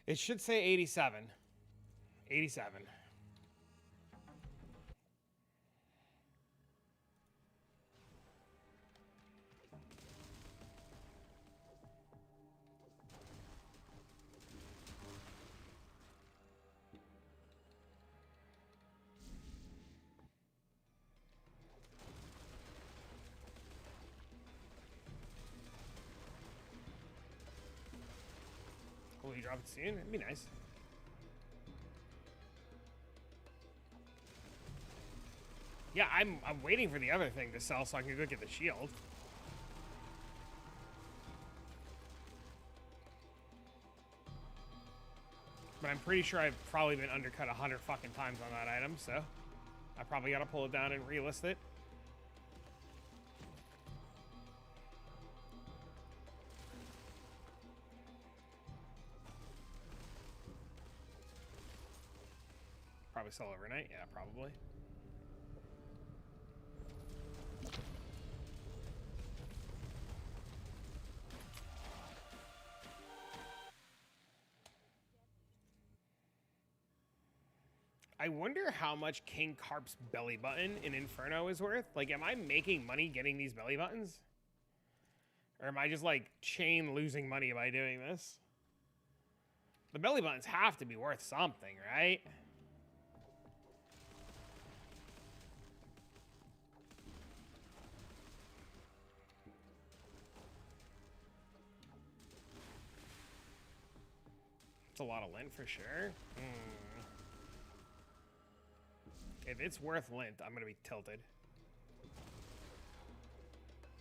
It should say 87. 87. Will you drop it soon? It'd be nice. Yeah, I'm waiting for the other thing to sell so I can go get the shield. But I'm pretty sure I've probably been undercut 100 fucking times on that item, so I probably gotta pull it down and relist it. Probably sell overnight, yeah, probably. I wonder how much King Carp's belly button in Inferno is worth. Like, am I making money getting these belly buttons? Or am I just, like, chain losing money by doing this? The belly buttons have to be worth something, right? It's a lot of lint for sure. If it's worth lint, I'm gonna be tilted.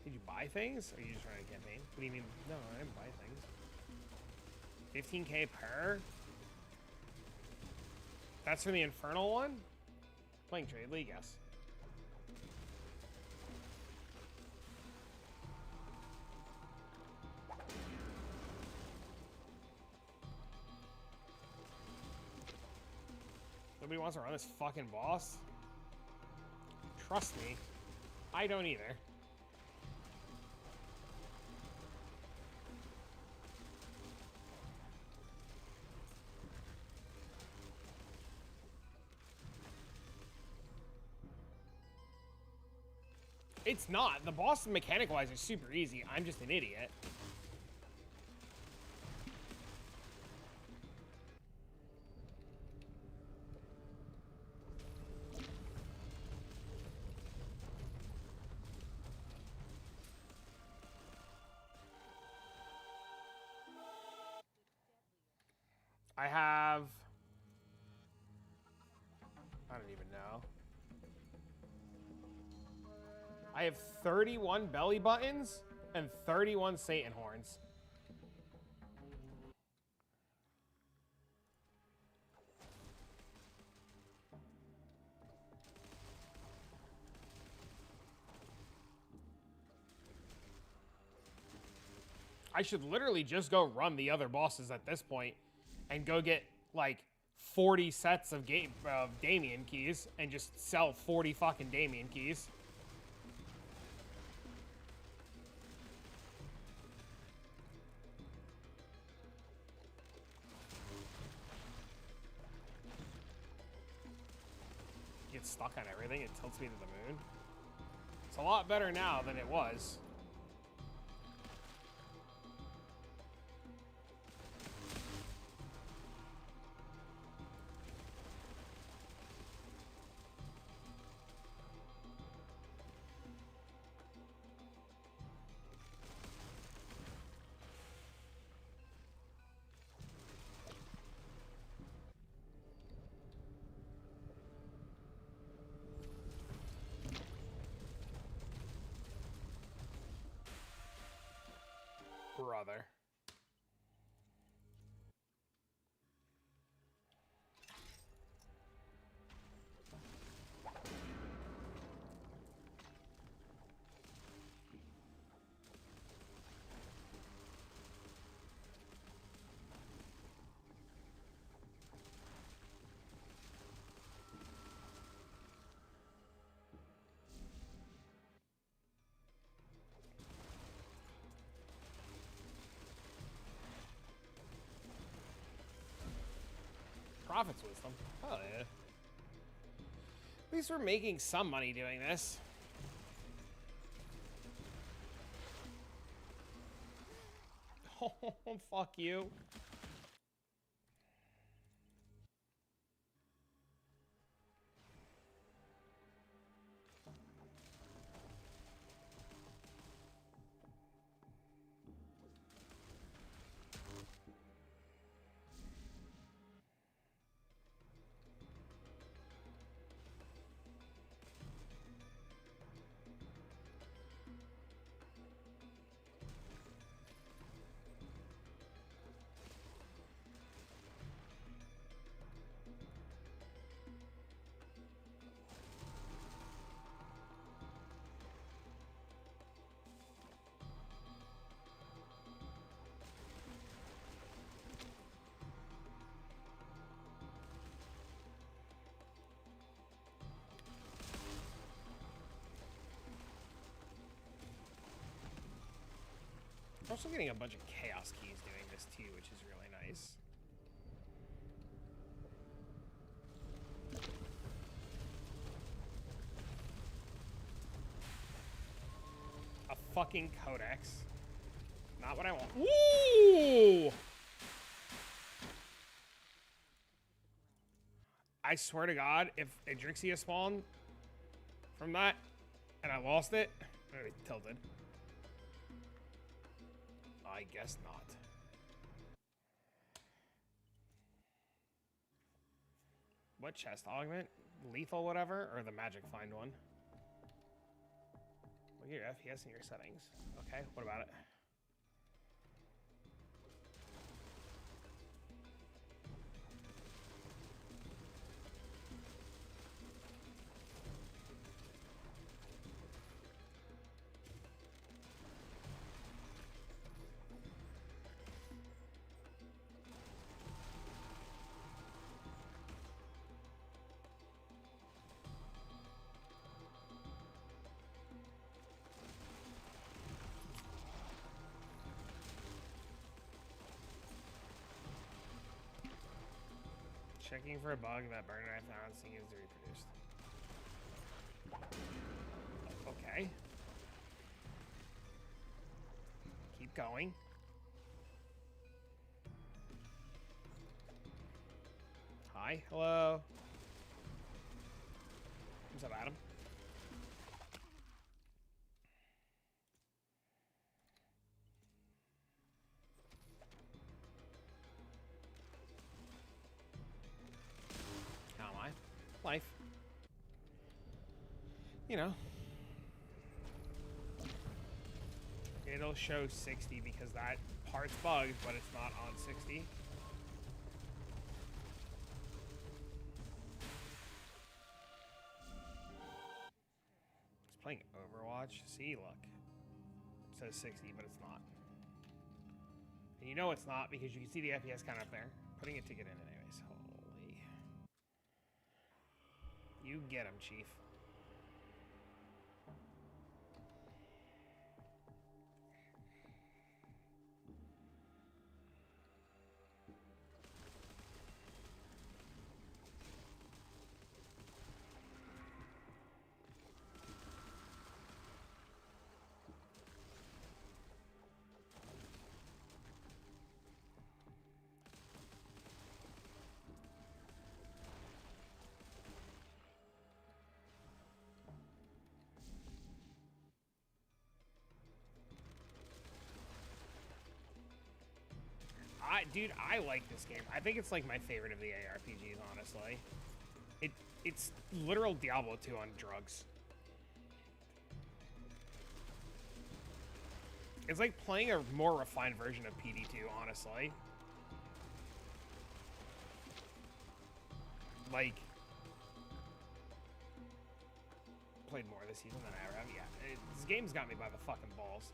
Did you buy things? Or are you just running a campaign? What do you mean? No, I didn't buy things. 15k per? That's for the Infernal one? Playing Trade League, yes. Nobody wants to run this fucking boss? Trust me, I don't either. It's not. The boss mechanic-wise is super easy. I'm just an idiot. I have... I don't even know. I have 31 belly buttons and 31 Satan horns. I should literally just go run the other bosses at this point and go get like 40 sets of Damien keys and just sell 40 fucking Damien keys. Get stuck on everything, it tilts me to the moon. It's a lot better now than it was. Brother. Prophet's wisdom. Oh yeah. At least we're making some money doing this. Oh, fuck you. I'm also getting a bunch of chaos keys doing this too, which is really nice. fucking codex. Not what I want. Ooh! I swear to God, if Adrixia spawned from that and I lost it, I'm gonna be tilted. I guess not. What chest augment? Lethal whatever? Or the magic find one? Look at your FPS and your settings. Okay, what about it? Checking for a bug that burner I found seems to reproduced. Okay. Keep going. Hi. Hello. What's up, Adam? How am I? Life. You know. It'll show 60 because that part's bugged, but it's not on 60. It's playing Overwatch. See, look. It says 60, but it's not. And you know it's not because you can see the FPS count up there. Putting a ticket in anyways. Holy. You get him, Chief. Dude, I like this game. I think it's like my favorite of the ARPGs, honestly. It's literal Diablo 2 on drugs. It's like playing a more refined version of PD2, honestly. Like, played more this season than I ever have. Yeah, this game's got me by the fucking balls.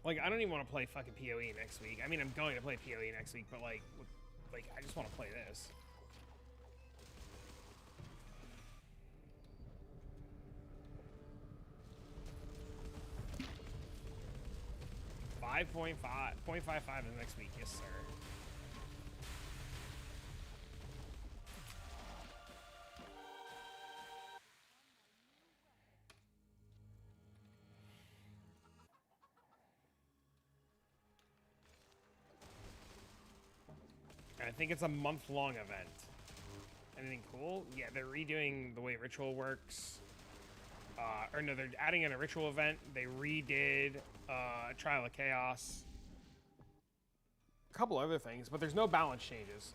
Like, I don't even want to play fucking PoE next week. I mean, I'm going to play PoE next week, but like I just want to play this. .55 is next week, yes sir. I think it's a month-long event. Anything cool? Yeah, they're redoing the way ritual works. Or no, they're adding in a ritual event. They redid Trial of Chaos. A couple other things, but there's no balance changes.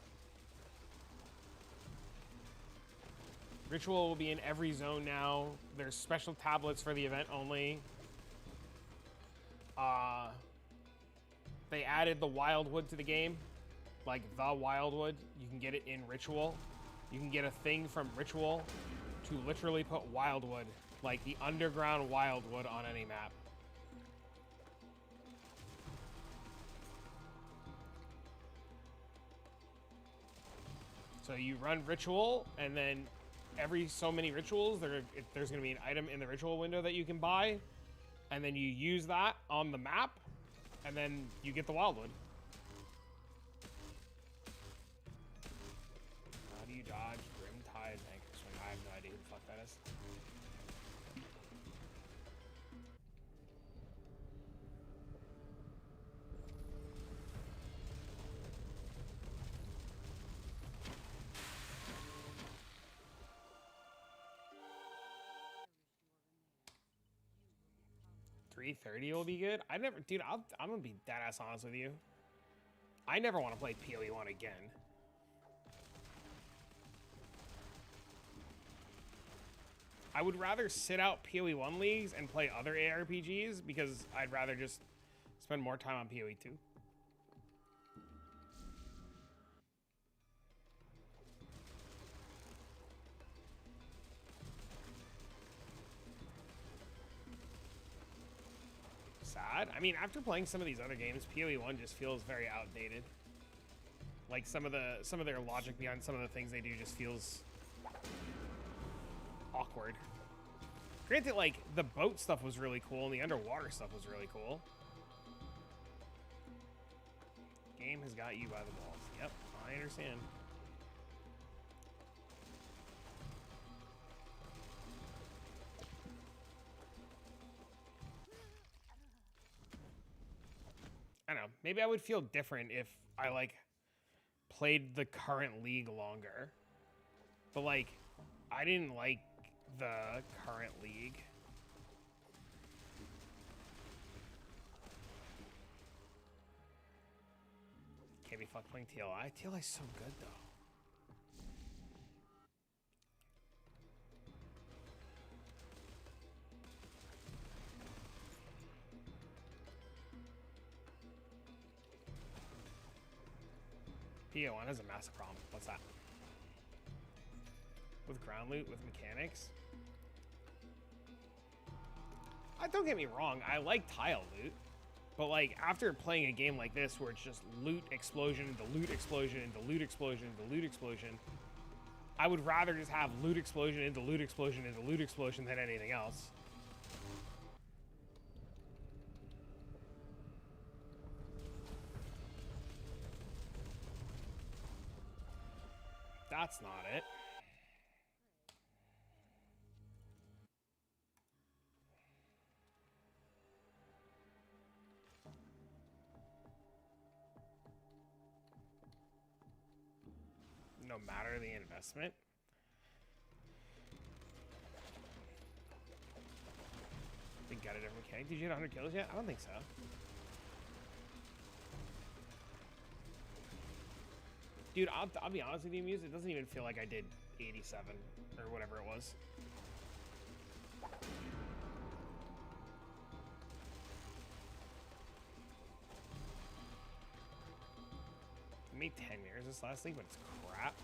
Ritual will be in every zone now. There's special tablets for the event only. They added the Wildwood to the game. Like the Wildwood. You can get it in Ritual. You can get a thing from Ritual to literally put Wildwood, like the underground Wildwood, on any map. So you run Ritual, and then every so many rituals, there's going to be an item in the Ritual window that you can buy, and then you use that on the map, and then you get the Wildwood. 330 will be good. I never, dude. I'm gonna be dead ass honest with you. I never want to play PoE1 again. I would rather sit out PoE1 leagues and play other ARPGs because I'd rather just spend more time on PoE2. Sad. I mean, after playing some of these other games, PoE1 just feels very outdated. Like some of their logic behind some of the things they do just feels awkward. Granted, like the boat stuff was really cool and the underwater stuff was really cool. Game has got you by the balls. Yep, I understand. I don't know. Maybe I would feel different if I like played the current league longer. But like, I didn't like the current league. Can't be fucked playing TLI. TLI's so good though. PO1 has a massive problem. What's that? With ground loot, with mechanics? Don't get me wrong, I like tile loot. But like, after playing a game like this where it's just loot explosion into loot explosion into loot explosion into loot explosion, I would rather just have loot explosion into loot explosion into loot explosion than anything else. That's not it. No matter the investment. They got a different mechanic. Did you hit 100 kills yet? I don't think so. Dude, I'll be honest with you, Muse. It doesn't even feel like I did 87 or whatever it was. I made 10 years this last league, but it's crap.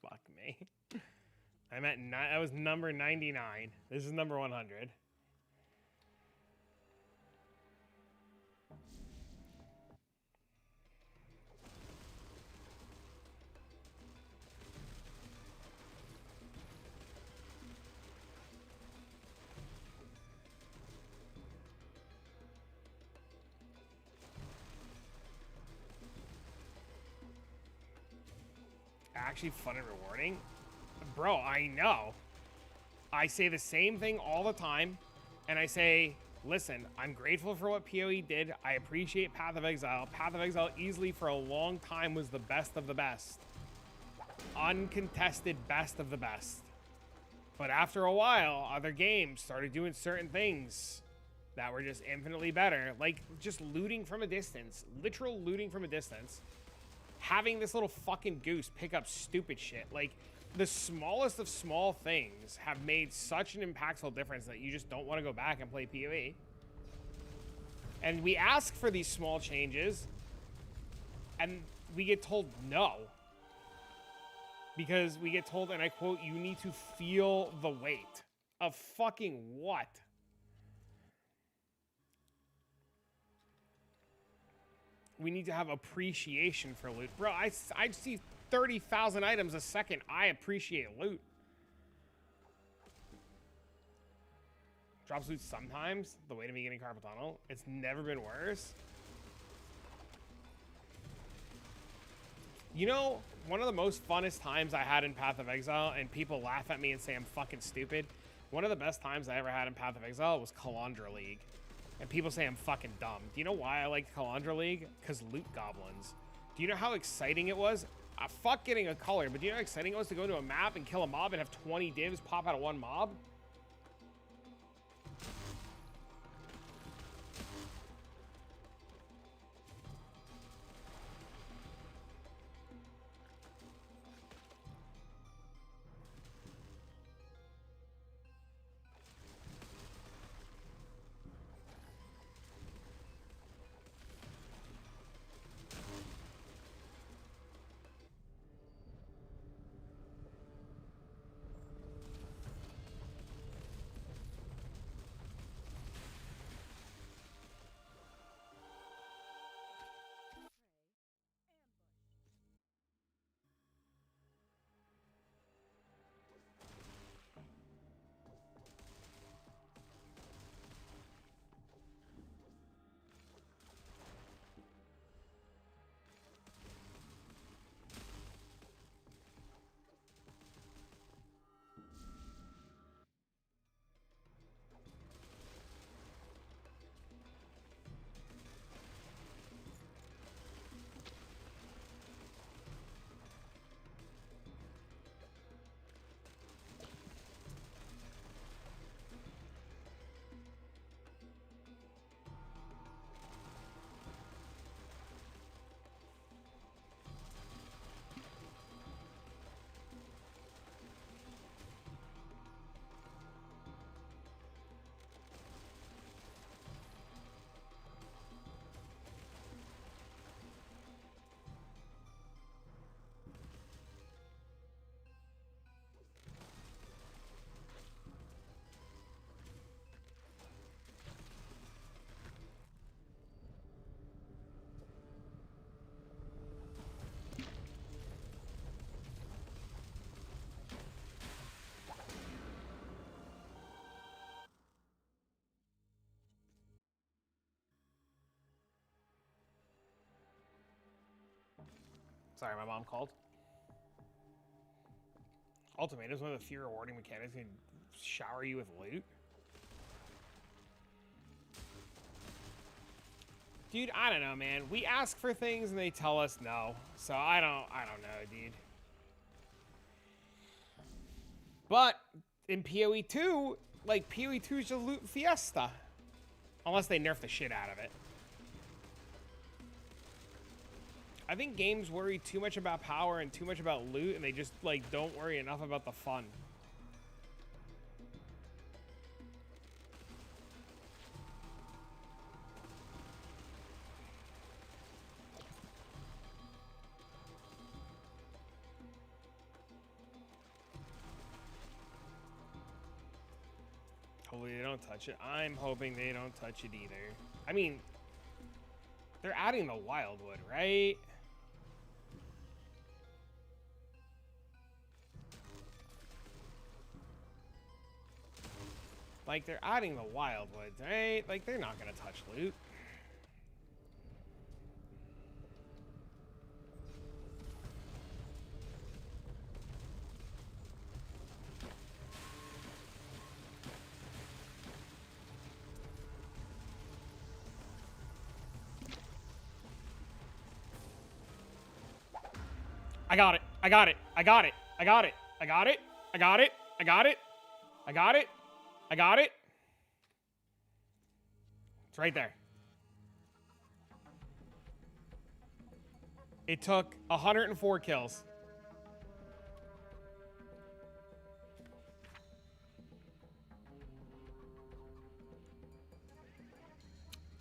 Fuck me. I'm at I was number 99. This is number 100. Actually fun and rewarding? Bro, I know. I say the same thing all the time, and I say, listen, I'm grateful for what PoE did. I appreciate Path of Exile. Path of Exile easily for a long time was the best of the best. Uncontested best of the best. But after a while, other games started doing certain things that were just infinitely better. Like just looting from a distance. Literal looting from a distance. Having this little fucking goose pick up stupid shit. Like, the smallest of small things have made such an impactful difference that you just don't want to go back and play PoE. And we ask for these small changes, and we get told no. Because we get told, and I quote, you need to feel the weight of fucking what? We need to have appreciation for loot. Bro, I see 30,000 items a second. I appreciate loot. Drops loot sometimes. The way to me getting carpal tunnel. It's never been worse. You know, one of the most funnest times I had in Path of Exile, and people laugh at me and say I'm fucking stupid. One of the best times I ever had in Path of Exile was Kalandra League. And people say I'm fucking dumb. Do you know why I liked Kalandra League? Because loot goblins. Do you know how exciting it was? Fuck getting a color, but do you know how exciting it was to go into a map and kill a mob and have 20 divs pop out of one mob? Sorry, my mom called. Ultimate is one of the few rewarding mechanics that can shower you with loot. Dude, I don't know, man. We ask for things and they tell us no. So I don't know, dude. But in PoE 2, like PoE 2 is just loot fiesta. Unless they nerf the shit out of it. I think games worry too much about power and too much about loot, and they just like don't worry enough about the fun. Hopefully they don't touch it. I'm hoping they don't touch it either. I mean, they're adding the wildwood, right? Like, they're adding the wildwoods, right? Like, they're not gonna touch loot. I got it. I got it. I got it. I got it. I got it. I got it. I got it. I got it. I got it. It's right there. It took 104 kills.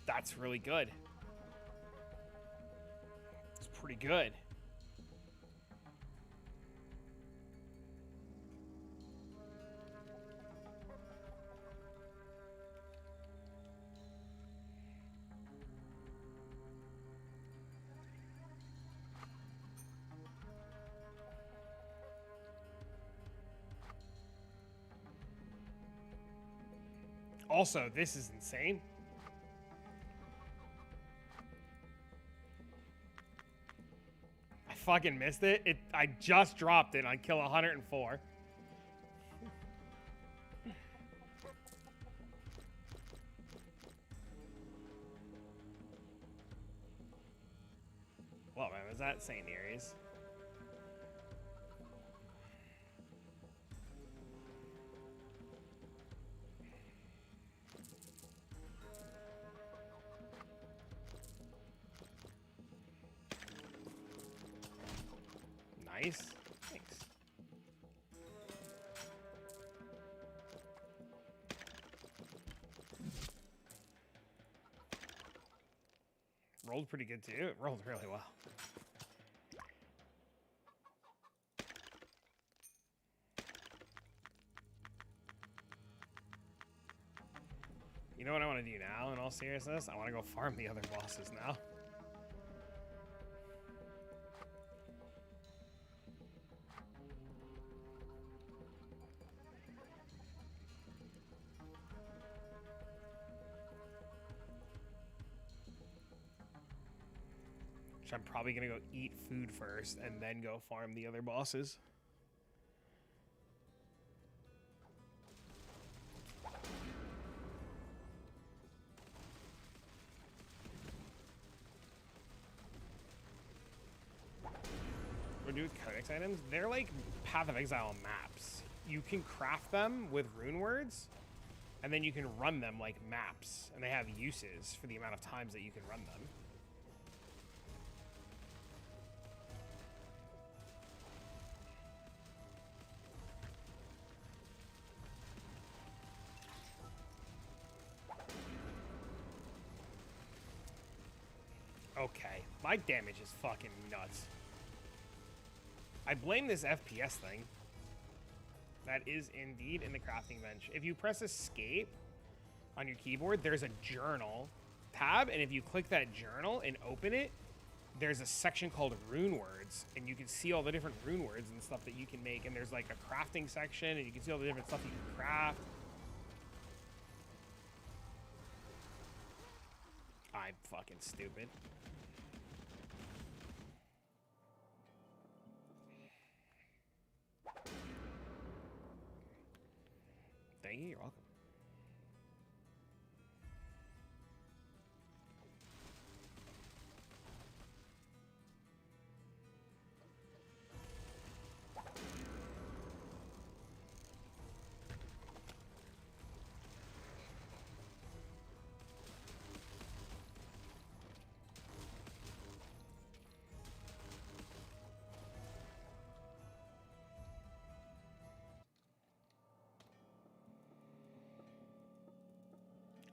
That's really good. It's pretty good. Also, this is insane. I fucking missed it. I just dropped it on kill 104. What, man, was that St. Nere's? Nice. Thanks. Rolled pretty good too. It rolled really well. You know what I want to do now, in all seriousness? I want to go farm the other bosses now. Which I'm probably going to go eat food first and then go farm the other bosses. What do with codex items? They're like Path of Exile maps. You can craft them with rune words, and then you can run them like maps, and they have uses for the amount of times that you can run them. Okay, my damage is fucking nuts. I blame this FPS thing. That is indeed in the crafting bench. If you press escape on your keyboard, there's a journal tab, and if you click that journal and open it, there's a section called rune words, and you can see all the different rune words and stuff that you can make, and there's like a crafting section, and you can see all the different stuff you can craft. I'm fucking stupid. Thank you, you're welcome.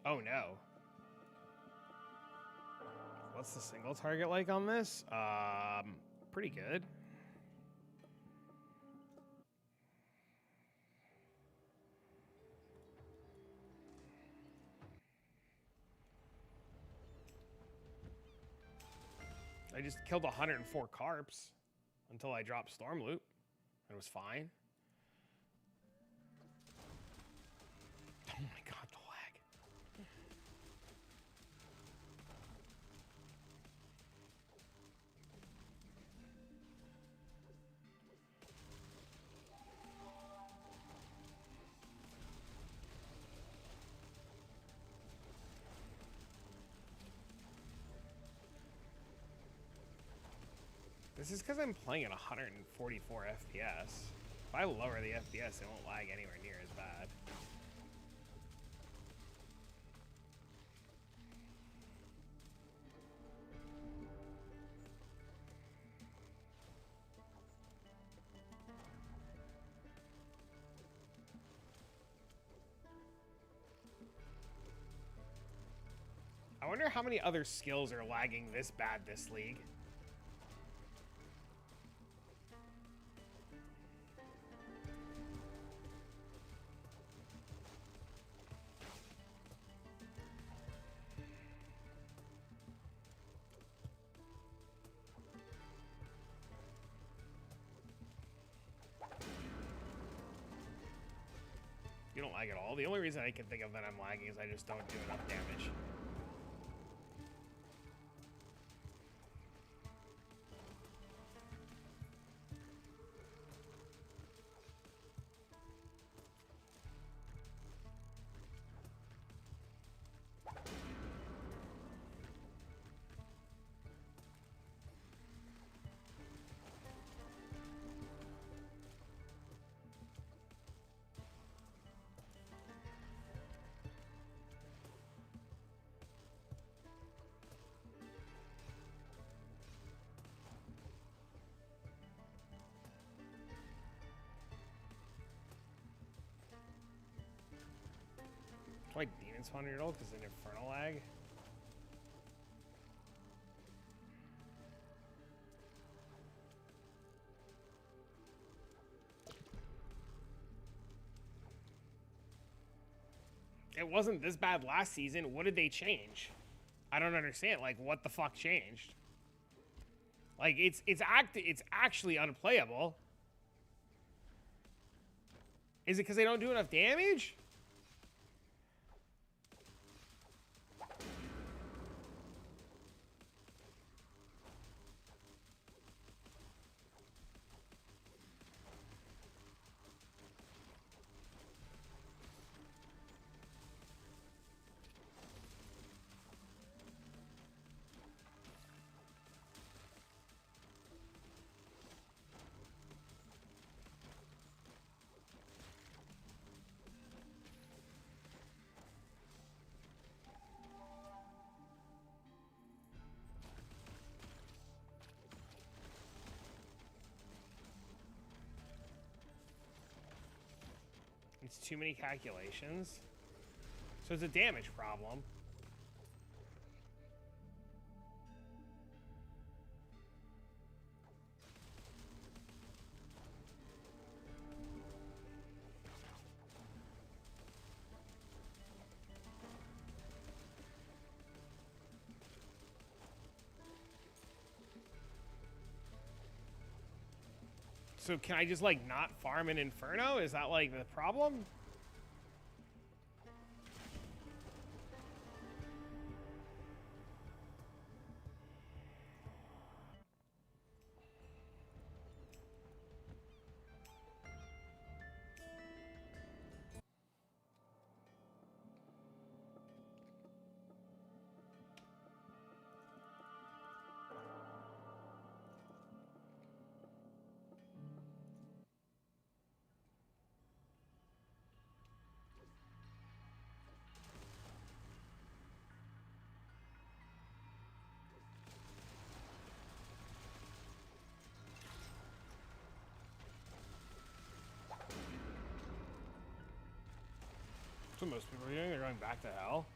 Oh no. What's the single target like on this? Pretty good. I just killed 104 carps until I dropped Storm Loop. It was fine. Oh my god, the lag. This is because I'm playing at 144 FPS. If I lower the FPS, it won't lag anywhere near as bad. I wonder how many other skills are lagging this bad this league. You don't lag at all. The only reason I can think of that I'm lagging is I just don't do enough damage. why demons spawn in your ult, because of infernal lag. It wasn't this bad last season. What did they change? I don't understand. Like, what the fuck changed? Like, it's actually unplayable. Is it because they don't do enough damage? It's too many calculations. So it's a damage problem. So can I just, like, not farm an Inferno? Is that, like, the problem? That's what most people are doing. They're going back to hell.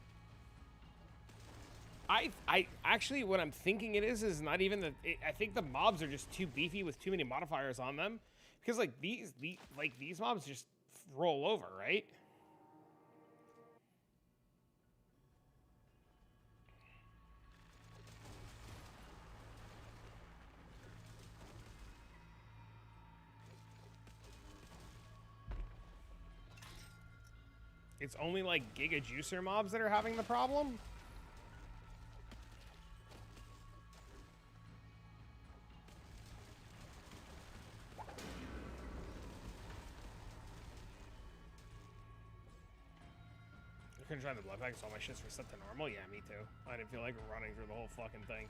I actually, what I'm thinking it is not even that. I think the mobs are just too beefy with too many modifiers on them, because like these mobs just roll over, right? It's only like Giga Juicer mobs that are having the problem. I couldn't try the blood pack, so all my shit's reset to normal. Yeah, me too. I didn't feel like running through the whole fucking thing.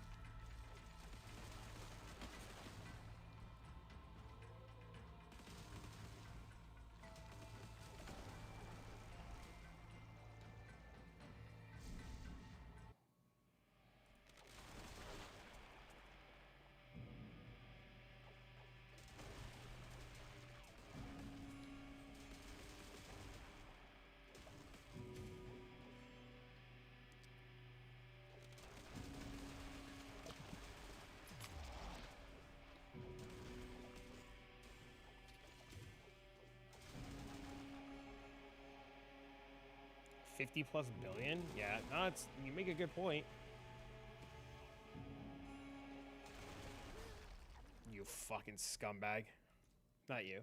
$50+ billion? Yeah, no, it's, you make a good point. You fucking scumbag. Not you.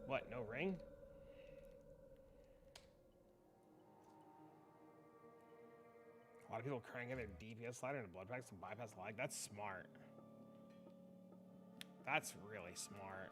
What, no ring? A lot of people cranking their DPS slider into blood packs to bypass lag. That's smart. That's really smart.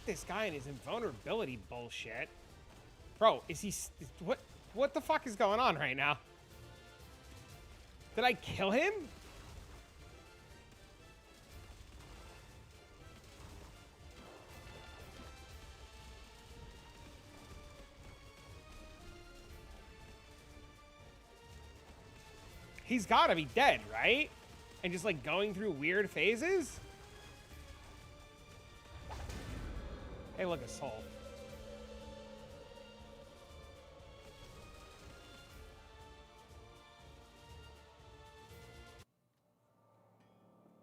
this guy and his invulnerability bullshit. Bro, is he... What the fuck is going on right now? Did I kill him? He's gotta be dead, right? And just like going through weird phases? Hey, look, a soul.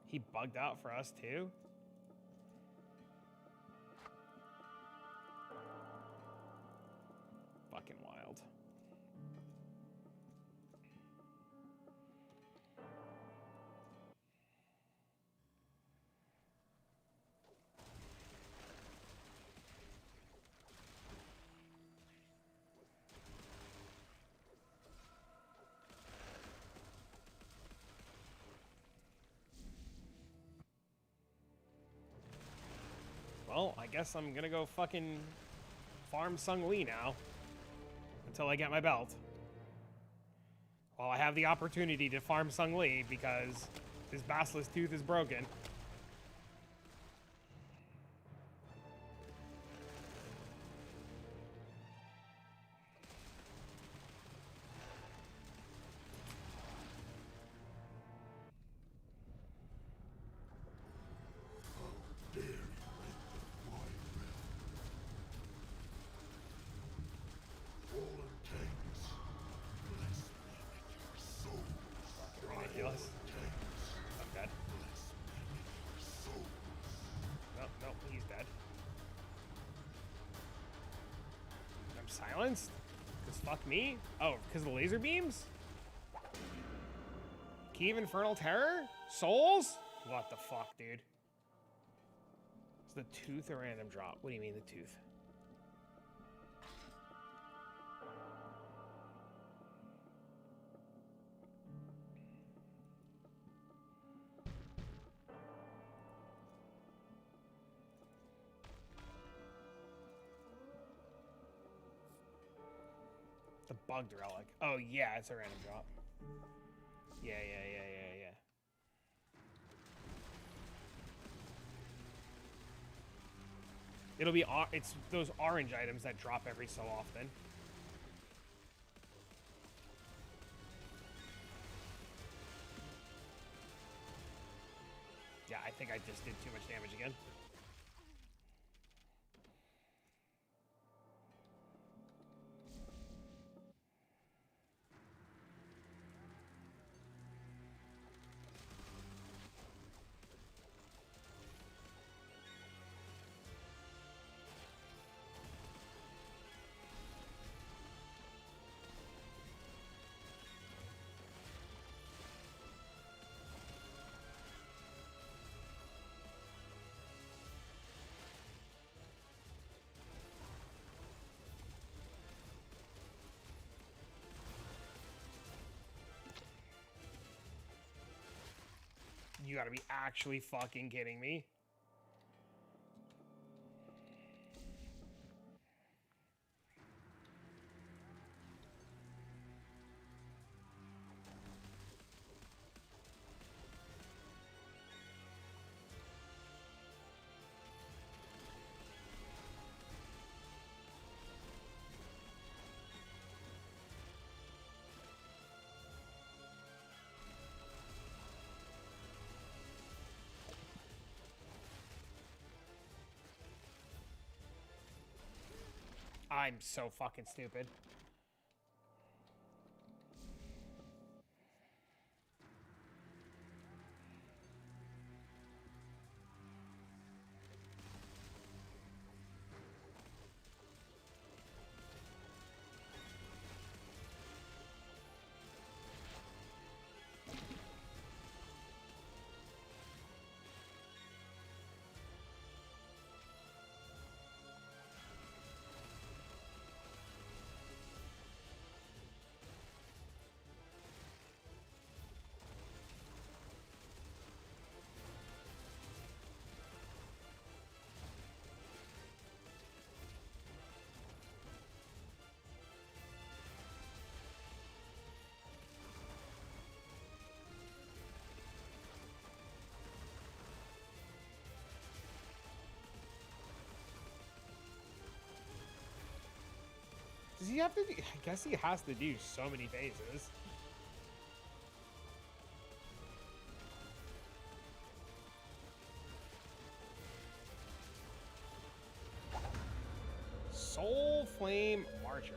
He bugged out for us too? Fucking wild. Well, I guess I'm gonna go fucking farm Sung Lee now. Until I get my belt. Well, I have the opportunity to farm Sung Lee because his basilisk tooth is broken. Ridiculous. I'm dead. No, he's dead. I'm silenced? Because fuck me? Oh, because of the laser beams? Key of Infernal Terror? Souls? What the fuck, dude? Is the tooth a random drop? What do you mean the tooth? The bugged relic. Oh, yeah, it's a random drop. Yeah. It'll be, it's those orange items that drop every so often. Yeah, I think I just did too much damage again. You gotta be actually fucking kidding me. I'm so fucking stupid. Does he have to do, I guess he has to do so many phases. Soul Flame Marchers.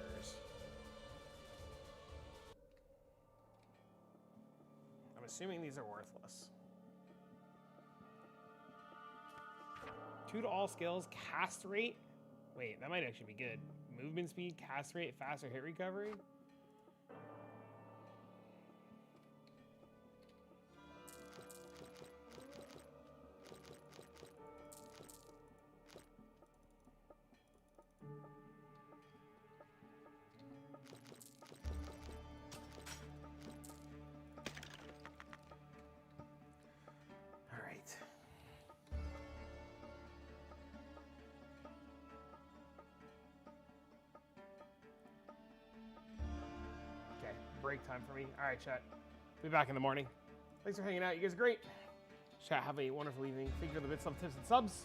I'm assuming these are worthless. 2 to all skills, cast rate. Wait, that might actually be good. Movement speed, cast rate, faster hit recovery. All right. Okay, break time for me. All right, chat. Be back in the morning. Thanks for hanging out. You guys are great. Chat, have a wonderful evening. Thank you for the bits, love, tips, and subs.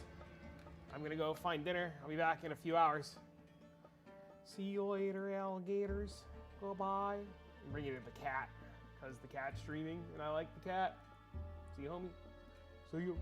I'm gonna go find dinner. I'll be back in a few hours. See you later, alligators. Goodbye. I'm bringing in the cat, because the cat's streaming, and I like the cat. See you, homie. See you.